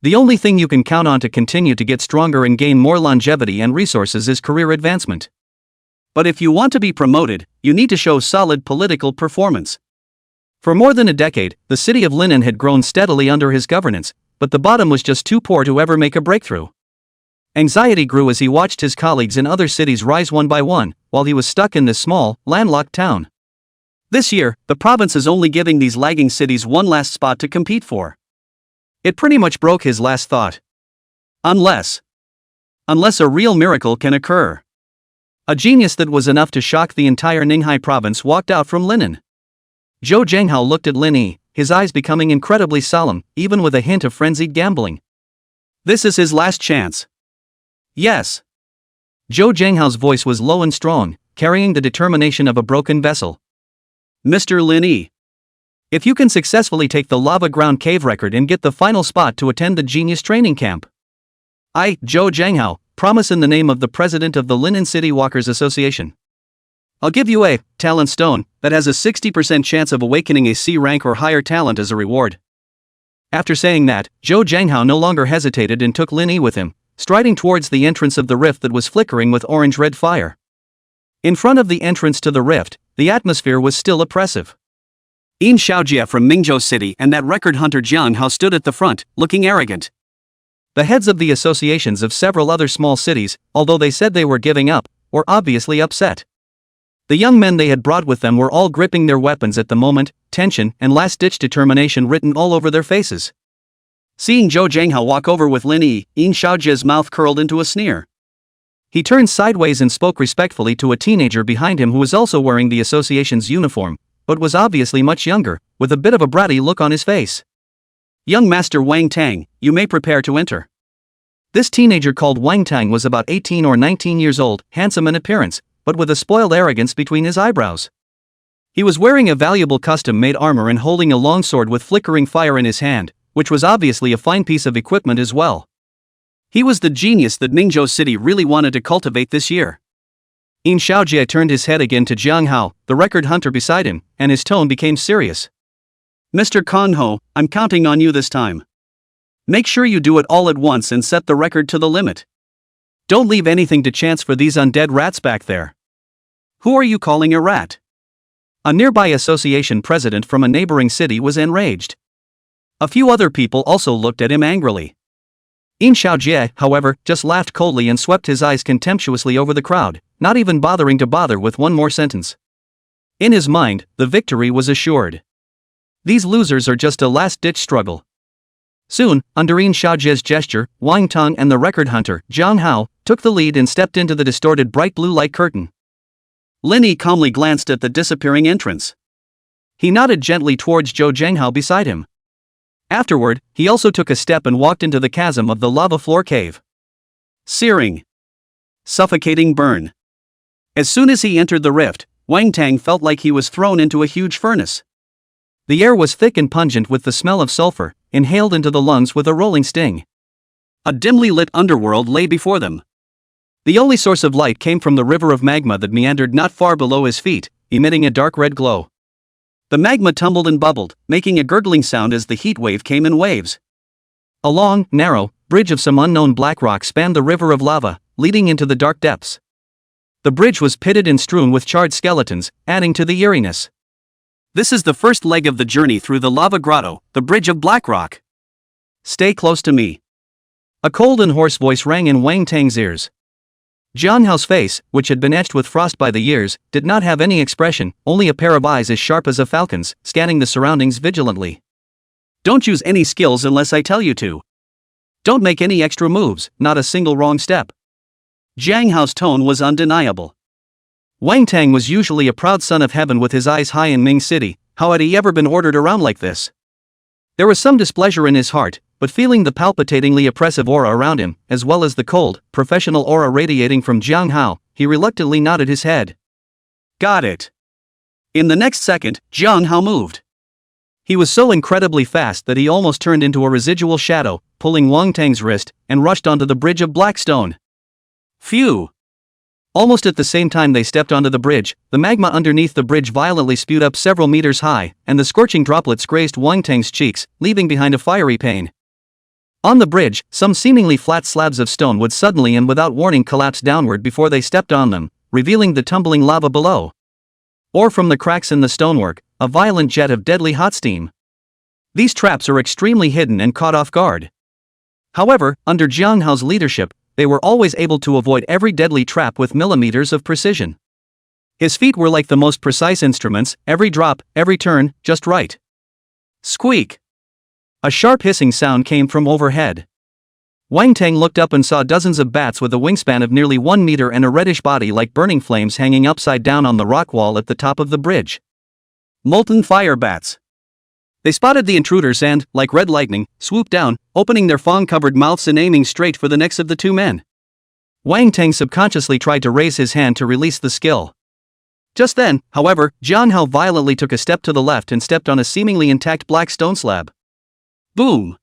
The only thing you can count on to continue to get stronger and gain more longevity and resources is career advancement. But if you want to be promoted, you need to show solid political performance. For more than a decade, the city of Linen had grown steadily under his governance, but the bottom was just too poor to ever make a breakthrough. Anxiety grew as he watched his colleagues in other cities rise one by one, while he was stuck in this small, landlocked town. This year, the province is only giving these lagging cities one last spot to compete for. It pretty much broke his last thought. Unless a real miracle can occur. A genius that was enough to shock the entire Ninghai province walked out from Linen. Zhou Zhenghao looked at Lin Yi, his eyes becoming incredibly solemn, even with a hint of frenzied gambling. This is his last chance. Yes. Zhou Zhenghao's voice was low and strong, carrying the determination of a broken vessel. Mr. Lin Yi. If you can successfully take the lava ground cave record and get the final spot to attend the genius training camp. I, Zhou Zhanghao, promise in the name of the president of the Linen City Walkers Association. I'll give you a talent stone that has a 60% chance of awakening a C rank or higher talent as a reward. After saying that, Zhou Zhanghao no longer hesitated and took Lin Yi with him, striding towards the entrance of the rift that was flickering with orange-red fire. In front of the entrance to the rift, the atmosphere was still oppressive. Yin Xiaojie from Mingzhou City and that record hunter Jiang Hao stood at the front, looking arrogant. The heads of the associations of several other small cities, although they said they were giving up, were obviously upset. The young men they had brought with them were all gripping their weapons at the moment, tension and last-ditch determination written all over their faces. Seeing Zhou Zhanghao walk over with Lin Yi, Yin Xiaojie's mouth curled into a sneer. He turned sideways and spoke respectfully to a teenager behind him who was also wearing the association's uniform, but was obviously much younger, with a bit of a bratty look on his face. Young Master Wang Tang, you may prepare to enter. This teenager called Wang Tang was about 18 or 19 years old, handsome in appearance, but with a spoiled arrogance between his eyebrows. He was wearing a valuable custom-made armor and holding a long sword with flickering fire in his hand, which was obviously a fine piece of equipment as well. He was the genius that Mingzhou City really wanted to cultivate this year. Yin Xiaojie turned his head again to Jiang Hao, the record hunter beside him, and his tone became serious. Mr. Kanho, I'm counting on you this time. Make sure you do it all at once and set the record to the limit. Don't leave anything to chance for these undead rats back there. Who are you calling a rat? A nearby association president from a neighboring city was enraged. A few other people also looked at him angrily. Yin Xiaojie, however, just laughed coldly and swept his eyes contemptuously over the crowd, not even bothering to bother with one more sentence. In his mind, the victory was assured. These losers are just a last-ditch struggle. Soon, under Yin Xiaojie's gesture, Wang Tang and the record hunter, Jiang Hao, took the lead and stepped into the distorted bright blue light curtain. Lin Yi calmly glanced at the disappearing entrance. He nodded gently towards Zhou Zhanghao beside him. Afterward, he also took a step and walked into the chasm of the lava floor cave. Searing. Suffocating burn. As soon as he entered the rift, Wang Tang felt like he was thrown into a huge furnace. The air was thick and pungent with the smell of sulfur, inhaled into the lungs with a rolling sting. A dimly lit underworld lay before them. The only source of light came from the river of magma that meandered not far below his feet, emitting a dark red glow. The magma tumbled and bubbled, making a gurgling sound as the heat wave came in waves. A long, narrow bridge of some unknown black rock spanned the river of lava, leading into the dark depths. The bridge was pitted and strewn with charred skeletons, adding to the eeriness. This is the first leg of the journey through the lava grotto, the bridge of black rock. Stay close to me. A cold and hoarse voice rang in Wang Tang's ears. Jiang Hao's face, which had been etched with frost by the years, did not have any expression, only a pair of eyes as sharp as a falcon's, scanning the surroundings vigilantly. Don't use any skills unless I tell you to. Don't make any extra moves, not a single wrong step. Jiang Hao's tone was undeniable. Wang Tang was usually a proud son of heaven with his eyes high in Ming City. How had he ever been ordered around like this? There was some displeasure in his heart, but feeling the palpitatingly oppressive aura around him, as well as the cold, professional aura radiating from Jiang Hao, he reluctantly nodded his head. Got it. In the next second, Jiang Hao moved. He was so incredibly fast that he almost turned into a residual shadow, pulling Wang Tang's wrist, and rushed onto the bridge of black stone. Phew! Almost at the same time they stepped onto the bridge, the magma underneath the bridge violently spewed up several meters high, and the scorching droplets grazed Wang Tang's cheeks, leaving behind a fiery pain. On the bridge, some seemingly flat slabs of stone would suddenly and without warning collapse downward before they stepped on them, revealing the tumbling lava below. Or from the cracks in the stonework, a violent jet of deadly hot steam. These traps are extremely hidden and caught off guard. However, under Jiang Hao's leadership, they were always able to avoid every deadly trap with millimeters of precision. His feet were like the most precise instruments, every drop, every turn, just right. Squeak! A sharp hissing sound came from overhead. Wang Tang looked up and saw dozens of bats with a wingspan of nearly 1 meter and a reddish body like burning flames hanging upside down on the rock wall at the top of the bridge. Molten fire bats. They spotted the intruders and, like red lightning, swooped down, opening their fong-covered mouths and aiming straight for the necks of the two men. Wang Tang subconsciously tried to raise his hand to release the skill. Just then, however, Jiang Hao violently took a step to the left and stepped on a seemingly intact black stone slab. Boom!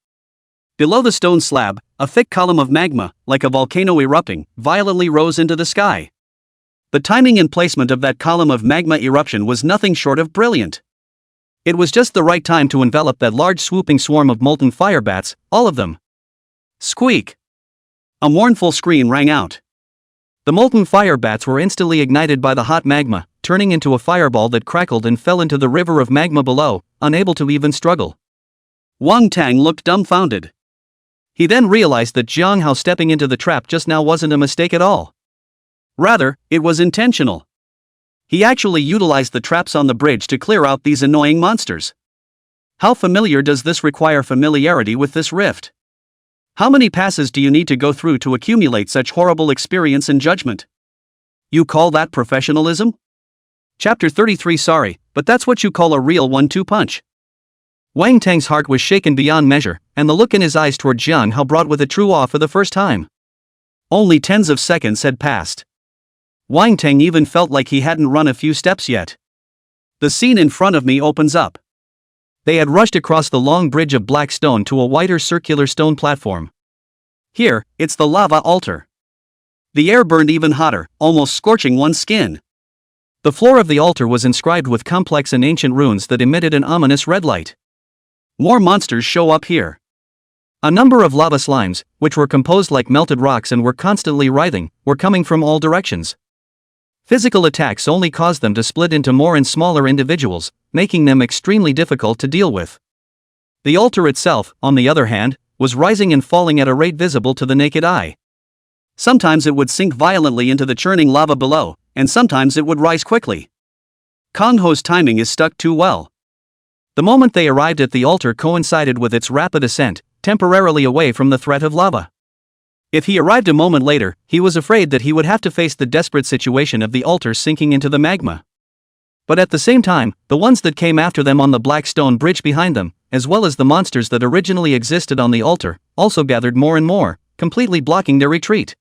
Below the stone slab, a thick column of magma, like a volcano erupting, violently rose into the sky. The timing and placement of that column of magma eruption was nothing short of brilliant. It was just the right time to envelop that large swooping swarm of molten fire bats, all of them. Squeak! A mournful scream rang out. The molten fire bats were instantly ignited by the hot magma, turning into a fireball that crackled and fell into the river of magma below, unable to even struggle. Wang Tang looked dumbfounded. He then realized that Jiang Hao stepping into the trap just now wasn't a mistake at all. Rather, it was intentional. He actually utilized the traps on the bridge to clear out these annoying monsters. How familiar does this require familiarity with this rift? How many passes do you need to go through to accumulate such horrible experience and judgment? You call that professionalism? Chapter 33. Sorry, but that's what you call a real 1-2 punch. Wang Tang's heart was shaken beyond measure, and the look in his eyes toward Jiang Hao brought with a true awe for the first time. Only tens of seconds had passed. Wang Tang even felt like he hadn't run a few steps yet. The scene in front of me opens up. They had rushed across the long bridge of black stone to a wider circular stone platform. Here, it's the lava altar. The air burned even hotter, almost scorching one's skin. The floor of the altar was inscribed with complex and ancient runes that emitted an ominous red light. More monsters show up here. A number of lava slimes, which were composed like melted rocks and were constantly writhing, were coming from all directions. Physical attacks only caused them to split into more and smaller individuals, making them extremely difficult to deal with. The altar itself, on the other hand, was rising and falling at a rate visible to the naked eye. Sometimes it would sink violently into the churning lava below, and sometimes it would rise quickly. Kong Ho's timing is stuck too well. The moment they arrived at the altar coincided with its rapid ascent, temporarily away from the threat of lava. If he arrived a moment later, he was afraid that he would have to face the desperate situation of the altar sinking into the magma. But at the same time, the ones that came after them on the black stone bridge behind them, as well as the monsters that originally existed on the altar, also gathered more and more, completely blocking their retreat.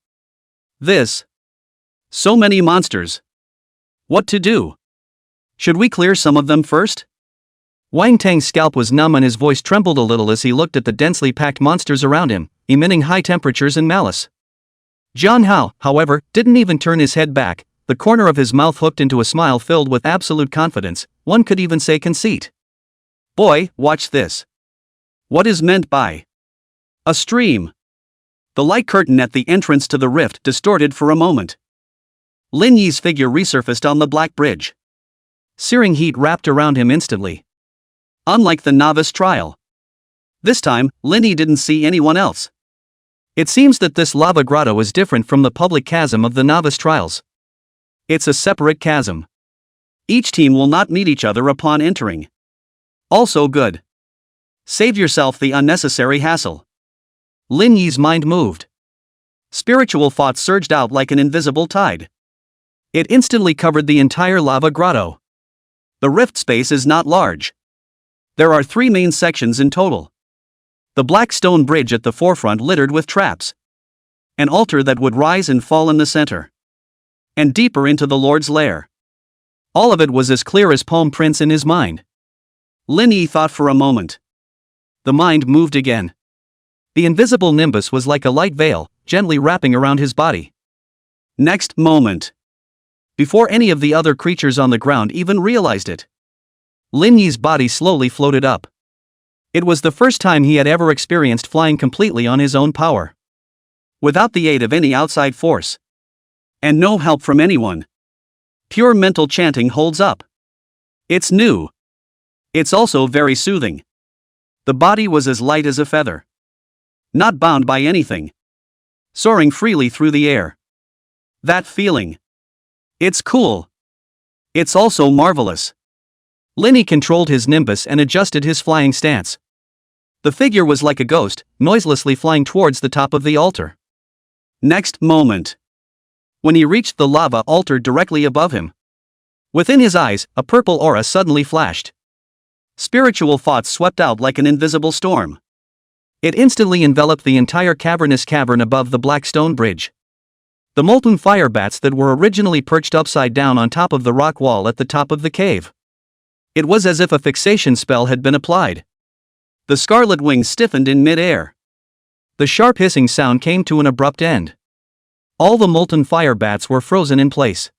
So many monsters. What to do? Should we clear some of them first? Wang Tang's scalp was numb and his voice trembled a little as he looked at the densely packed monsters around him, emitting high temperatures and malice. Jiang Hao, however, didn't even turn his head back, the corner of his mouth hooked into a smile filled with absolute confidence, one could even say conceit. Boy, watch this. What is meant by a stream? The light curtain at the entrance to the rift distorted for a moment. Lin Yi's figure resurfaced on the black bridge. Searing heat wrapped around him instantly. Unlike the novice trial. This time, Lin Yi didn't see anyone else. It seems that this lava grotto is different from the public chasm of the novice trials. It's a separate chasm. Each team will not meet each other upon entering. Also good. Save yourself the unnecessary hassle. Lin Yi's mind moved. Spiritual thought surged out like an invisible tide. It instantly covered the entire lava grotto. The rift space is not large. There are 3 main sections in total. The black stone bridge at the forefront littered with traps. An altar that would rise and fall in the center. And deeper into the Lord's lair. All of it was as clear as palm prints in his mind. Lin Yi thought for a moment. The mind moved again. The invisible nimbus was like a light veil, gently wrapping around his body. Next moment. Before any of the other creatures on the ground even realized it, Lin Yi's body slowly floated up. It was the first time he had ever experienced flying completely on his own power. Without the aid of any outside force. And no help from anyone. Pure mental chanting holds up. It's new. It's also very soothing. The body was as light as a feather. Not bound by anything. Soaring freely through the air. That feeling. It's cool. It's also marvelous. Lin Yi controlled his nimbus and adjusted his flying stance. The figure was like a ghost, noiselessly flying towards the top of the altar. Next moment. When he reached the lava altar directly above him. Within his eyes, a purple aura suddenly flashed. Spiritual thoughts swept out like an invisible storm. It instantly enveloped the entire cavernous cavern above the black stone bridge. The molten fire bats that were originally perched upside down on top of the rock wall at the top of the cave. It was as if a fixation spell had been applied. The scarlet wings stiffened in mid-air. The sharp hissing sound came to an abrupt end. All the molten fire bats were frozen in place.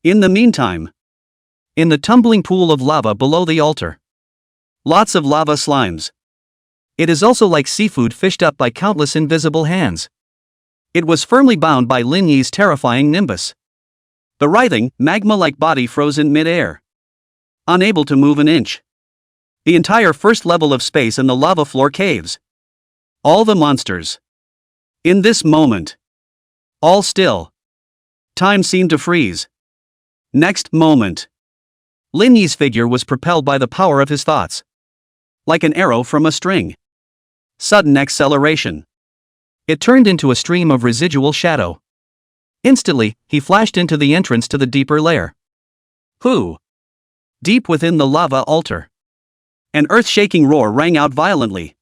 In the meantime, in the tumbling pool of lava below the altar, lots of lava slimes. It is also like seafood fished up by countless invisible hands. It was firmly bound by Lin Yi's terrifying nimbus. The writhing, magma-like body froze in mid-air, unable to move an inch. The entire first level of space and the lava floor caves. All the monsters. In this moment. All still. Time seemed to freeze. Next moment. Lin Yi's figure was propelled by the power of his thoughts. Like an arrow from a string. Sudden acceleration. It turned into a stream of residual shadow. Instantly, he flashed into the entrance to the deeper lair. Who? Deep within the lava altar. An earth-shaking roar rang out violently.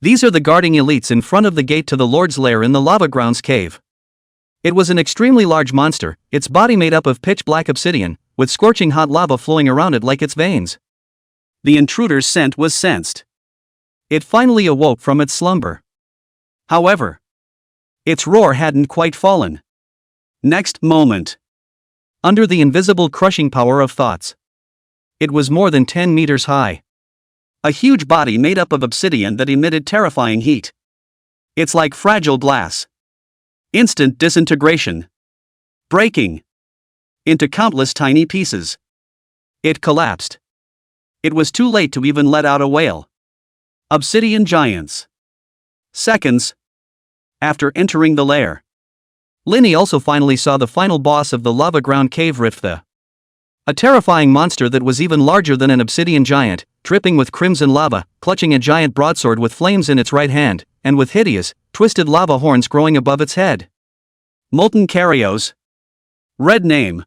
These are the guarding elites in front of the gate to the Lord's lair in the lava grounds cave. It was an extremely large monster, its body made up of pitch-black obsidian, with scorching hot lava flowing around it like its veins. The intruder's scent was sensed. It finally awoke from its slumber. However, its roar hadn't quite fallen. Next moment. Under the invisible crushing power of thoughts. It was more than 10 meters high. A huge body made up of obsidian that emitted terrifying heat. It's like fragile glass. Instant disintegration. Breaking. Into countless tiny pieces. It collapsed. It was too late to even let out a wail. Obsidian giants. Seconds after entering the lair, Lin Yi also finally saw the final boss of the lava ground cave rift, a terrifying monster that was even larger than an obsidian giant, dripping with crimson lava, clutching a giant broadsword with flames in its right hand, and with hideous, twisted lava horns growing above its head. Molten Karyos. Red name.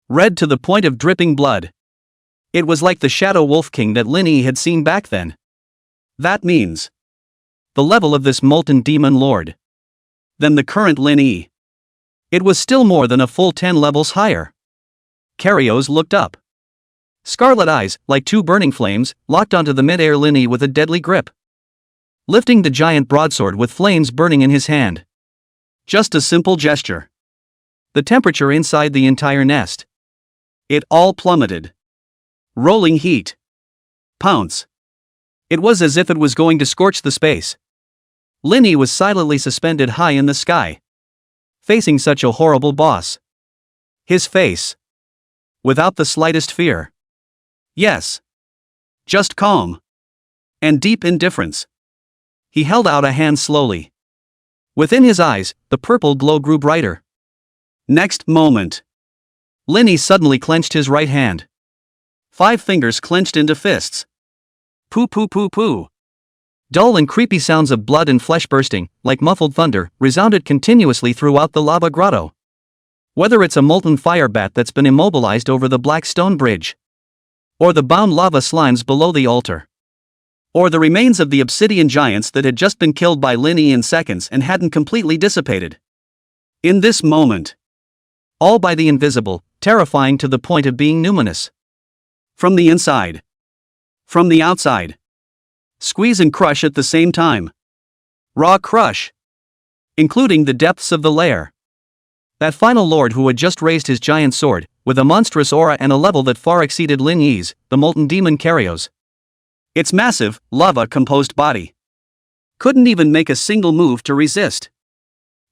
Red to the point of dripping blood. It was like the Shadow Wolf King that Lin Yi had seen back then. That means the level of this molten demon lord than the current Lin Yi. It was still more than a full 10 levels higher. Karyos looked up. Scarlet eyes, like two burning flames, locked onto the mid-air Lin Yi with a deadly grip. Lifting the giant broadsword with flames burning in his hand. Just a simple gesture. The temperature inside the entire nest. It all plummeted. Rolling heat. Pounce. It was as if it was going to scorch the space. Lin Yi was silently suspended high in the sky, facing such a horrible boss. His face. Without the slightest fear. Yes. Just calm. And deep indifference. He held out a hand slowly. Within his eyes, the purple glow grew brighter. Next moment. Lin Yi suddenly clenched his right hand. 5 fingers clenched into fists. Poo poo poo poo. Dull and creepy sounds of blood and flesh bursting, like muffled thunder, resounded continuously throughout the lava grotto. Whether it's a molten fire bat that's been immobilized over the black stone bridge, or the bound lava slimes below the altar, or the remains of the obsidian giants that had just been killed by Lin Yi in seconds and hadn't completely dissipated. In this moment. All by the invisible, terrifying to the point of being numinous. From the inside. From the outside. Squeeze and crush at the same time. Raw crush. Including the depths of the lair. That final lord who had just raised his giant sword, with a monstrous aura and a level that far exceeded Lin Yi's, the molten demon Karyos. Its massive, lava-composed body couldn't even make a single move to resist.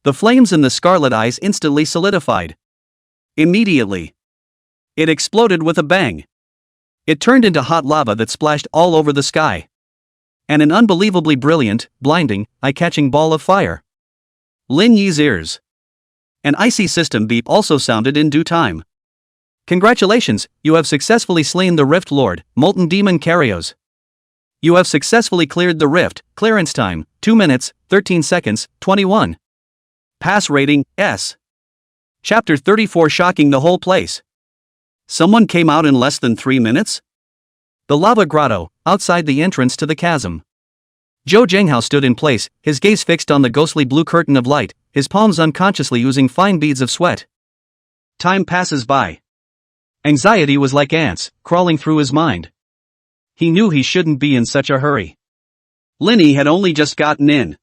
The flames in the scarlet eyes instantly solidified. Immediately. It exploded with a bang. It turned into hot lava that splashed all over the sky. And an unbelievably brilliant, blinding, eye-catching ball of fire. Lin Yi's ears. An icy system beep also sounded in due time. Congratulations, you have successfully slain the Rift Lord, Molten Demon Karyos. You have successfully cleared the rift, clearance time, 2 minutes, 13 seconds, 21. Pass rating, S. Chapter 34 shocking the whole place. Someone came out in less than 3 minutes? The lava grotto, outside the entrance to the chasm. Zhou Zhenghao stood in place, his gaze fixed on the ghostly blue curtain of light, his palms unconsciously oozing fine beads of sweat. Time passes by. Anxiety was like ants, crawling through his mind. He knew he shouldn't be in such a hurry. Linny had only just gotten in.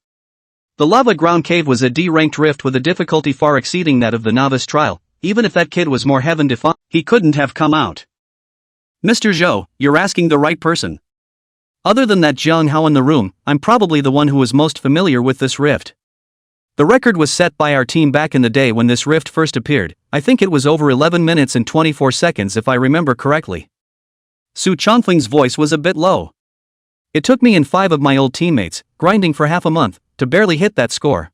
The lava ground cave was a D-ranked rift with a difficulty far exceeding that of the novice trial. Even if that kid was more heaven-defying, he couldn't have come out. Mr. Zhou, you're asking the right person. Other than that Jiang Hao in the room, I'm probably the one who was most familiar with this rift. The record was set by our team back in the day when this rift first appeared. I think it was over 11 minutes and 24 seconds if I remember correctly. Su Chongfeng's voice was a bit low. It took me and 5 of my old teammates, grinding for half a month, to barely hit that score.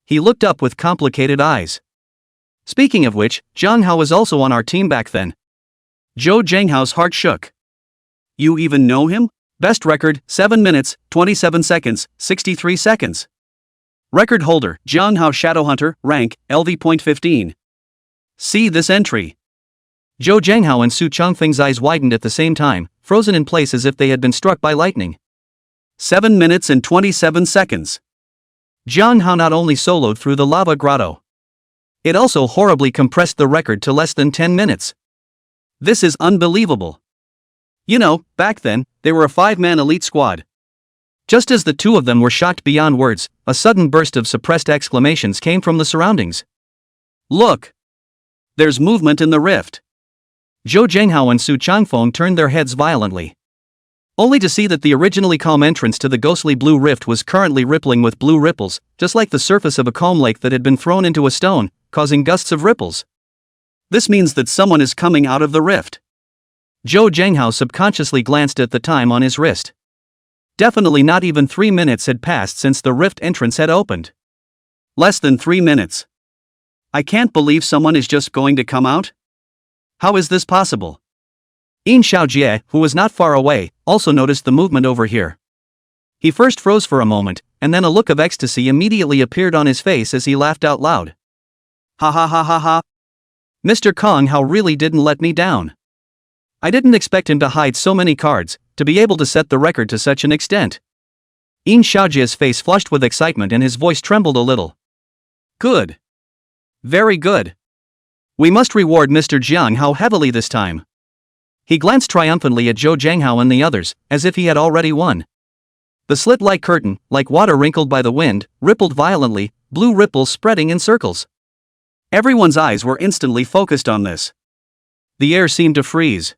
He looked up with complicated eyes. Speaking of which, Jiang Hao was also on our team back then. Zhou Zhenghao's heart shook. You even know him? Best record, 7 minutes, 27 seconds, 63 seconds. Record holder, Jiang Hao Shadowhunter, rank, LV.15. See this entry. Zhou Zhenghao and Su Chongfeng's eyes widened at the same time, frozen in place as if they had been struck by lightning. 7 minutes and 27 seconds. Jiang Hao not only soloed through the lava grotto. It also horribly compressed the record to less than 10 minutes. This is unbelievable. You know, back then, they were a 5-man elite squad. Just as the two of them were shocked beyond words, a sudden burst of suppressed exclamations came from the surroundings. Look! There's movement in the rift. Zhou Zhenghao and Su Chongfeng turned their heads violently. Only to see that the originally calm entrance to the ghostly blue rift was currently rippling with blue ripples, just like the surface of a calm lake that had been thrown into a stone, causing gusts of ripples. This means that someone is coming out of the rift. Zhou Zhenghao subconsciously glanced at the time on his wrist. Definitely not even 3 minutes had passed since the rift entrance had opened. Less than 3 minutes. I can't believe someone is just going to come out. How is this possible? Yin Xiaojie, who was not far away, also noticed the movement over here. He first froze for a moment, and then a look of ecstasy immediately appeared on his face as he laughed out loud. Ha ha ha ha ha. Mr. Kong Hao really didn't let me down. I didn't expect him to hide so many cards, to be able to set the record to such an extent. Yin Xiaojie's face flushed with excitement and his voice trembled a little. Good. Very good. We must reward Mr. Jiang Hao heavily this time. He glanced triumphantly at Zhou Zhenghao and the others, as if he had already won. The slit-like curtain, like water wrinkled by the wind, rippled violently, blue ripples spreading in circles. Everyone's eyes were instantly focused on this. The air seemed to freeze.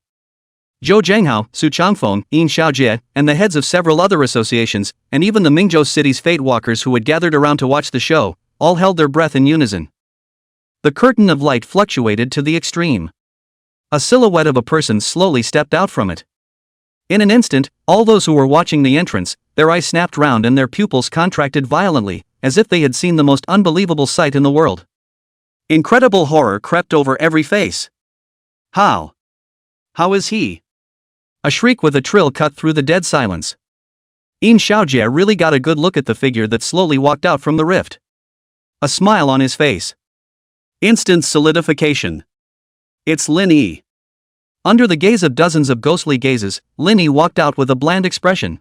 Zhou Zhenghao, Su Chongfeng, Yin Xiaojie, and the heads of several other associations, and even the Mingzhou city's fate walkers who had gathered around to watch the show, all held their breath in unison. The curtain of light fluctuated to the extreme. A silhouette of a person slowly stepped out from it. In an instant, all those who were watching the entrance, their eyes snapped round and their pupils contracted violently, as if they had seen the most unbelievable sight in the world. Incredible horror crept over every face. How? How is he? A shriek with a trill cut through the dead silence. Yin Xiaojie really got a good look at the figure that slowly walked out from the rift. A smile on his face. Instant solidification. It's Lin Yi. Under the gaze of dozens of ghostly gazes, Lin Yi walked out with a bland expression.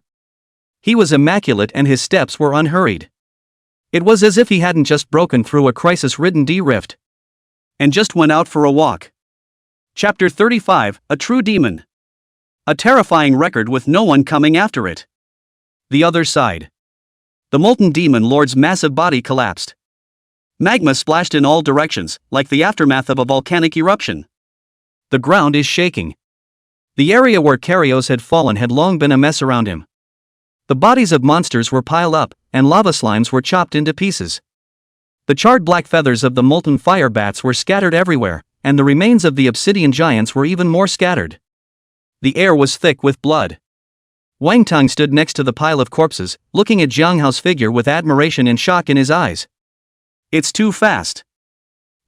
He was immaculate and his steps were unhurried. It was as if he hadn't just broken through a crisis-ridden D-rift. And just went out for a walk. Chapter 35, A True Demon. A terrifying record with no one coming after it. The other side. The molten demon lord's massive body collapsed. Magma splashed in all directions, like the aftermath of a volcanic eruption. The ground is shaking. The area where Karios had fallen had long been a mess around him. The bodies of monsters were piled up, and lava slimes were chopped into pieces. The charred black feathers of the molten fire bats were scattered everywhere, and the remains of the obsidian giants were even more scattered. The air was thick with blood. Wang Tang stood next to the pile of corpses, looking at Jiang Hao's figure with admiration and shock in his eyes. It's too fast.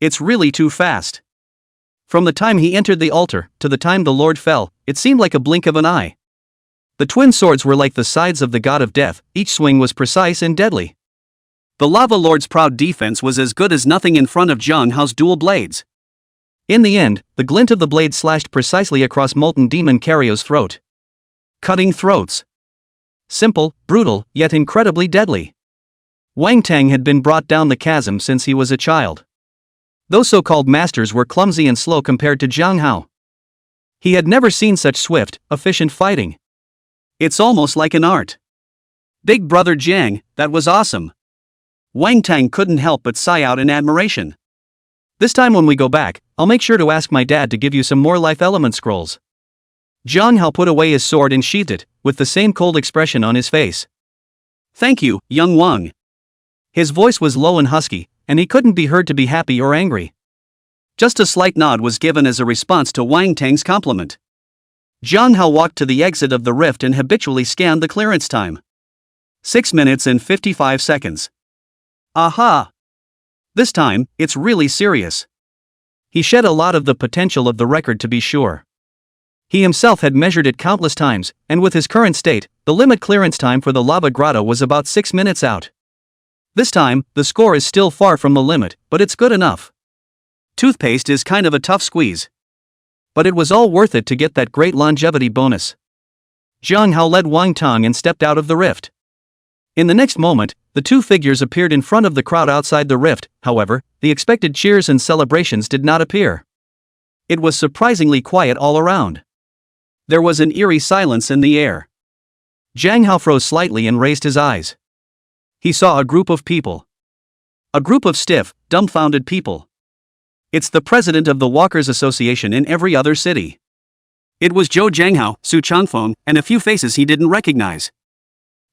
It's really too fast. From the time he entered the altar to the time the Lord fell, it seemed like a blink of an eye. The twin swords were like the sides of the god of death, each swing was precise and deadly. The lava lord's proud defense was as good as nothing in front of Jiang Hao's dual blades. In the end, the glint of the blade slashed precisely across molten demon Karios' throat. Cutting throats. Simple, brutal, yet incredibly deadly. Wang Tang had been brought down the chasm since he was a child. Those so-called masters were clumsy and slow compared to Jiang Hao. He had never seen such swift, efficient fighting. It's almost like an art. Big brother Jiang, that was awesome. Wang Tang couldn't help but sigh out in admiration. This time when we go back, I'll make sure to ask my dad to give you some more life element scrolls. Jiang Hao put away his sword and sheathed it, with the same cold expression on his face. Thank you, young Wang. His voice was low and husky, and he couldn't be heard to be happy or angry. Just a slight nod was given as a response to Wang Tang's compliment. Jiang Hao walked to the exit of the rift and habitually scanned the clearance time. 6 minutes and 55 seconds. Aha! This time, it's really serious. He shed a lot of the potential of the record to be sure. He himself had measured it countless times, and with his current state, the limit clearance time for the lava grotto was about 6 minutes out. This time, the score is still far from the limit, but it's good enough. Toothpaste is kind of a tough squeeze. But it was all worth it to get that great longevity bonus. Jiang Hao led Wang Tang and stepped out of the rift. In the next moment, the two figures appeared in front of the crowd outside the rift. However, the expected cheers and celebrations did not appear. It was surprisingly quiet all around. There was an eerie silence in the air. Jiang Hao froze slightly and raised his eyes. He saw a group of people. A group of stiff, dumbfounded people. It's the president of the Walkers Association in every other city. It was Zhou Jianghao, Su Changfeng, and a few faces he didn't recognize.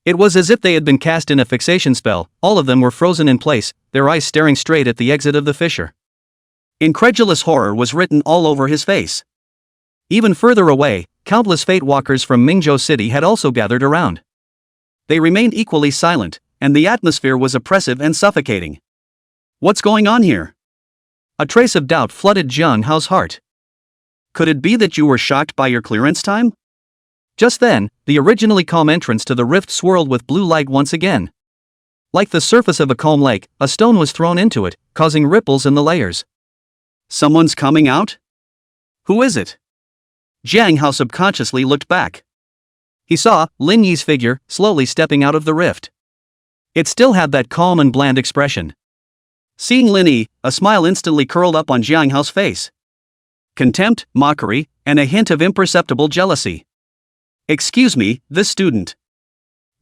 It was as if they had been cast in a fixation spell. All of them were frozen in place, their eyes staring straight at the exit of the fissure. Incredulous horror was written all over his face. Even further away, countless fate walkers from Mingzhou City had also gathered around. They remained equally silent, and the atmosphere was oppressive and suffocating. What's going on here? A trace of doubt flooded Jiang Hao's heart. Could it be that you were shocked by your clearance time? Just then, the originally calm entrance to the rift swirled with blue light once again. Like the surface of a calm lake, a stone was thrown into it, causing ripples in the layers. Someone's coming out? Who is it? Jiang Hao subconsciously looked back. He saw Lin Yi's figure slowly stepping out of the rift. It still had that calm and bland expression. Seeing Lin Yi, a smile instantly curled up on Jiang Hao's face. Contempt, mockery, and a hint of imperceptible jealousy. Excuse me, this student.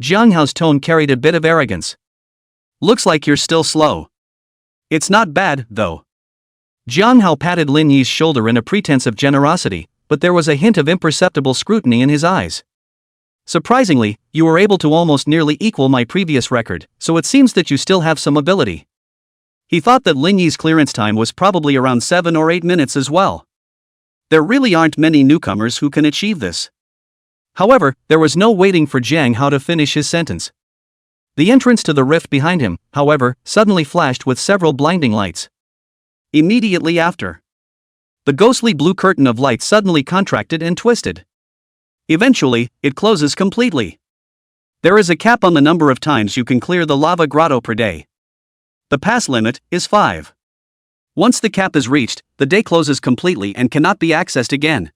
Jiang Hao's tone carried a bit of arrogance. Looks like you're still slow. It's not bad, though. Jiang Hao patted Lin Yi's shoulder in a pretense of generosity, but there was a hint of imperceptible scrutiny in his eyes. Surprisingly, you were able to almost nearly equal my previous record, so it seems that you still have some ability. He thought that Lin Yi's clearance time was probably around 7 or 8 minutes as well. There really aren't many newcomers who can achieve this. However, there was no waiting for Jiang Hao to finish his sentence. The entrance to the rift behind him, however, suddenly flashed with several blinding lights. Immediately after, the ghostly blue curtain of light suddenly contracted and twisted. Eventually, it closes completely. There is a cap on the number of times you can clear the lava grotto per day. The pass limit is 5. Once the cap is reached, the day closes completely and cannot be accessed again.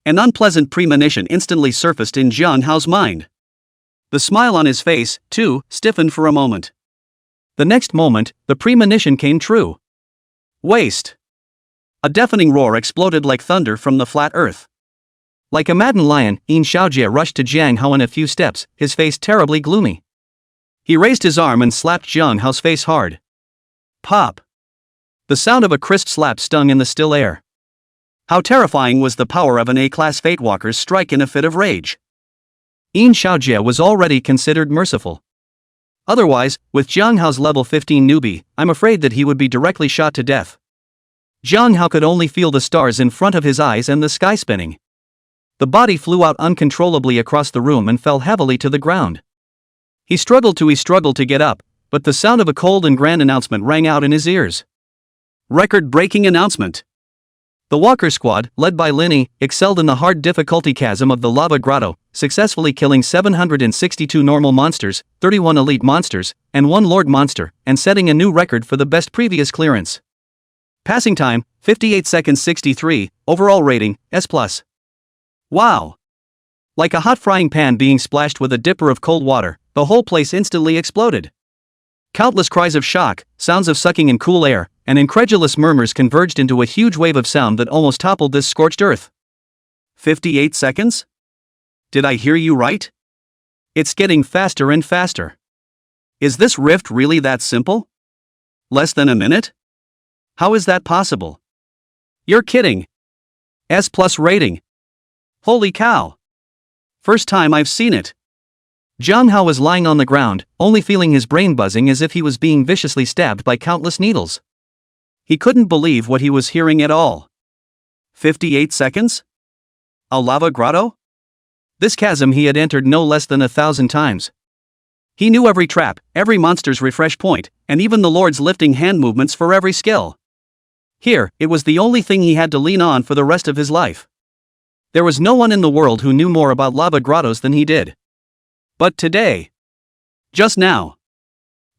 An unpleasant premonition instantly surfaced in Jiang Hao's mind. The smile on his face, too, stiffened for a moment. The next moment, the premonition came true. Waste. A deafening roar exploded like thunder from the flat earth. Like a maddened lion, Yin Xiaojie rushed to Jiang Hao in a few steps, his face terribly gloomy. He raised his arm and slapped Jiang Hao's face hard. Pop. The sound of a crisp slap stung in the still air. How terrifying was the power of an A-class Fatewalker's strike in a fit of rage. Yin Xiaojie was already considered merciful. Otherwise, with Jiang Hao's level 15 newbie, I'm afraid that he would be directly shot to death. Jiang Hao could only feel the stars in front of his eyes and the sky spinning. The body flew out uncontrollably across the room and fell heavily to the ground. He struggled to get up, but the sound of a cold and grand announcement rang out in his ears. Record-breaking announcement. The Walker Squad, led by Lin Yi, excelled in the hard difficulty chasm of the lava grotto, successfully killing 762 normal monsters, 31 elite monsters, and 1 lord monster, and setting a new record for the best previous clearance. Passing time, 58 seconds 63, overall rating, S+. Wow! Like a hot frying pan being splashed with a dipper of cold water, the whole place instantly exploded. Countless cries of shock, sounds of sucking in cool air, and incredulous murmurs converged into a huge wave of sound that almost toppled this scorched earth. 58 seconds? Did I hear you right? It's getting faster and faster. Is this rift really that simple? Less than a minute? How is that possible? You're kidding. S+ rating. Holy cow. First time I've seen it. Zhang Hao was lying on the ground, only feeling his brain buzzing as if he was being viciously stabbed by countless needles. He couldn't believe what he was hearing at all. 58 seconds? A lava grotto? This chasm he had entered no less than 1,000 times. He knew every trap, every monster's refresh point, and even the Lord's lifting hand movements for every skill. Here, it was the only thing he had to lean on for the rest of his life. There was no one in the world who knew more about lava grottos than he did. But today. Just now.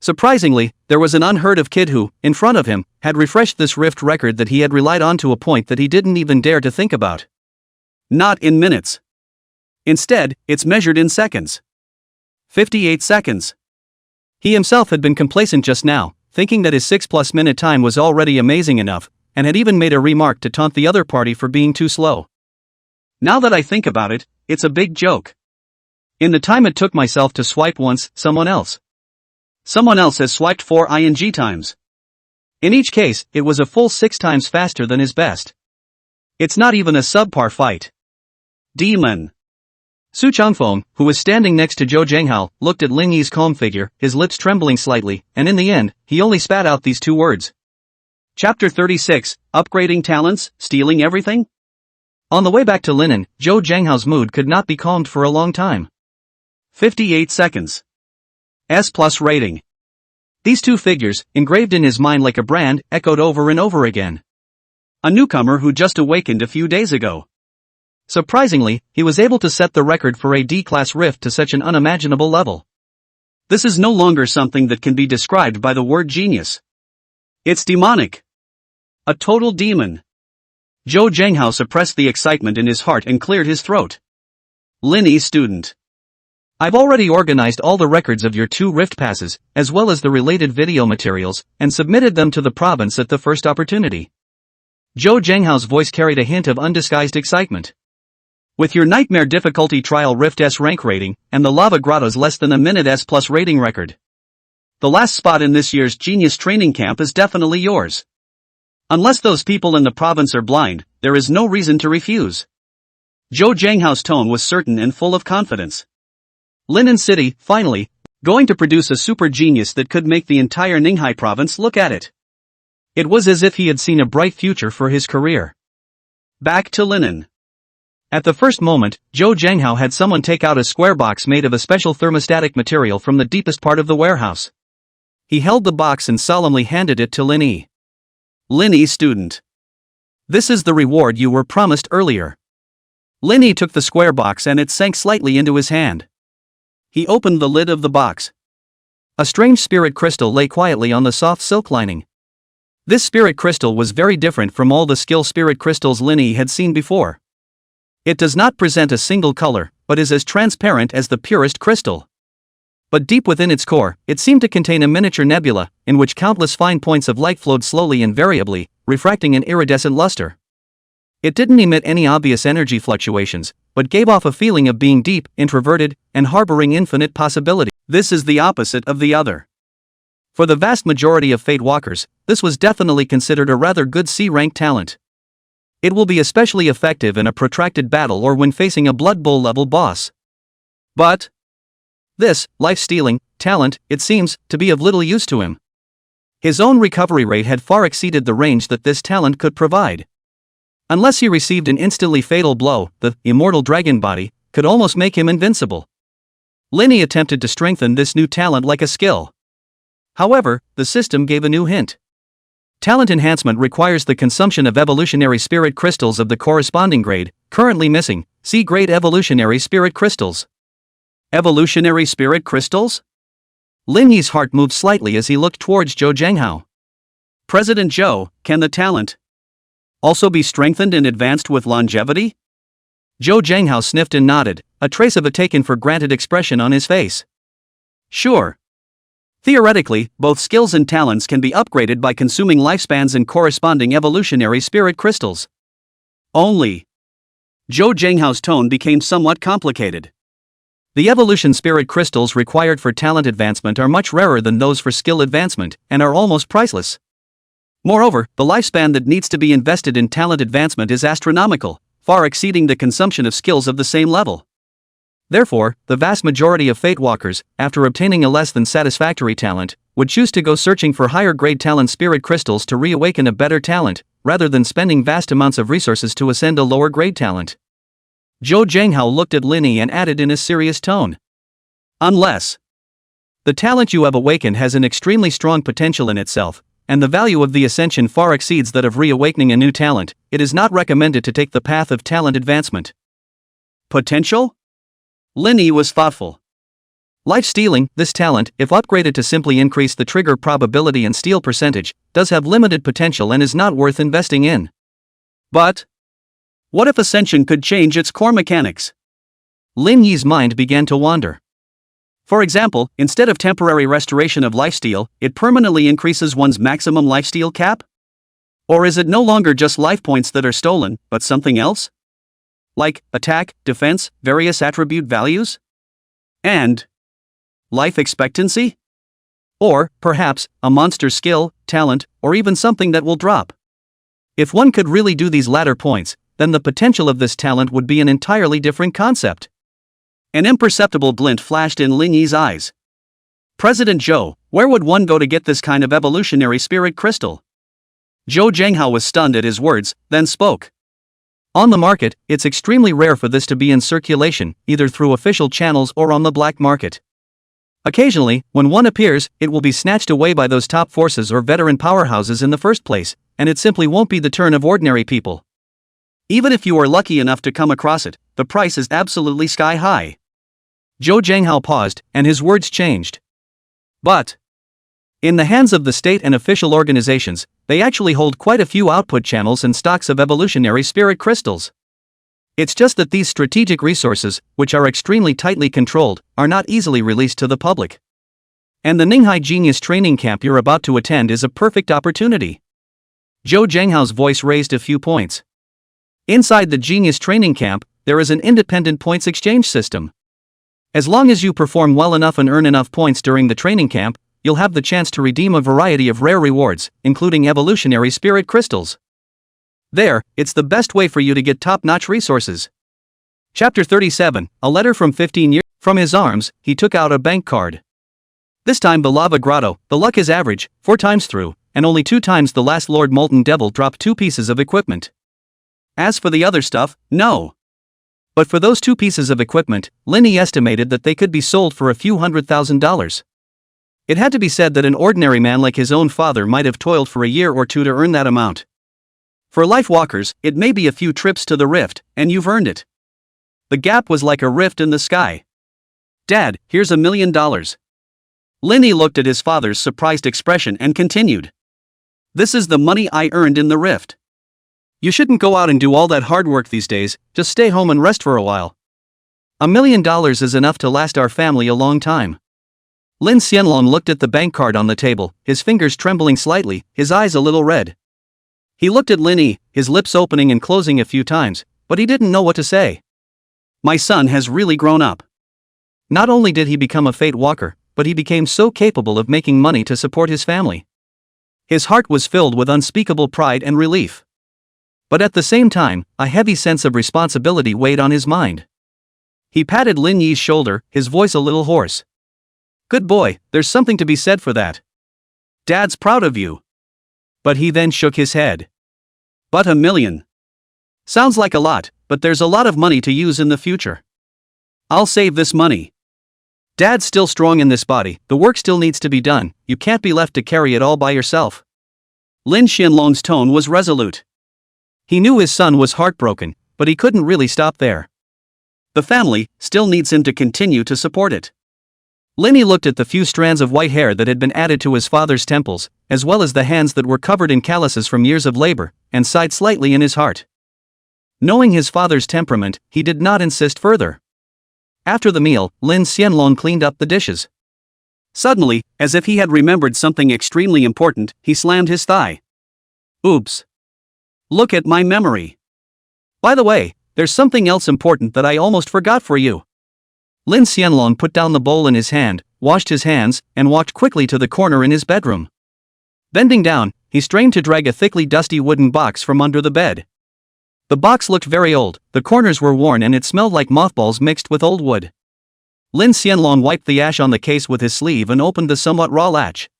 Surprisingly, there was an unheard of kid who, in front of him, had refreshed this rift record that he had relied on to a point that he didn't even dare to think about. Not in minutes. Instead, it's measured in seconds. 58 seconds. He himself had been complacent just now, thinking that his 6+ minute time was already amazing enough, and had even made a remark to taunt the other party for being too slow. Now that I think about it, it's a big joke. In the time it took myself to swipe once, someone else has swiped 4 ing times. In each case, it was a full 6 times faster than his best. It's not even a subpar fight. Demon. Su Changfeng, who was standing next to Zhou Zhenghao, looked at Lin Yi's calm figure, his lips trembling slightly, and in the end, he only spat out these 2 words. Chapter 36, Upgrading Talents, Stealing Everything? On the way back to Linen, Zhou Zhenghao's mood could not be calmed for a long time. 58 seconds. S+ rating. These 2 figures, engraved in his mind like a brand, echoed over and over again. A newcomer who just awakened a few days ago. Surprisingly, he was able to set the record for a D-class rift to such an unimaginable level. This is no longer something that can be described by the word genius. It's demonic. A total demon. Zhou Zhenghao suppressed the excitement in his heart and cleared his throat. Linny student. I've already organized all the records of your 2 rift passes, as well as the related video materials, and submitted them to the province at the first opportunity. Zhou Zhenghao's voice carried a hint of undisguised excitement. With your nightmare difficulty trial rift S rank rating, and the lava grotto's less than a minute S+ rating record. The last spot in this year's Genius training camp is definitely yours. Unless those people in the province are blind, there is no reason to refuse. Zhou Zhenghao's tone was certain and full of confidence. Linen City, finally, going to produce a super genius that could make the entire Ninghai province look at it. It was as if he had seen a bright future for his career. Back to Linen. At the first moment, Zhou Zhenghao had someone take out a square box made of a special thermostatic material from the deepest part of the warehouse. He held the box and solemnly handed it to Lin Yi. Lin Yi student. This is the reward you were promised earlier. Lin Yi took the square box and it sank slightly into his hand. He opened the lid of the box. A strange spirit crystal lay quietly on the soft silk lining. This spirit crystal was very different from all the skill spirit crystals Lin Yi had seen before. It does not present a single color, but is as transparent as the purest crystal. But deep within its core, it seemed to contain a miniature nebula, in which countless fine points of light flowed slowly and variably, refracting an iridescent luster. It didn't emit any obvious energy fluctuations, but gave off a feeling of being deep, introverted, and harboring infinite possibility. This is the opposite of the other. For the vast majority of Fate Walkers, this was definitely considered a rather good C-rank talent. It will be especially effective in a protracted battle or when facing a Blood Bowl level boss. But this, life-stealing, talent, it seems, to be of little use to him. His own recovery rate had far exceeded the range that this talent could provide. Unless he received an instantly fatal blow, the immortal dragon body could almost make him invincible. Lin Yi attempted to strengthen this new talent like a skill. However, the system gave a new hint. Talent enhancement requires the consumption of evolutionary spirit crystals of the corresponding grade, currently missing, C-grade evolutionary spirit crystals. Evolutionary spirit crystals? Lin Yi's heart moved slightly as he looked towards Zhou Zhenghao. President Zhou, can the talent also be strengthened and advanced with longevity? Zhou Zhenghao sniffed and nodded, a trace of a taken-for-granted expression on his face. Sure. Theoretically, both skills and talents can be upgraded by consuming lifespans and corresponding evolutionary spirit crystals. Only. Zhou Zhenghao's tone became somewhat complicated. The evolution spirit crystals required for talent advancement are much rarer than those for skill advancement, and are almost priceless. Moreover, the lifespan that needs to be invested in talent advancement is astronomical, far exceeding the consumption of skills of the same level. Therefore, the vast majority of fate walkers, after obtaining a less than satisfactory talent, would choose to go searching for higher grade talent spirit crystals to reawaken a better talent, rather than spending vast amounts of resources to ascend a lower grade talent. Zhou Zhenghao looked at Lin Yi and added in a serious tone. Unless the talent you have awakened has an extremely strong potential in itself, and the value of the ascension far exceeds that of reawakening a new talent, it is not recommended to take the path of talent advancement. Potential? Lin Yi was thoughtful. Life stealing, this talent, if upgraded to simply increase the trigger probability and steal percentage, does have limited potential and is not worth investing in. But what if ascension could change its core mechanics? Lin Yi's mind began to wander. For example, instead of temporary restoration of lifesteal, it permanently increases one's maximum lifesteal cap? Or is it no longer just life points that are stolen, but something else? Like attack, defense, various attribute values? And life expectancy? Or, perhaps, a monster skill, talent, or even something that will drop. If one could really do these latter points, then the potential of this talent would be an entirely different concept. An imperceptible glint flashed in Lin Yi's eyes. President Zhou, where would one go to get this kind of evolutionary spirit crystal? Zhou Zhenghao was stunned at his words, then spoke. On the market, it's extremely rare for this to be in circulation, either through official channels or on the black market. Occasionally, when one appears, it will be snatched away by those top forces or veteran powerhouses in the first place, and it simply won't be the turn of ordinary people. Even if you are lucky enough to come across it, the price is absolutely sky high. Zhou Zhenghao paused, and his words changed. But in the hands of the state and official organizations, they actually hold quite a few output channels and stocks of evolutionary spirit crystals. It's just that these strategic resources, which are extremely tightly controlled, are not easily released to the public. And the Ninghai Genius training camp you're about to attend is a perfect opportunity. Zhou Zhenghao's voice raised a few points. Inside the Genius training camp, there is an independent points exchange system. As long as you perform well enough and earn enough points during the training camp, you'll have the chance to redeem a variety of rare rewards, including evolutionary spirit crystals. There, it's the best way for you to get top-notch resources. Chapter 37, a letter from 15 years. From his arms, he took out a bank card. This time the lava grotto, the luck is average, 4 times through, and only 2 times the last Lord Molten Devil dropped 2 pieces of equipment. As for the other stuff, no. But for those 2 pieces of equipment, Lin Yi estimated that they could be sold for a few $100,000. It had to be said that an ordinary man like his own father might have toiled for a year or 2 to earn that amount. For life walkers, it may be a few trips to the rift, and you've earned it. The gap was like a rift in the sky. Dad, here's $1 million. Lin Yi looked at his father's surprised expression and continued. This is the money I earned in the rift. You shouldn't go out and do all that hard work these days, just stay home and rest for a while. $1 million is enough to last our family a long time. Lin Xianlong looked at the bank card on the table, his fingers trembling slightly, his eyes a little red. He looked at Lin Yi, his lips opening and closing a few times, but he didn't know what to say. My son has really grown up. Not only did he become a fate walker, but he became so capable of making money to support his family. His heart was filled with unspeakable pride and relief. But at the same time, a heavy sense of responsibility weighed on his mind. He patted Lin Yi's shoulder, his voice a little hoarse. Good boy, there's something to be said for that. Dad's proud of you. But he then shook his head. But $1 million. Sounds like a lot, but there's a lot of money to use in the future. I'll save this money. Dad's still strong in this body, the work still needs to be done, you can't be left to carry it all by yourself. Lin Xianlong's tone was resolute. He knew his son was heartbroken, but he couldn't really stop there. The family still needs him to continue to support it. Lin Yi looked at the few strands of white hair that had been added to his father's temples, as well as the hands that were covered in calluses from years of labor, and sighed slightly in his heart. Knowing his father's temperament, he did not insist further. After the meal, Lin Xianlong cleaned up the dishes. Suddenly, as if he had remembered something extremely important, he slammed his thigh. Oops. Look at my memory. By the way, there's something else important that I almost forgot for you. Lin Xianlong put down the bowl in his hand, washed his hands, and walked quickly to the corner in his bedroom. Bending down, he strained to drag a thickly dusty wooden box from under the bed. The box looked very old, the corners were worn and it smelled like mothballs mixed with old wood. Lin Xianlong wiped the ash on the case with his sleeve and opened the somewhat raw latch.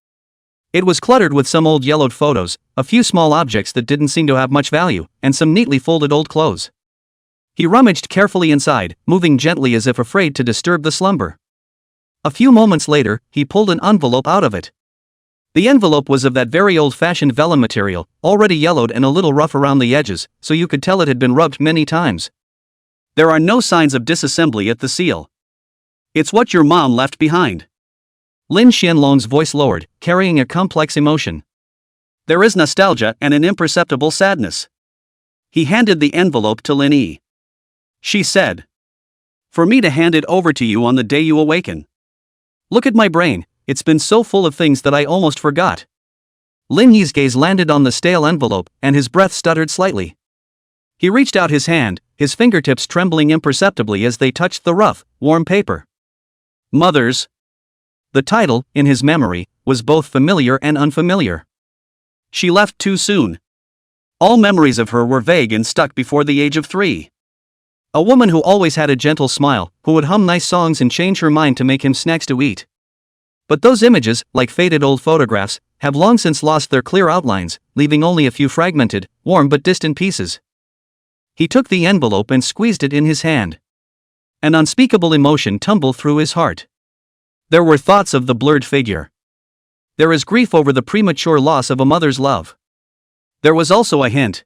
It was cluttered with some old yellowed photos, a few small objects that didn't seem to have much value, and some neatly folded old clothes. He rummaged carefully inside, moving gently as if afraid to disturb the slumber. A few moments later, he pulled an envelope out of it. The envelope was of that very old-fashioned vellum material, already yellowed and a little rough around the edges, so you could tell it had been rubbed many times. There are no signs of disassembly at the seal. It's what your mom left behind. Lin Xianlong's voice lowered, carrying a complex emotion. There is nostalgia and an imperceptible sadness. He handed the envelope to Lin Yi. She said, "For me to hand it over to you on the day you awaken. Look at my brain, it's been so full of things that I almost forgot." Lin Yi's gaze landed on the stale envelope, and his breath stuttered slightly. He reached out his hand, his fingertips trembling imperceptibly as they touched the rough, warm paper. Mothers. The title, in his memory, was both familiar and unfamiliar. She left too soon. All memories of her were vague and stuck before the age of 3. A woman who always had a gentle smile, who would hum nice songs and change her mind to make him snacks to eat. But those images, like faded old photographs, have long since lost their clear outlines, leaving only a few fragmented, warm but distant pieces. He took the envelope and squeezed it in his hand. An unspeakable emotion tumbled through his heart. There were thoughts of the blurred figure. There is grief over the premature loss of a mother's love. There was also a hint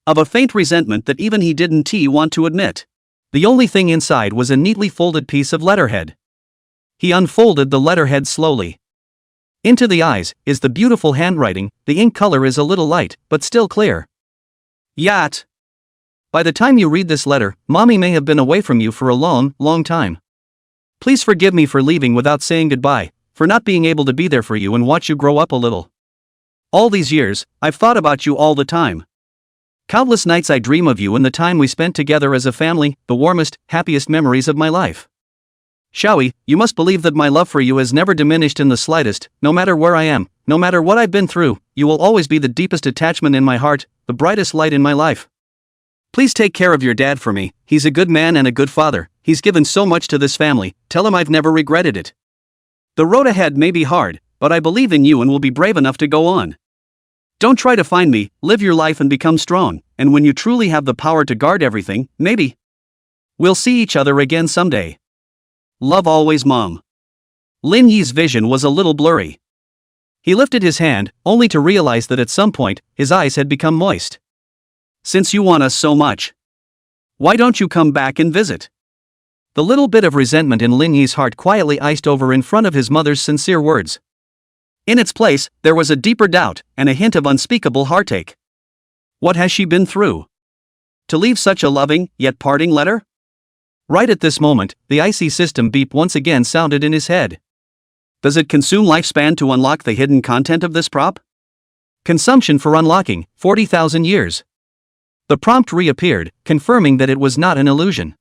of a faint resentment that even he didn't want to admit. The only thing inside was a neatly folded piece of letterhead. He unfolded the letterhead slowly. Into the eyes is the beautiful handwriting, the ink color is a little light, but still clear. Yacht. By the time you read this letter, Mommy may have been away from you for a long, long time. Please forgive me for leaving without saying goodbye, for not being able to be there for you and watch you grow up a little. All these years, I've thought about you all the time. Countless nights I dream of you and the time we spent together as a family, the warmest, happiest memories of my life. Xiaoyi, you must believe that my love for you has never diminished in the slightest, no matter where I am, no matter what I've been through, you will always be the deepest attachment in my heart, the brightest light in my life. Please take care of your dad for me, he's a good man and a good father, he's given so much to this family, tell him I've never regretted it. The road ahead may be hard, but I believe in you and will be brave enough to go on. Don't try to find me, live your life and become strong, and when you truly have the power to guard everything, maybe we'll see each other again someday. Love always, Mom. Lin Yi's vision was a little blurry. He lifted his hand, only to realize that at some point, his eyes had become moist. Since you want us so much, why don't you come back and visit? The little bit of resentment in Lin Yi's heart quietly iced over in front of his mother's sincere words. In its place, there was a deeper doubt, and a hint of unspeakable heartache. What has she been through? To leave such a loving, yet parting letter? Right at this moment, the IC system beep once again sounded in his head. Does it consume lifespan to unlock the hidden content of this prop? Consumption for unlocking, 40,000 years. The prompt reappeared, confirming that it was not an illusion.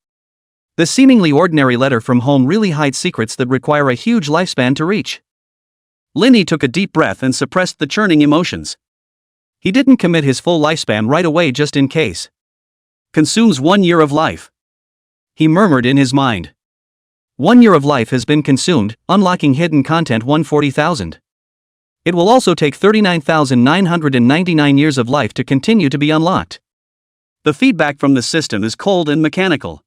The seemingly ordinary letter from home really hides secrets that require a huge lifespan to reach. Lin Yi took a deep breath and suppressed the churning emotions. He didn't commit his full lifespan right away just in case. Consumes 1 year of life. He murmured in his mind. 1 year of life has been consumed, unlocking hidden content 140,000. It will also take 39,999 years of life to continue to be unlocked. The feedback from the system is cold and mechanical.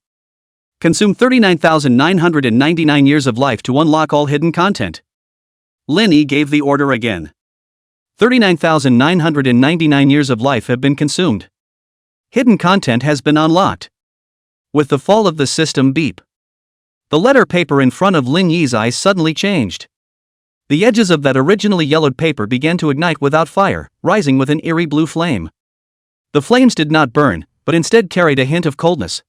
Consume 39,999 years of life to unlock all hidden content. Lin Yi gave the order again. 39,999 years of life have been consumed. Hidden content has been unlocked. With the fall of the system beep, the letter paper in front of Lin Yi's eyes suddenly changed. The edges of that originally yellowed paper began to ignite without fire, rising with an eerie blue flame. The flames did not burn, but instead carried a hint of coldness.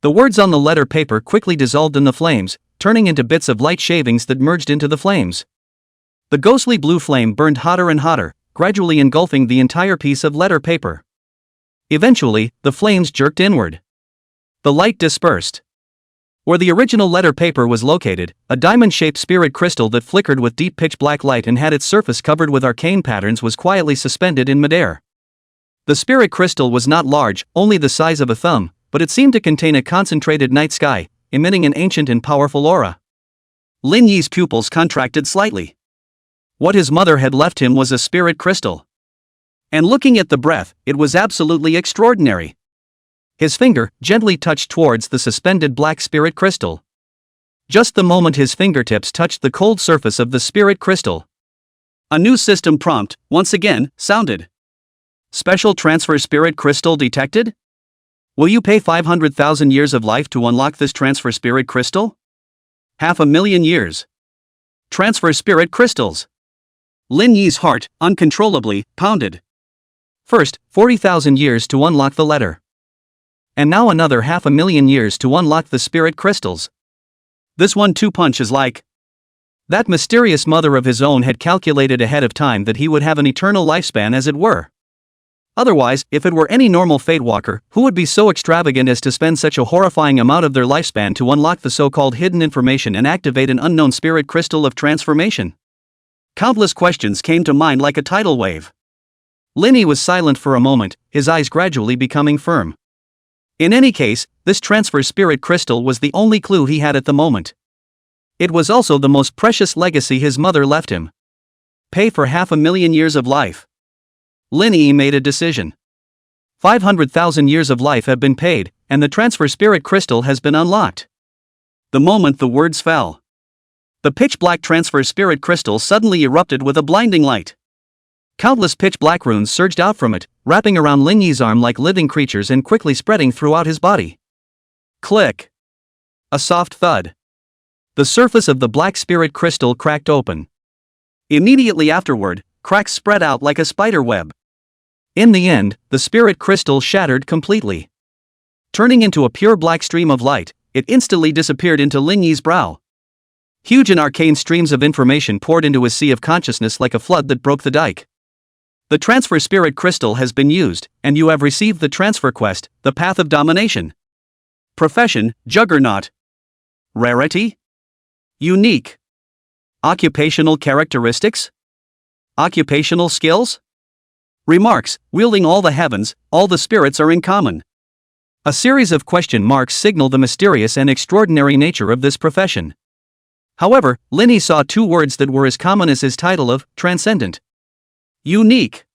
The words on the letter paper quickly dissolved in the flames, turning into bits of light shavings that merged into the flames. The ghostly blue flame burned hotter and hotter, gradually engulfing the entire piece of letter paper. Eventually, the flames jerked inward. The light dispersed. Where the original letter paper was located, a diamond-shaped spirit crystal that flickered with deep pitch-black light and had its surface covered with arcane patterns was quietly suspended in midair. The spirit crystal was not large, only the size of a thumb, but it seemed to contain a concentrated night sky, emitting an ancient and powerful aura. Lin Yi's pupils contracted slightly. What his mother had left him was a spirit crystal. And looking at the breath, it was absolutely extraordinary. His finger gently touched towards the suspended black spirit crystal. Just the moment his fingertips touched the cold surface of the spirit crystal, a new system prompt, once again, sounded. Special transfer spirit crystal detected? Will you pay 500,000 years of life to unlock this transfer spirit crystal? 500,000 years. Transfer spirit crystals. Lin Yi's heart, uncontrollably, pounded. First, 40,000 years to unlock the letter. And now another 500,000 years to unlock the spirit crystals. This 1-2 punch is like. That mysterious mother of his own had calculated ahead of time that he would have an eternal lifespan, as it were. Otherwise, if it were any normal Fate Walker, who would be so extravagant as to spend such a horrifying amount of their lifespan to unlock the so-called hidden information and activate an unknown spirit crystal of transformation? Countless questions came to mind like a tidal wave. Lin Yi was silent for a moment, his eyes gradually becoming firm. In any case, this transfer spirit crystal was the only clue he had at the moment. It was also the most precious legacy his mother left him. Pay for 500,000 years of life. Lin Yi made a decision. 500,000 years of life have been paid, and the transfer spirit crystal has been unlocked. The moment the words fell, the pitch-black transfer spirit crystal suddenly erupted with a blinding light. Countless pitch-black runes surged out from it, wrapping around Lin Yi's arm like living creatures and quickly spreading throughout his body. Click! A soft thud. The surface of the black spirit crystal cracked open. Immediately afterward, cracks spread out like a spider web. In the end, the spirit crystal shattered completely. Turning into a pure black stream of light, it instantly disappeared into Lin Yi's brow. Huge and arcane streams of information poured into his sea of consciousness like a flood that broke the dike. The transfer spirit crystal has been used, and you have received the transfer quest, the Path of Domination. Profession, Juggernaut. Rarity? Unique. Occupational characteristics? Occupational skills? Remarks, wielding all the heavens, all the spirits are in common. A series of question marks signal the mysterious and extraordinary nature of this profession. However, Lin Yi saw two words that were as common as his title of transcendent. Unique.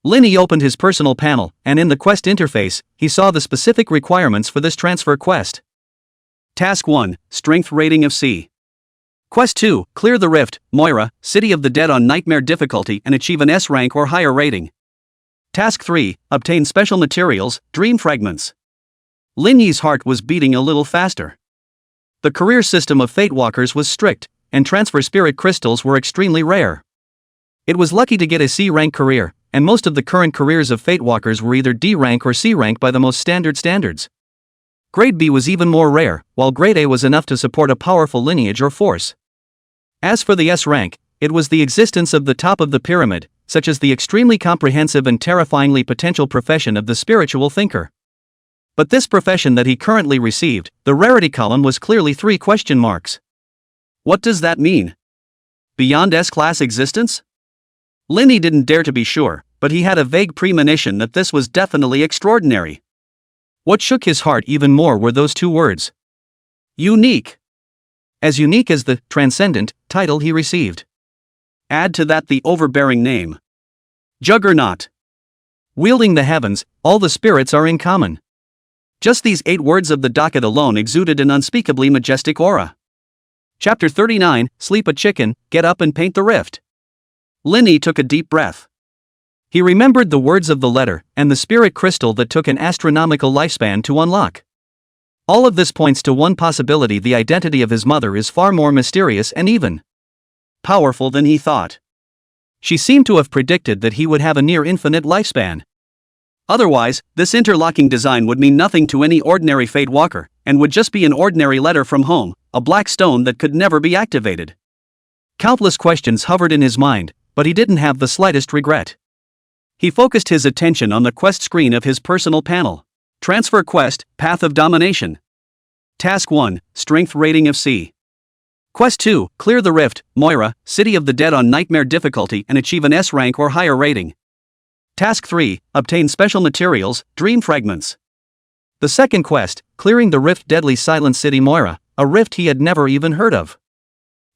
Lin Yi opened his personal panel, and in the quest interface, he saw the specific requirements for this transfer quest. Task 1, Strength Rating of C. Quest 2, Clear the Rift, Moira, City of the Dead on Nightmare difficulty and achieve an S rank or higher rating. Task 3, Obtain Special Materials, Dream Fragments. Lin Yi's heart was beating a little faster. The career system of Fate Walkers was strict, and transfer spirit crystals were extremely rare. It was lucky to get a C-rank career, and most of the current careers of Fate Walkers were either D-rank or C-rank by the most standard standards. Grade B was even more rare, while Grade A was enough to support a powerful lineage or force. As for the S-rank, it was the existence of the top of the pyramid, such as the extremely comprehensive and terrifyingly potential profession of the spiritual thinker. But this profession that he currently received, the rarity column was clearly 3 question marks. What does that mean? Beyond S-class existence? Lin Yi didn't dare to be sure, but he had a vague premonition that this was definitely extraordinary. What shook his heart even more were those 2 words. Unique. As unique as the transcendent title he received. Add to that the overbearing name. Juggernaut. Wielding the heavens, all the spirits are in common. Just these 8 words of the docket alone exuded an unspeakably majestic aura. Chapter 39, Sleep a Chicken, Get Up and Paint the Rift. Lin Yi took a deep breath. He remembered the words of the letter, and the spirit crystal that took an astronomical lifespan to unlock. All of this points to one possibility: the identity of his mother is far more mysterious and even powerful than he thought. She seemed to have predicted that he would have a near-infinite lifespan. Otherwise, this interlocking design would mean nothing to any ordinary Fate Walker, and would just be an ordinary letter from home, a black stone that could never be activated. Countless questions hovered in his mind, but he didn't have the slightest regret. He focused his attention on the quest screen of his personal panel. Transfer quest, Path of Domination. Task 1, Strength rating of C. Quest 2, Clear the Rift, Moira, City of the Dead on Nightmare difficulty and achieve an S rank or higher rating. Task 3, Obtain special materials, Dream Fragments. The second quest, Clearing the Rift Deadly Silent City Moira, a rift he had never even heard of.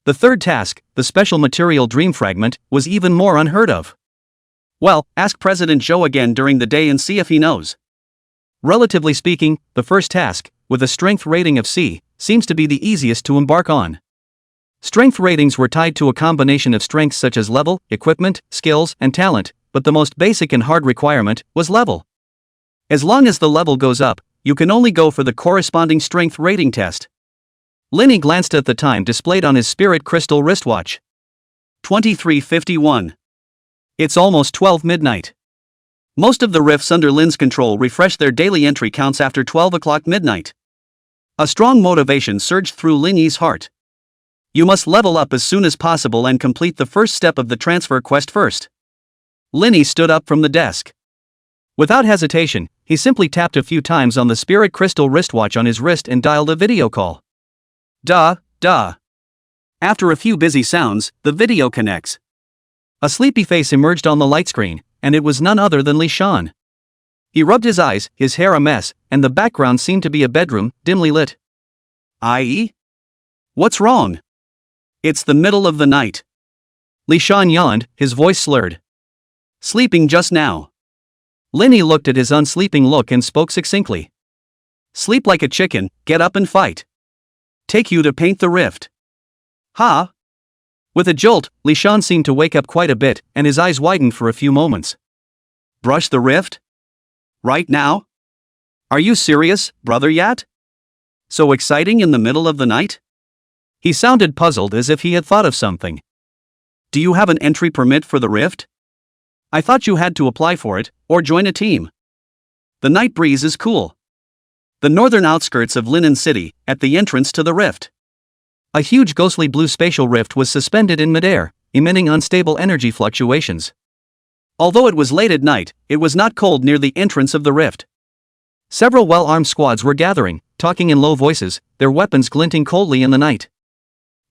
The third task, the special material Dream Fragment, was even more unheard of. Well, ask President Joe again during the day and see if he knows. Relatively speaking, the first task, with a strength rating of C, seems to be the easiest to embark on. Strength ratings were tied to a combination of strengths such as level, equipment, skills, and talent, but the most basic and hard requirement was level. As long as the level goes up, you can only go for the corresponding strength rating test. Linny glanced at the time displayed on his spirit crystal wristwatch. 23:51. It's almost 12 midnight. Most of the rifts under Lin's control refresh their daily entry counts after 12 o'clock midnight. A strong motivation surged through Linny's heart. You must level up as soon as possible and complete the first step of the transfer quest first. Linny stood up from the desk. Without hesitation, he simply tapped a few times on the spirit crystal wristwatch on his wrist and dialed a video call. Duh. After a few busy sounds, the video connects. A sleepy face emerged on the light screen, and it was none other than Li Shan. He rubbed his eyes, his hair a mess, and the background seemed to be a bedroom, dimly lit. I.e.? What's wrong? It's the middle of the night. Li Shan yawned, his voice slurred. Sleeping just now. Linny looked at his unsleeping look and spoke succinctly. Sleep like a chicken, get up and fight. Take you to paint the rift. Ha! With a jolt, Li Shan seemed to wake up quite a bit, and his eyes widened for a few moments. Brush the rift? Right now? Are you serious, brother Yat? So exciting in the middle of the night? He sounded puzzled as if he had thought of something. Do you have an entry permit for the rift? I thought you had to apply for it, or join a team. The night breeze is cool. The northern outskirts of Linen City, at the entrance to the rift. A huge ghostly blue spatial rift was suspended in midair, emitting unstable energy fluctuations. Although it was late at night, it was not cold near the entrance of the rift. Several well-armed squads were gathering, talking in low voices, their weapons glinting coldly in the night.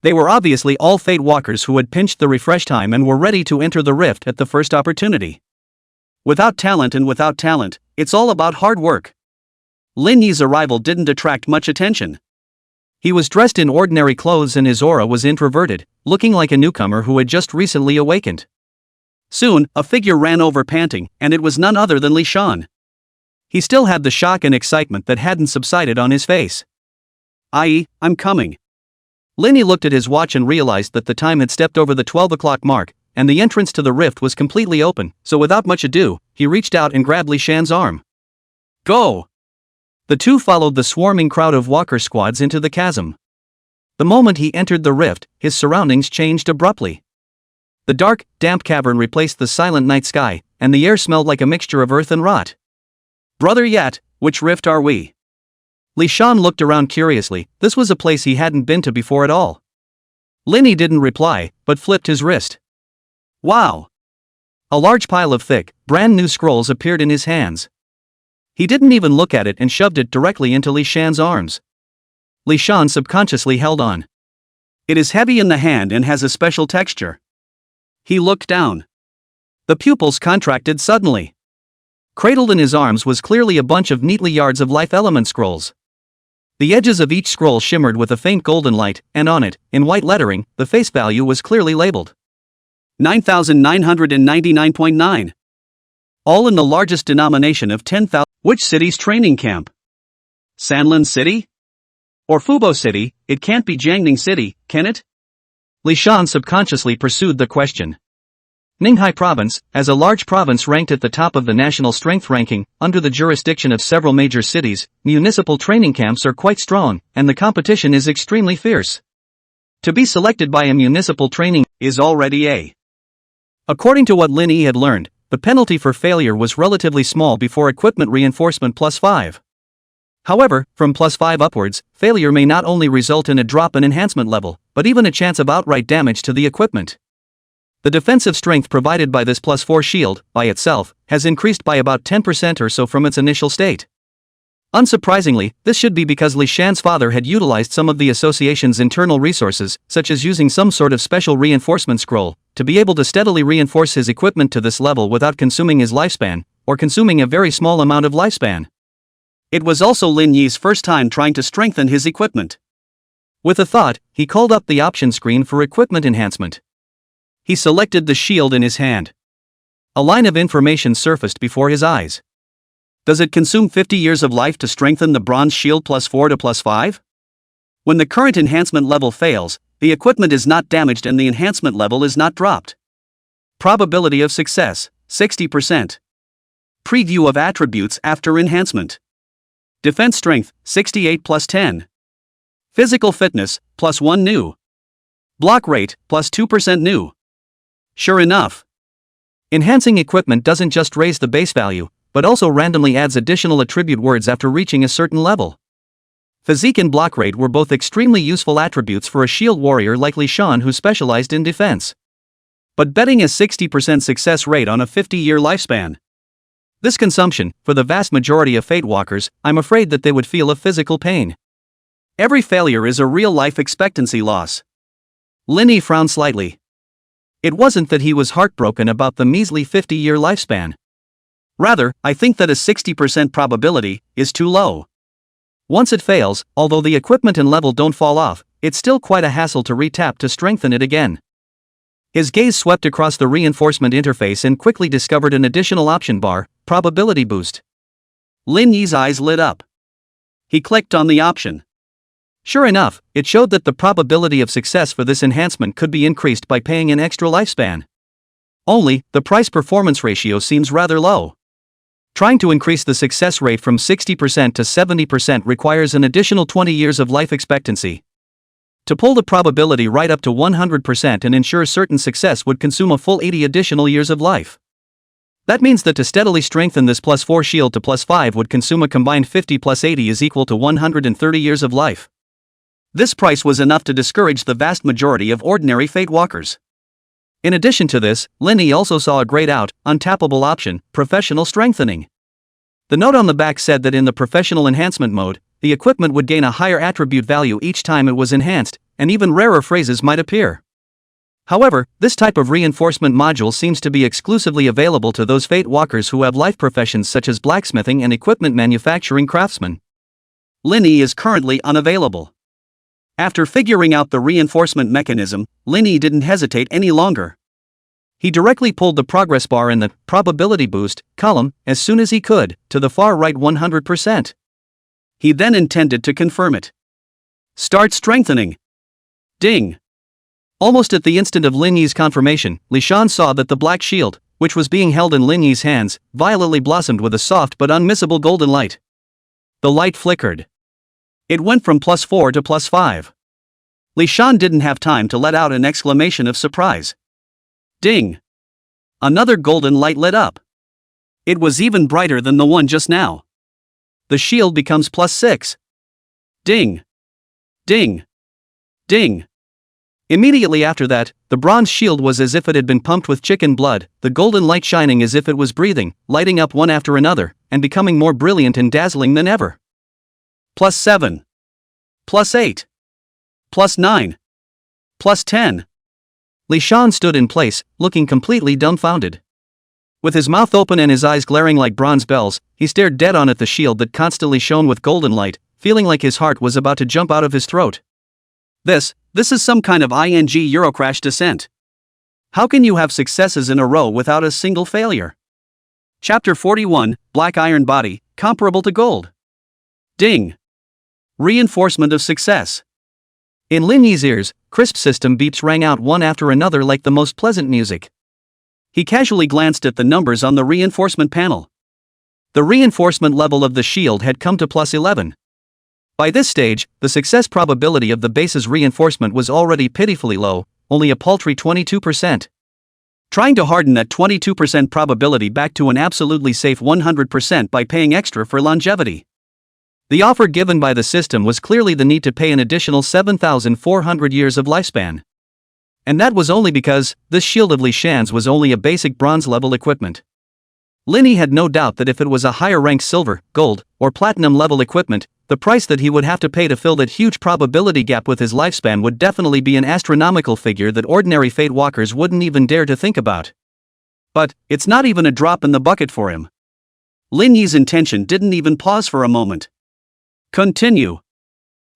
They were obviously all Fate Walkers who had pinched the refresh time and were ready to enter the rift at the first opportunity. Without talent, it's all about hard work. Lin Yi's arrival didn't attract much attention. He was dressed in ordinary clothes and his aura was introverted, looking like a newcomer who had just recently awakened. Soon, a figure ran over panting, and it was none other than Li Shan. He still had the shock and excitement that hadn't subsided on his face. I'm coming. Linny looked at his watch and realized that the time had stepped over the 12 o'clock mark, and the entrance to the rift was completely open, so without much ado, he reached out and grabbed Li Shan's arm. Go! The two followed the swarming crowd of walker squads into the chasm. The moment he entered the rift, his surroundings changed abruptly. The dark, damp cavern replaced the silent night sky, and the air smelled like a mixture of earth and rot. Brother Yat, which rift are we? Li Shan looked around curiously. This was a place he hadn't been to before at all. Linny didn't reply, but flipped his wrist. Wow! A large pile of thick, brand new scrolls appeared in his hands. He didn't even look at it and shoved it directly into Li Shan's arms. Li Shan subconsciously held on. It is heavy in the hand and has a special texture. He looked down. The pupils contracted suddenly. Cradled in his arms was clearly a bunch of neatly yards of life element scrolls. The edges of each scroll shimmered with a faint golden light, and on it, in white lettering, the face value was clearly labeled. 9,999.9. All in the largest denomination of 10,000. Which city's training camp? Sanlin City? Or Fubo City? It can't be Jiangning City, can it? Li Shan subconsciously pursued the question. Ninghai Province, as a large province ranked at the top of the national strength ranking, under the jurisdiction of several major cities, municipal training camps are quite strong, and the competition is extremely fierce. To be selected by a municipal training is already a. According to what Lin Yi had learned, the penalty for failure was relatively small before equipment reinforcement +5. However, from +5 upwards, failure may not only result in a drop in enhancement level, but even a chance of outright damage to the equipment. The defensive strength provided by this +4 shield, by itself, has increased by about 10% or so from its initial state. Unsurprisingly, this should be because Li Shan's father had utilized some of the association's internal resources, such as using some sort of special reinforcement scroll, to be able to steadily reinforce his equipment to this level without consuming his lifespan, or consuming a very small amount of lifespan. It was also Lin Yi's first time trying to strengthen his equipment. With a thought, he called up the option screen for equipment enhancement. He selected the shield in his hand. A line of information surfaced before his eyes. Does it consume 50 years of life to strengthen the bronze shield +4 to +5? When the current enhancement level fails, the equipment is not damaged and the enhancement level is not dropped. Probability of success, 60%. Preview of attributes after enhancement. Defense strength, 68 + 10. Physical fitness, +1 new. Block rate, +2% new. Sure enough. Enhancing equipment doesn't just raise the base value, but also randomly adds additional attribute words after reaching a certain level. Physique and block rate were both extremely useful attributes for a shield warrior like Li Shan who specialized in defense. But betting a 60% success rate on a 50-year lifespan. This consumption, for the vast majority of Fate Walkers, I'm afraid that they would feel a physical pain. Every failure is a real life expectancy loss. Lin Yi frowned slightly. It wasn't that he was heartbroken about the measly 50-year lifespan. Rather, I think that a 60% probability is too low. Once it fails, although the equipment and level don't fall off, it's still quite a hassle to retap to strengthen it again. His gaze swept across the reinforcement interface and quickly discovered an additional option bar, probability boost. Lin Yi's eyes lit up. He clicked on the option. Sure enough, it showed that the probability of success for this enhancement could be increased by paying an extra lifespan. Only, the price-performance ratio seems rather low. Trying to increase the success rate from 60% to 70% requires an additional 20 years of life expectancy. To pull the probability right up to 100% and ensure certain success would consume a full 80 additional years of life. That means that to steadily strengthen this +4 shield to +5 would consume a combined 50 + 80 is equal to 130 years of life. This price was enough to discourage the vast majority of ordinary Fate Walkers. In addition to this, Lin Yi also saw a grayed out, untappable option, professional strengthening. The note on the back said that in the professional enhancement mode, the equipment would gain a higher attribute value each time it was enhanced, and even rarer phrases might appear. However, this type of reinforcement module seems to be exclusively available to those Fate Walkers who have life professions such as blacksmithing and equipment manufacturing craftsmen. Lin Yi is currently unavailable. After figuring out the reinforcement mechanism, Lin Yi didn't hesitate any longer. He directly pulled the progress bar in the probability boost column as soon as he could to the far right 100%. He then intended to confirm it. Start strengthening. Ding. Almost at the instant of Lin Yi's confirmation, Li Shan saw that the black shield, which was being held in Lin Yi's hands, violently blossomed with a soft but unmissable golden light. The light flickered. It went from +4 to +5. Li Shan didn't have time to let out an exclamation of surprise. Ding! Another golden light lit up. It was even brighter than the one just now. The shield becomes +6. Ding! Ding! Ding! Immediately after that, the bronze shield was as if it had been pumped with chicken blood, the golden light shining as if it was breathing, lighting up one after another, and becoming more brilliant and dazzling than ever. +7. +8. +9. +10. Li Shan stood in place, looking completely dumbfounded. With his mouth open and his eyes glaring like bronze bells, he stared dead on at the shield that constantly shone with golden light, feeling like his heart was about to jump out of his throat. This is some kind of Eurocrash descent. How can you have successes in a row without a single failure? Chapter 41, Black Iron Body, comparable to gold. Ding! Reinforcement of success. In Lin Yi's ears, crisp system beeps rang out one after another like the most pleasant music. He casually glanced at the numbers on the reinforcement panel. The reinforcement level of the shield had come to +11. By this stage, the success probability of the base's reinforcement was already pitifully low, only a paltry 22%. Trying to harden that 22% probability back to an absolutely safe 100% by paying extra for longevity. The offer given by the system was clearly the need to pay an additional 7,400 years of lifespan. And that was only because this shield of Li Shan's was only a basic bronze-level equipment. Lin Yi had no doubt that if it was a higher-ranked silver, gold, or platinum-level equipment, the price that he would have to pay to fill that huge probability gap with his lifespan would definitely be an astronomical figure that ordinary Fate Walkers wouldn't even dare to think about. But it's not even a drop in the bucket for him. Lin Yi's intention didn't even pause for a moment. Continue.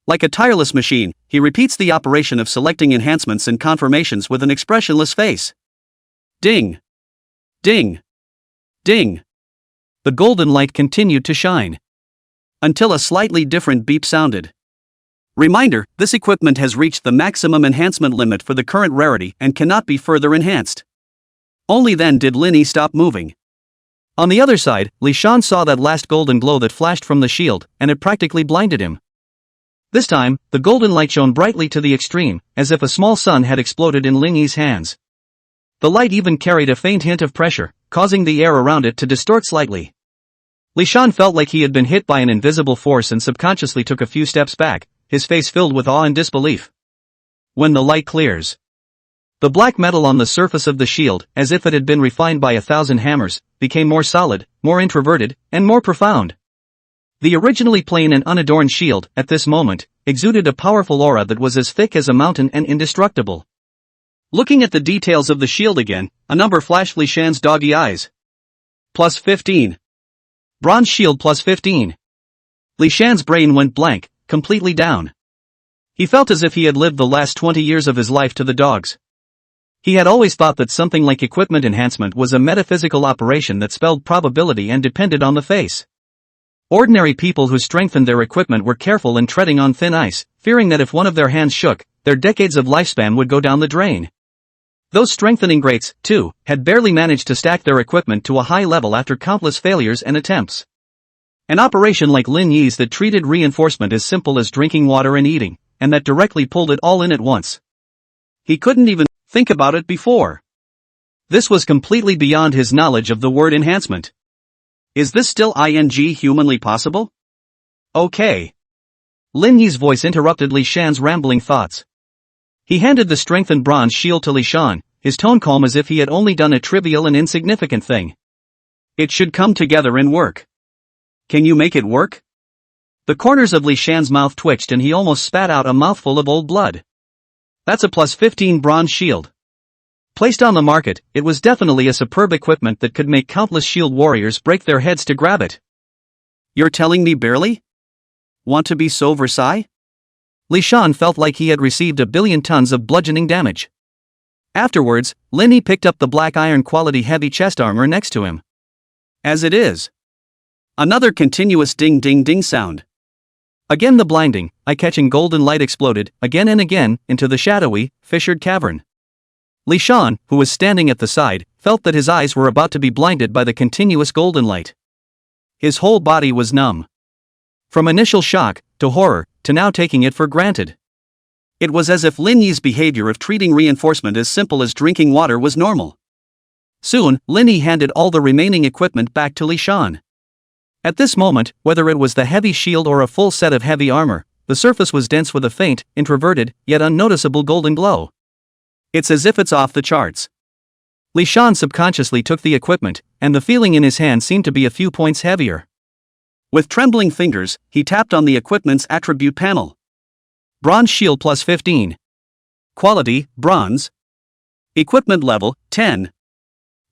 Like a tireless machine, he repeats the operation of selecting enhancements and confirmations with an expressionless face. Ding! Ding! Ding! The golden light continued to shine. Until a slightly different beep sounded. Reminder, this equipment has reached the maximum enhancement limit for the current rarity and cannot be further enhanced. Only then did Lin Yi stop moving. On the other side, Li Shan saw that last golden glow that flashed from the shield, and it practically blinded him. This time, the golden light shone brightly to the extreme, as if a small sun had exploded in Lin Yi's hands. The light even carried a faint hint of pressure, causing the air around it to distort slightly. Li Shan felt like he had been hit by an invisible force and subconsciously took a few steps back, his face filled with awe and disbelief. When the light clears, the black metal on the surface of the shield, as if it had been refined by 1,000 hammers, became more solid, more introverted, and more profound. The originally plain and unadorned shield, at this moment, exuded a powerful aura that was as thick as a mountain and indestructible. Looking at the details of the shield again, a number flashed Li Shan's doggy eyes. Plus 15. Bronze shield plus 15. Li Shan's brain went blank, completely down. He felt as if he had lived the last 20 years of his life to the dogs. He had always thought that something like equipment enhancement was a metaphysical operation that spelled probability and depended on the face. Ordinary people who strengthened their equipment were careful and treading on thin ice, fearing that if one of their hands shook, their decades of lifespan would go down the drain. Those strengthening greats, too, had barely managed to stack their equipment to a high level after countless failures and attempts. An operation like Lin Yi's that treated reinforcement as simple as drinking water and eating, and that directly pulled it all in at once. He couldn't even think about it before. This was completely beyond his knowledge of the word enhancement. Is this still humanly possible? Okay. Lin Yi's voice interrupted Li Shan's rambling thoughts. He handed the strengthened bronze shield to Li Shan, his tone calm as if he had only done a trivial and insignificant thing. It should come together and work. Can you make it work? The corners of Li Shan's mouth twitched and he almost spat out a mouthful of old blood. That's a plus 15 bronze shield. Placed on the market, it was definitely a superb equipment that could make countless shield warriors break their heads to grab it. You're telling me barely? Want to be so Versailles? Li Shan felt like he had received 1 billion tons of bludgeoning damage. Afterwards, Lin Yi picked up the black iron quality heavy chest armor next to him. As it is. Another continuous ding-ding-ding sound. Again the blinding, eye-catching golden light exploded, again and again, into the shadowy, fissured cavern. Li Shan, who was standing at the side, felt that his eyes were about to be blinded by the continuous golden light. His whole body was numb. From initial shock, to horror, to now taking it for granted. It was as if Lin Yi's behavior of treating reinforcement as simple as drinking water was normal. Soon, Lin Yi handed all the remaining equipment back to Li Shan. At this moment, whether it was the heavy shield or a full set of heavy armor, the surface was dense with a faint, introverted, yet unnoticeable golden glow. It's as if it's off the charts. Li Shan subconsciously took the equipment, and the feeling in his hand seemed to be a few points heavier. With trembling fingers, he tapped on the equipment's attribute panel. Bronze shield plus 15. Quality, bronze. Equipment level, 10.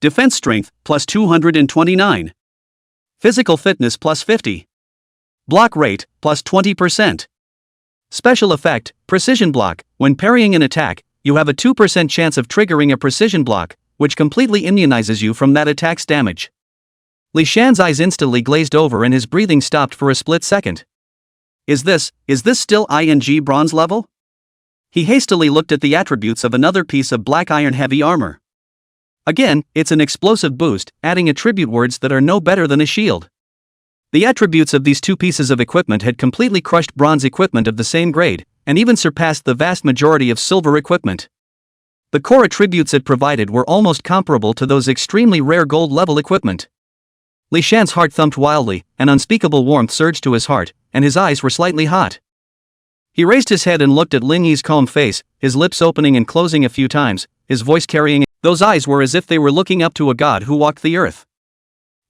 Defense strength, plus 229. Physical fitness plus 50. Block rate, plus 20%. Special effect, precision block. When parrying an attack, you have a 2% chance of triggering a precision block, which completely immunizes you from that attack's damage. Li Shan's eyes instantly glazed over and his breathing stopped for a split second. Is this still bronze level? He hastily looked at the attributes of another piece of black iron heavy armor. Again, it's an explosive boost, adding attribute words that are no better than a shield. The attributes of these two pieces of equipment had completely crushed bronze equipment of the same grade, and even surpassed the vast majority of silver equipment. The core attributes it provided were almost comparable to those extremely rare gold-level equipment. Li Shan's heart thumped wildly, an unspeakable warmth surged to his heart, and his eyes were slightly hot. He raised his head and looked at Lin Yi's calm face, his lips opening and closing a few times, his voice carrying. Those eyes were as if they were looking up to a god who walked the earth.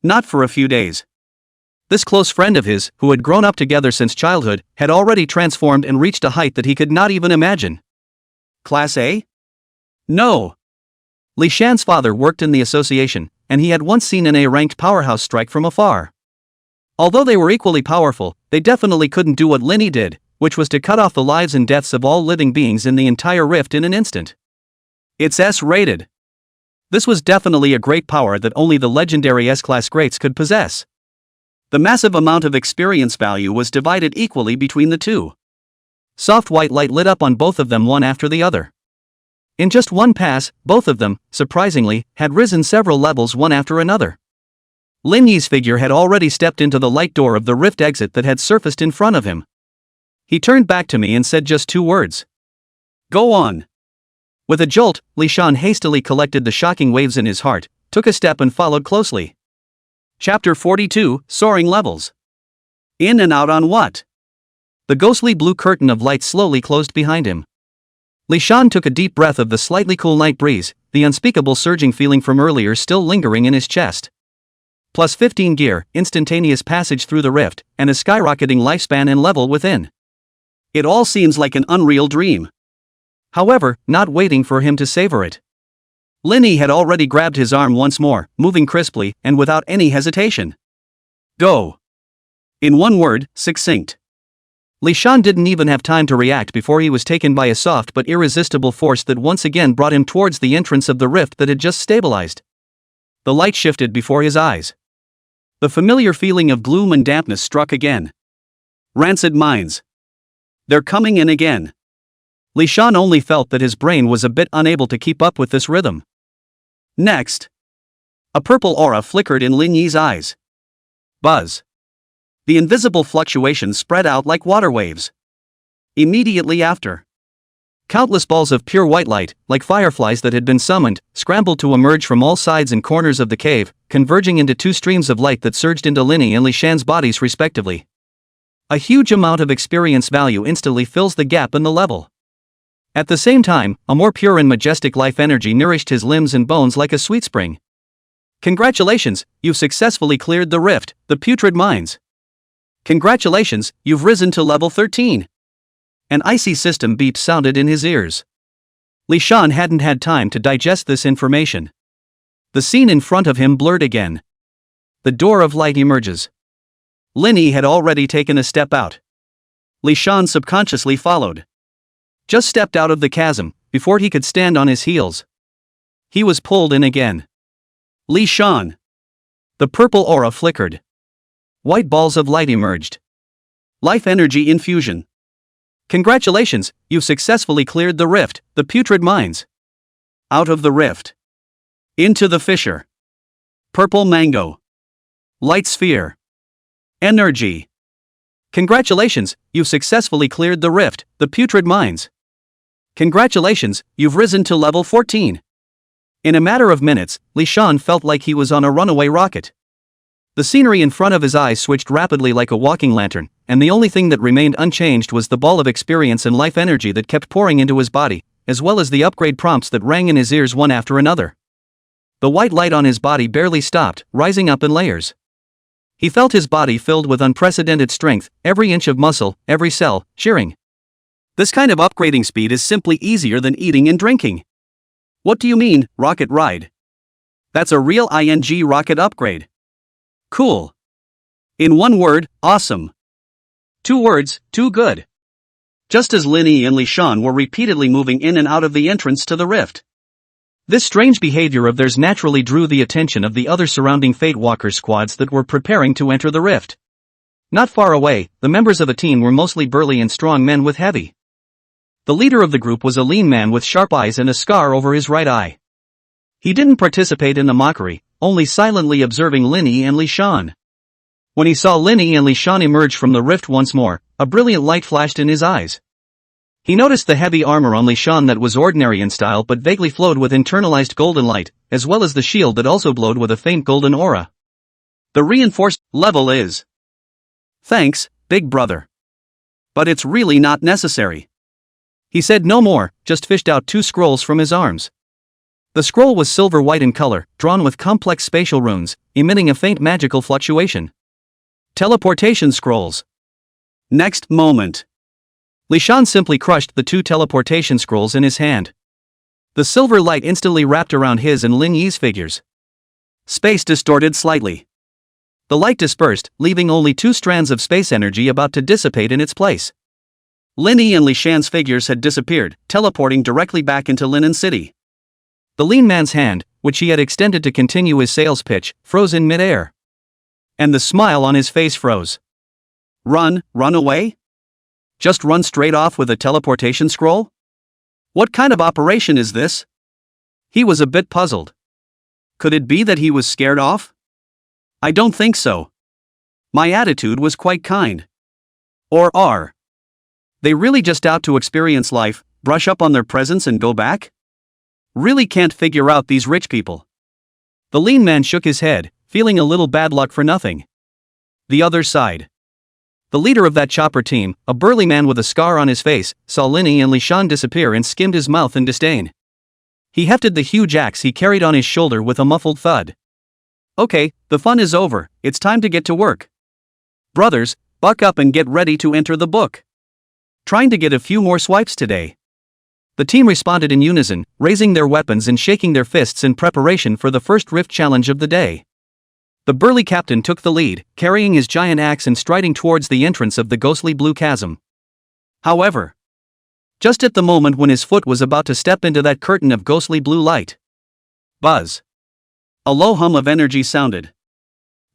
Not for a few days. This close friend of his, who had grown up together since childhood, had already transformed and reached a height that he could not even imagine. Class A? No. Li Shan's father worked in the association, and he had once seen an A-ranked powerhouse strike from afar. Although they were equally powerful, they definitely couldn't do what Lin Yi did, which was to cut off the lives and deaths of all living beings in the entire rift in an instant. It's S-rated. This was definitely a great power that only the legendary S-class greats could possess. The massive amount of experience value was divided equally between the two. Soft white light lit up on both of them one after the other. In just one pass, both of them, surprisingly, had risen several levels one after another. Lin Yi's figure had already stepped into the light door of the rift exit that had surfaced in front of him. He turned back to me and said just 2 words. Go on. With a jolt, Li Shan hastily collected the shocking waves in his heart, took a step and followed closely. Chapter 42, Soaring Levels. In and out on what? The ghostly blue curtain of light slowly closed behind him. Li Shan took a deep breath of the slightly cool night breeze, the unspeakable surging feeling from earlier still lingering in his chest. Plus 15 gear, instantaneous passage through the rift, and a skyrocketing lifespan and level within. It all seems like an unreal dream. However, not waiting for him to savor it. Lin Yi had already grabbed his arm once more, moving crisply, and without any hesitation. Go. In one word, succinct. Li Shan didn't even have time to react before he was taken by a soft but irresistible force that once again brought him towards the entrance of the rift that had just stabilized. The light shifted before his eyes. The familiar feeling of gloom and dampness struck again. Rancid minds. They're coming in again. Li Shan only felt that his brain was a bit unable to keep up with this rhythm. Next. A purple aura flickered in Lin Yi's eyes. Buzz. The invisible fluctuations spread out like water waves. Immediately after, countless balls of pure white light, like fireflies that had been summoned, scrambled to emerge from all sides and corners of the cave, converging into 2 streams of light that surged into Lin Yi and Li Shan's bodies respectively. A huge amount of experience value instantly fills the gap in the level. At the same time, a more pure and majestic life energy nourished his limbs and bones like a sweet spring. Congratulations, you've successfully cleared the rift, the putrid mines. Congratulations, you've risen to level 13. An icy system beep sounded in his ears. Li Shan hadn't had time to digest this information. The scene in front of him blurred again. The door of light emerges. Lin Yi had already taken a step out. Li Shan subconsciously followed. Just stepped out of the chasm, before he could stand on his heels. He was pulled in again. Li Shan. The purple aura flickered. White balls of light emerged. Life energy infusion. Congratulations, you've successfully cleared the rift, the putrid mines. Out of the rift. Into the fissure. Purple mango. Light sphere. Energy. Congratulations, you've successfully cleared the rift, the putrid mines. Congratulations, you've risen to level 14. In a matter of minutes, Li Shan felt like he was on a runaway rocket. The scenery in front of his eyes switched rapidly like a walking lantern, and the only thing that remained unchanged was the ball of experience and life energy that kept pouring into his body, as well as the upgrade prompts that rang in his ears one after another. The white light on his body barely stopped, rising up in layers. He felt his body filled with unprecedented strength, every inch of muscle, every cell, cheering. This kind of upgrading speed is simply easier than eating and drinking. What do you mean, rocket ride? That's a real rocket upgrade. Cool. In one word, awesome. 2 words, too good. Just as Lin Yi and Li Shan were repeatedly moving in and out of the entrance to the rift. This strange behavior of theirs naturally drew the attention of the other surrounding Fate Walker squads that were preparing to enter the rift. Not far away, the members of a team were mostly burly and strong men with heavy. The leader of the group was a lean man with sharp eyes and a scar over his right eye. He didn't participate in the mockery, only silently observing Lin Yi and Li Shan. When he saw Lin Yi and Li Shan emerge from the rift once more, a brilliant light flashed in his eyes. He noticed the heavy armor on Li Shan that was ordinary in style but vaguely flowed with internalized golden light, as well as the shield that also glowed with a faint golden aura. The reinforced level is. Thanks, big brother. But it's really not necessary. He said no more, just fished out 2 scrolls from his arms. The scroll was silver-white in color, drawn with complex spatial runes, emitting a faint magical fluctuation. Teleportation scrolls. Next moment. Lishan simply crushed the 2 teleportation scrolls in his hand. The silver light instantly wrapped around his and Lin Yi's figures. Space distorted slightly. The light dispersed, leaving only 2 strands of space energy about to dissipate in its place. Lin Yi and Lishan's figures had disappeared, teleporting directly back into Linen City. The lean man's hand, which he had extended to continue his sales pitch, froze in midair. And the smile on his face froze. Run away? Just run straight off with a teleportation scroll? What kind of operation is this? He was a bit puzzled. Could it be that he was scared off? I don't think so. My attitude was quite kind. Or are they really just out to experience life, brush up on their presents and go back? Really can't figure out these rich people. The lean man shook his head, feeling a little bad luck for nothing. The other side. The leader of that chopper team, a burly man with a scar on his face, saw Lin Yi and Lishan disappear and skimmed his mouth in disdain. He hefted the huge axe he carried on his shoulder with a muffled thud. Okay, the fun is over, it's time to get to work. Brothers, buck up and get ready to enter the book. Trying to get a few more swipes today. The team responded in unison, raising their weapons and shaking their fists in preparation for the first rift challenge of the day. The burly captain took the lead, carrying his giant axe and striding towards the entrance of the ghostly blue chasm. However, just at the moment when his foot was about to step into that curtain of ghostly blue light, buzz. A low hum of energy sounded.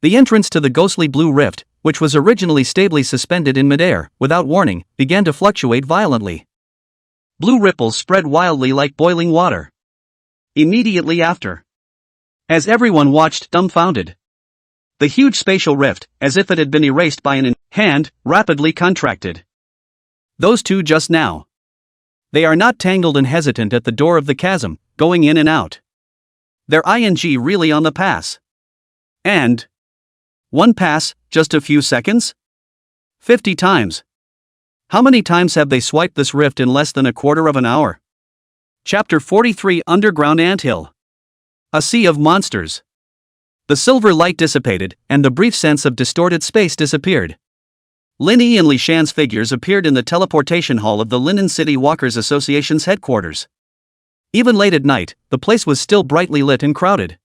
The entrance to the ghostly blue rift, which was originally stably suspended in midair, without warning, began to fluctuate violently. Blue ripples spread wildly like boiling water. Immediately after, as everyone watched dumbfounded, the huge spatial rift, as if it had been erased by an hand, rapidly contracted. Those 2 just now. They are not tangled and hesitant at the door of the chasm, going in and out. They're really on the pass. And one pass, just a few seconds? 50 times. How many times have they swiped this rift in less than a quarter of an hour? Chapter 43 Underground Anthill. A sea of monsters. The silver light dissipated, and the brief sense of distorted space disappeared. Lin Yi and Lishan's figures appeared in the teleportation hall of the Linen City Walkers Association's headquarters. Even late at night, the place was still brightly lit and crowded.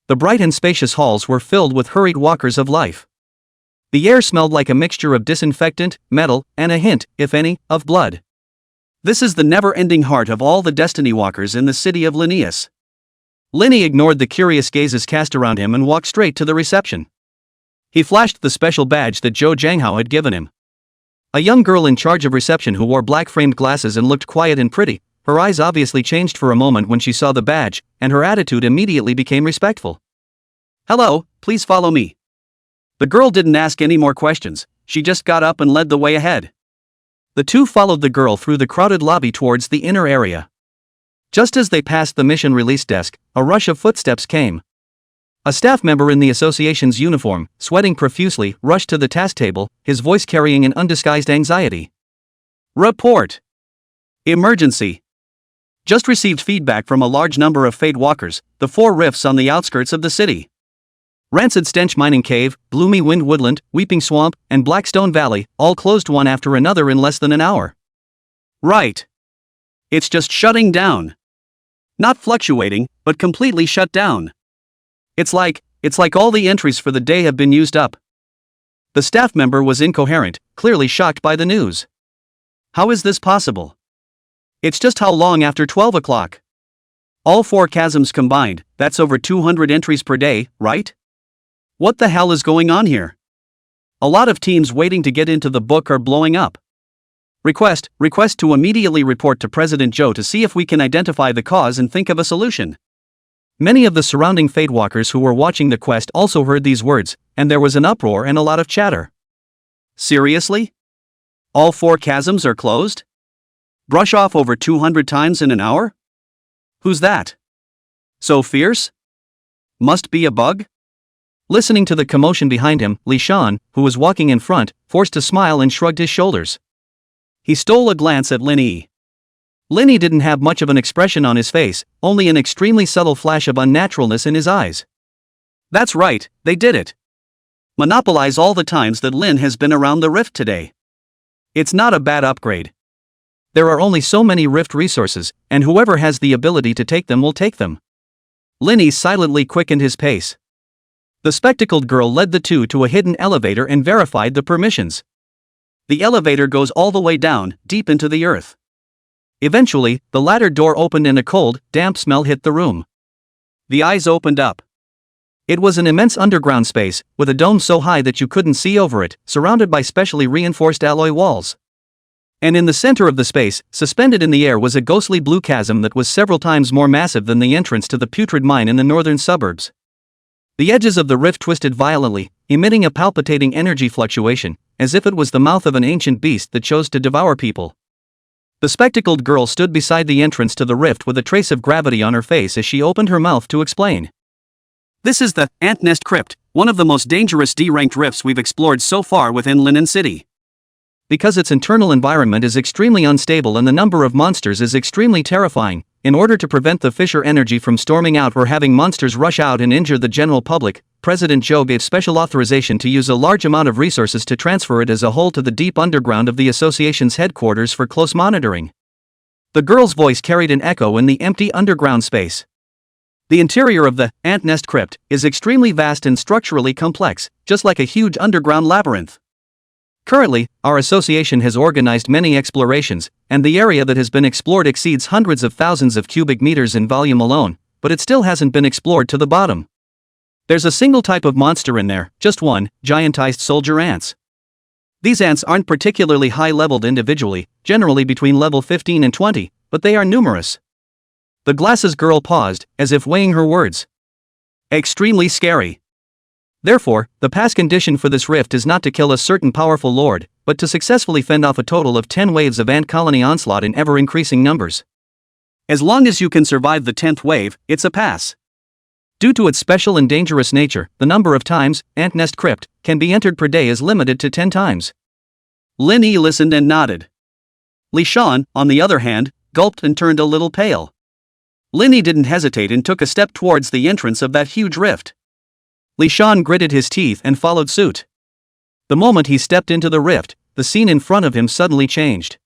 The bright and spacious halls were filled with hurried walkers of life. The air smelled like a mixture of disinfectant, metal, and a hint, if any, of blood. This is the never-ending heart of all the Destiny Walkers in the city of Linnaeus. Lin Yi ignored the curious gazes cast around him and walked straight to the reception. He flashed the special badge that Zhou Jianghao had given him. A young girl in charge of reception who wore black-framed glasses and looked quiet and pretty, her eyes obviously changed for a moment when she saw the badge, and her attitude immediately became respectful. Hello, please follow me. The girl didn't ask any more questions, she just got up and led the way ahead. The 2 followed the girl through the crowded lobby towards the inner area. Just as they passed the mission release desk, a rush of footsteps came. A staff member in the association's uniform, sweating profusely, rushed to the task table, his voice carrying an undisguised anxiety. Report. Emergency. Just received feedback from a large number of Fate Walkers, the 4 rifts on the outskirts of the city. Rancid Stench Mining Cave, Gloomy Wind Woodland, Weeping Swamp, and Blackstone Valley, all closed one after another in less than an hour. Right. It's just shutting down. Not fluctuating, but completely shut down. It's like all the entries for the day have been used up. The staff member was incoherent, clearly shocked by the news. How is this possible? It's just how long after 12 o'clock? All 4 chasms combined, that's over 200 entries per day, right? What the hell is going on here? A lot of teams waiting to get into the book are blowing up. Request to immediately report to President Zhou to see if we can identify the cause and think of a solution. Many of the surrounding Fate Walkers who were watching the quest also heard these words, and there was an uproar and a lot of chatter. Seriously? All 4 chasms are closed? Brush off over 200 times in an hour? Who's that? So fierce? Must be a bug? Listening to the commotion behind him, Li Shan, who was walking in front, forced a smile and shrugged his shoulders. He stole a glance at Lin Yi. Lin Yi didn't have much of an expression on his face, only an extremely subtle flash of unnaturalness in his eyes. That's right, they did it. Monopolize all the times that Lin has been around the rift today. It's not a bad upgrade. There are only so many rift resources, and whoever has the ability to take them will take them. Lin Yi silently quickened his pace. The spectacled girl led the two to a hidden elevator and verified the permissions. The elevator goes all the way down, deep into the earth. Eventually, the ladder door opened and a cold, damp smell hit the room. The eyes opened up. It was an immense underground space, with a dome so high that you couldn't see over it, surrounded by specially reinforced alloy walls. And in the center of the space, suspended in the air, was a ghostly blue chasm that was several times more massive than the entrance to the putrid mine in the northern suburbs. The edges of the rift twisted violently, emitting a palpitating energy fluctuation, as if it was the mouth of an ancient beast that chose to devour people. The spectacled girl stood beside the entrance to the rift with a trace of gravity on her face as she opened her mouth to explain. This is the Ant Nest Crypt, one of the most dangerous D-ranked rifts we've explored so far within Linen City. Because its internal environment is extremely unstable and the number of monsters is extremely terrifying, in order to prevent the fissure energy from storming out or having monsters rush out and injure the general public, President Zhou gave special authorization to use a large amount of resources to transfer it as a whole to the deep underground of the association's headquarters for close monitoring. The girl's voice carried an echo in the empty underground space. The interior of the Ant Nest Crypt is extremely vast and structurally complex, just like a huge underground labyrinth. Currently, our association has organized many explorations, and the area that has been explored exceeds hundreds of thousands of cubic meters in volume alone, but it still hasn't been explored to the bottom. There's a single type of monster in there, just one, giantized soldier ants. These ants aren't particularly high-leveled individually, generally between level 15 and 20, but they are numerous. The glasses girl paused, as if weighing her words. Extremely scary. Therefore, the pass condition for this rift is not to kill a certain powerful lord, but to successfully fend off a total of 10 waves of ant colony onslaught in ever-increasing numbers. As long as you can survive the 10th wave, it's a pass. Due to its special and dangerous nature, the number of times Ant Nest Crypt can be entered per day is limited to 10 times. Lin Yi listened and nodded. Li Shan, on the other hand, gulped and turned a little pale. Lin Yi didn't hesitate and took a step towards the entrance of that huge rift. Li Shan gritted his teeth and followed suit. The moment he stepped into the rift, the scene in front of him suddenly changed.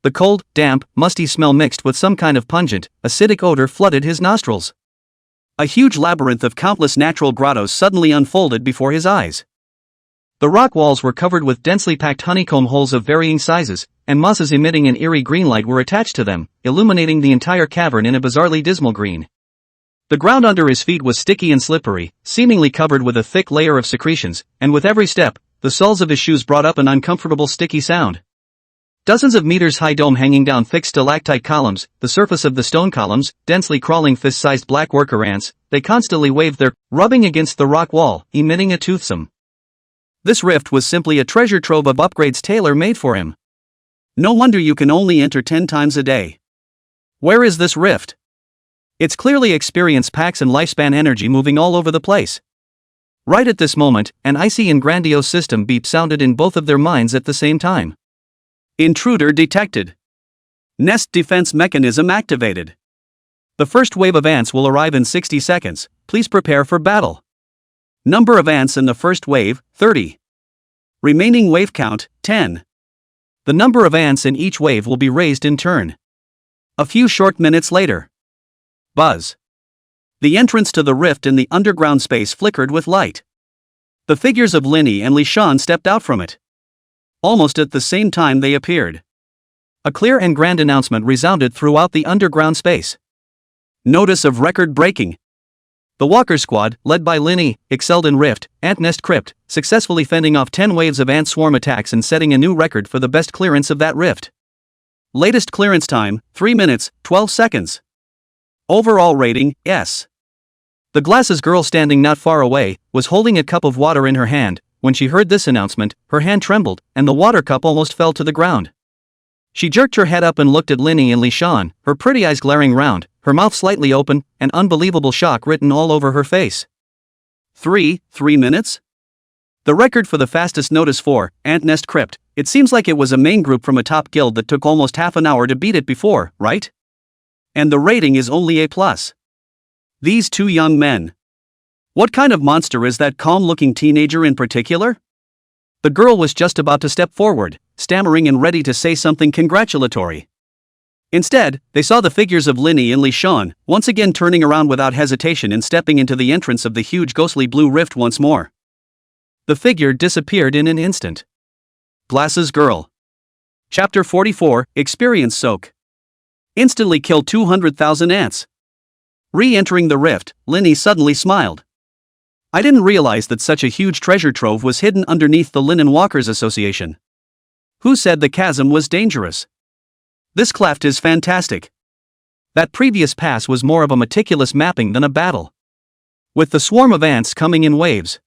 The cold, damp, musty smell mixed with some kind of pungent, acidic odor flooded his nostrils. A huge labyrinth of countless natural grottos suddenly unfolded before his eyes. The rock walls were covered with densely packed honeycomb holes of varying sizes, and mosses emitting an eerie green light were attached to them, illuminating the entire cavern in a bizarrely dismal green. The ground under his feet was sticky and slippery, seemingly covered with a thick layer of secretions, and with every step, the soles of his shoes brought up an uncomfortable sticky sound. Dozens of meters high dome hanging down thick stalactite columns, the surface of the stone columns, densely crawling fist-sized black worker ants, they constantly waved their, rubbing against the rock wall, emitting a toothsome. This rift was simply a treasure trove of upgrades tailor-made for him. No wonder you can only enter 10 times a day. Where is this rift? It's clearly experience packs and lifespan energy moving all over the place. Right at this moment, an icy and grandiose system beep sounded in both of their minds at the same time. Intruder detected. Nest defense mechanism activated. The first wave of ants will arrive in 60 seconds, please prepare for battle. Number of ants in the first wave, 30. Remaining wave count, 10. The number of ants in each wave will be raised in turn. A few short minutes later. Buzz. The entrance to the rift in the underground space flickered with light. The figures of Lin Yi and Li Shan stepped out from it. Almost at the same time they appeared. A clear and grand announcement resounded throughout the underground space. Notice of record breaking. The Walker Squad, led by Lin Yi, excelled in Rift, Ant Nest Crypt, successfully fending off 10 waves of ant swarm attacks and setting a new record for the best clearance of that rift. Latest clearance time, 3 minutes, 12 seconds. Overall rating, S. The glasses girl standing not far away was holding a cup of water in her hand. When she heard this announcement, her hand trembled, and the water cup almost fell to the ground. She jerked her head up and looked at Lin Yi and Li Shan, her pretty eyes glaring round, her mouth slightly open, and unbelievable shock written all over her face. 3 minutes? The record for the fastest notice for Ant Nest Crypt, it seems like it was a main group from a top guild that took almost half an hour to beat it before, right? And the rating is only A+. These two young men. What kind of monster is that calm-looking teenager in particular? The girl was just about to step forward, stammering and ready to say something congratulatory. Instead, they saw the figures of Linny and Lishan, once again turning around without hesitation and stepping into the entrance of the huge ghostly blue rift once more. The figure disappeared in an instant. Glasses Girl. Chapter 44, Experience Soak. Instantly kill 200,000 ants. Re-entering the rift, Linny suddenly smiled. I didn't realize that such a huge treasure trove was hidden underneath the Linen Walkers Association. Who said the chasm was dangerous? This cleft is fantastic. That previous pass was more of a meticulous mapping than a battle. With the swarm of ants coming in waves.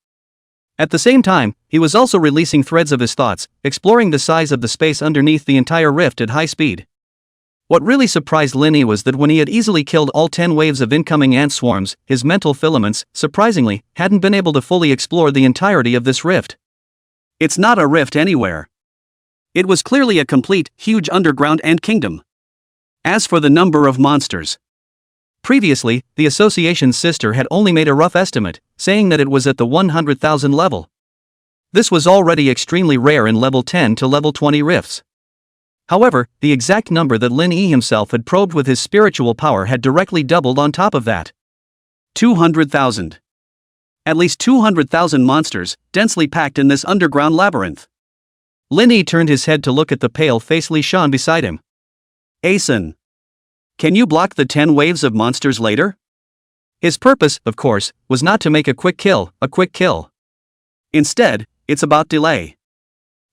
At the same time, he was also releasing threads of his thoughts, exploring the size of the space underneath the entire rift at high speed. What really surprised Linny was that when he had easily killed all 10 waves of incoming ant swarms, his mental filaments, surprisingly, hadn't been able to fully explore the entirety of this rift. It's not a rift anywhere. It was clearly a complete, huge underground ant kingdom. As for the number of monsters. Previously, the association's sister had only made a rough estimate, saying that it was at the 100,000 level. This was already extremely rare in level 10 to level 20 rifts. However, the exact number that Lin Yi himself had probed with his spiritual power had directly doubled on top of that. 200,000. At least 200,000 monsters, densely packed in this underground labyrinth. Lin Yi turned his head to look at the pale-faced Li Shan beside him. Asen. Can you block the 10 waves of monsters later? His purpose, of course, was not to make a quick kill. Instead, it's about delay.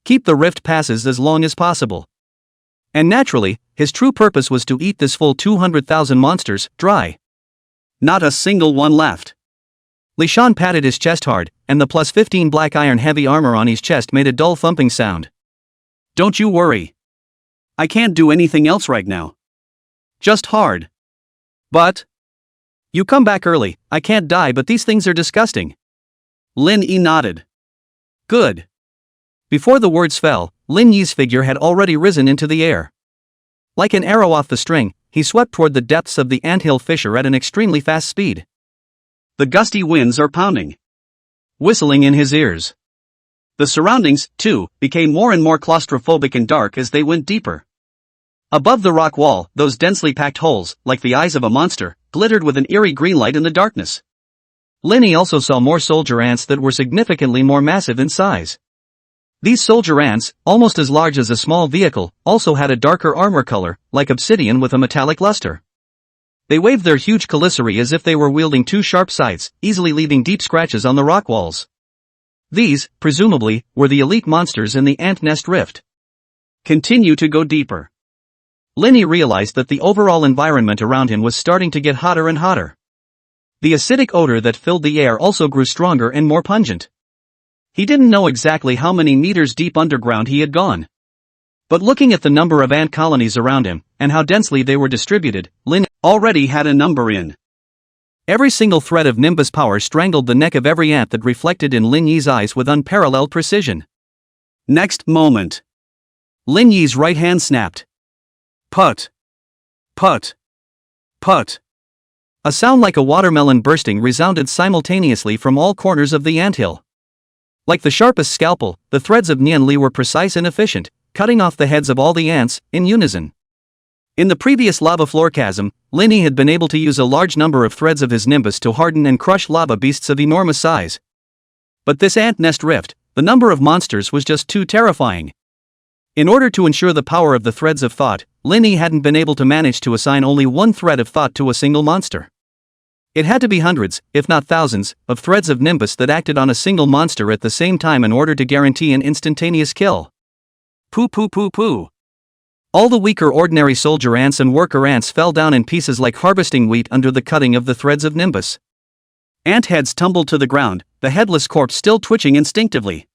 Keep the rift passes as long as possible. And naturally, his true purpose was to eat this full 200,000 monsters dry. Not a single one left. Li Shan patted his chest hard, and the plus 15 black iron heavy armor on his chest made a dull thumping sound. Don't you worry. I can't do anything else right now. Just hard. But? You come back early, I can't die, but these things are disgusting. Lin Yi nodded. Good. Before the words fell, Lin Yi's figure had already risen into the air. Like an arrow off the string, he swept toward the depths of the anthill fissure at an extremely fast speed. The gusty winds are pounding, whistling in his ears. The surroundings, too, became more and more claustrophobic and dark as they went deeper. Above the rock wall, those densely packed holes, like the eyes of a monster, glittered with an eerie green light in the darkness. Linny also saw more soldier ants that were significantly more massive in size. These soldier ants, almost as large as a small vehicle, also had a darker armor color, like obsidian with a metallic luster. They waved their huge caliceri as if they were wielding two sharp scythes, easily leaving deep scratches on the rock walls. These, presumably, were the elite monsters in the ant nest rift. Continue to go deeper. Linny realized that the overall environment around him was starting to get hotter and hotter. The acidic odor that filled the air also grew stronger and more pungent. He didn't know exactly how many meters deep underground he had gone. But looking at the number of ant colonies around him, and how densely they were distributed, Lin already had a number in. Every single thread of Nimbus power strangled the neck of every ant that reflected in Lin Yi's eyes with unparalleled precision. Next moment. Lin Yi's right hand snapped. Put. Put. Put. A sound like a watermelon bursting resounded simultaneously from all corners of the anthill. Like the sharpest scalpel, the threads of Nian Li were precise and efficient, cutting off the heads of all the ants, in unison. In the previous lava floor chasm, Lin Yi had been able to use a large number of threads of his nimbus to harden and crush lava beasts of enormous size. But this ant nest rift, the number of monsters was just too terrifying. In order to ensure the power of the threads of thought, Lin Yi hadn't been able to manage to assign only one thread of thought to a single monster. It had to be hundreds, if not thousands, of threads of nimbus that acted on a single monster at the same time in order to guarantee an instantaneous kill. Poo poo poo poo. All the weaker ordinary soldier ants and worker ants fell down in pieces like harvesting wheat under the cutting of the threads of nimbus. Ant heads tumbled to the ground, the headless corpse still twitching instinctively.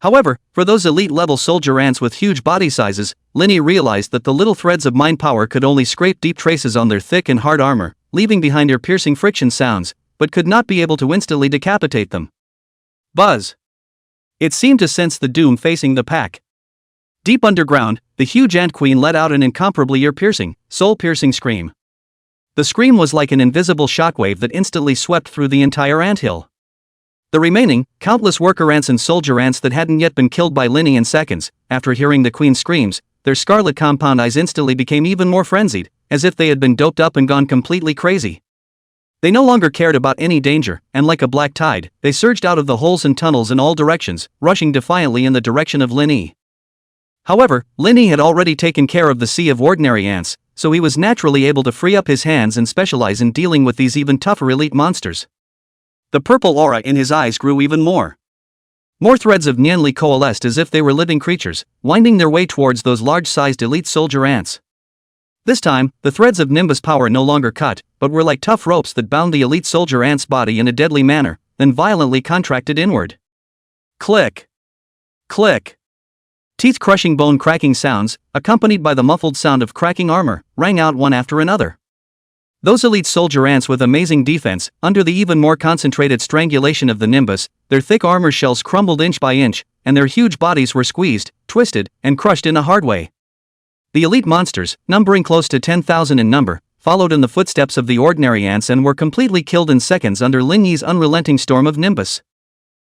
However, for those elite-level soldier ants with huge body sizes, Lin Yi realized that the little threads of mind power could only scrape deep traces on their thick and hard armor, leaving behind ear-piercing friction sounds, but could not be able to instantly decapitate them. Buzz! It seemed to sense the doom facing the pack. Deep underground, the huge ant queen let out an incomparably ear-piercing, soul-piercing scream. The scream was like an invisible shockwave that instantly swept through the entire anthill. The remaining, countless worker ants and soldier ants that hadn't yet been killed by Linny in seconds, after hearing the queen's screams, their scarlet compound eyes instantly became even more frenzied, as if they had been doped up and gone completely crazy. They no longer cared about any danger, and like a black tide, they surged out of the holes and tunnels in all directions, rushing defiantly in the direction of Linny. However, Linny had already taken care of the sea of ordinary ants, so he was naturally able to free up his hands and specialize in dealing with these even tougher elite monsters. The purple aura in his eyes grew even more. More threads of Nianli coalesced as if they were living creatures, winding their way towards those large-sized elite soldier ants. This time, the threads of Nimbus power no longer cut, but were like tough ropes that bound the elite soldier ant's body in a deadly manner, then violently contracted inward. Click! Click! Teeth-crushing bone-cracking sounds, accompanied by the muffled sound of cracking armor, rang out one after another. Those elite soldier ants with amazing defense, under the even more concentrated strangulation of the Nimbus, their thick armor shells crumbled inch by inch, and their huge bodies were squeezed, twisted, and crushed in a hard way. The elite monsters, numbering close to 10,000 in number, followed in the footsteps of the ordinary ants and were completely killed in seconds under Linyi's unrelenting storm of Nimbus.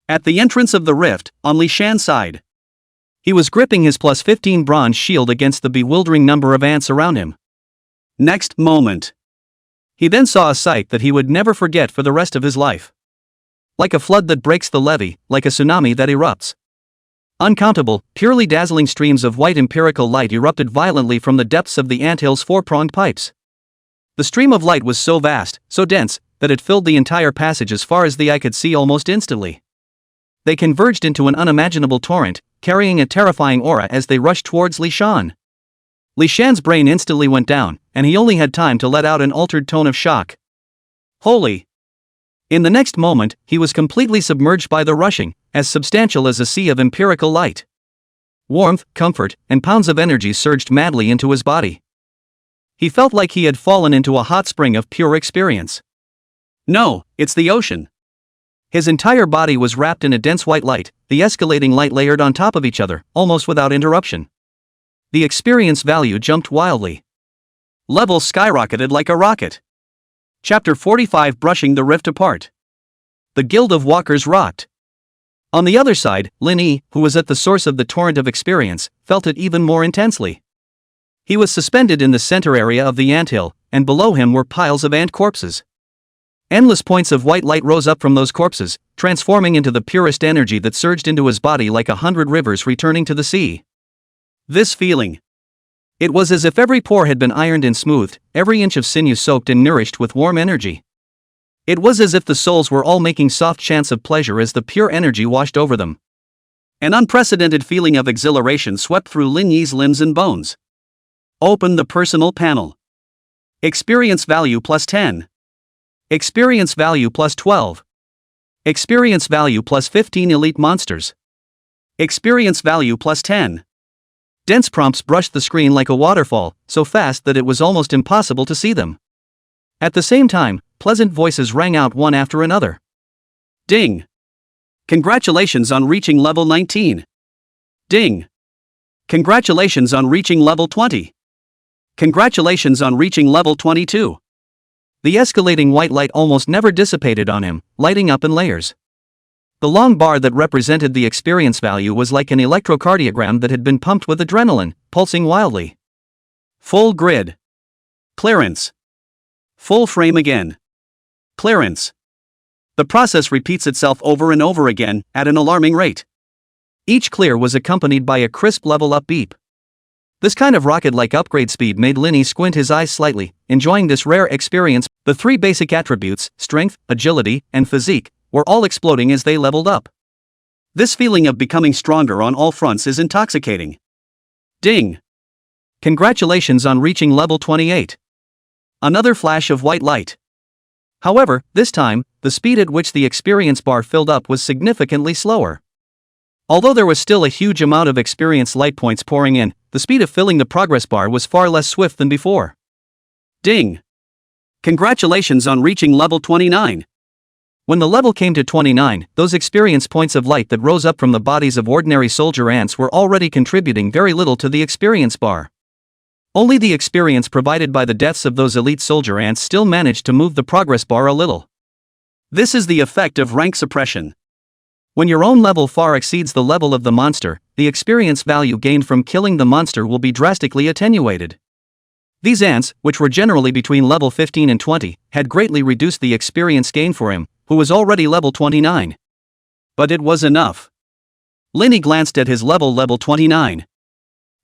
At the entrance of the rift, on Li Shan's side, he was gripping his +15 bronze shield against the bewildering number of ants around him. Next moment, he then saw a sight that he would never forget for the rest of his life. Like a flood that breaks the levee, like a tsunami that erupts. Uncountable, purely dazzling streams of white empirical light erupted violently from the depths of the anthill's four-pronged pipes. The stream of light was so vast, so dense, that it filled the entire passage as far as the eye could see almost instantly. They converged into an unimaginable torrent, carrying a terrifying aura as they rushed towards Li Shan. Li Shan's brain instantly went down, and he only had time to let out an altered tone of shock. Holy! In the next moment, he was completely submerged by the rushing, as substantial as a sea of empirical light. Warmth, comfort, and pounds of energy surged madly into his body. He felt like he had fallen into a hot spring of pure experience. No, it's the ocean. His entire body was wrapped in a dense white light, the escalating light layered on top of each other, almost without interruption. The experience value jumped wildly. Levels skyrocketed like a rocket. Chapter 45: Brushing the Rift Apart. The Guild of Walkers rocked. On the other side, Linny, who was at the source of the torrent of experience, felt it even more intensely. He was suspended in the center area of the anthill, and below him were piles of ant corpses. Endless points of white light rose up from those corpses, transforming into the purest energy that surged into his body like 100 rivers returning to the sea. This feeling. It was as if every pore had been ironed and smoothed, every inch of sinew soaked and nourished with warm energy. It was as if the souls were all making soft chants of pleasure as the pure energy washed over them. An unprecedented feeling of exhilaration swept through Linyi's limbs and bones. Open the personal panel. Experience value +10. Experience value +12. Experience value +15 elite monsters. Experience value +10. Dense prompts brushed the screen like a waterfall, so fast that it was almost impossible to see them. At the same time, pleasant voices rang out one after another. Ding! Congratulations on reaching level 19. Ding! Congratulations on reaching level 20. Congratulations on reaching level 22. The escalating white light almost never dissipated on him, lighting up in layers. The long bar that represented the experience value was like an electrocardiogram that had been pumped with adrenaline, pulsing wildly. Full grid. Clearance. Full frame again. Clearance. The process repeats itself over and over again, at an alarming rate. Each clear was accompanied by a crisp level-up beep. This kind of rocket-like upgrade speed made Linny squint his eyes slightly, enjoying this rare experience. The three basic attributes, strength, agility, and physique, were all exploding as they leveled up. This feeling of becoming stronger on all fronts is intoxicating. Ding! Congratulations on reaching level 28. Another flash of white light. However, this time, the speed at which the experience bar filled up was significantly slower. Although there was still a huge amount of experience light points pouring in, the speed of filling the progress bar was far less swift than before. Ding! Congratulations on reaching level 29. When the level came to 29, those experience points of light that rose up from the bodies of ordinary soldier ants were already contributing very little to the experience bar. Only the experience provided by the deaths of those elite soldier ants still managed to move the progress bar a little. This is the effect of rank suppression. When your own level far exceeds the level of the monster, the experience value gained from killing the monster will be drastically attenuated. These ants, which were generally between level 15 and 20, had greatly reduced the experience gain for him, who was already level 29. But it was enough. Linny glanced at his level 29.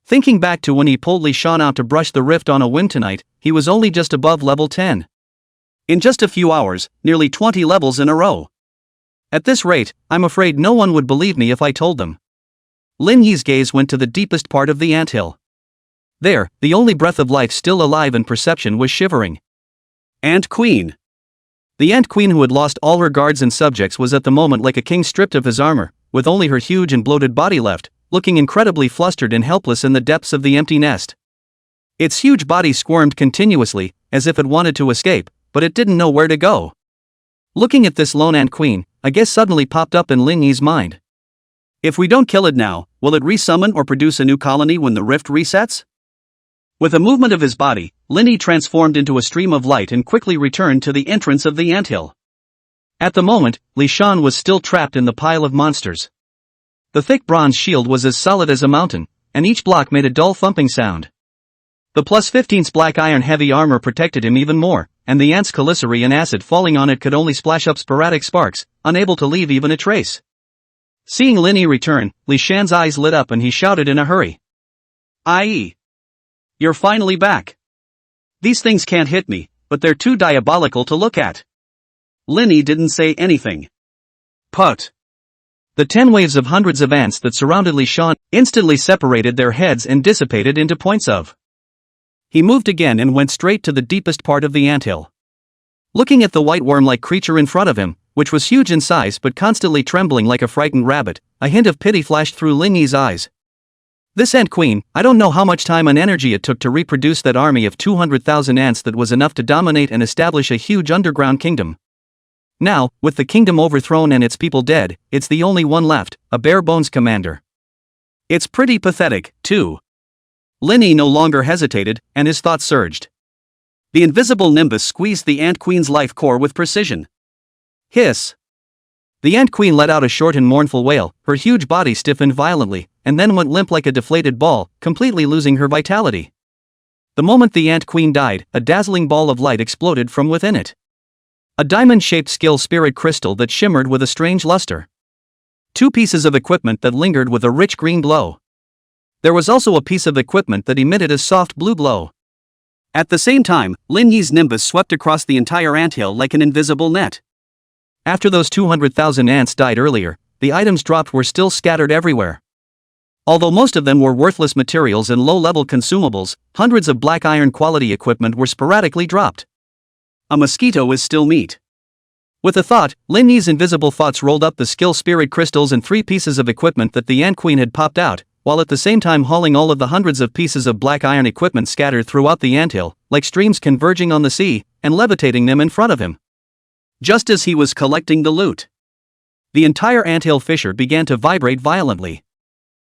Thinking back to when he pulled Li Shan out to brush the rift on a whim tonight, he was only just above level 10. In just a few hours, nearly 20 levels in a row. At this rate, I'm afraid no one would believe me if I told them. Lin Yi's gaze went to the deepest part of the anthill. There, the only breath of life still alive in perception was shivering. Ant Queen. The Ant Queen, who had lost all her guards and subjects, was at the moment like a king stripped of his armor, with only her huge and bloated body left, looking incredibly flustered and helpless in the depths of the empty nest. Its huge body squirmed continuously, as if it wanted to escape, but it didn't know where to go. Looking at this lone Ant Queen, a guess suddenly popped up in Lin Yi's mind. If we don't kill it now, will it resummon or produce a new colony when the rift resets? With a movement of his body, Lin Yi transformed into a stream of light and quickly returned to the entrance of the anthill. At the moment, Li Shan was still trapped in the pile of monsters. The thick bronze shield was as solid as a mountain, and each block made a dull thumping sound. The +15's black iron heavy armor protected him even more, and the ant's chelicery and acid falling on it could only splash up sporadic sparks, unable to leave even a trace. Seeing Lin Yi return, Li Shan's eyes lit up and he shouted in a hurry. "Ai! You're finally back. These things can't hit me, but they're too diabolical to look at." Lin Yi didn't say anything. Put. The 10 waves of hundreds of ants that surrounded Li Shan instantly separated their heads and dissipated into points of. He moved again and went straight to the deepest part of the anthill. Looking at the white worm-like creature in front of him, which was huge in size but constantly trembling like a frightened rabbit, a hint of pity flashed through Lin Yi's eyes. This Ant Queen, I don't know how much time and energy it took to reproduce that army of 200,000 ants that was enough to dominate and establish a huge underground kingdom. Now, with the kingdom overthrown and its people dead, it's the only one left, a bare-bones commander. It's pretty pathetic, too. Lin Yi no longer hesitated, and his thoughts surged. The invisible nimbus squeezed the Ant Queen's life core with precision. Hiss! The Ant Queen let out a short and mournful wail, her huge body stiffened violently, and then went limp like a deflated ball, completely losing her vitality. The moment the Ant Queen died, a dazzling ball of light exploded from within it. A diamond-shaped skill spirit crystal that shimmered with a strange luster. 2 pieces of equipment that lingered with a rich green glow. There was also a piece of equipment that emitted a soft blue glow. At the same time, Lin Yi's nimbus swept across the entire anthill like an invisible net. After those 200,000 ants died earlier, the items dropped were still scattered everywhere. Although most of them were worthless materials and low-level consumables, hundreds of black iron quality equipment were sporadically dropped. A mosquito is still meat. With a thought, Lin Yi's invisible thoughts rolled up the skill spirit crystals and 3 pieces of equipment that the Ant Queen had popped out, while at the same time hauling all of the hundreds of pieces of black iron equipment scattered throughout the anthill, like streams converging on the sea, and levitating them in front of him. Just as he was collecting the loot, the entire anthill fissure began to vibrate violently.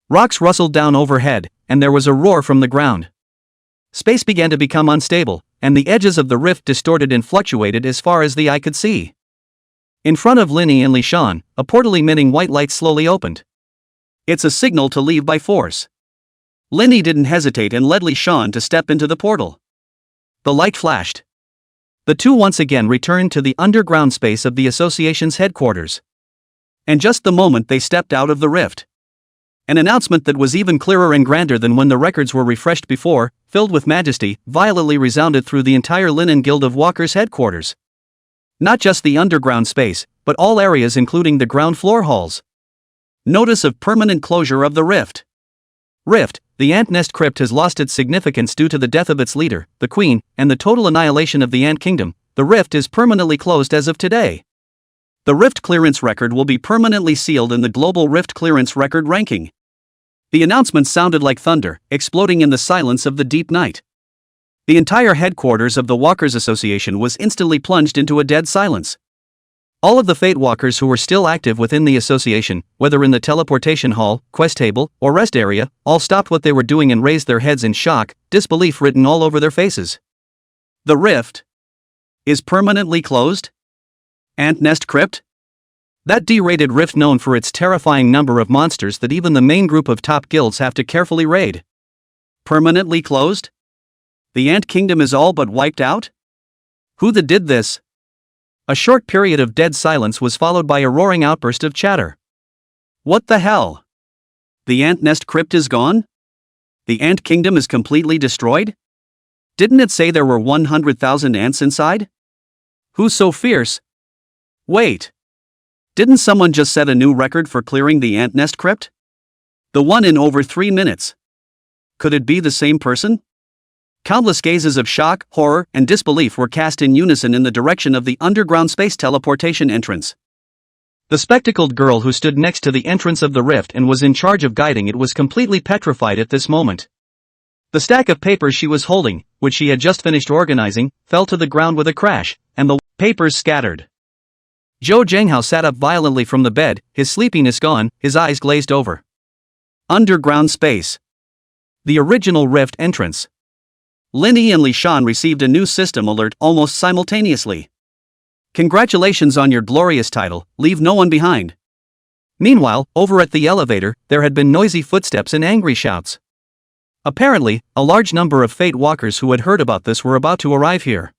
Rocks rustled down overhead, and there was a roar from the ground. Space began to become unstable, and the edges of the rift distorted and fluctuated as far as the eye could see. In front of Lin Yi and Li Shan, a portal emitting white light slowly opened. It's a signal to leave by force. Lin Yi didn't hesitate and led Li Shan to step into the portal. The light flashed. The two once again returned to the underground space of the association's headquarters. And just the moment they stepped out of the rift, an announcement that was even clearer and grander than when the records were refreshed before, filled with majesty, violently resounded through the entire Linen Guild of Walkers' headquarters. Not just the underground space, but all areas including the ground floor halls. Notice of permanent closure of the rift. Rift, the ant nest crypt has lost its significance due to the death of its leader, the queen, and the total annihilation of the ant kingdom. The rift is permanently closed as of today. The rift clearance record will be permanently sealed in the global rift clearance record ranking. The announcement sounded like thunder, exploding in the silence of the deep night. The entire headquarters of the Walkers Association was instantly plunged into a dead silence. All of the Fate Walkers who were still active within the association, whether in the teleportation hall, quest table, or rest area, all stopped what they were doing and raised their heads in shock, disbelief written all over their faces. The rift is permanently closed? Ant Nest Crypt? That D-rated rift known for its terrifying number of monsters that even the main group of top guilds have to carefully raid. Permanently closed? The Ant Kingdom is all but wiped out? Who did this? A short period of dead silence was followed by a roaring outburst of chatter. What the hell? The Ant Nest Crypt is gone? The Ant Kingdom is completely destroyed? Didn't it say there were 100,000 ants inside? Who's so fierce? Wait. Didn't someone just set a new record for clearing the Ant Nest Crypt? The one in over 3 minutes. Could it be the same person? Countless gazes of shock, horror, and disbelief were cast in unison in the direction of the underground space teleportation entrance. The spectacled girl who stood next to the entrance of the rift and was in charge of guiding it was completely petrified at this moment. The stack of papers she was holding, which she had just finished organizing, fell to the ground with a crash, and the papers scattered. Zhou Zhenghao sat up violently from the bed, his sleepiness gone, his eyes glazed over. Underground space. The original rift entrance. Lin Yi and Li Shan received a new system alert almost simultaneously. Congratulations on your glorious title, leave no one behind. Meanwhile, over at the elevator, there had been noisy footsteps and angry shouts. Apparently, a large number of Fate Walkers who had heard about this were about to arrive here.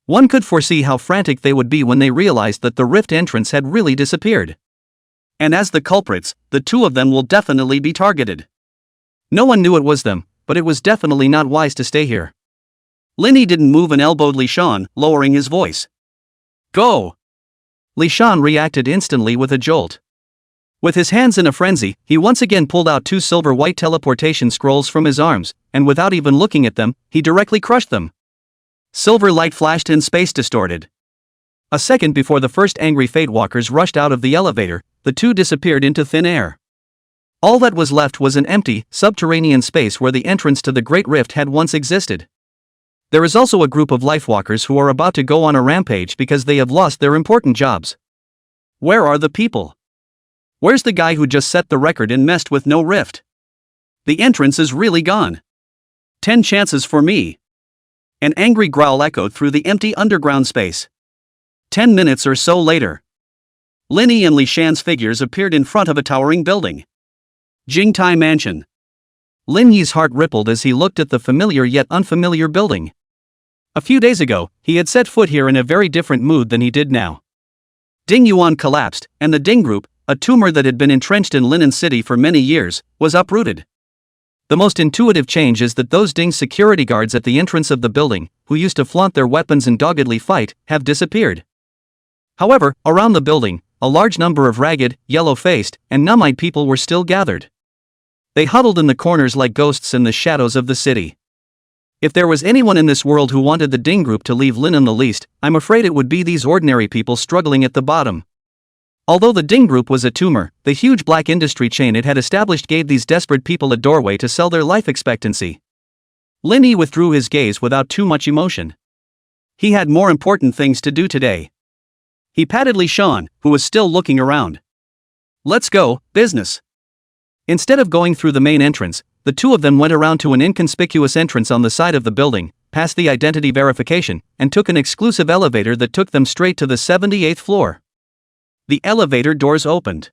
One could foresee how frantic they would be when they realized that the rift entrance had really disappeared. And as the culprits, the two of them will definitely be targeted. No one knew it was them, but it was definitely not wise to stay here. Lin Yi didn't move and elbowed Li Shan, lowering his voice. Go! Li Shan reacted instantly with a jolt. With his hands in a frenzy, he once again pulled out 2 silver-white teleportation scrolls from his arms, and without even looking at them, he directly crushed them. Silver light flashed and space distorted. A second before the first angry Fate Walkers rushed out of the elevator, the two disappeared into thin air. All that was left was an empty, subterranean space where the entrance to the Great Rift had once existed. There is also a group of Lifewalkers who are about to go on a rampage because they have lost their important jobs. Where are the people? Where's the guy who just set the record and messed with no rift? The entrance is really gone. 10 chances for me. An angry growl echoed through the empty underground space. 10 minutes or so later, Lin Yi and Li Shan's figures appeared in front of a towering building. Jingtai Mansion. Lin Yi's heart rippled as he looked at the familiar yet unfamiliar building. A few days ago, he had set foot here in a very different mood than he did now. Ding Yuan collapsed, and the Ding Group, a tumor that had been entrenched in Linen City for many years, was uprooted. The most intuitive change is that those Ding security guards at the entrance of the building, who used to flaunt their weapons and doggedly fight, have disappeared. However, around the building, a large number of ragged, yellow-faced, and numb-eyed people were still gathered. They huddled in the corners like ghosts in the shadows of the city. If there was anyone in this world who wanted the Ding Group to leave Linen the least, I'm afraid it would be these ordinary people struggling at the bottom. Although the Ding Group was a tumor, the huge black industry chain it had established gave these desperate people a doorway to sell their life expectancy. Lin Yi withdrew his gaze without too much emotion. He had more important things to do today. He patted Li Shan, who was still looking around. Let's go, business. Instead of going through the main entrance, the two of them went around to an inconspicuous entrance on the side of the building, passed the identity verification, and took an exclusive elevator that took them straight to the 78th floor. The elevator doors opened.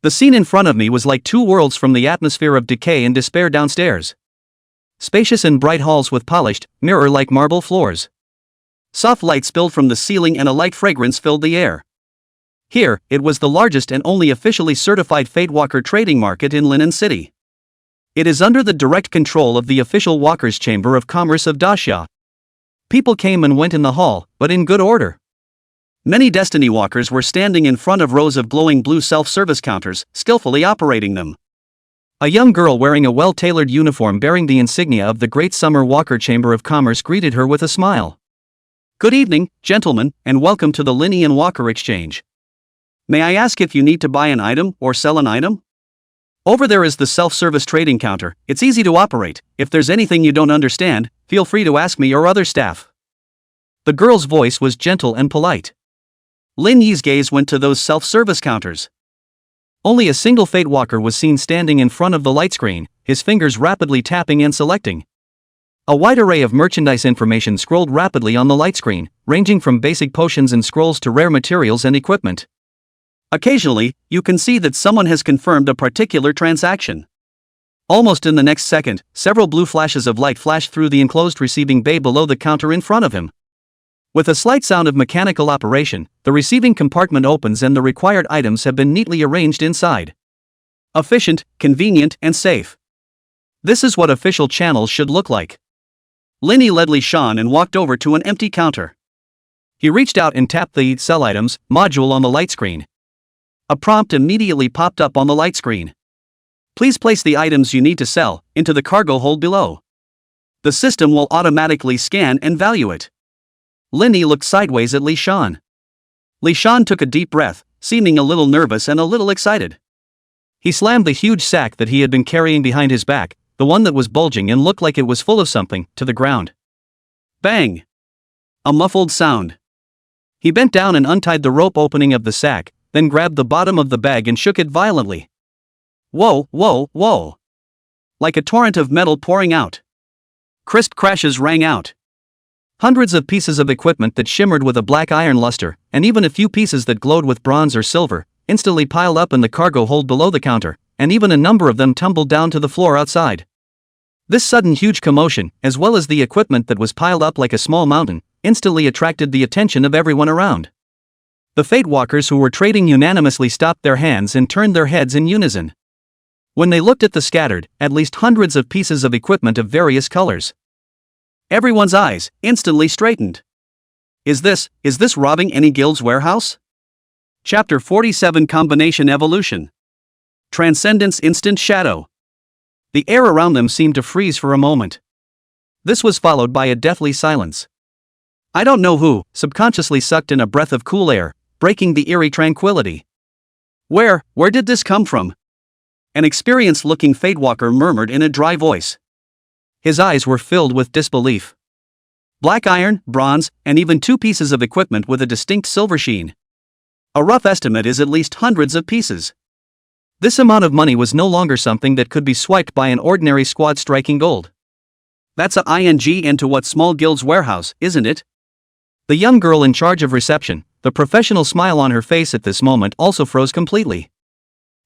The scene in front of me was like two worlds from the atmosphere of decay and despair downstairs. Spacious and bright halls with polished, mirror-like marble floors. Soft light spilled from the ceiling and a light fragrance filled the air. Here, it was the largest and only officially certified Fate Walker trading market in Linen City. It is under the direct control of the official Walkers' Chamber of Commerce of Daxia. People came and went in the hall, but in good order. Many Destiny Walkers were standing in front of rows of glowing blue self-service counters, skillfully operating them. A young girl wearing a well-tailored uniform bearing the insignia of the Great Summer Walker Chamber of Commerce greeted her with a smile. Good evening, gentlemen, and welcome to the Lin Yi and Walker Exchange. May I ask if you need to buy an item or sell an item? Over there is the self-service trading counter. It's easy to operate. If there's anything you don't understand, feel free to ask me or other staff. The girl's voice was gentle and polite. Lin Yi's gaze went to those self-service counters. Only a single Fate Walker was seen standing in front of the light screen, his fingers rapidly tapping and selecting. A wide array of merchandise information scrolled rapidly on the light screen, ranging from basic potions and scrolls to rare materials and equipment. Occasionally, you can see that someone has confirmed a particular transaction. Almost in the next second, several blue flashes of light flashed through the enclosed receiving bay below the counter in front of him. With a slight sound of mechanical operation, the receiving compartment opens and the required items have been neatly arranged inside. Efficient, convenient, and safe. This is what official channels should look like. Lin Yi led Li Shan and walked over to an empty counter. He reached out and tapped the Sell Items module on the light screen. A prompt immediately popped up on the light screen. Please place the items you need to sell into the cargo hold below. The system will automatically scan and value it. Lin Yi looked sideways at Li Shan. Li Shan took a deep breath, seeming a little nervous and a little excited. He slammed the huge sack that he had been carrying behind his back, the one that was bulging and looked like it was full of something, to the ground. Bang! A muffled sound. He bent down and untied the rope opening of the sack, then grabbed the bottom of the bag and shook it violently. Whoa, whoa, whoa! Like a torrent of metal pouring out. Crisp crashes rang out. Hundreds of pieces of equipment that shimmered with a black iron luster, and even a few pieces that glowed with bronze or silver, instantly piled up in the cargo hold below the counter, and even a number of them tumbled down to the floor outside. This sudden huge commotion, as well as the equipment that was piled up like a small mountain, instantly attracted the attention of everyone around. The Fate Walkers who were trading unanimously stopped their hands and turned their heads in unison. When they looked at the scattered, at least hundreds of pieces of equipment of various colors, everyone's eyes instantly straightened. Is this robbing any guild's warehouse? Chapter 47 Combination Evolution. Transcendence Instant Shadow. The air around them seemed to freeze for a moment. This was followed by a deathly silence. I don't know who subconsciously sucked in a breath of cool air, breaking the eerie tranquility. Where did this come from? An experienced-looking Fate Walker murmured in a dry voice. His eyes were filled with disbelief. Black iron, bronze, and even two pieces of equipment with a distinct silver sheen. A rough estimate is at least hundreds of pieces. This amount of money was no longer something that could be swiped by an ordinary squad striking gold. That's a ING into what small guild's warehouse, isn't it? The young girl in charge of reception, the professional smile on her face at this moment also froze completely.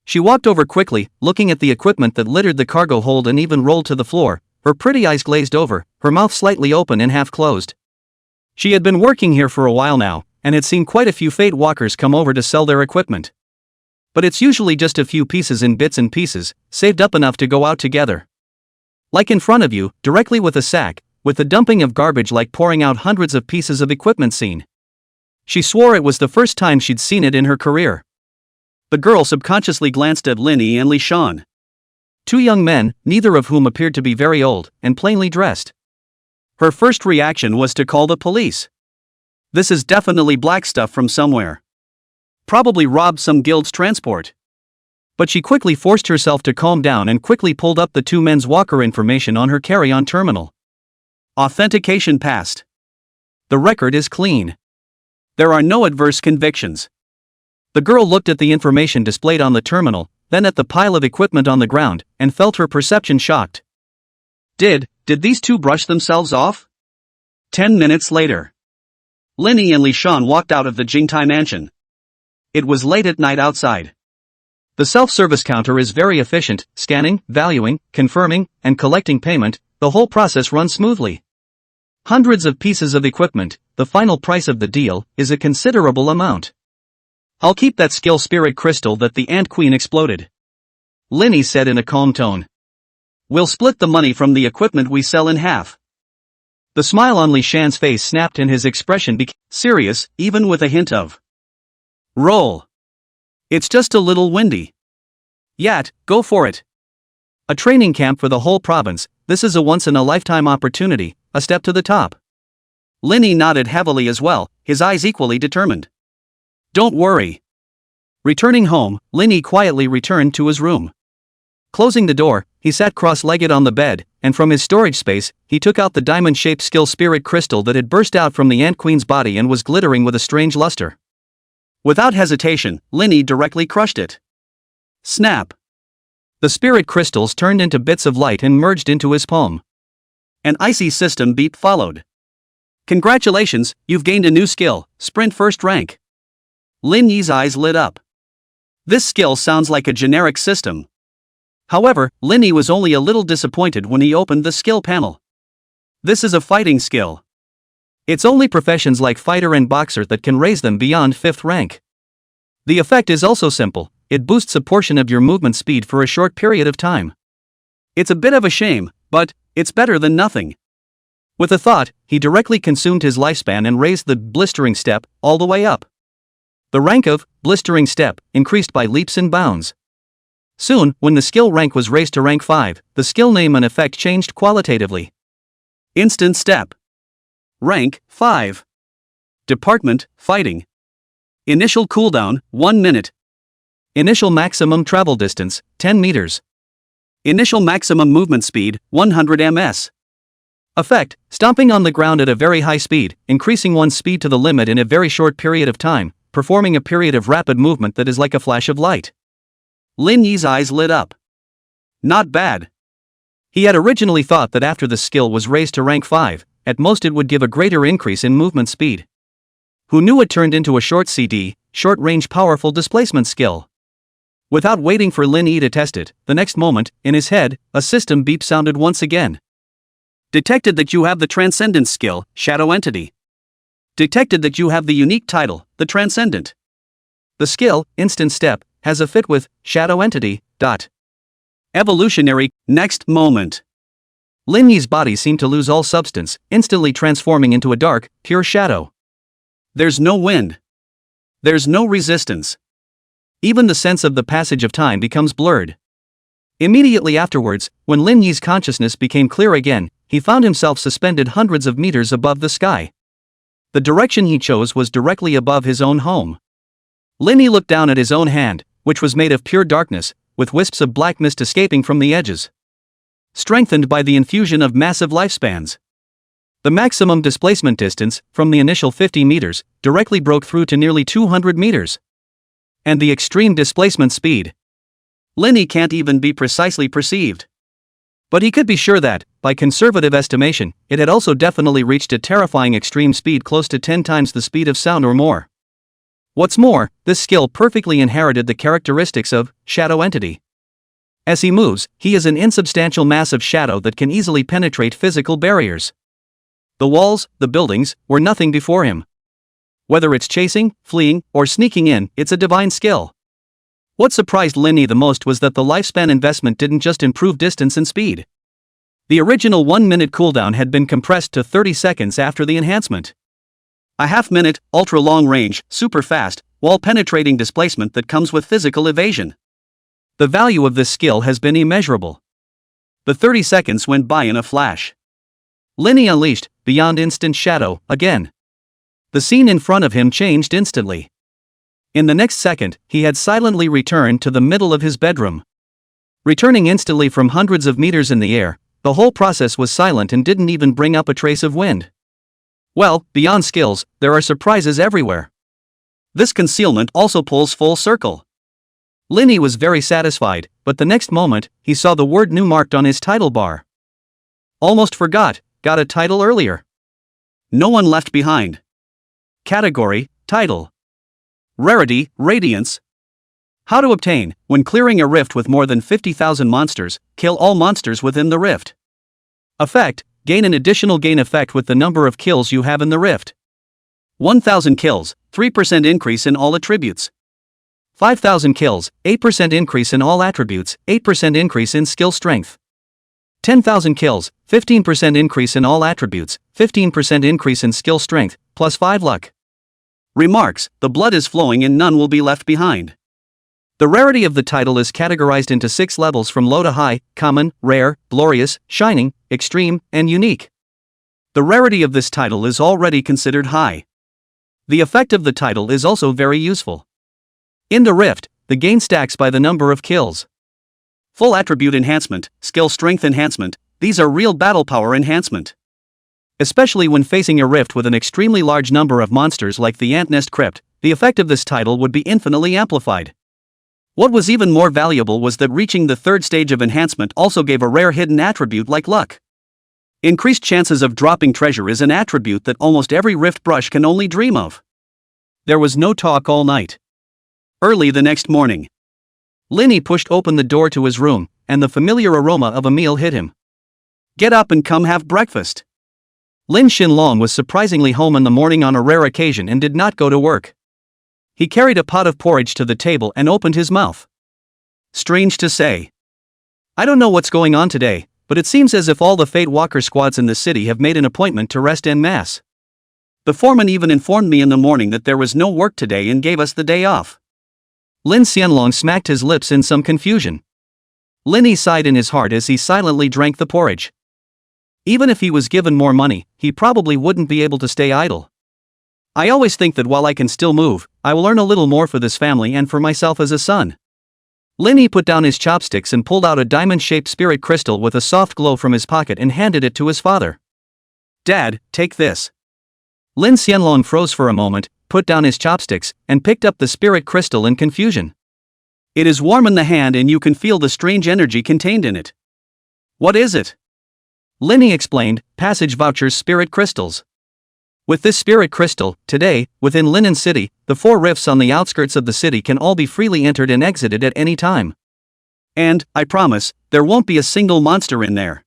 She walked over quickly, looking at the equipment that littered the cargo hold and even rolled to the floor, her pretty eyes glazed over, her mouth slightly open and half closed. She had been working here for a while now, and had seen quite a few Fate Walkers come over to sell their equipment. But it's usually just a few pieces in bits and pieces, saved up enough to go out together. Like in front of you, directly with a sack, with the dumping of garbage like pouring out hundreds of pieces of equipment seen. She swore it was the first time she'd seen it in her career. The girl subconsciously glanced at Lin Yi and Li Shan. Two young men, neither of whom appeared to be very old, and plainly dressed. Her first reaction was to call the police. This is definitely black stuff from somewhere. Probably robbed some guild's transport. But she quickly forced herself to calm down and quickly pulled up the two men's walker information on her carry-on terminal. Authentication passed. The record is clean. There are no adverse convictions. The girl looked at the information displayed on the terminal, then at the pile of equipment on the ground, and felt her perception shocked. Did these two brush themselves off? 10 minutes later. Lin Yi and Li Shan walked out of the Jingtai mansion. It was late at night outside. The self-service counter is very efficient, scanning, valuing, confirming, and collecting payment. The whole process runs smoothly. Hundreds of pieces of equipment, the final price of the deal is a considerable amount. I'll keep that skill spirit crystal that the Ant Queen exploded. Lin Yi said in a calm tone. We'll split the money from the equipment we sell in half. The smile on Li Shan's face snapped and his expression became serious, even with a hint of roll. It's just a little windy. Yat, go for it. A training camp for the whole province, this is a once-in-a-lifetime opportunity, a step to the top. Lin Yi nodded heavily as well, his eyes equally determined. Don't worry. Returning home, Lin Yi quietly returned to his room. Closing the door, he sat cross-legged on the bed, and from his storage space, he took out the diamond-shaped skill spirit crystal that had burst out from the Ant Queen's body and was glittering with a strange luster. Without hesitation, Linny directly crushed it. Snap! The spirit crystals turned into bits of light and merged into his palm. An icy system beep followed. Congratulations, you've gained a new skill, Sprint First Rank. Lin Yi's eyes lit up. This skill sounds like a generic system. However, Lin Yi was only a little disappointed when he opened the skill panel. This is a fighting skill. It's only professions like fighter and boxer that can raise them beyond 5th rank. The effect is also simple, it boosts a portion of your movement speed for a short period of time. It's a bit of a shame, but it's better than nothing. With a thought, he directly consumed his lifespan and raised the blistering step all the way up. The rank of blistering step increased by leaps and bounds. Soon, when the skill rank was raised to rank 5, the skill name and effect changed qualitatively. Instant step. Rank 5. Department Fighting. Initial cooldown 1 minute. Initial maximum travel distance 10 meters. Initial maximum movement speed 100 ms. Effect: stomping on the ground at a very high speed, increasing one's speed to the limit in a very short period of time, performing a period of rapid movement that is like a flash of light. Lin Yi's eyes lit up. Not bad. He had originally thought that after the skill was raised to rank 5, at most it would give a greater increase in movement speed. Who knew it turned into a short CD, short-range powerful displacement skill. Without waiting for Lin Yi to test it, the next moment, in his head, a system beep sounded once again. Detected that you have the Transcendence skill, Shadow Entity. Detected that you have the unique title, the Transcendent. The skill, Instant Step, has a fit with Shadow Entity. Evolutionary, next moment. Lin Yi's body seemed to lose all substance, instantly transforming into a dark, pure shadow. There's no wind. There's no resistance. Even the sense of the passage of time becomes blurred. Immediately afterwards, when Lin Yi's consciousness became clear again, he found himself suspended hundreds of meters above the sky. The direction he chose was directly above his own home. Lin Yi looked down at his own hand, which was made of pure darkness, with wisps of black mist escaping from the edges. Strengthened by the infusion of massive lifespans. The maximum displacement distance, from the initial 50 meters, directly broke through to nearly 200 meters. And the extreme displacement speed. Lin Yi can't even be precisely perceived. But he could be sure that, by conservative estimation, it had also definitely reached a terrifying extreme speed close to 10 times the speed of sound or more. What's more, this skill perfectly inherited the characteristics of Shadow Entity. As he moves, he is an insubstantial mass of shadow that can easily penetrate physical barriers. The walls, the buildings, were nothing before him. Whether it's chasing, fleeing, or sneaking in, it's a divine skill. What surprised Lin Yi the most was that the lifespan investment didn't just improve distance and speed. The original 1-minute cooldown had been compressed to 30 seconds after the enhancement. A half-minute, ultra-long range, super fast, wall-penetrating displacement that comes with physical evasion. The value of this skill has been immeasurable. The 30 seconds went by in a flash. Lin Yi unleashed, beyond instant shadow, again. The scene in front of him changed instantly. In the next second, he had silently returned to the middle of his bedroom. Returning instantly from hundreds of meters in the air, the whole process was silent and didn't even bring up a trace of wind. Well, beyond skills, there are surprises everywhere. This concealment also pulls full circle. Lin Yi was very satisfied, but the next moment, he saw the word new marked on his title bar. Almost forgot, got a title earlier. No one left behind. Category, title. Rarity, radiance. How to obtain: when clearing a rift with more than 50,000 monsters, kill all monsters within the rift. Effect: gain an additional gain effect with the number of kills you have in the rift. 1,000 kills, 3% increase in all attributes. 5,000 kills, 8% increase in all attributes, 8% increase in skill strength. 10,000 kills, 15% increase in all attributes, 15% increase in skill strength, plus 5 luck. Remarks: the blood is flowing and none will be left behind. The rarity of the title is categorized into 6 levels from low to high: common, rare, glorious, shining, extreme, and unique. The rarity of this title is already considered high. The effect of the title is also very useful. In the rift, the gain stacks by the number of kills. Full attribute enhancement, skill strength enhancement, these are real battle power enhancement. Especially when facing a rift with an extremely large number of monsters like the Ant Nest Crypt, the effect of this title would be infinitely amplified. What was even more valuable was that reaching the third stage of enhancement also gave a rare hidden attribute like luck. Increased chances of dropping treasure is an attribute that almost every rift brush can only dream of. There was no talk all night. Early the next morning, Linny pushed open the door to his room, and the familiar aroma of a meal hit him. "Get up and come have breakfast." Lin Xinlong was surprisingly home in the morning on a rare occasion and did not go to work. He carried a pot of porridge to the table and opened his mouth. Strange to say, I don't know what's going on today, but it seems as if all the Fate Walker squads in the city have made an appointment to rest en masse. The foreman even informed me in the morning that there was no work today and gave us the day off. Lin Xianlong smacked his lips in some confusion. Linny sighed in his heart as he silently drank the porridge. Even if he was given more money, he probably wouldn't be able to stay idle. I always think that while I can still move, I will earn a little more for this family and for myself as a son. Linny put down his chopsticks and pulled out a diamond-shaped spirit crystal with a soft glow from his pocket and handed it to his father. "Dad, take this." Lin Xianlong froze for a moment, put down his chopsticks, and picked up the spirit crystal in confusion. "It is warm in the hand and you can feel the strange energy contained in it." "What is it?" Linny explained, "Passage vouchers spirit crystals. With this spirit crystal, today, within Linen City, the 4 rifts on the outskirts of the city can all be freely entered and exited at any time. And, I promise, there won't be a single monster in there.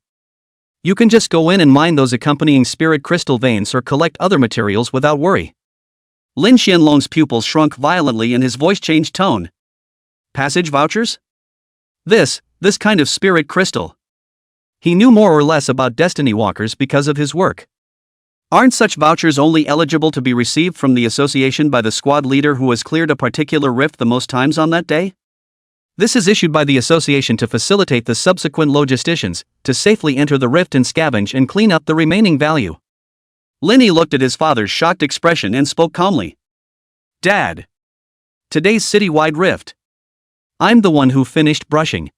You can just go in and mine those accompanying spirit crystal veins or collect other materials without worry." Lin Xianlong's pupils shrunk violently and his voice changed tone. "Passage vouchers? This kind of spirit crystal." He knew more or less about Destiny Walkers because of his work. Aren't such vouchers only eligible to be received from the association by the squad leader who has cleared a particular rift the most times on that day? This is issued by the association to facilitate the subsequent logisticians to safely enter the rift and scavenge and clean up the remaining value. Linny looked at his father's shocked expression and spoke calmly. "Dad. Today's citywide rift. I'm the one who finished brushing."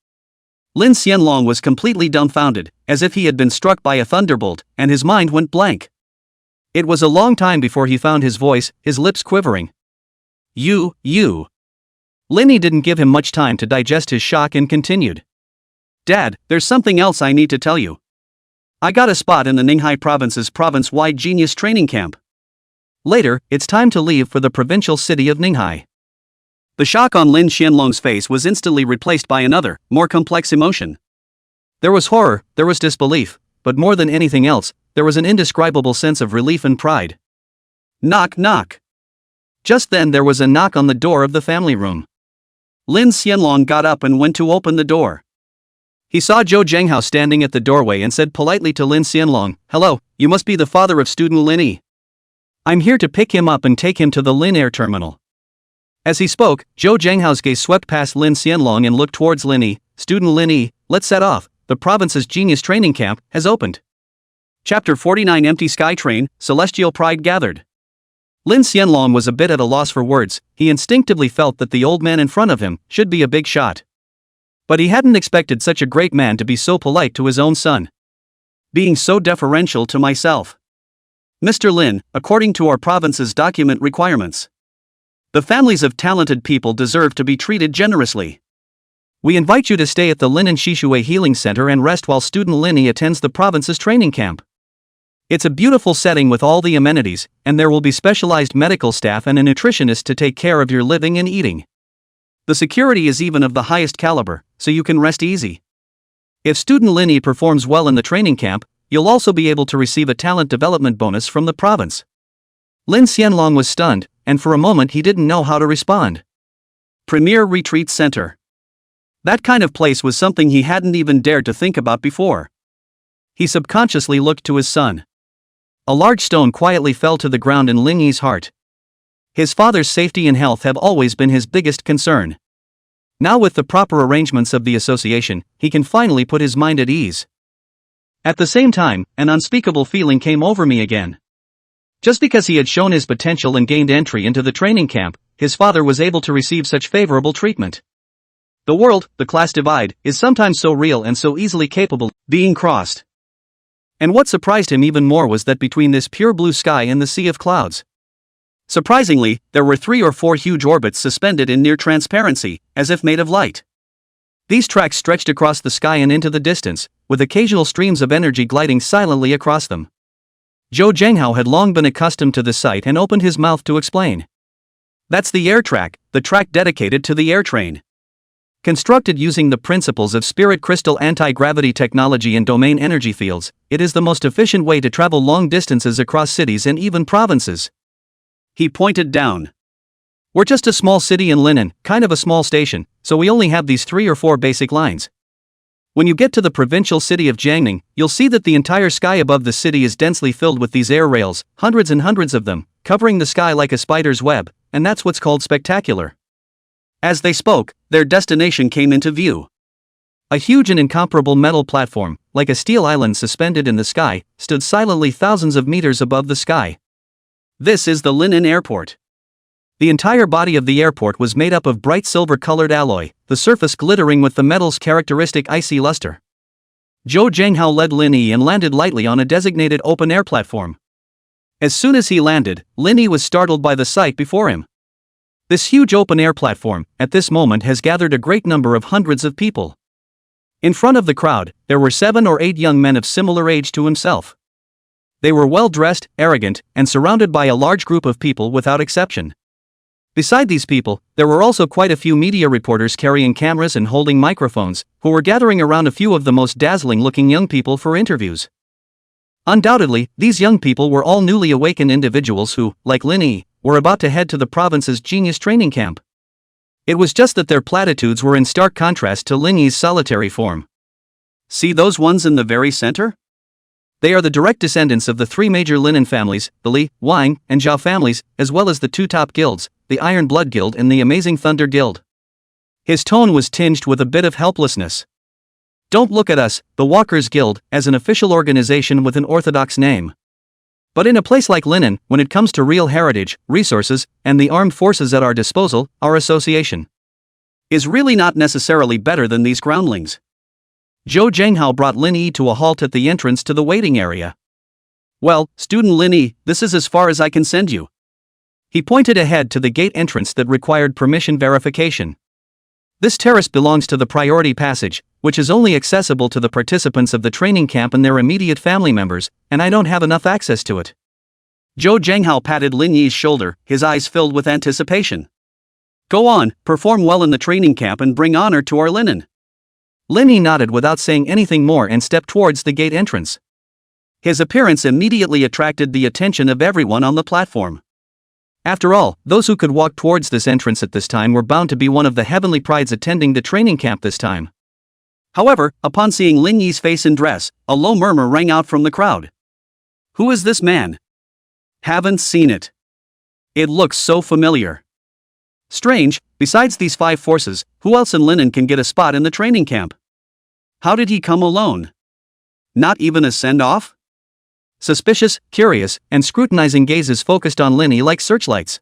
Lin Xianlong was completely dumbfounded, as if he had been struck by a thunderbolt, and his mind went blank. It was a long time before he found his voice, his lips quivering. You. Linny didn't give him much time to digest his shock and continued. "Dad, there's something else I need to tell you. I got a spot in the Ninghai province's province-wide genius training camp. Later, it's time to leave for the provincial city of Ninghai." The shock on Lin Xianlong's face was instantly replaced by another, more complex emotion. There was horror, there was disbelief, but more than anything else, there was an indescribable sense of relief and pride. Knock, knock. Just then there was a knock on the door of the family room. Lin Xianlong got up and went to open the door. He saw Zhou Zhenghao standing at the doorway and said politely to Lin Xianlong, "Hello, you must be the father of student Linny. I'm here to pick him up and take him to the Lin Air Terminal." As he spoke, Zhou Zhenghao's gaze swept past Lin Xianlong and looked towards Linny. "Student Linny, let's set off. The province's genius training camp has opened." Chapter 49 Empty Sky Train, Celestial Pride Gathered. Lin Xianlong was a bit at a loss for words. He instinctively felt that the old man in front of him should be a big shot. But he hadn't expected such a great man to be so polite to his own son. "Being so deferential to myself. Mr. Lin, according to our province's document requirements, the families of talented people deserve to be treated generously. We invite you to stay at the Linen Shishui Healing Center and rest while student Linny attends the province's training camp. It's a beautiful setting with all the amenities, and there will be specialized medical staff and a nutritionist to take care of your living and eating. The security is even of the highest caliber, so you can rest easy. If student Linny performs well in the training camp, you'll also be able to receive a talent development bonus from the province." Lin Xianlong was stunned, and for a moment he didn't know how to respond. Premier Retreat Center. That kind of place was something he hadn't even dared to think about before. He subconsciously looked to his son. A large stone quietly fell to the ground in Ling Yi's heart. His father's safety and health have always been his biggest concern. Now with the proper arrangements of the association, he can finally put his mind at ease. At the same time, an unspeakable feeling came over me again. Just because he had shown his potential and gained entry into the training camp, his father was able to receive such favorable treatment. The world, the class divide, is sometimes so real and so easily capable of being crossed. And what surprised him even more was that between this pure blue sky and the sea of clouds, Surprisingly, there were 3 or 4 huge orbits suspended in near transparency, as if made of light. These tracks stretched across the sky and into the distance, with occasional streams of energy gliding silently across them. Zhou Zhenghao had long been accustomed to the sight and opened his mouth to explain. That's the air track, the track dedicated to the air train. Constructed using the principles of spirit crystal anti-gravity technology and domain energy fields, it is the most efficient way to travel long distances across cities and even provinces. He pointed down. We're just a small city in Linen, kind of a small station, so we only have these 3 or 4 basic lines. When you get to the provincial city of Jiangning, you'll see that the entire sky above the city is densely filled with these air rails, hundreds and hundreds of them, covering the sky like a spider's web, and that's what's called spectacular. As they spoke, their destination came into view. A huge and incomparable metal platform, like a steel island suspended in the sky, stood silently thousands of meters above the sky. This is the Linen Airport. The entire body of the airport was made up of bright silver-colored alloy, the surface glittering with the metal's characteristic icy luster. Zhou Zhenghao led Lin Yi and landed lightly on a designated open-air platform. As soon as he landed, Lin Yi was startled by the sight before him. This huge open-air platform, at this moment, has gathered a great number of hundreds of people. In front of the crowd, there were 7 or 8 young men of similar age to himself. They were well-dressed, arrogant, and surrounded by a large group of people without exception. Beside these people, there were also quite a few media reporters carrying cameras and holding microphones, who were gathering around a few of the most dazzling-looking young people for interviews. Undoubtedly, these young people were all newly awakened individuals who, like Lin Yi, were about to head to the province's genius training camp. It was just that their platitudes were in stark contrast to Lin Yi's solitary form. See those ones in the very center? They are the direct descendants of the 3 major linen families, the Li, Wang, and Zhao families, as well as the 2 top guilds, the Iron Blood Guild and the Amazing Thunder Guild. His tone was tinged with a bit of helplessness. Don't look at us, the Walkers Guild, as an official organization with an orthodox name. But in a place like Linen, when it comes to real heritage, resources, and the armed forces at our disposal, our association is really not necessarily better than these groundlings. Zhou Zhenghao brought Lin Yi to a halt at the entrance to the waiting area. Well, student Lin Yi, this is as far as I can send you. He pointed ahead to the gate entrance that required permission verification. This terrace belongs to the priority passage, which is only accessible to the participants of the training camp and their immediate family members, and I don't have enough access to it. Zhou Zhenghao patted Lin Yi's shoulder, his eyes filled with anticipation. Go on, perform well in the training camp and bring honor to our Linen. Lin Yi nodded without saying anything more and stepped towards the gate entrance. His appearance immediately attracted the attention of everyone on the platform. After all, those who could walk towards this entrance at this time were bound to be one of the heavenly prides attending the training camp this time. However, upon seeing Lin Yi's face and dress, a low murmur rang out from the crowd. Who is this man? Haven't seen it. It looks so familiar. Strange, besides these 5 forces, who else in Linen can get a spot in the training camp? How did he come alone? Not even a send-off? Suspicious, curious, and scrutinizing gazes focused on Lin Yi like searchlights.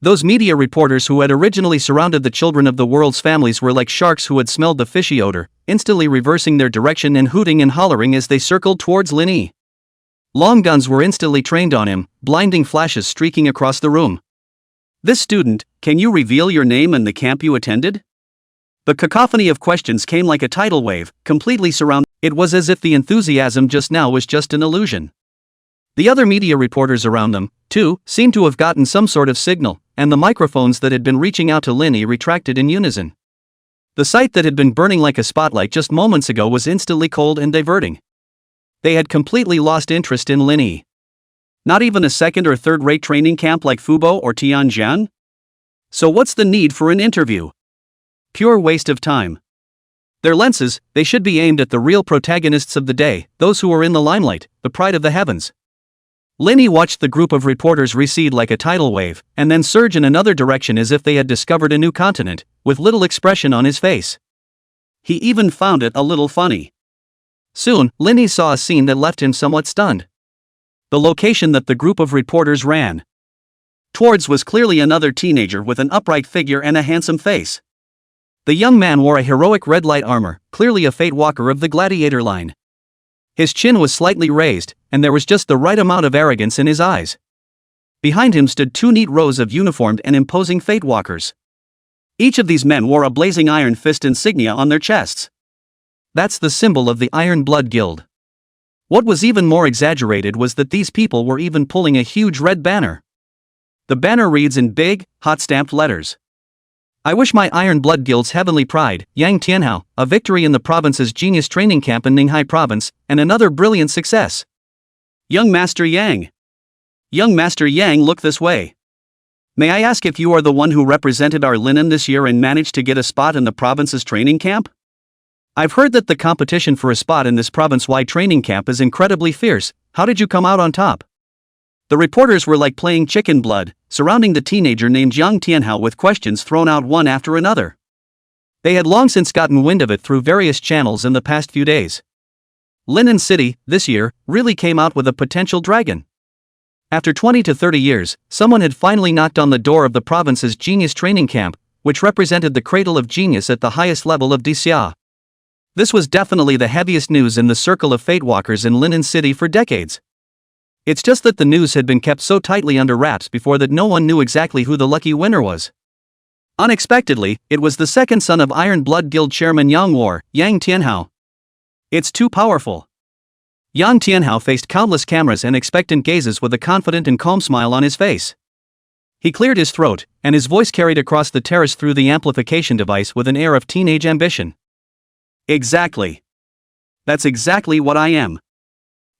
Those media reporters who had originally surrounded the children of the world's families were like sharks who had smelled the fishy odor, instantly reversing their direction and hooting and hollering as they circled towards Lin Yi. Long guns were instantly trained on him, blinding flashes streaking across the room. This student, can you reveal your name and the camp you attended? The cacophony of questions came like a tidal wave, completely surrounding. It was as if the enthusiasm just now was just an illusion. The other media reporters around them, too, seemed to have gotten some sort of signal, and the microphones that had been reaching out to Lin Yi retracted in unison. The sight that had been burning like a spotlight just moments ago was instantly cold and diverting. They had completely lost interest in Lin Yi. Not even a second or third-rate training camp like Fubo or Tianjian? So what's the need for an interview? Pure waste of time. Their lenses, they should be aimed at the real protagonists of the day, those who are in the limelight, the pride of the heavens. Lin Yi watched the group of reporters recede like a tidal wave, and then surge in another direction as if they had discovered a new continent, with little expression on his face. He even found it a little funny. Soon, Lin Yi saw a scene that left him somewhat stunned. The location that the group of reporters ran towards was clearly another teenager with an upright figure and a handsome face. The young man wore a heroic red light armor, clearly a fate walker of the gladiator line. His chin was slightly raised, and there was just the right amount of arrogance in his eyes. Behind him stood two neat rows of uniformed and imposing fate walkers. Each of these men wore a blazing iron fist insignia on their chests. That's the symbol of the Iron Blood Guild. What was even more exaggerated was that these people were even pulling a huge red banner. The banner reads in big, hot-stamped letters: "I wish my Iron Blood Guild's heavenly pride, Yang Tianhao, a victory in the province's genius training camp in Ninghai province, and another brilliant success. Young Master Yang. Young Master Yang, look this way. May I ask if you are the one who represented our linen this year and managed to get a spot in the province's training camp? I've heard that the competition for a spot in this province-wide training camp is incredibly fierce. How did you come out on top?" The reporters were like playing chicken blood, surrounding the teenager named Yang Tianhao with questions thrown out one after another. They had long since gotten wind of it through various channels in the past few days. Linen City, this year, really came out with a potential dragon. After 20 to 30 years, someone had finally knocked on the door of the province's genius training camp, which represented the cradle of genius at the highest level of Dixia. This was definitely the heaviest news in the circle of fate walkers in Linen City for decades. It's just that the news had been kept so tightly under wraps before that no one knew exactly who the lucky winner was. Unexpectedly, it was the second son of Iron Blood Guild Chairman Yang Tianhao. It's too powerful. Yang Tianhao faced countless cameras and expectant gazes with a confident and calm smile on his face. He cleared his throat, and his voice carried across the terrace through the amplification device with an air of teenage ambition. Exactly. That's exactly what I am.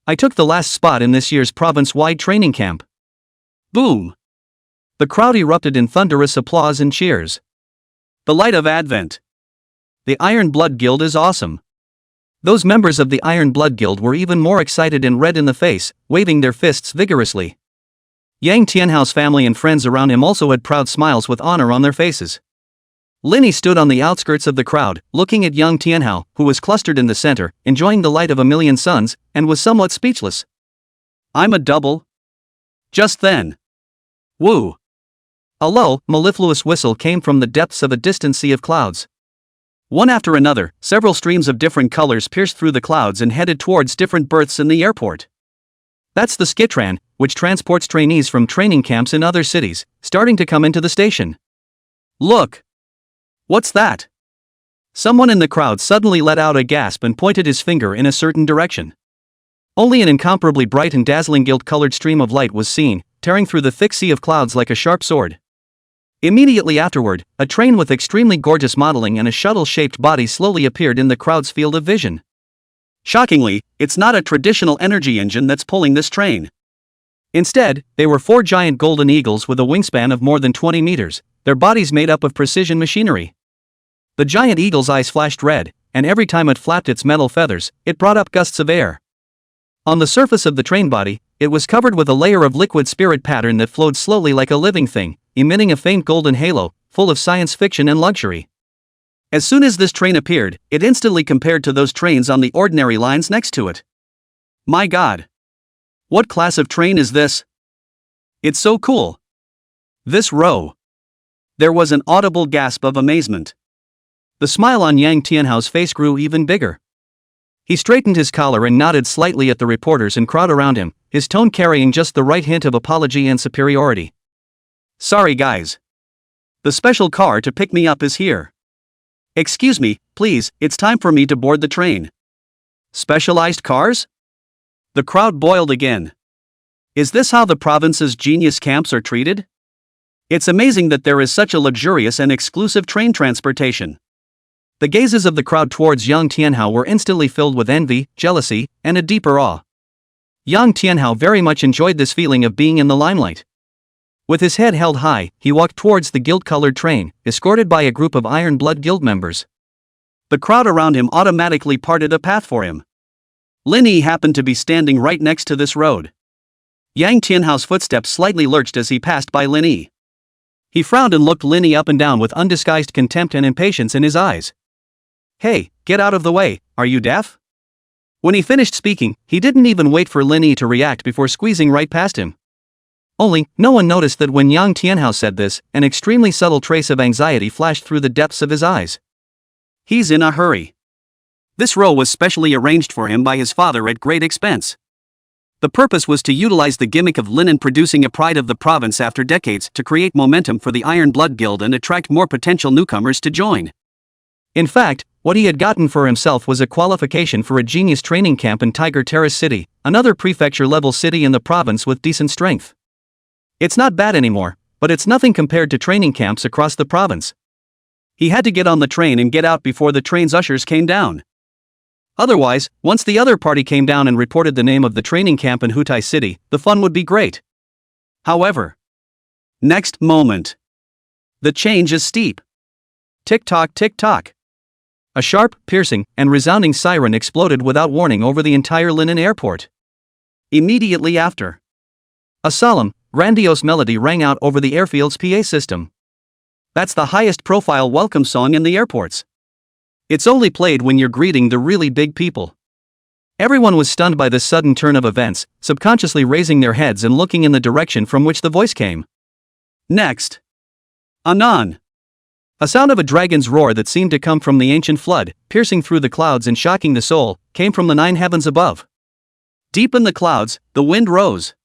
I took the last spot in this year's province-wide training camp. Boom! The crowd erupted in thunderous applause and cheers. The light of Advent. The Iron Blood Guild is awesome. Those members of the Iron Blood Guild were even more excited and red in the face, waving their fists vigorously. Yang Tianhao's family and friends around him also had proud smiles with honor on their faces. Linny stood on the outskirts of the crowd, looking at young Tianhao, who was clustered in the center, enjoying the light of a million suns, and was somewhat speechless. I'm a double. Just then. Woo! A low, mellifluous whistle came from the depths of a distant sea of clouds. One after another, several streams of different colors pierced through the clouds and headed towards different berths in the airport. That's the Skitran, which transports trainees from training camps in other cities, starting to come into the station. Look! What's that? Someone in the crowd suddenly let out a gasp and pointed his finger in a certain direction. Only an incomparably bright and dazzling gilt-colored stream of light was seen, tearing through the thick sea of clouds like a sharp sword. Immediately afterward, a train with extremely gorgeous modeling and a shuttle-shaped body slowly appeared in the crowd's field of vision. Shockingly, it's not a traditional energy engine that's pulling this train. Instead, they were 4 giant golden eagles with a wingspan of more than 20 meters, their bodies made up of precision machinery. The giant eagle's eyes flashed red, and every time it flapped its metal feathers, it brought up gusts of air. On the surface of the train body, it was covered with a layer of liquid spirit pattern that flowed slowly like a living thing, emitting a faint golden halo, full of science fiction and luxury. As soon as this train appeared, it instantly compared to those trains on the ordinary lines next to it. My God! What class of train is this? It's so cool! This row! There was an audible gasp of amazement. The smile on Yang Tianhao's face grew even bigger. He straightened his collar and nodded slightly at the reporters and crowd around him, his tone carrying just the right hint of apology and superiority. Sorry guys. The special car to pick me up is here. Excuse me, please, it's time for me to board the train. Specialized cars? The crowd boiled again. Is this how the province's genius camps are treated? It's amazing that there is such a luxurious and exclusive train transportation. The gazes of the crowd towards Yang Tianhao were instantly filled with envy, jealousy, and a deeper awe. Yang Tianhao very much enjoyed this feeling of being in the limelight. With his head held high, he walked towards the gilt-colored train, escorted by a group of Iron Blood Guild members. The crowd around him automatically parted a path for him. Linny happened to be standing right next to this road. Yang Tianhao's footsteps slightly lurched as he passed by Linny. He frowned and looked Linny up and down with undisguised contempt and impatience in his eyes. Hey, get out of the way, are you deaf? When he finished speaking, he didn't even wait for Linny to react before squeezing right past him. Only, no one noticed that when Yang Tianhao said this, an extremely subtle trace of anxiety flashed through the depths of his eyes. He's in a hurry. This row was specially arranged for him by his father at great expense. The purpose was to utilize the gimmick of linen producing a pride of the province after decades to create momentum for the Iron Blood Guild and attract more potential newcomers to join. In fact, what he had gotten for himself was a qualification for a genius training camp in Tiger Terrace City, another prefecture-level city in the province with decent strength. It's not bad anymore, but it's nothing compared to training camps across the province. He had to get on the train and get out before the train's ushers came down. Otherwise, once the other party came down and reported the name of the training camp in Hutai City, the fun would be great. However, next moment, the change is steep. Tick-tock, tick-tock. A sharp, piercing, and resounding siren exploded without warning over the entire Linen airport. Immediately after, a solemn, grandiose melody rang out over the airfield's PA system. That's the highest profile welcome song in the airports. It's only played when you're greeting the really big people. Everyone was stunned by this sudden turn of events, subconsciously raising their heads and looking in the direction from which the voice came. Next. Anon. A sound of a dragon's roar that seemed to come from the ancient flood, piercing through the clouds and shocking the soul, came from the 9 heavens above. Deep in the clouds, the wind rose.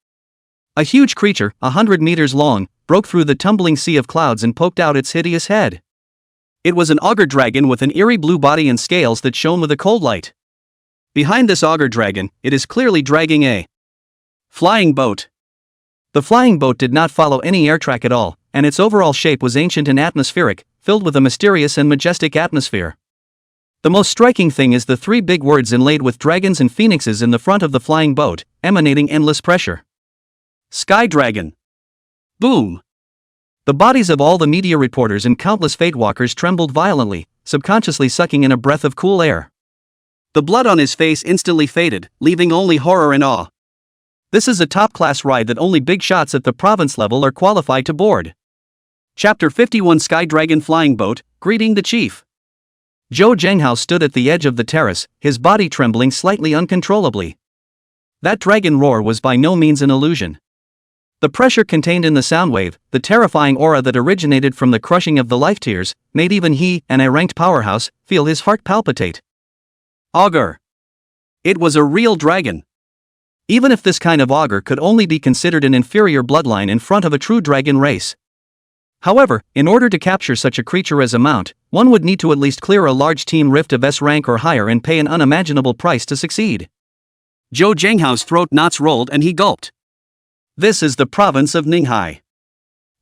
A huge creature, 100 meters long, broke through the tumbling sea of clouds and poked out its hideous head. It was an auger dragon with an eerie blue body and scales that shone with a cold light. Behind this auger dragon, it is clearly dragging a flying boat. The flying boat did not follow any air track at all, and its overall shape was ancient and atmospheric, filled with a mysterious and majestic atmosphere. The most striking thing is the 3 big words inlaid with dragons and phoenixes in the front of the flying boat, emanating endless pressure. Sky Dragon. Boom. The bodies of all the media reporters and countless fatewalkers trembled violently, subconsciously sucking in a breath of cool air. The blood on his face instantly faded, leaving only horror and awe. This is a top-class ride that only big shots at the province level are qualified to board. Chapter 51 Sky Dragon Flying Boat, Greeting the Chief. Zhou Zhenghao stood at the edge of the terrace, his body trembling slightly uncontrollably. That dragon roar was by no means an illusion. The pressure contained in the sound wave, the terrifying aura that originated from the crushing of the life tears, made even he, an A-ranked powerhouse, feel his heart palpitate. Augur. It was a real dragon. Even if this kind of augur could only be considered an inferior bloodline in front of a true dragon race. However, in order to capture such a creature as a mount, one would need to at least clear a large team rift of S rank or higher and pay an unimaginable price to succeed. Zhou Zhenghao's throat knots rolled and he gulped. This is the province of Ninghai.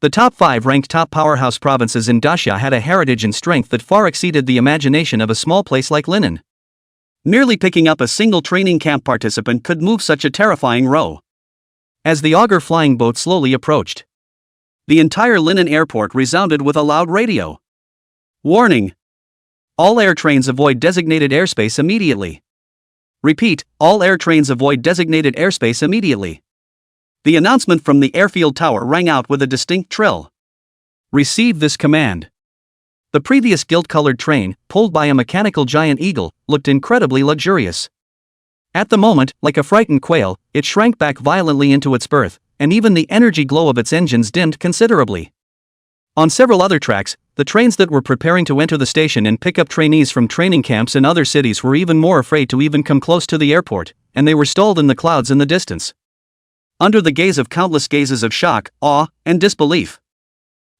The top 5 ranked top powerhouse provinces in Daxia had a heritage and strength that far exceeded the imagination of a small place like Linen. Merely picking up a single training camp participant could move such a terrifying row. As the auger flying boat slowly approached, the entire Linen airport resounded with a loud radio. Warning! All air trains avoid designated airspace immediately. Repeat, all air trains avoid designated airspace immediately. The announcement from the airfield tower rang out with a distinct trill. Receive this command. The previous gilt-colored train, pulled by a mechanical giant eagle, looked incredibly luxurious. At the moment, like a frightened quail, it shrank back violently into its berth, and even the energy glow of its engines dimmed considerably. On several other tracks, the trains that were preparing to enter the station and pick up trainees from training camps in other cities were even more afraid to even come close to the airport, and they were stalled in the clouds in the distance. Under the gaze of countless gazes of shock, awe, and disbelief.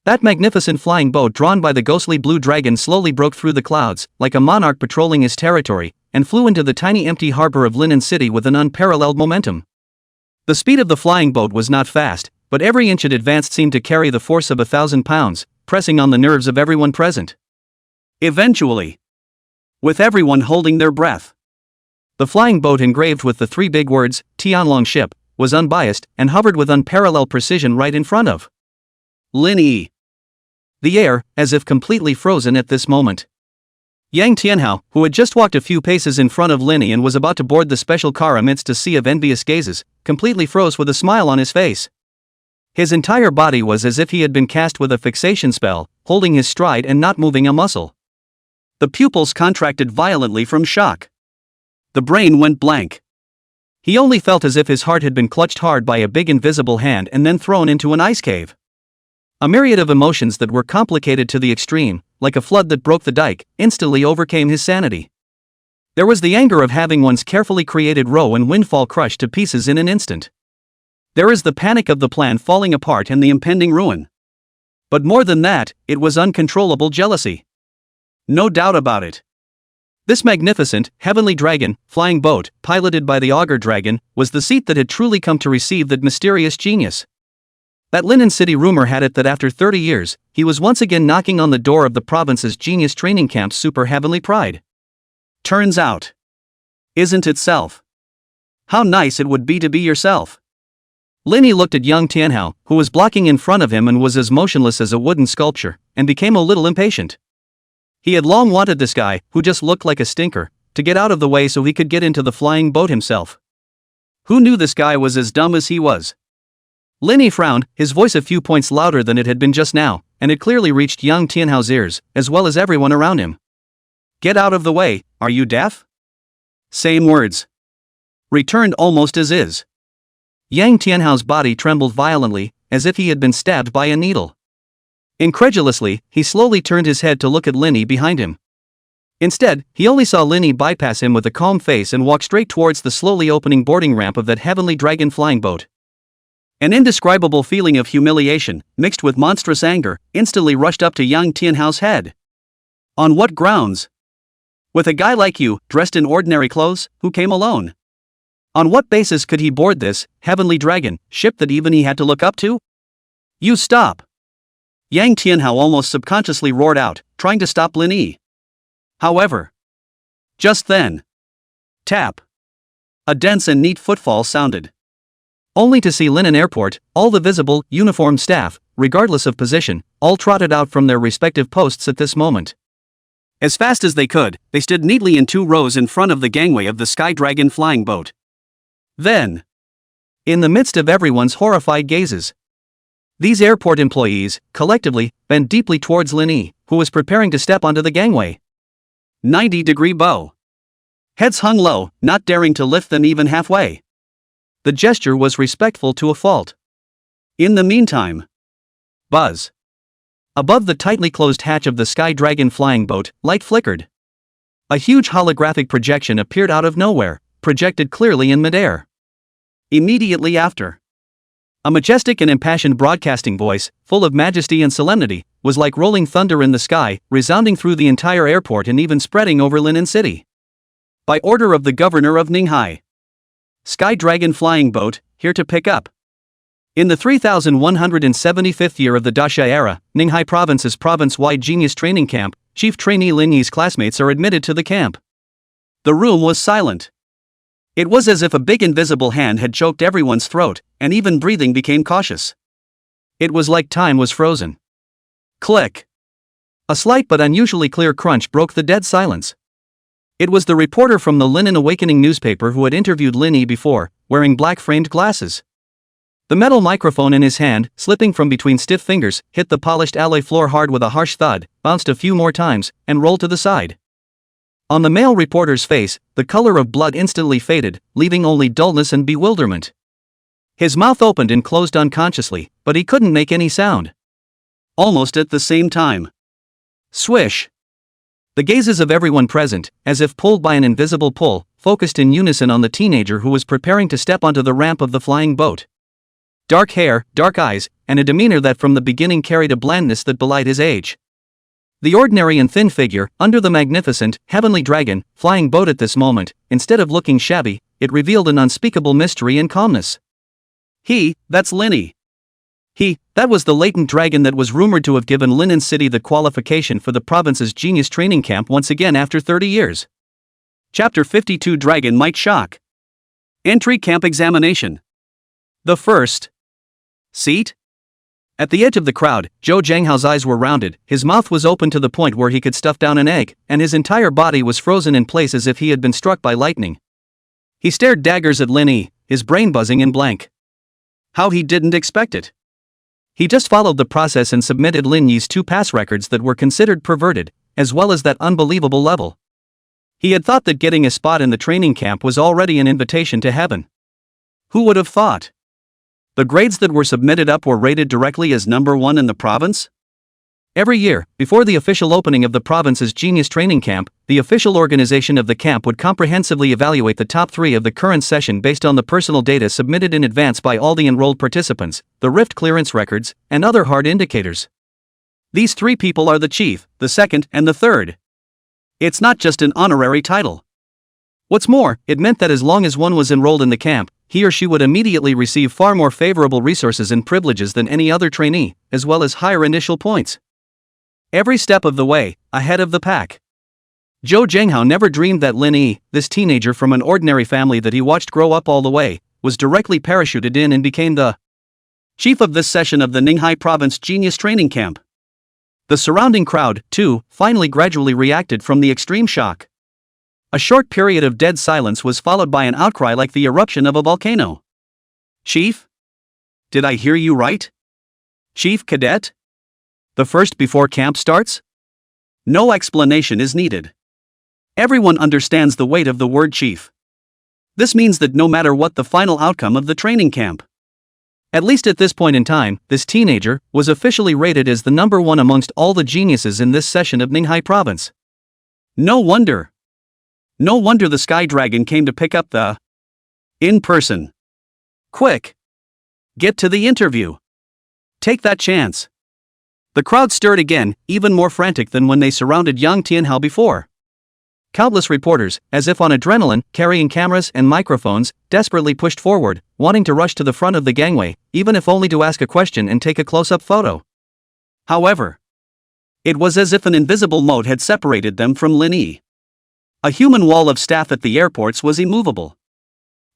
That magnificent flying boat drawn by the ghostly blue dragon slowly broke through the clouds, like a monarch patrolling his territory, and flew into the tiny empty harbor of Linen City with an unparalleled momentum. The speed of the flying boat was not fast, but every inch it advanced seemed to carry the force of 1,000 pounds, pressing on the nerves of everyone present. Eventually, with everyone holding their breath, the flying boat engraved with the 3 big words, Tianlong ship, was unbiased and hovered with unparalleled precision right in front of Lin. The air, as if completely frozen at this moment. Yang Tianhao, who had just walked a few paces in front of Lin and was about to board the special car amidst a sea of envious gazes, completely froze with a smile on his face. His entire body was as if he had been cast with a fixation spell, holding his stride and not moving a muscle. The pupils contracted violently from shock. The brain went blank. He only felt as if his heart had been clutched hard by a big invisible hand and then thrown into an ice cave. A myriad of emotions that were complicated to the extreme, like a flood that broke the dike, instantly overcame his sanity. There was the anger of having one's carefully created row and windfall crushed to pieces in an instant. There is the panic of the plan falling apart and the impending ruin. But more than that, it was uncontrollable jealousy. No doubt about it. This magnificent, heavenly dragon, flying boat, piloted by the augur dragon, was the seat that had truly come to receive that mysterious genius. That Linen City rumor had it that after 30 years, he was once again knocking on the door of the province's genius training camp's super heavenly pride. Turns out. Isn't itself. How nice it would be to be yourself. Linny looked at young Tianhao, who was blocking in front of him and was as motionless as a wooden sculpture, and became a little impatient. He had long wanted this guy, who just looked like a stinker, to get out of the way so he could get into the flying boat himself. Who knew this guy was as dumb as he was? Linny frowned, his voice a few points louder than it had been just now, and it clearly reached young Tianhao's ears, as well as everyone around him. Get out of the way, are you deaf? Same words. Returned almost as is. Yang Tianhao's body trembled violently, as if he had been stabbed by a needle. Incredulously, he slowly turned his head to look at Linny behind him. Instead, he only saw Linny bypass him with a calm face and walk straight towards the slowly opening boarding ramp of that heavenly dragon flying boat. An indescribable feeling of humiliation, mixed with monstrous anger, instantly rushed up to young Tianhao's head. On what grounds? With a guy like you, dressed in ordinary clothes, who came alone? On what basis could he board this heavenly dragon ship that even he had to look up to? You stop! Yang Tianhao almost subconsciously roared out, trying to stop Lin Yi. However, just then, tap! A dense and neat footfall sounded. Only to see Linen Airport, all the visible, uniformed staff, regardless of position, all trotted out from their respective posts at this moment. As fast as they could, they stood neatly in 2 rows in front of the gangway of the Sky Dragon flying boat. Then, in the midst of everyone's horrified gazes, these airport employees, collectively, bent deeply towards Lin Yi, who was preparing to step onto the gangway. 90-degree bow. Heads hung low, not daring to lift them even halfway. The gesture was respectful to a fault. In the meantime, buzz. Above the tightly closed hatch of the Sky Dragon flying boat, light flickered. A huge holographic projection appeared out of nowhere, projected clearly in midair. Immediately after, a majestic and impassioned broadcasting voice, full of majesty and solemnity, was like rolling thunder in the sky, resounding through the entire airport and even spreading over Linen City. By order of the governor of Ninghai, Sky Dragon flying boat, here to pick up. In the 3175th year of the Daxia era, Ninghai Province's province-wide genius training camp, chief trainee Lin Yi's classmates are admitted to the camp. The room was silent. It was as if a big invisible hand had choked everyone's throat, and even breathing became cautious. It was like time was frozen. Click. A slight but unusually clear crunch broke the dead silence. It was the reporter from the Linen Awakening newspaper who had interviewed Lin Yi before, wearing black-framed glasses. The metal microphone in his hand, slipping from between stiff fingers, hit the polished alloy floor hard with a harsh thud, bounced a few more times, and rolled to the side. On the male reporter's face, the color of blood instantly faded, leaving only dullness and bewilderment. His mouth opened and closed unconsciously, but he couldn't make any sound. Almost at the same time. Swish! The gazes of everyone present, as if pulled by an invisible pull, focused in unison on the teenager who was preparing to step onto the ramp of the flying boat. Dark hair, dark eyes, and a demeanor that from the beginning carried a blandness that belied his age. The ordinary and thin figure, under the magnificent, heavenly dragon, flying boat at this moment, instead of looking shabby, it revealed an unspeakable mystery and calmness. That's Lin Yi. That was the latent dragon that was rumored to have given Linen City the qualification for the province's genius training camp once again after 30 years. Chapter 52 Dragon Might Shock. Entry Camp Examination. The first seat? At the edge of the crowd, Zhou Zhanghao's eyes were rounded, his mouth was open to the point where he could stuff down an egg, and his entire body was frozen in place as if he had been struck by lightning. He stared daggers at Lin Yi, his brain buzzing and blank. How he didn't expect it. He just followed the process and submitted Lin Yi's 2 pass records that were considered perverted, as well as that unbelievable level. He had thought that getting a spot in the training camp was already an invitation to heaven. Who would have thought? The grades that were submitted up were rated directly as number 1 in the province? Every year, before the official opening of the province's genius training camp, the official organization of the camp would comprehensively evaluate the top 3 of the current session based on the personal data submitted in advance by all the enrolled participants, the rift clearance records, and other hard indicators. These 3 people are the chief, the second, and the third. It's not just an honorary title. What's more, it meant that as long as one was enrolled in the camp, he or she would immediately receive far more favorable resources and privileges than any other trainee, as well as higher initial points. Every step of the way, ahead of the pack. Zhou Zhenghao never dreamed that Lin Yi, this teenager from an ordinary family that he watched grow up all the way, was directly parachuted in and became the chief of this session of the Ninghai Province Genius Training Camp. The surrounding crowd, too, finally gradually reacted from the extreme shock. A short period of dead silence was followed by an outcry like the eruption of a volcano. Chief? Did I hear you right? Chief Cadet? The first before camp starts? No explanation is needed. Everyone understands the weight of the word chief. This means that no matter what the final outcome of the training camp, at least at this point in time, this teenager was officially rated as the number 1 amongst all the geniuses in this session of Ninghai Province. No wonder. No wonder the Sky Dragon came to pick up the in person. Quick! Get to the interview. Take that chance. The crowd stirred again, even more frantic than when they surrounded Yang Tianhao before. Countless reporters, as if on adrenaline, carrying cameras and microphones, desperately pushed forward, wanting to rush to the front of the gangway, even if only to ask a question and take a close-up photo. However, it was as if an invisible moat had separated them from Lin Yi. A human wall of staff at the airports was immovable.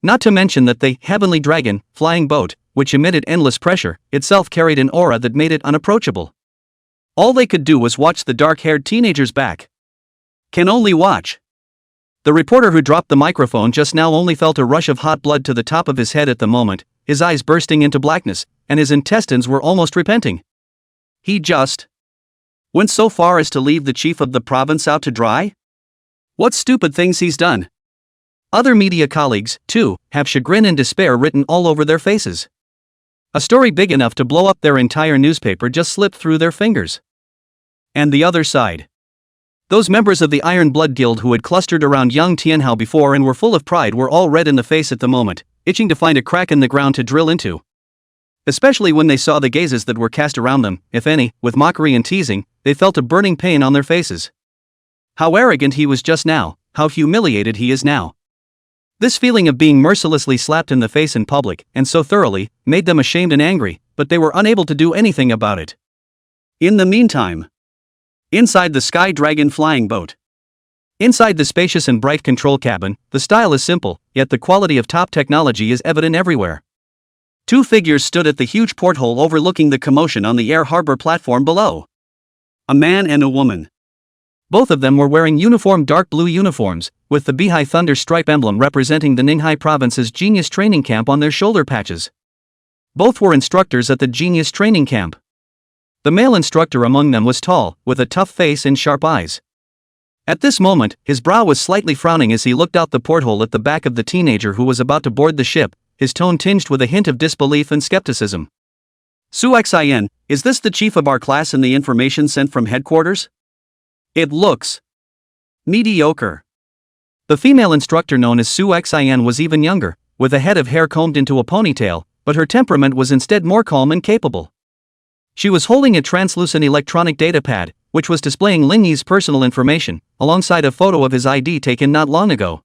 Not to mention that the Heavenly Dragon, flying boat, which emitted endless pressure, itself carried an aura that made it unapproachable. All they could do was watch the dark-haired teenager's back. Can only watch. The reporter who dropped the microphone just now only felt a rush of hot blood to the top of his head at the moment, his eyes bursting into blackness, and his intestines were almost repenting. He just went so far as to leave the chief of the province out to dry? What stupid things he's done. Other media colleagues, too, have chagrin and despair written all over their faces. A story big enough to blow up their entire newspaper just slipped through their fingers. And the other side. Those members of the Iron Blood Guild who had clustered around Yang Tianhao before and were full of pride were all red in the face at the moment, itching to find a crack in the ground to drill into. Especially when they saw the gazes that were cast around them, if any, with mockery and teasing, they felt a burning pain on their faces. How arrogant he was just now, how humiliated he is now. This feeling of being mercilessly slapped in the face in public, and so thoroughly, made them ashamed and angry, but they were unable to do anything about it. In the meantime, inside the Sky Dragon flying boat. Inside the spacious and bright control cabin, the style is simple, yet the quality of top technology is evident everywhere. 2 figures stood at the huge porthole overlooking the commotion on the air harbor platform below. A man and a woman. Both of them were wearing uniform dark blue uniforms, with the Beihai Thunder stripe emblem representing the Ninghai Province's Genius Training Camp on their shoulder patches. Both were instructors at the Genius Training Camp. The male instructor among them was tall, with a tough face and sharp eyes. At this moment, his brow was slightly frowning as he looked out the porthole at the back of the teenager who was about to board the ship, his tone tinged with a hint of disbelief and skepticism. Su Xian, is this the chief of our class in the information sent from headquarters? It looks mediocre. The female instructor known as Su Xian was even younger, with a head of hair combed into a ponytail, but her temperament was instead more calm and capable. She was holding a translucent electronic data pad, which was displaying Lin Yi's personal information, alongside a photo of his ID taken not long ago.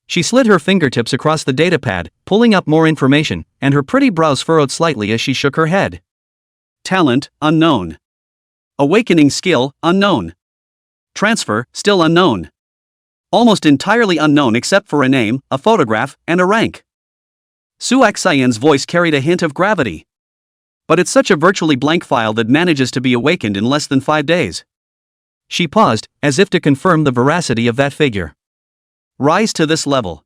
She slid her fingertips across the data pad, pulling up more information, and her pretty brows furrowed slightly as she shook her head. Talent, unknown. Awakening skill, unknown. Transfer, still unknown. Almost entirely unknown except for a name, a photograph, and a rank. Su Xian's voice carried a hint of gravity. But it's such a virtually blank file that manages to be awakened in less than 5 days. She paused, as if to confirm the veracity of that figure. Rise to this level.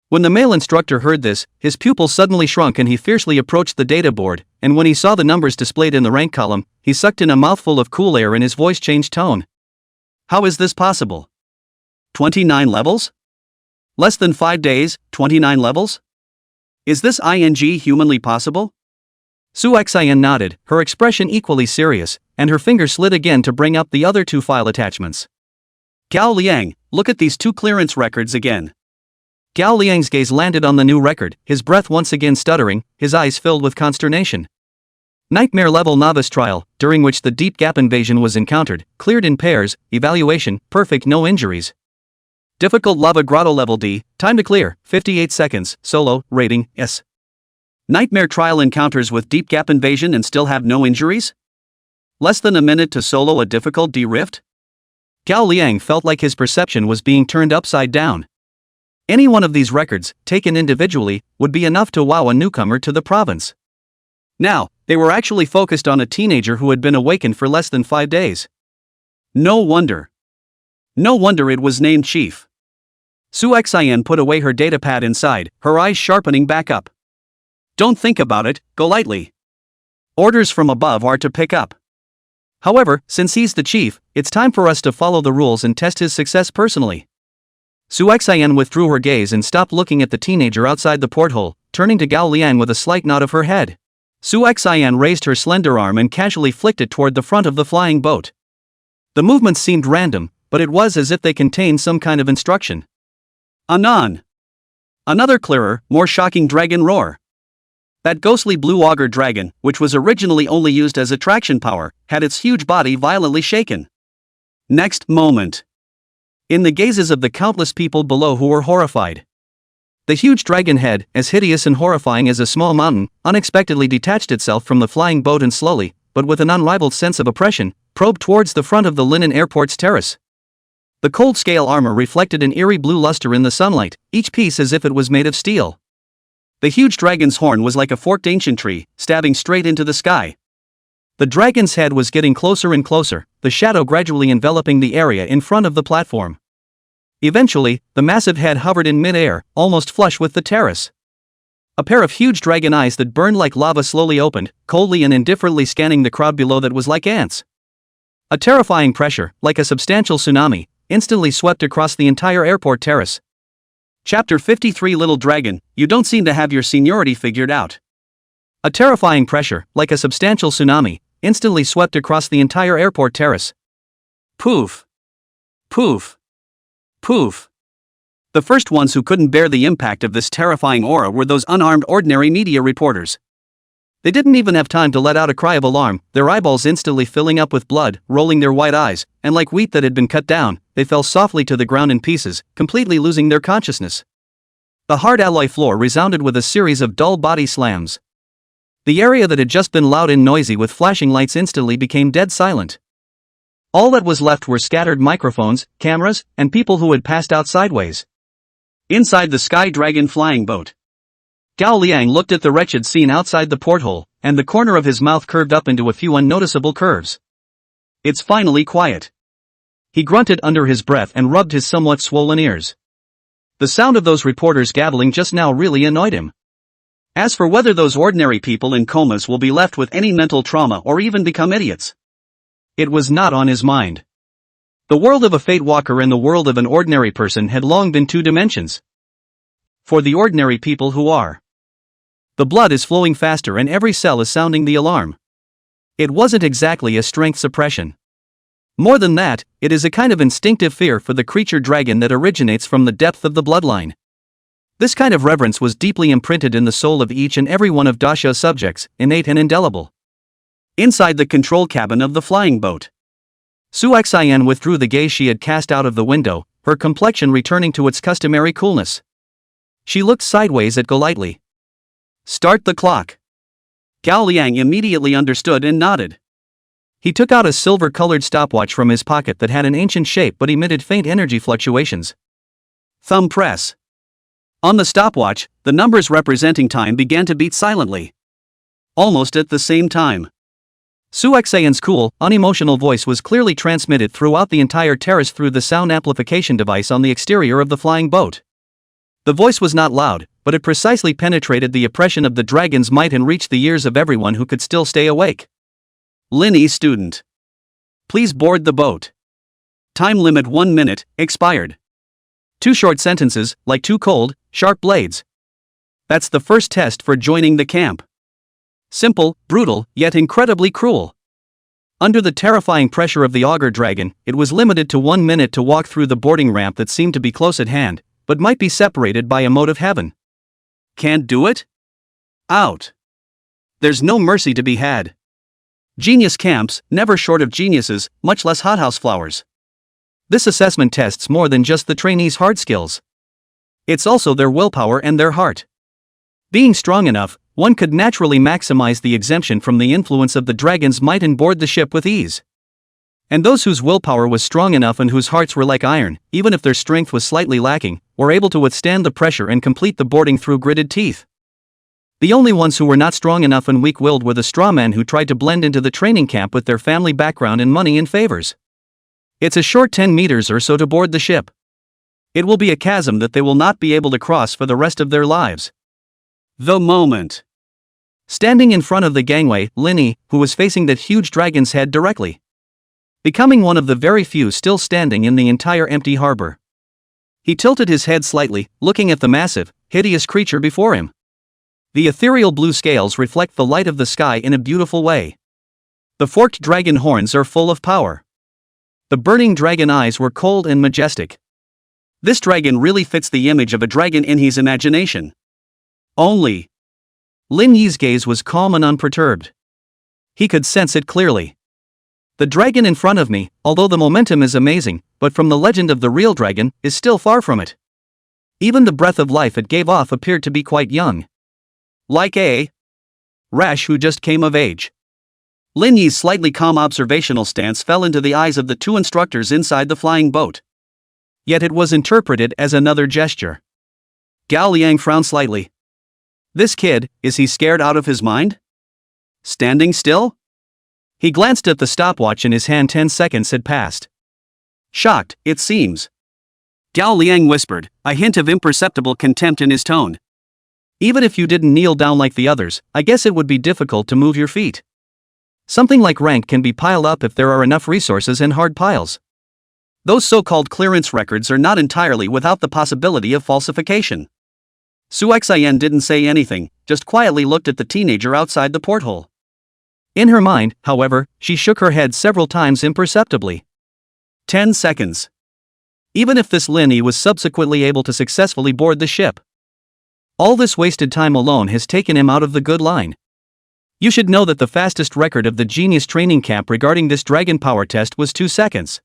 When the male instructor heard this, his pupil suddenly shrunk and he fiercely approached the data board, and when he saw the numbers displayed in the rank column, he sucked in a mouthful of cool air and his voice changed tone. How is this possible? 29 levels? Less than 5 days, 29 levels? Is this humanly possible? Su Xian nodded, her expression equally serious, and her finger slid again to bring up the other two file attachments. Gao Liang, look at these two clearance records again. Gao Liang's gaze landed on the new record, his breath once again stuttering, his eyes filled with consternation. Nightmare level novice trial, during which the deep gap invasion was encountered, cleared in pairs, evaluation, perfect, no injuries. Difficult lava grotto level D, time to clear, 58 seconds, solo, rating, S. Nightmare trial encounters with deep gap invasion and still have no injuries? Less than a minute to solo a difficult D rift? Gao Liang felt like his perception was being turned upside down. Any one of these records, taken individually, would be enough to wow a newcomer to the province. Now, they were actually focused on a teenager who had been awakened for less than 5 days. No wonder. No wonder it was named Chief. Su Xian put away her datapad inside, her eyes sharpening back up. Don't think about it, go lightly. Orders from above are to pick up. However, since he's the chief, it's time for us to follow the rules and test his success personally. Su Xian withdrew her gaze and stopped looking at the teenager outside the porthole, turning to Gao Liang with a slight nod of her head. Su Xian raised her slender arm and casually flicked it toward the front of the flying boat. The movements seemed random, but it was as if they contained some kind of instruction. Anon. Another clearer, more shocking dragon roar. That ghostly blue auger dragon, which was originally only used as attraction power, had its huge body violently shaken. Next moment. In the gazes of the countless people below who were horrified. The huge dragon head, as hideous and horrifying as a small mountain, unexpectedly detached itself from the flying boat and slowly, but with an unrivaled sense of oppression, probed towards the front of the Linen Airport's terrace. The cold scale armor reflected an eerie blue luster in the sunlight, each piece as if it was made of steel. The huge dragon's horn was like a forked ancient tree, stabbing straight into the sky. The dragon's head was getting closer and closer, the shadow gradually enveloping the area in front of the platform. Eventually, the massive head hovered in mid-air, almost flush with the terrace. A pair of huge dragon eyes that burned like lava slowly opened, coldly and indifferently scanning the crowd below that was like ants. A terrifying pressure, like a substantial tsunami, instantly swept across the entire airport terrace. Chapter 53 Little Dragon, you don't seem to have your seniority figured out. A terrifying pressure, like a substantial tsunami, instantly swept across the entire airport terrace. Poof. Poof. Poof. The first ones who couldn't bear the impact of this terrifying aura were those unarmed ordinary media reporters. They didn't even have time to let out a cry of alarm, their eyeballs instantly filling up with blood, rolling their white eyes, and like wheat that had been cut down, they fell softly to the ground in pieces, completely losing their consciousness. The hard alloy floor resounded with a series of dull body slams. The area that had just been loud and noisy with flashing lights instantly became dead silent. All that was left were scattered microphones, cameras, and people who had passed out sideways. Inside the Sky Dragon flying boat. Gao Liang looked at the wretched scene outside the porthole, and the corner of his mouth curved up into a few unnoticeable curves. It's finally quiet. He grunted under his breath and rubbed his somewhat swollen ears. The sound of those reporters gabbling just now really annoyed him. As for whether those ordinary people in comas will be left with any mental trauma or even become idiots, it was not on his mind. The world of a fate walker and the world of an ordinary person had long been two dimensions. For the ordinary people who are. The blood is flowing faster and every cell is sounding the alarm. It wasn't exactly a strength suppression. More than that, it is a kind of instinctive fear for the creature dragon that originates from the depth of the bloodline. This kind of reverence was deeply imprinted in the soul of each and every one of Dasha's subjects, innate and indelible. Inside the control cabin of the flying boat. Su Xian withdrew the gaze she had cast out of the window, her complexion returning to its customary coolness. She looked sideways at Golightly. Start the clock. Gao Liang immediately understood and nodded. He took out a silver-colored stopwatch from his pocket that had an ancient shape but emitted faint energy fluctuations. Thumb press. On the stopwatch, the numbers representing time began to beat silently. Almost at the same time. Su Xian's cool, unemotional voice was clearly transmitted throughout the entire terrace through the sound amplification device on the exterior of the flying boat. The voice was not loud, but it precisely penetrated the oppression of the dragon's might and reached the ears of everyone who could still stay awake. Linny student. Please board the boat. Time limit 1 minute, expired. 2 short sentences, like 2 cold, sharp blades. That's the first test for joining the camp. Simple, brutal, yet incredibly cruel. Under the terrifying pressure of the auger dragon, it was limited to 1 minute to walk through the boarding ramp that seemed to be close at hand, but might be separated by a moat of heaven. Can't do it? Out. There's no mercy to be had. Genius camps, never short of geniuses, much less hothouse flowers. This assessment tests more than just the trainees' hard skills. It's also their willpower and their heart. Being strong enough, one could naturally maximize the exemption from the influence of the dragon's might and board the ship with ease. And those whose willpower was strong enough and whose hearts were like iron, even if their strength was slightly lacking, were able to withstand the pressure and complete the boarding through gritted teeth. The only ones who were not strong enough and weak-willed were the strawmen who tried to blend into the training camp with their family background and money and favors. It's a short 10 meters or so to board the ship. It will be a chasm that they will not be able to cross for the rest of their lives. The moment. Standing in front of the gangway, Linny, who was facing that huge dragon's head directly, becoming one of the very few still standing in the entire empty harbor. He tilted his head slightly, looking at the massive, hideous creature before him. The ethereal blue scales reflect the light of the sky in a beautiful way. The forked dragon horns are full of power. The burning dragon eyes were cold and majestic. This dragon really fits the image of a dragon in his imagination. Only. Lin Yi's gaze was calm and unperturbed. He could sense it clearly. The dragon in front of me, although the momentum is amazing, but from the legend of the real dragon, is still far from it. Even the breath of life it gave off appeared to be quite young. Like a rash who just came of age. Lin Yi's slightly calm observational stance fell into the eyes of the two instructors inside the flying boat. Yet it was interpreted as another gesture. Gao Liang frowned slightly. This kid, is he scared out of his mind? Standing still? He glanced at the stopwatch in his hand. 10 seconds had passed. Shocked, it seems. Gao Liang whispered, a hint of imperceptible contempt in his tone. Even if you didn't kneel down like the others, I guess it would be difficult to move your feet. Something like rank can be piled up if there are enough resources and hard piles. Those so-called clearance records are not entirely without the possibility of falsification. Su Xian didn't say anything, just quietly looked at the teenager outside the porthole. In her mind, however, she shook her head several times imperceptibly. 10 seconds. Even if this Lin Yi was subsequently able to successfully board the ship, all this wasted time alone has taken him out of the good line. You should know that the fastest record of the Genius training camp regarding this dragon power test was 2 seconds.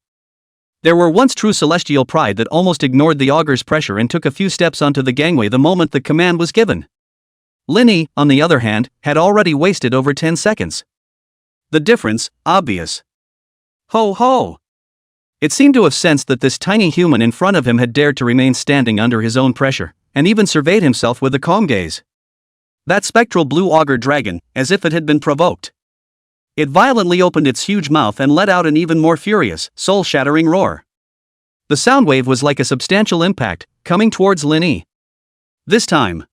There were once true celestial pride that almost ignored the auger's pressure and took a few steps onto the gangway the moment the command was given. Lin Yi, on the other hand, had already wasted over 10 seconds. The difference, obvious. Ho ho! It seemed to have sensed that this tiny human in front of him had dared to remain standing under his own pressure, and even surveyed himself with a calm gaze. That spectral blue auger dragon, as if it had been provoked. It violently opened its huge mouth and let out an even more furious, soul-shattering roar. The sound wave was like a substantial impact, coming towards Lin Yi. This time,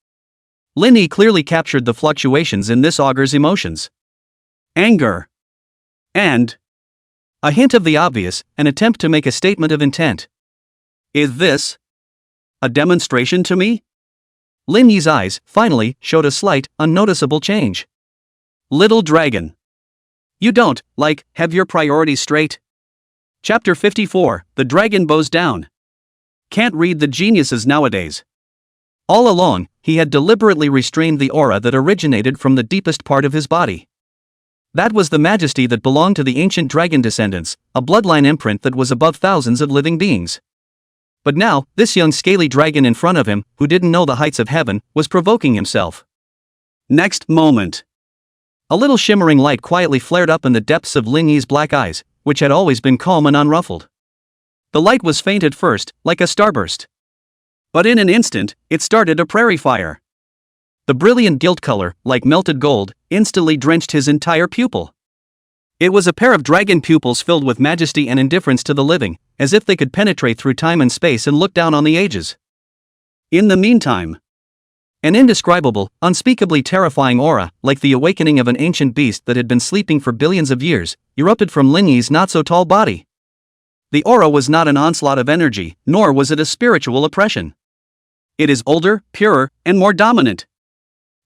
Lin Yi clearly captured the fluctuations in this auger's emotions. Anger. And a hint of the obvious, an attempt to make a statement of intent. Is this a demonstration to me? Lin Yi's eyes, finally, showed a slight, unnoticeable change. Little dragon. You don't, have your priorities straight? Chapter 54, The Dragon Bows Down. Can't read the geniuses nowadays. All along, he had deliberately restrained the aura that originated from the deepest part of his body. That was the majesty that belonged to the ancient dragon descendants, a bloodline imprint that was above thousands of living beings. But now, this young scaly dragon in front of him, who didn't know the heights of heaven, was provoking himself. Next moment. A little shimmering light quietly flared up in the depths of Lin Yi's black eyes, which had always been calm and unruffled. The light was faint at first, like a starburst. But in an instant, it started a prairie fire. The brilliant gilt color, like melted gold, instantly drenched his entire pupil. It was a pair of dragon pupils filled with majesty and indifference to the living, as if they could penetrate through time and space and look down on the ages. In the meantime, an indescribable, unspeakably terrifying aura, like the awakening of an ancient beast that had been sleeping for billions of years, erupted from Lin Yi's not-so-tall body. The aura was not an onslaught of energy, nor was it a spiritual oppression. It is older, purer, and more dominant.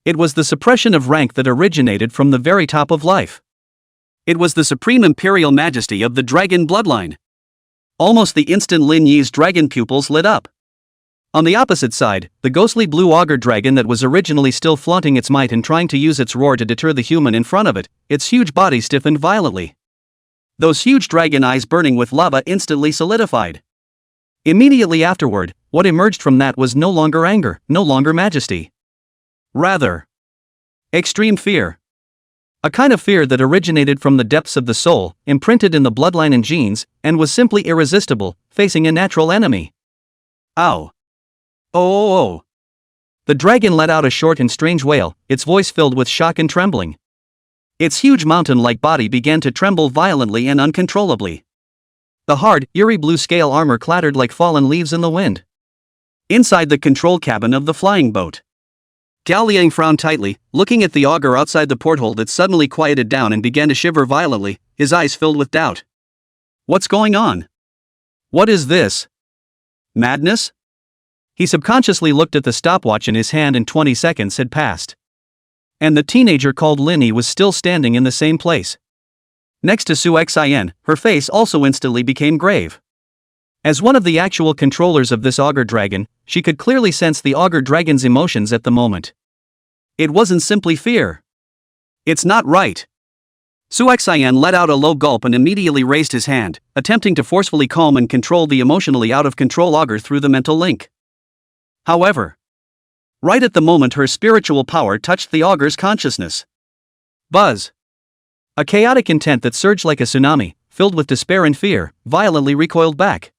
It was the suppression of rank that originated from the very top of life. It was the supreme imperial majesty of the dragon bloodline. Almost the instant Lin Yi's dragon pupils lit up. On the opposite side, the ghostly blue auger dragon that was originally still flaunting its might and trying to use its roar to deter the human in front of it, its huge body stiffened violently. Those huge dragon eyes burning with lava instantly solidified. Immediately afterward, what emerged from that was no longer anger, no longer majesty. Rather, extreme fear. A kind of fear that originated from the depths of the soul, imprinted in the bloodline and genes, and was simply irresistible, facing a natural enemy. Ow. Oh. The dragon let out a short and strange wail, its voice filled with shock and trembling. Its huge mountain-like body began to tremble violently and uncontrollably. The hard, eerie blue scale armor clattered like fallen leaves in the wind. Inside the control cabin of the flying boat, Gao Liang frowned tightly, looking at the auger outside the porthole that suddenly quieted down and began to shiver violently, his eyes filled with doubt. What's going on? What is this? Madness? He subconsciously looked at the stopwatch in his hand and 20 seconds had passed. And the teenager called Linny was still standing in the same place. Next to Su Xin, her face also instantly became grave. As one of the actual controllers of this auger dragon, she could clearly sense the auger dragon's emotions at the moment. It wasn't simply fear. It's not right. Su Xin let out a low gulp and immediately raised his hand, attempting to forcefully calm and control the emotionally out-of-control auger through the mental link. However, right at the moment her spiritual power touched the auger's consciousness. Buzz. A chaotic intent that surged like a tsunami, filled with despair and fear, violently recoiled back.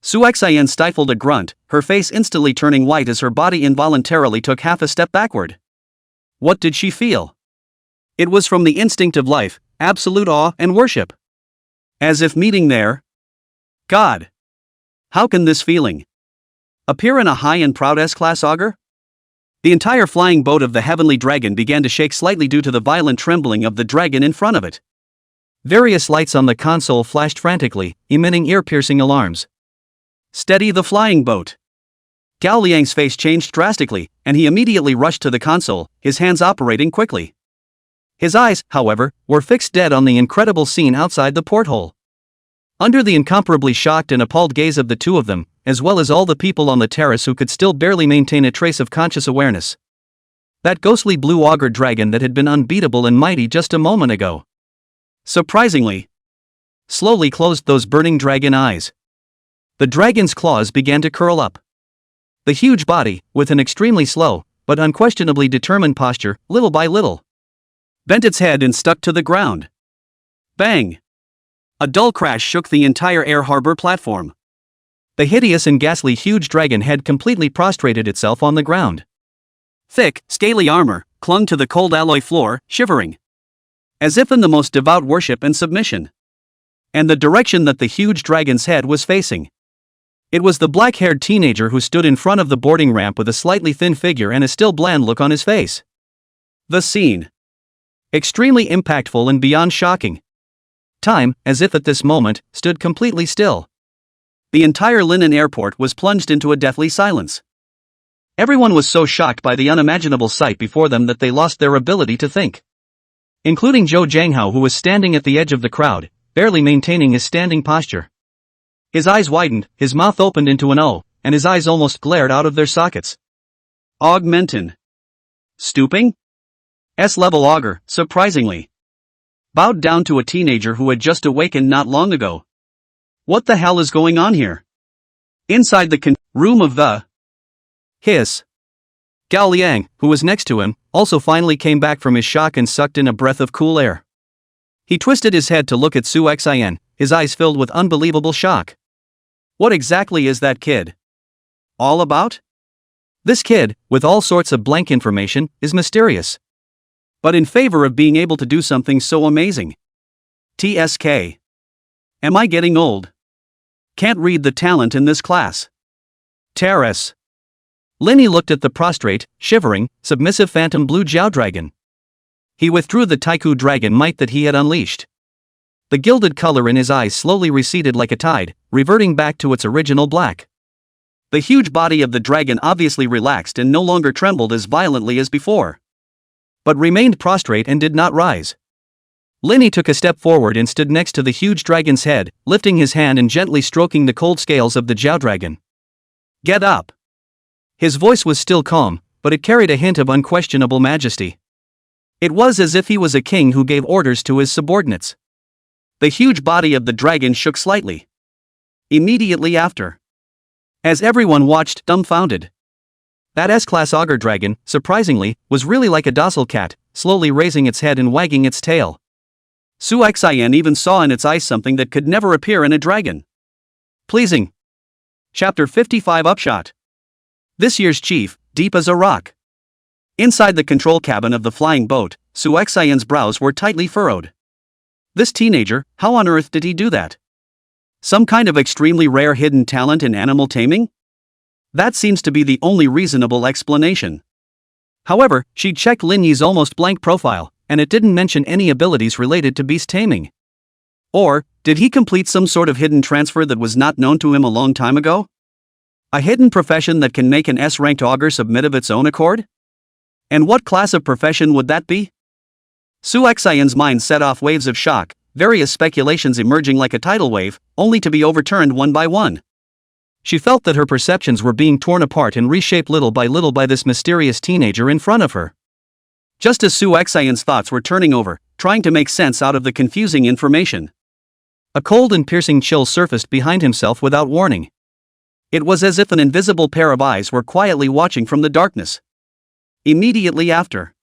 Su Xin stifled a grunt, her face instantly turning white as her body involuntarily took half a step backward. What did she feel? It was from the instinct of life, absolute awe and worship. As if meeting their God. How can this feeling appear in a high and proud S-class auger? The entire flying boat of the heavenly dragon began to shake slightly due to the violent trembling of the dragon in front of it. Various lights on the console flashed frantically, emitting ear-piercing alarms. Steady the flying boat. Gao Liang's face changed drastically, and he immediately rushed to the console, his hands operating quickly. His eyes, however, were fixed dead on the incredible scene outside the porthole. Under the incomparably shocked and appalled gaze of the two of them, as well as all the people on the terrace who could still barely maintain a trace of conscious awareness, that ghostly blue auger dragon that had been unbeatable and mighty just a moment ago, surprisingly, slowly closed those burning dragon eyes. The dragon's claws began to curl up. The huge body, with an extremely slow, but unquestionably determined posture, little by little, bent its head and stuck to the ground. Bang! A dull crash shook the entire air harbor platform. The hideous and ghastly huge dragon head completely prostrated itself on the ground. Thick, scaly armor clung to the cold alloy floor, shivering, as if in the most devout worship and submission. And the direction that the huge dragon's head was facing. It was the black-haired teenager who stood in front of the boarding ramp with a slightly thin figure and a still bland look on his face. The scene. Extremely impactful and beyond shocking. Time, as if at this moment, stood completely still. The entire Linen airport was plunged into a deathly silence. Everyone was so shocked by the unimaginable sight before them that they lost their ability to think. Including Zhou Jianghao, who was standing at the edge of the crowd, barely maintaining his standing posture. His eyes widened, his mouth opened into an O, and his eyes almost glared out of their sockets. Augmentin. Stooping? S-level auger, surprisingly. Bowed down to a teenager who had just awakened not long ago. What the hell is going on here? Inside the room of the hiss. Gao Liang, who was next to him, also finally came back from his shock and sucked in a breath of cool air. He twisted his head to look at Su Xin, his eyes filled with unbelievable shock. What exactly is that kid all about? This kid, with all sorts of blank information, is mysterious. But in favor of being able to do something so amazing. TSK. Am I getting old? Can't read the talent in this class. Terrace. Linny looked at the prostrate, shivering, submissive phantom blue Jiao dragon. He withdrew the Taiku dragon might that he had unleashed. The gilded color in his eyes slowly receded like a tide, reverting back to its original black. The huge body of the dragon obviously relaxed and no longer trembled as violently as before, but remained prostrate and did not rise. Linny took a step forward and stood next to the huge dragon's head, lifting his hand and gently stroking the cold scales of the Jiao dragon. "Get up." His voice was still calm, but it carried a hint of unquestionable majesty. It was as if he was a king who gave orders to his subordinates. The huge body of the dragon shook slightly. Immediately after, as everyone watched, dumbfounded, that S-class auger dragon, surprisingly, was really like a docile cat, slowly raising its head and wagging its tail. Su Xian even saw in its eyes something that could never appear in a dragon. Pleasing. Chapter 55 Upshot. This year's chief, deep as a rock. Inside the control cabin of the flying boat, Su Xian's brows were tightly furrowed. This teenager, how on earth did he do that? Some kind of extremely rare hidden talent in animal taming? That seems to be the only reasonable explanation. However, she checked Lin Yi's almost blank profile, and it didn't mention any abilities related to beast taming. Or, did he complete some sort of hidden transfer that was not known to him a long time ago? A hidden profession that can make an S-ranked augur submit of its own accord? And what class of profession would that be? Su Xian's mind set off waves of shock, various speculations emerging like a tidal wave, only to be overturned one by one. She felt that her perceptions were being torn apart and reshaped little by this mysterious teenager in front of her. Just as Su Xian's thoughts were turning over, trying to make sense out of the confusing information, a cold and piercing chill surfaced behind himself without warning. It was as if an invisible pair of eyes were quietly watching from the darkness. Immediately after,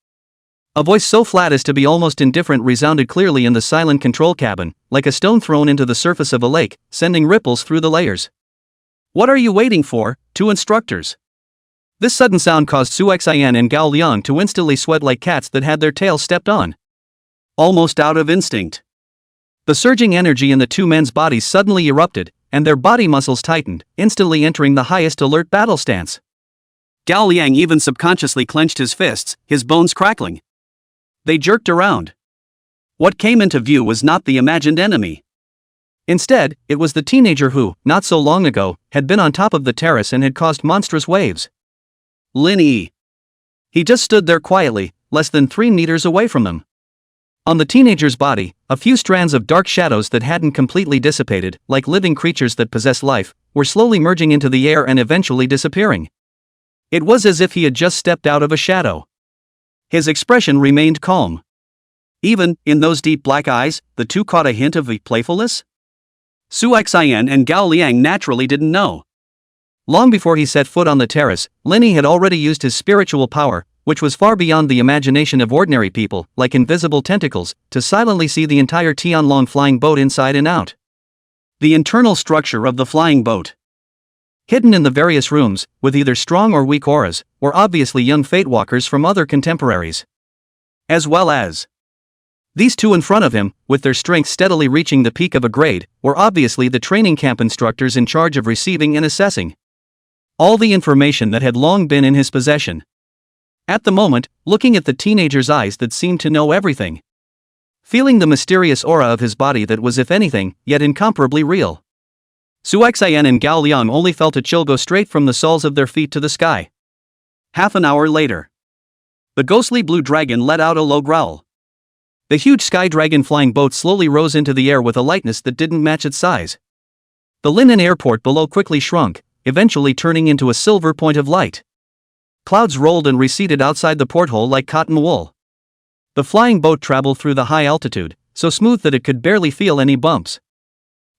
a voice so flat as to be almost indifferent resounded clearly in the silent control cabin, like a stone thrown into the surface of a lake, sending ripples through the layers. "What are you waiting for, two instructors?" This sudden sound caused Su Xian and Gao Liang to instantly sweat like cats that had their tails stepped on. Almost out of instinct, the surging energy in the two men's bodies suddenly erupted, and their body muscles tightened, instantly entering the highest alert battle stance. Gao Liang even subconsciously clenched his fists, his bones crackling. They jerked around. What came into view was not the imagined enemy. Instead, it was the teenager who, not so long ago, had been on top of the terrace and had caused monstrous waves. Lin Yi. He just stood there quietly, less than 3 meters away from them. On the teenager's body, a few strands of dark shadows that hadn't completely dissipated, like living creatures that possess life, were slowly merging into the air and eventually disappearing. It was as if he had just stepped out of a shadow. His expression remained calm. Even, in those deep black eyes, the two caught a hint of playfulness? Su Xian and Gao Liang naturally didn't know. Long before he set foot on the terrace, Lin Yi had already used his spiritual power, which was far beyond the imagination of ordinary people, like invisible tentacles, to silently see the entire Tianlong flying boat inside and out. The internal structure of the flying boat. Hidden in the various rooms, with either strong or weak auras, were obviously young fate walkers from other contemporaries. As well as these two in front of him, with their strength steadily reaching the peak of a grade, were obviously the training camp instructors in charge of receiving and assessing all the information that had long been in his possession. At the moment, looking at the teenager's eyes that seemed to know everything. Feeling the mysterious aura of his body that was, if anything, yet incomparably real. Su Xian and Gao Liang only felt a chill go straight from the soles of their feet to the sky. Half an hour later, the ghostly blue dragon let out a low growl. The huge sky dragon flying boat slowly rose into the air with a lightness that didn't match its size. The Linnan airport below quickly shrunk, eventually turning into a silver point of light. Clouds rolled and receded outside the porthole like cotton wool. The flying boat traveled through the high altitude, so smooth that it could barely feel any bumps.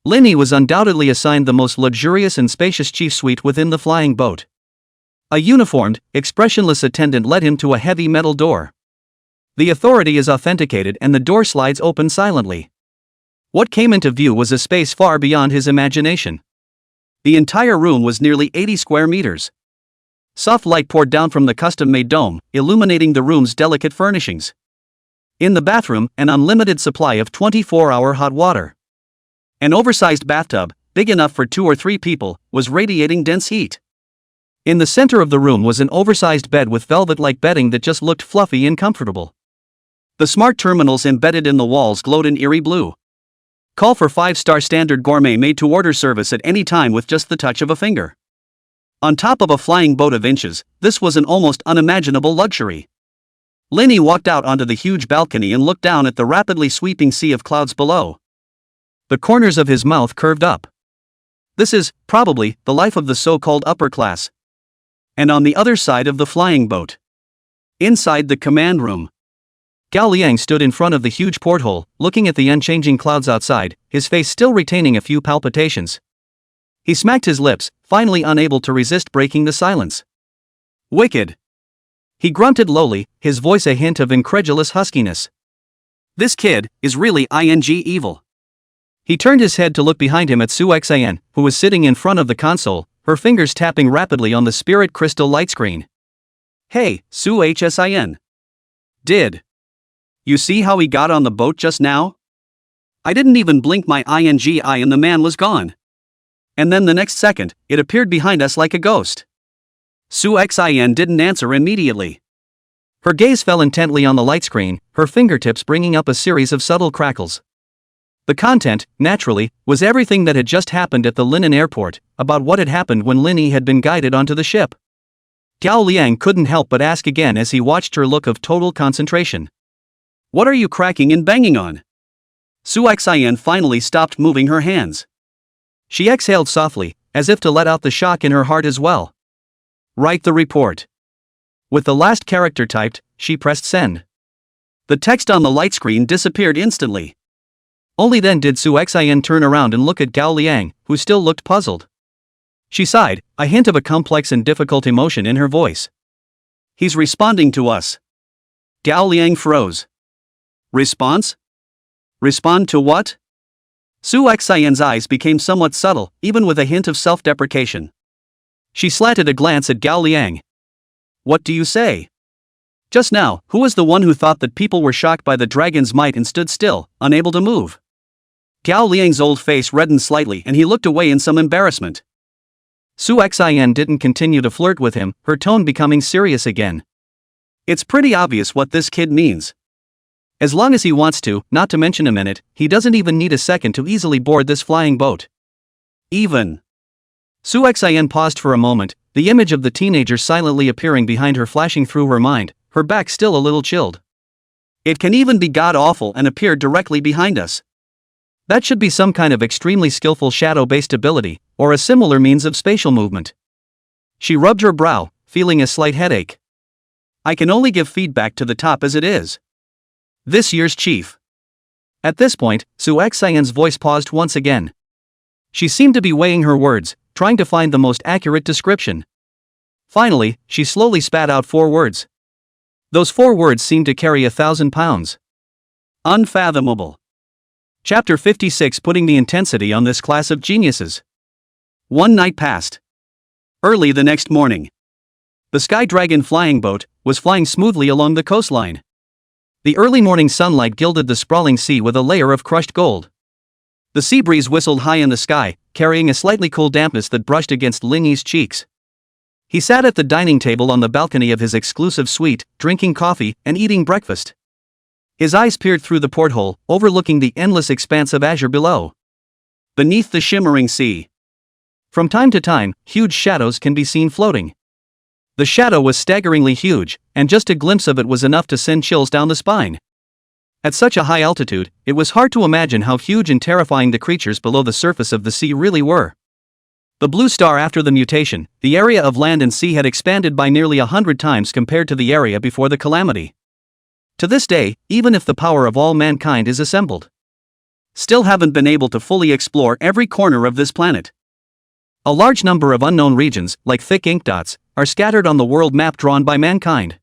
Lin Yi was undoubtedly assigned the most luxurious and spacious chief suite within the flying boat. A uniformed, expressionless attendant led him to a heavy metal door. The authority is authenticated and the door slides open silently. What came into view was a space far beyond his imagination. The entire room was nearly 80 square meters. Soft light poured down from the custom-made dome, illuminating the room's delicate furnishings. In the bathroom, an unlimited supply of 24-hour hot water. An oversized bathtub, big enough for 2 or 3 people, was radiating dense heat. In the center of the room was an oversized bed with velvet-like bedding that just looked fluffy and comfortable. The smart terminals embedded in the walls glowed in eerie blue. Call for 5-star standard gourmet made-to-order service at any time with just the touch of a finger. On top of a flying boat of inches, this was an almost unimaginable luxury. Linny walked out onto the huge balcony and looked down at the rapidly sweeping sea of clouds below. The corners of his mouth curved up. This is, probably, the life of the so-called upper class. And on the other side of the flying boat, inside the command room, Gao Liang stood in front of the huge porthole, looking at the unchanging clouds outside, his face still retaining a few palpitations. He smacked his lips, finally unable to resist breaking the silence. Wicked. He grunted lowly, his voice a hint of incredulous huskiness. This kid is really evil. He turned his head to look behind him at Su Xian, who was sitting in front of the console, her fingers tapping rapidly on the spirit crystal light screen. Hey, Su Xian. Did you see how he got on the boat just now? I didn't even blink my eye and the man was gone. And then the next second, it appeared behind us like a ghost. Su Xian didn't answer immediately. Her gaze fell intently on the light screen, her fingertips bringing up a series of subtle crackles. The content, naturally, was everything that had just happened at the Linen airport, about what had happened when Linny had been guided onto the ship. Gao Liang couldn't help but ask again as he watched her look of total concentration. What are you cracking and banging on? Su Xian finally stopped moving her hands. She exhaled softly, as if to let out the shock in her heart as well. Write the report. With the last character typed, she pressed send. The text on the light screen disappeared instantly. Only then did Su Xian turn around and look at Gao Liang, who still looked puzzled. She sighed, a hint of a complex and difficult emotion in her voice. He's responding to us. Gao Liang froze. Response? Respond to what? Su Xian's eyes became somewhat subtle, even with a hint of self-deprecation. She slanted a glance at Gao Liang. What do you say? Just now, who was the one who thought that people were shocked by the dragon's might and stood still, unable to move? Gao Liang's old face reddened slightly and he looked away in some embarrassment. Su Xian didn't continue to flirt with him, her tone becoming serious again. It's pretty obvious what this kid means. As long as he wants to, not to mention a minute, he doesn't even need a second to easily board this flying boat. Even. Su Xian paused for a moment, the image of the teenager silently appearing behind her flashing through her mind, her back still a little chilled. It can even be god-awful and appear directly behind us. That should be some kind of extremely skillful shadow-based ability, or a similar means of spatial movement. She rubbed her brow, feeling a slight headache. I can only give feedback to the top as it is. This year's chief. At this point, Su Xian's voice paused once again. She seemed to be weighing her words, trying to find the most accurate description. Finally, she slowly spat out 4 words. Those 4 words seemed to carry 1,000 pounds. Unfathomable. Chapter 56, putting the intensity on this class of geniuses. One night passed. Early the next morning, the Sky Dragon flying boat was flying smoothly along the coastline. The early morning sunlight gilded the sprawling sea with a layer of crushed gold. The sea breeze whistled high in the sky, carrying a slightly cool dampness that brushed against Lingy's cheeks. He sat at the dining table on the balcony of his exclusive suite, drinking coffee and eating breakfast. His eyes peered through the porthole, overlooking the endless expanse of azure below. Beneath the shimmering sea, from time to time, huge shadows can be seen floating. The shadow was staggeringly huge, and just a glimpse of it was enough to send chills down the spine. At such a high altitude, it was hard to imagine how huge and terrifying the creatures below the surface of the sea really were. The blue star after the mutation, the area of land and sea had expanded by nearly 100 times compared to the area before the calamity. To this day, even if the power of all mankind is assembled, still haven't been able to fully explore every corner of this planet. A large number of unknown regions, like thick ink dots, are scattered on the world map drawn by mankind.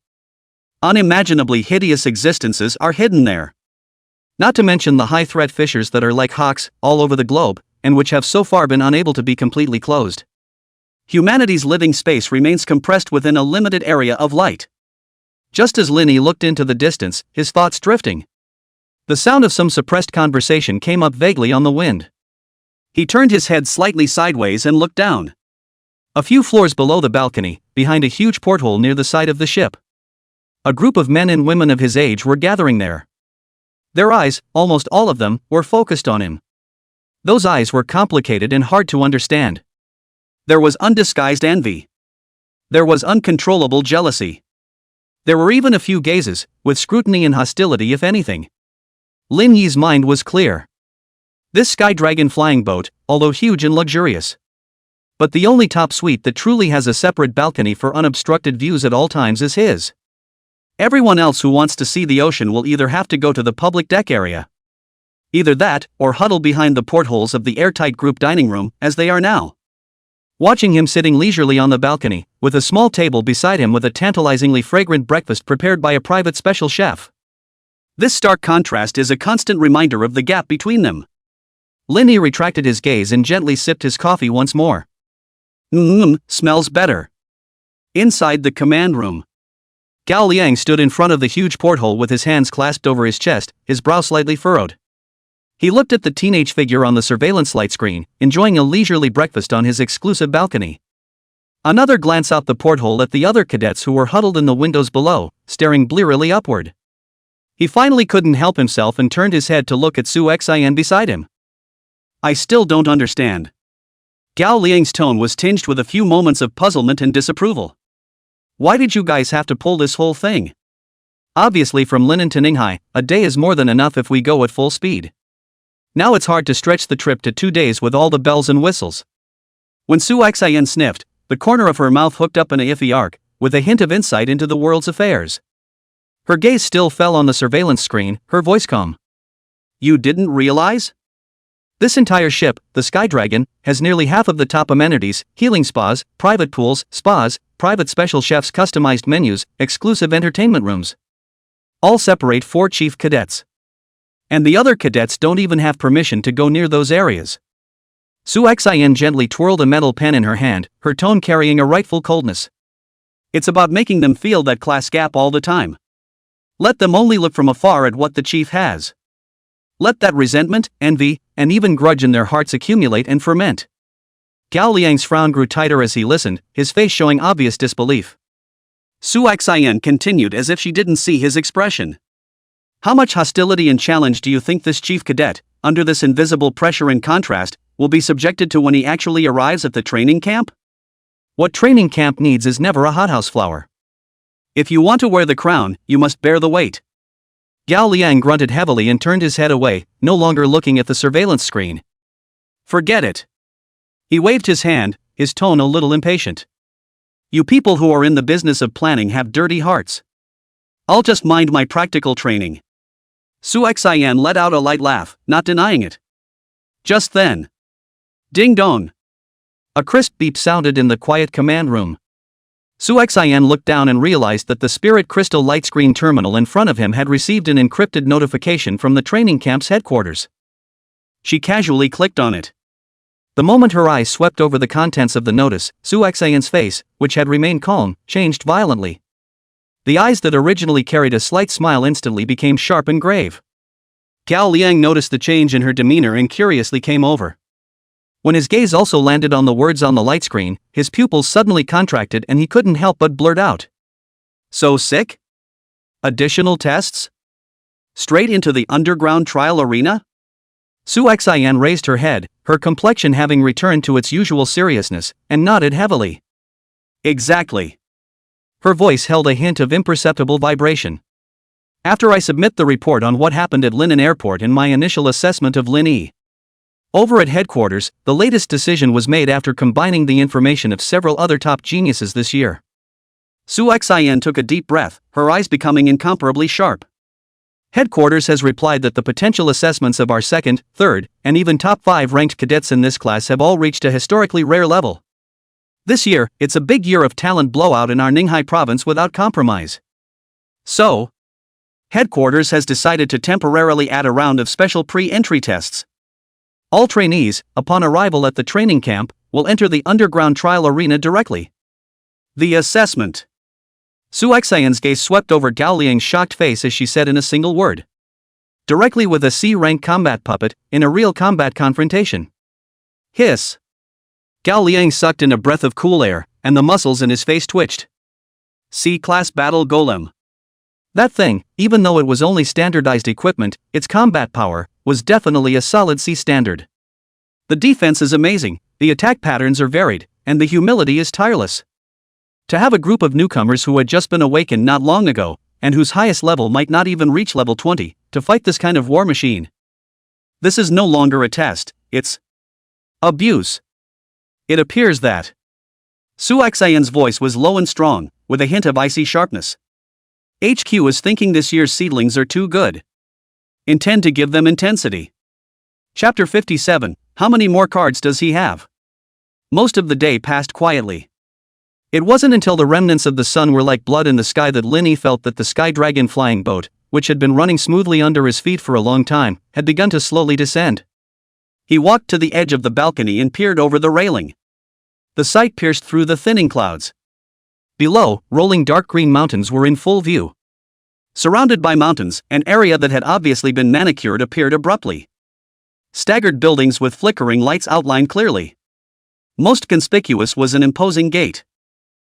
Unimaginably hideous existences are hidden there. Not to mention the high-threat fissures that are like hawks, all over the globe, and which have so far been unable to be completely closed. Humanity's living space remains compressed within a limited area of light. Just as Linny looked into the distance, his thoughts drifting, the sound of some suppressed conversation came up vaguely on the wind. He turned his head slightly sideways and looked down. A few floors below the balcony, behind a huge porthole near the side of the ship, a group of men and women of his age were gathering there. Their eyes, almost all of them, were focused on him. Those eyes were complicated and hard to understand. There was undisguised envy. There was uncontrollable jealousy. There were even a few gazes, with scrutiny and hostility if anything. Lin Yi's mind was clear. This Sky Dragon flying boat, although huge and luxurious, but the only top suite that truly has a separate balcony for unobstructed views at all times is his. Everyone else who wants to see the ocean will either have to go to the public deck area. Either that, or huddle behind the portholes of the airtight group dining room, as they are now. Watching him sitting leisurely on the balcony, with a small table beside him with a tantalizingly fragrant breakfast prepared by a private special chef. This stark contrast is a constant reminder of the gap between them. Lin Yi retracted his gaze and gently sipped his coffee once more. Smells better. Inside the command room, Gao Liang stood in front of the huge porthole with his hands clasped over his chest, his brow slightly furrowed. He looked at the teenage figure on the surveillance light screen, enjoying a leisurely breakfast on his exclusive balcony. Another glance out the porthole at the other cadets who were huddled in the windows below, staring blearily upward. He finally couldn't help himself and turned his head to look at Su Xian beside him. I still don't understand. Gao Liang's tone was tinged with a few moments of puzzlement and disapproval. Why did you guys have to pull this whole thing? Obviously from Linen to Ninghai, a day is more than enough if we go at full speed. Now it's hard to stretch the trip to 2 days with all the bells and whistles. When Su Xian sniffed, the corner of her mouth hooked up in a iffy arc, with a hint of insight into the world's affairs. Her gaze still fell on the surveillance screen, her voice calm. You didn't realize? This entire ship, the Sky Dragon, has nearly half of the top amenities: healing spas, private pools, spas, private special chefs, customized menus, exclusive entertainment rooms. All separate 4 chief cadets. And the other cadets don't even have permission to go near those areas. Su Xian gently twirled a metal pen in her hand, her tone carrying a rightful coldness. It's about making them feel that class gap all the time. Let them only look from afar at what the chief has. Let that resentment, envy, and even grudge in their hearts accumulate and ferment. Gao Liang's frown grew tighter as he listened, his face showing obvious disbelief. Su Xian continued as if she didn't see his expression. How much hostility and challenge do you think this chief cadet, under this invisible pressure and contrast, will be subjected to when he actually arrives at the training camp? What training camp needs is never a hothouse flower. If you want to wear the crown, you must bear the weight. Gao Liang grunted heavily and turned his head away, no longer looking at the surveillance screen. Forget it. He waved his hand, his tone a little impatient. You people who are in the business of planning have dirty hearts. I'll just mind my practical training. Su Xian let out a light laugh, not denying it. Just then. Ding dong. A crisp beep sounded in the quiet command room. Su Xian looked down and realized that the spirit crystal light screen terminal in front of him had received an encrypted notification from the training camp's headquarters. She casually clicked on it. The moment her eyes swept over the contents of the notice, Su Xian's face, which had remained calm, changed violently. The eyes that originally carried a slight smile instantly became sharp and grave. Gao Liang noticed the change in her demeanor and curiously came over. When his gaze also landed on the words on the light screen, his pupils suddenly contracted and he couldn't help but blurt out. So sick? Additional tests? Straight into the underground trial arena? Su Xian raised her head, her complexion having returned to its usual seriousness, and nodded heavily. Exactly. Her voice held a hint of imperceptible vibration. After I submit the report on what happened at Linen Airport in my initial assessment of Lin Yi. Over at headquarters, the latest decision was made after combining the information of several other top geniuses this year. Su Xian took a deep breath, her eyes becoming incomparably sharp. Headquarters has replied that the potential assessments of our second, third, and even top 5 ranked cadets in this class have all reached a historically rare level. This year, it's a big year of talent blowout in our Ninghai province without compromise. So, headquarters has decided to temporarily add a round of special pre-entry tests. All trainees, upon arrival at the training camp, will enter the underground trial arena directly. The assessment. Su Xian's gaze swept over Gao Liang's shocked face as she said in a single word. Directly with a C-rank combat puppet, in a real combat confrontation. Hiss. Gao Liang sucked in a breath of cool air, and the muscles in his face twitched. C-class battle golem. That thing, even though it was only standardized equipment, its combat power was definitely a solid C standard. The defense is amazing, the attack patterns are varied, and the humility is tireless. To have a group of newcomers who had just been awakened not long ago, and whose highest level might not even reach level 20, to fight this kind of war machine. This is no longer a test, it's abuse. It appears that Suxian's voice was low and strong, with a hint of icy sharpness. HQ is thinking this year's seedlings are too good. Intend to give them intensity. Chapter 57, how many more cards does he have? Most of the day passed quietly. It wasn't until the remnants of the sun were like blood in the sky that Linny felt that the Sky Dragon flying boat, which had been running smoothly under his feet for a long time, had begun to slowly descend. He walked to the edge of the balcony and peered over the railing. The sight pierced through the thinning clouds. Below, rolling dark green mountains were in full view. Surrounded by mountains, an area that had obviously been manicured appeared abruptly. Staggered buildings with flickering lights outlined clearly. Most conspicuous was an imposing gate.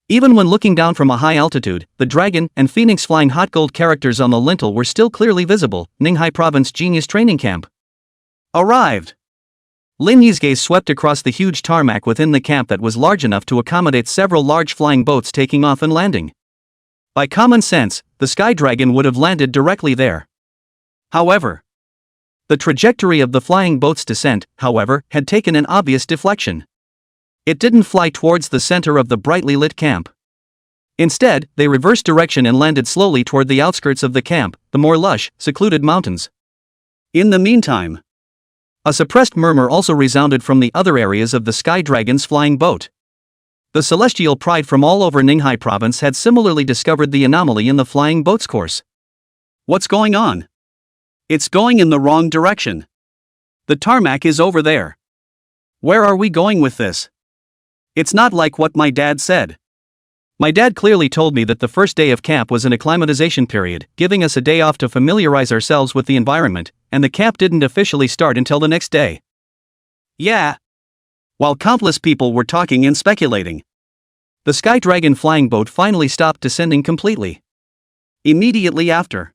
Even when looking down from a high altitude, the dragon and phoenix flying hot gold characters on the lintel were still clearly visible. Ninghai Province Genius Training Camp. Arrived. Lin Yi's gaze swept across the huge tarmac within the camp that was large enough to accommodate several large flying boats taking off and landing. By common sense, the Sky Dragon would have landed directly there. However, the trajectory of the flying boat's descent, however, had taken an obvious deflection. It didn't fly towards the center of the brightly lit camp. Instead, they reversed direction and landed slowly toward the outskirts of the camp, the more lush, secluded mountains. In the meantime, a suppressed murmur also resounded from the other areas of the Sky Dragon's flying boat. The celestial pride from all over Ninghai Province had similarly discovered the anomaly in the flying boat's course. What's going on? It's going in the wrong direction. The tarmac is over there. Where are we going with this? It's not like what my dad said. My dad clearly told me that the first day of camp was an acclimatization period, giving us a day off to familiarize ourselves with the environment, and the camp didn't officially start until the next day. Yeah. While countless people were talking and speculating, the Sky Dragon flying boat finally stopped descending completely. Immediately after,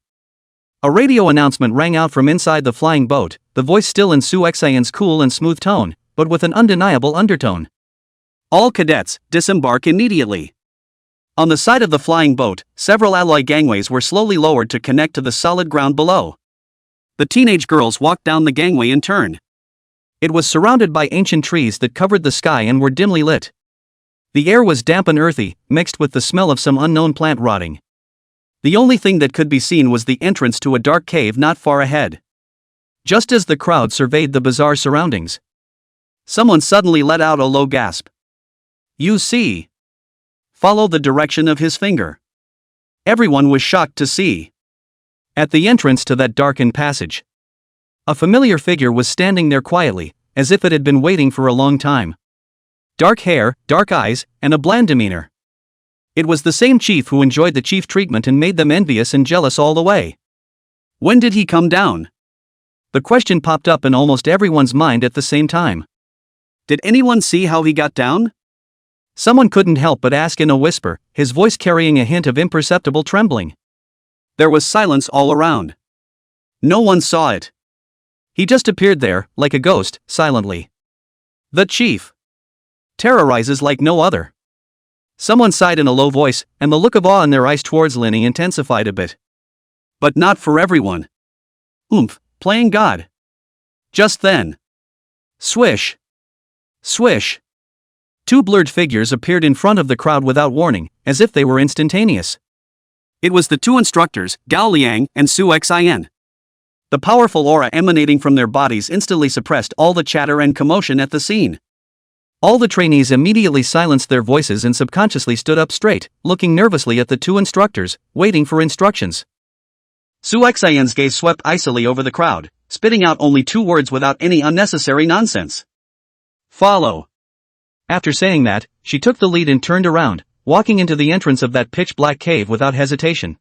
a radio announcement rang out from inside the flying boat, the voice still in Suxian's cool and smooth tone, but with an undeniable undertone. All cadets, disembark immediately. On the side of the flying boat, several alloy gangways were slowly lowered to connect to the solid ground below. The teenage girls walked down the gangway in turn. It was surrounded by ancient trees that covered the sky and were dimly lit. The air was damp and earthy, mixed with the smell of some unknown plant rotting. The only thing that could be seen was the entrance to a dark cave not far ahead. Just as the crowd surveyed the bizarre surroundings, someone suddenly let out a low gasp. You see. Follow the direction of his finger. Everyone was shocked to see. At the entrance to that darkened passage, a familiar figure was standing there quietly, as if it had been waiting for a long time. Dark hair, dark eyes, and a bland demeanor. It was the same chief who enjoyed the chief treatment and made them envious and jealous all the way. When did he come down? The question popped up in almost everyone's mind at the same time. Did anyone see how he got down? Someone couldn't help but ask in a whisper, his voice carrying a hint of imperceptible trembling. There was silence all around. No one saw it. He just appeared there, like a ghost, silently. The chief terrorizes like no other. Someone sighed in a low voice, and the look of awe in their eyes towards Linny intensified a bit. But not for everyone. Playing God. Just then. Swish. Swish. Two blurred figures appeared in front of the crowd without warning, as if they were instantaneous. It was the two instructors, Gao Liang and Suxian. The powerful aura emanating from their bodies instantly suppressed all the chatter and commotion at the scene. All the trainees immediately silenced their voices and subconsciously stood up straight, looking nervously at the two instructors, waiting for instructions. Suxian's gaze swept icily over the crowd, spitting out only two words without any unnecessary nonsense. Follow. After saying that, she took the lead and turned around, walking into the entrance of that pitch-black cave without hesitation.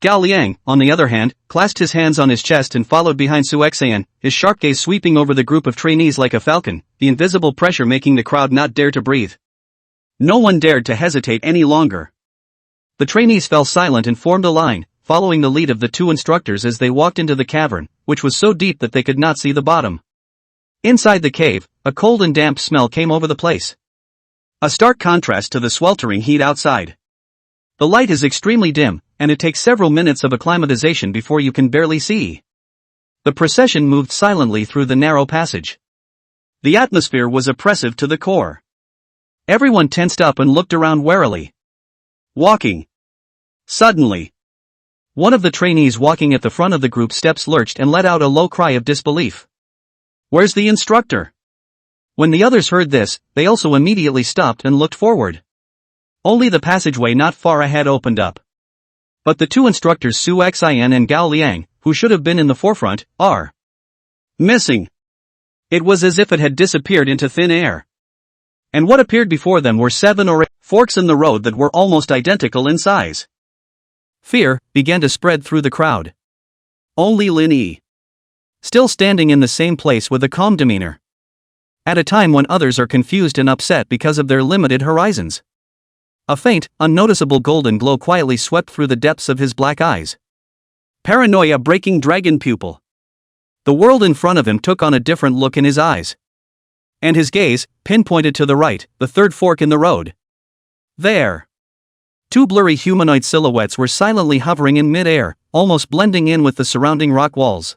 Gao Liang, on the other hand, clasped his hands on his chest and followed behind Suxian, his sharp gaze sweeping over the group of trainees like a falcon, the invisible pressure making the crowd not dare to breathe. No one dared to hesitate any longer. The trainees fell silent and formed a line, following the lead of the two instructors as they walked into the cavern, which was so deep that they could not see the bottom. Inside the cave, a cold and damp smell came over the place. A stark contrast to the sweltering heat outside. The light is extremely dim, and it takes several minutes of acclimatization before you can barely see. The procession moved silently through the narrow passage. The atmosphere was oppressive to the core. Everyone tensed up and looked around warily. Walking. Suddenly, one of the trainees walking at the front of the group steps lurched and let out a low cry of disbelief. "Where's the instructor?" When the others heard this, they also immediately stopped and looked forward. Only the passageway not far ahead opened up. But the two instructors Su Xian and Gao Liang, who should have been in the forefront, are missing. It was as if it had disappeared into thin air. And what appeared before them were 7 or 8 forks in the road that were almost identical in size. Fear began to spread through the crowd. Only Lin Yi, still standing in the same place with a calm demeanor. At a time when others are confused and upset because of their limited horizons. A faint, unnoticeable golden glow quietly swept through the depths of his black eyes. Paranoia breaking dragon pupil. The world in front of him took on a different look in his eyes. And his gaze pinpointed to the right, the third fork in the road. There. Two blurry humanoid silhouettes were silently hovering in mid-air, almost blending in with the surrounding rock walls.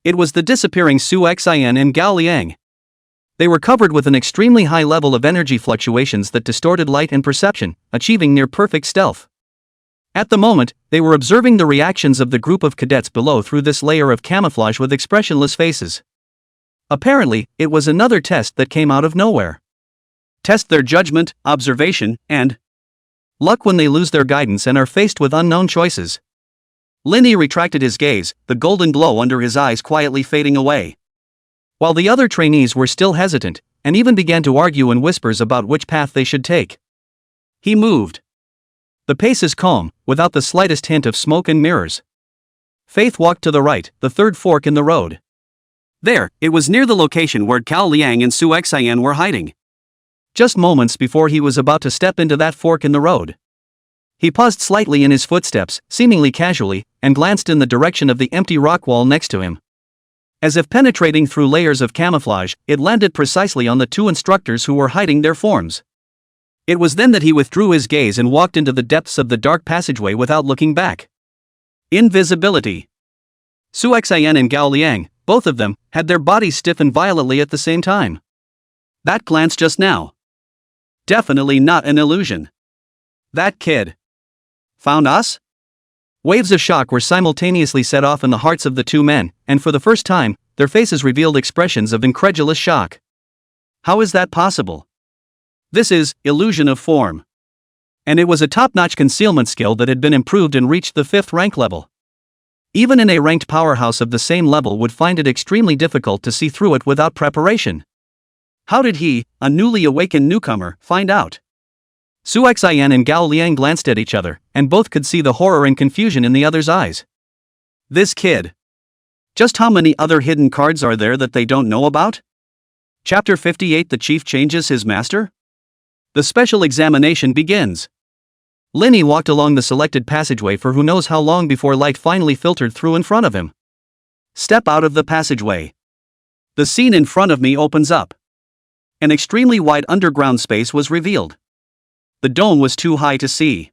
It was the disappearing Su Xian and Gao Liang. They were covered with an extremely high level of energy fluctuations that distorted light and perception, achieving near-perfect stealth. At the moment, they were observing the reactions of the group of cadets below through this layer of camouflage with expressionless faces. Apparently, it was another test that came out of nowhere. Test their judgment, observation, and luck when they lose their guidance and are faced with unknown choices. Lin Yi retracted his gaze, the golden glow under his eyes quietly fading away. While the other trainees were still hesitant, and even began to argue in whispers about which path they should take. He moved. The pace is calm, without the slightest hint of smoke and mirrors. Faith walked to the right, the third fork in the road. There, it was near the location where Gao Liang and Su Xian were hiding. Just moments before he was about to step into that fork in the road. He paused slightly in his footsteps, seemingly casually, and glanced in the direction of the empty rock wall next to him. As if penetrating through layers of camouflage, it landed precisely on the two instructors who were hiding their forms. It was then that he withdrew his gaze and walked into the depths of the dark passageway without looking back. Invisibility. Su Xian and Gao Liang, both of them, had their bodies stiffen violently at the same time. That glance just now. Definitely not an illusion. That kid found us? Waves of shock were simultaneously set off in the hearts of the two men, and for the first time, their faces revealed expressions of incredulous shock. How is that possible? This is illusion of form. And it was a top-notch concealment skill that had been improved and reached the 5th rank level. Even an A-ranked powerhouse of the same level would find it extremely difficult to see through it without preparation. How did he, a newly awakened newcomer, find out? Su Xian and Gao Liang glanced at each other, and both could see the horror and confusion in the other's eyes. This kid. Just how many other hidden cards are there that they don't know about? Chapter 58 The Chief Changes His Master? The special examination begins. Lin Yi walked along the selected passageway for who knows how long before light finally filtered through in front of him. Step out of the passageway. The scene in front of me opens up. An extremely wide underground space was revealed. The dome was too high to see.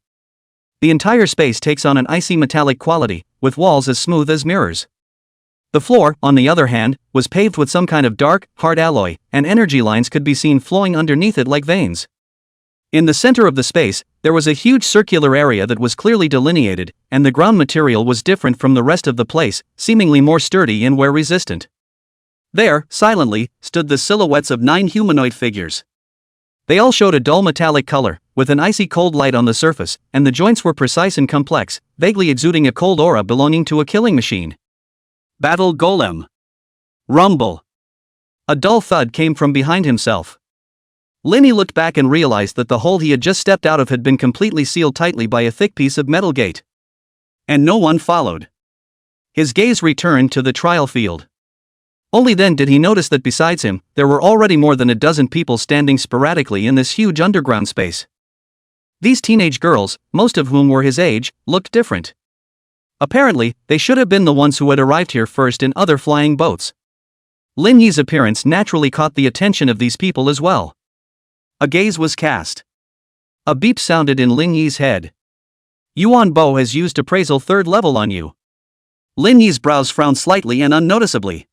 The entire space takes on an icy metallic quality, with walls as smooth as mirrors. The floor, on the other hand, was paved with some kind of dark, hard alloy, and energy lines could be seen flowing underneath it like veins. In the center of the space, there was a huge circular area that was clearly delineated, and the ground material was different from the rest of the place, seemingly more sturdy and wear-resistant. There, silently, stood the silhouettes of 9 humanoid figures. They all showed a dull metallic color, with an icy cold light on the surface, and the joints were precise and complex, vaguely exuding a cold aura belonging to a killing machine. Battle Golem. Rumble. A dull thud came from behind himself. Lin Yi looked back and realized that the hole he had just stepped out of had been completely sealed tightly by a thick piece of metal gate. And no one followed. His gaze returned to the trial field. Only then did he notice that besides him, there were already more than a dozen people standing sporadically in this huge underground space. These teenage girls, most of whom were his age, looked different. Apparently, they should have been the ones who had arrived here first in other flying boats. Lin Yi's appearance naturally caught the attention of these people as well. A gaze was cast. A beep sounded in Lin Yi's head. Yuan Bo has used appraisal 3rd level on you. Lin Yi's brows frowned slightly and unnoticeably.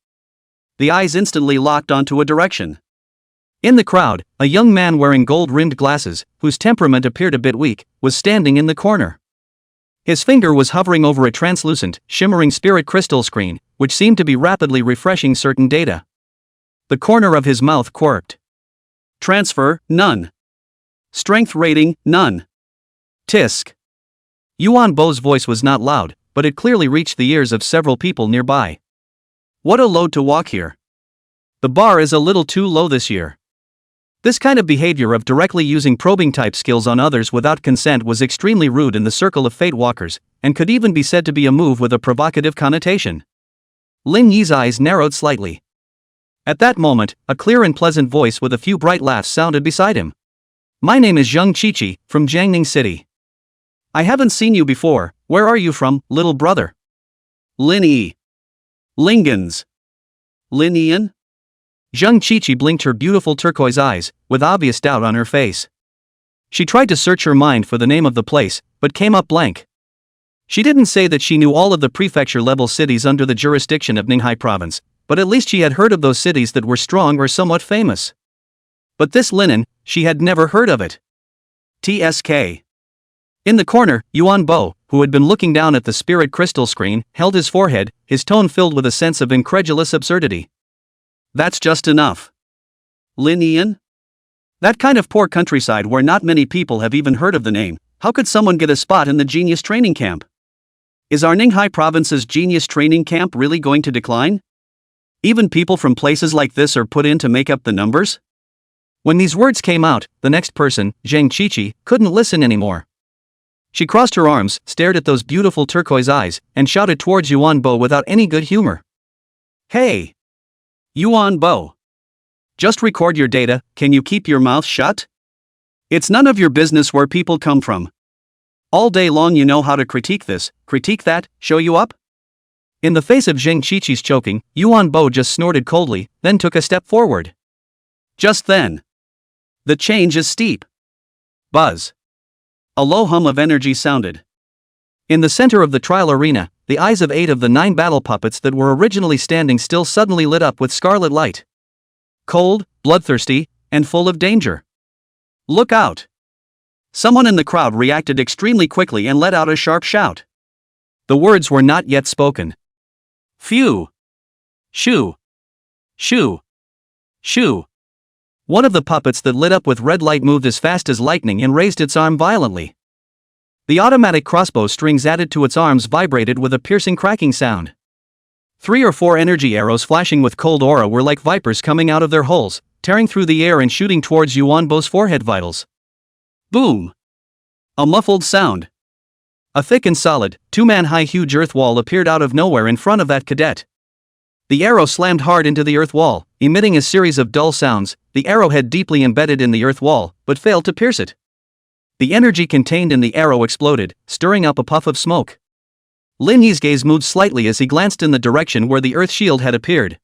The eyes instantly locked onto a direction. In the crowd, a young man wearing gold-rimmed glasses, whose temperament appeared a bit weak, was standing in the corner. His finger was hovering over a translucent, shimmering spirit crystal screen, which seemed to be rapidly refreshing certain data. The corner of his mouth quirked. Transfer, none. Strength rating, none. Tisk. Yuan Bo's voice was not loud, but it clearly reached the ears of several people nearby. What a load to walk here. The bar is a little too low this year. This kind of behavior of directly using probing type skills on others without consent was extremely rude in the circle of Fate Walkers, and could even be said to be a move with a provocative connotation. Lin Yi's eyes narrowed slightly. At that moment, a clear and pleasant voice with a few bright laughs sounded beside him. My name is Zheng Qiqi, from Jiangning City. I haven't seen you before. Where are you from, little brother? Lin Yi. Lingens. Lin Yian? Zheng Qiqi blinked her beautiful turquoise eyes, with obvious doubt on her face. She tried to search her mind for the name of the place, but came up blank. She didn't say that she knew all of the prefecture-level cities under the jurisdiction of Ninghai Province, but at least she had heard of those cities that were strong or somewhat famous. But this Linen, she had never heard of it. TSK. In the corner, Yuan Bo, who had been looking down at the spirit crystal screen, held his forehead, his tone filled with a sense of incredulous absurdity. That's just enough. Lin Yian? That kind of poor countryside where not many people have even heard of the name, how could someone get a spot in the genius training camp? Is our Ninghai Province's genius training camp really going to decline? Even people from places like this are put in to make up the numbers? When these words came out, the next person, Zheng Qiqi, couldn't listen anymore. She crossed her arms, stared at those beautiful turquoise eyes, and shouted towards Yuan Bo without any good humor. Hey! Yuan Bo. Just record your data, can you keep your mouth shut? It's none of your business where people come from. All day long you know how to critique this, critique that, show you up? In the face of Zheng Qiqi's choking, Yuan Bo just snorted coldly, then took a step forward. Just then. The change is steep. Buzz. A low hum of energy sounded. In the center of the trial arena, the eyes of 8 of the 9 battle puppets that were originally standing still suddenly lit up with scarlet light. Cold, bloodthirsty, and full of danger. Look out! Someone in the crowd reacted extremely quickly and let out a sharp shout. The words were not yet spoken. Phew! Shoo! Shoo! Shoo! One of the puppets that lit up with red light moved as fast as lightning and raised its arm violently. The automatic crossbow strings added to its arms vibrated with a piercing cracking sound. 3 or 4 energy arrows flashing with cold aura were like vipers coming out of their holes, tearing through the air and shooting towards Yuan Bo's forehead vitals. Boom! A muffled sound. A thick and solid, 2-man-high huge earth wall appeared out of nowhere in front of that cadet. The arrow slammed hard into the earth wall, emitting a series of dull sounds, the arrowhead deeply embedded in the earth wall, but failed to pierce it. The energy contained in the arrow exploded, stirring up a puff of smoke. Lin Yi's gaze moved slightly as he glanced in the direction where the earth shield had appeared.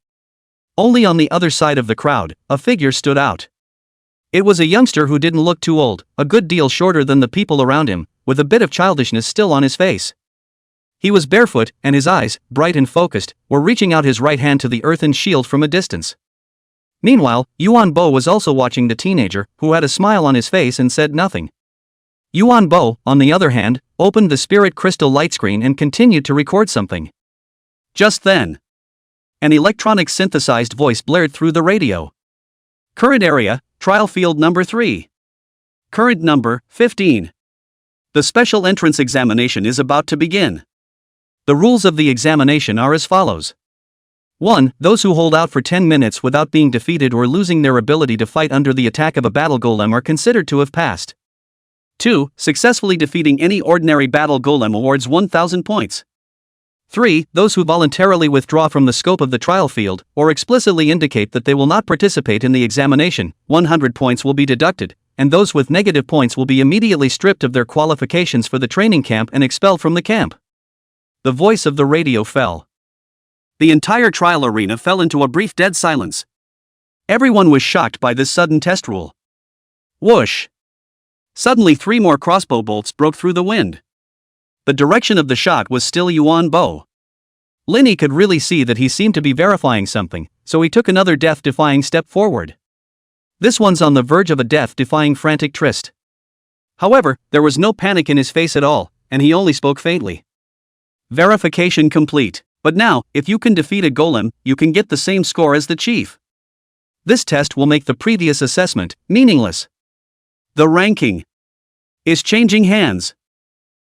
Only on the other side of the crowd, a figure stood out. It was a youngster who didn't look too old, a good deal shorter than the people around him, with a bit of childishness still on his face. He was barefoot, and his eyes, bright and focused, were reaching out his right hand to the earthen shield from a distance. Meanwhile, Yuan Bo was also watching the teenager, who had a smile on his face and said nothing. Yuan Bo, on the other hand, opened the spirit crystal light screen and continued to record something. Just then, an electronic synthesized voice blared through the radio. Current area, trial field number 3. Current number, 15. The special entrance examination is about to begin. The rules of the examination are as follows. 1. Those who hold out for 10 minutes without being defeated or losing their ability to fight under the attack of a battle golem are considered to have passed. 2. Successfully defeating any ordinary battle golem awards 1,000 points. 3. Those who voluntarily withdraw from the scope of the trial field, or explicitly indicate that they will not participate in the examination, 100 points will be deducted, and those with negative points will be immediately stripped of their qualifications for the training camp and expelled from the camp. The voice of the radio fell. The entire trial arena fell into a brief dead silence. Everyone was shocked by this sudden test rule. Whoosh! Suddenly 3 more crossbow bolts broke through the wind. The direction of the shot was still Yuan Bo. Linny could really see that he seemed to be verifying something, so he took another death-defying step forward. This one's on the verge of a death-defying frantic tryst. However, there was no panic in his face at all, and he only spoke faintly. Verification complete. But now, if you can defeat a golem, you can get the same score as the chief. This test will make the previous assessment meaningless. The ranking is changing hands.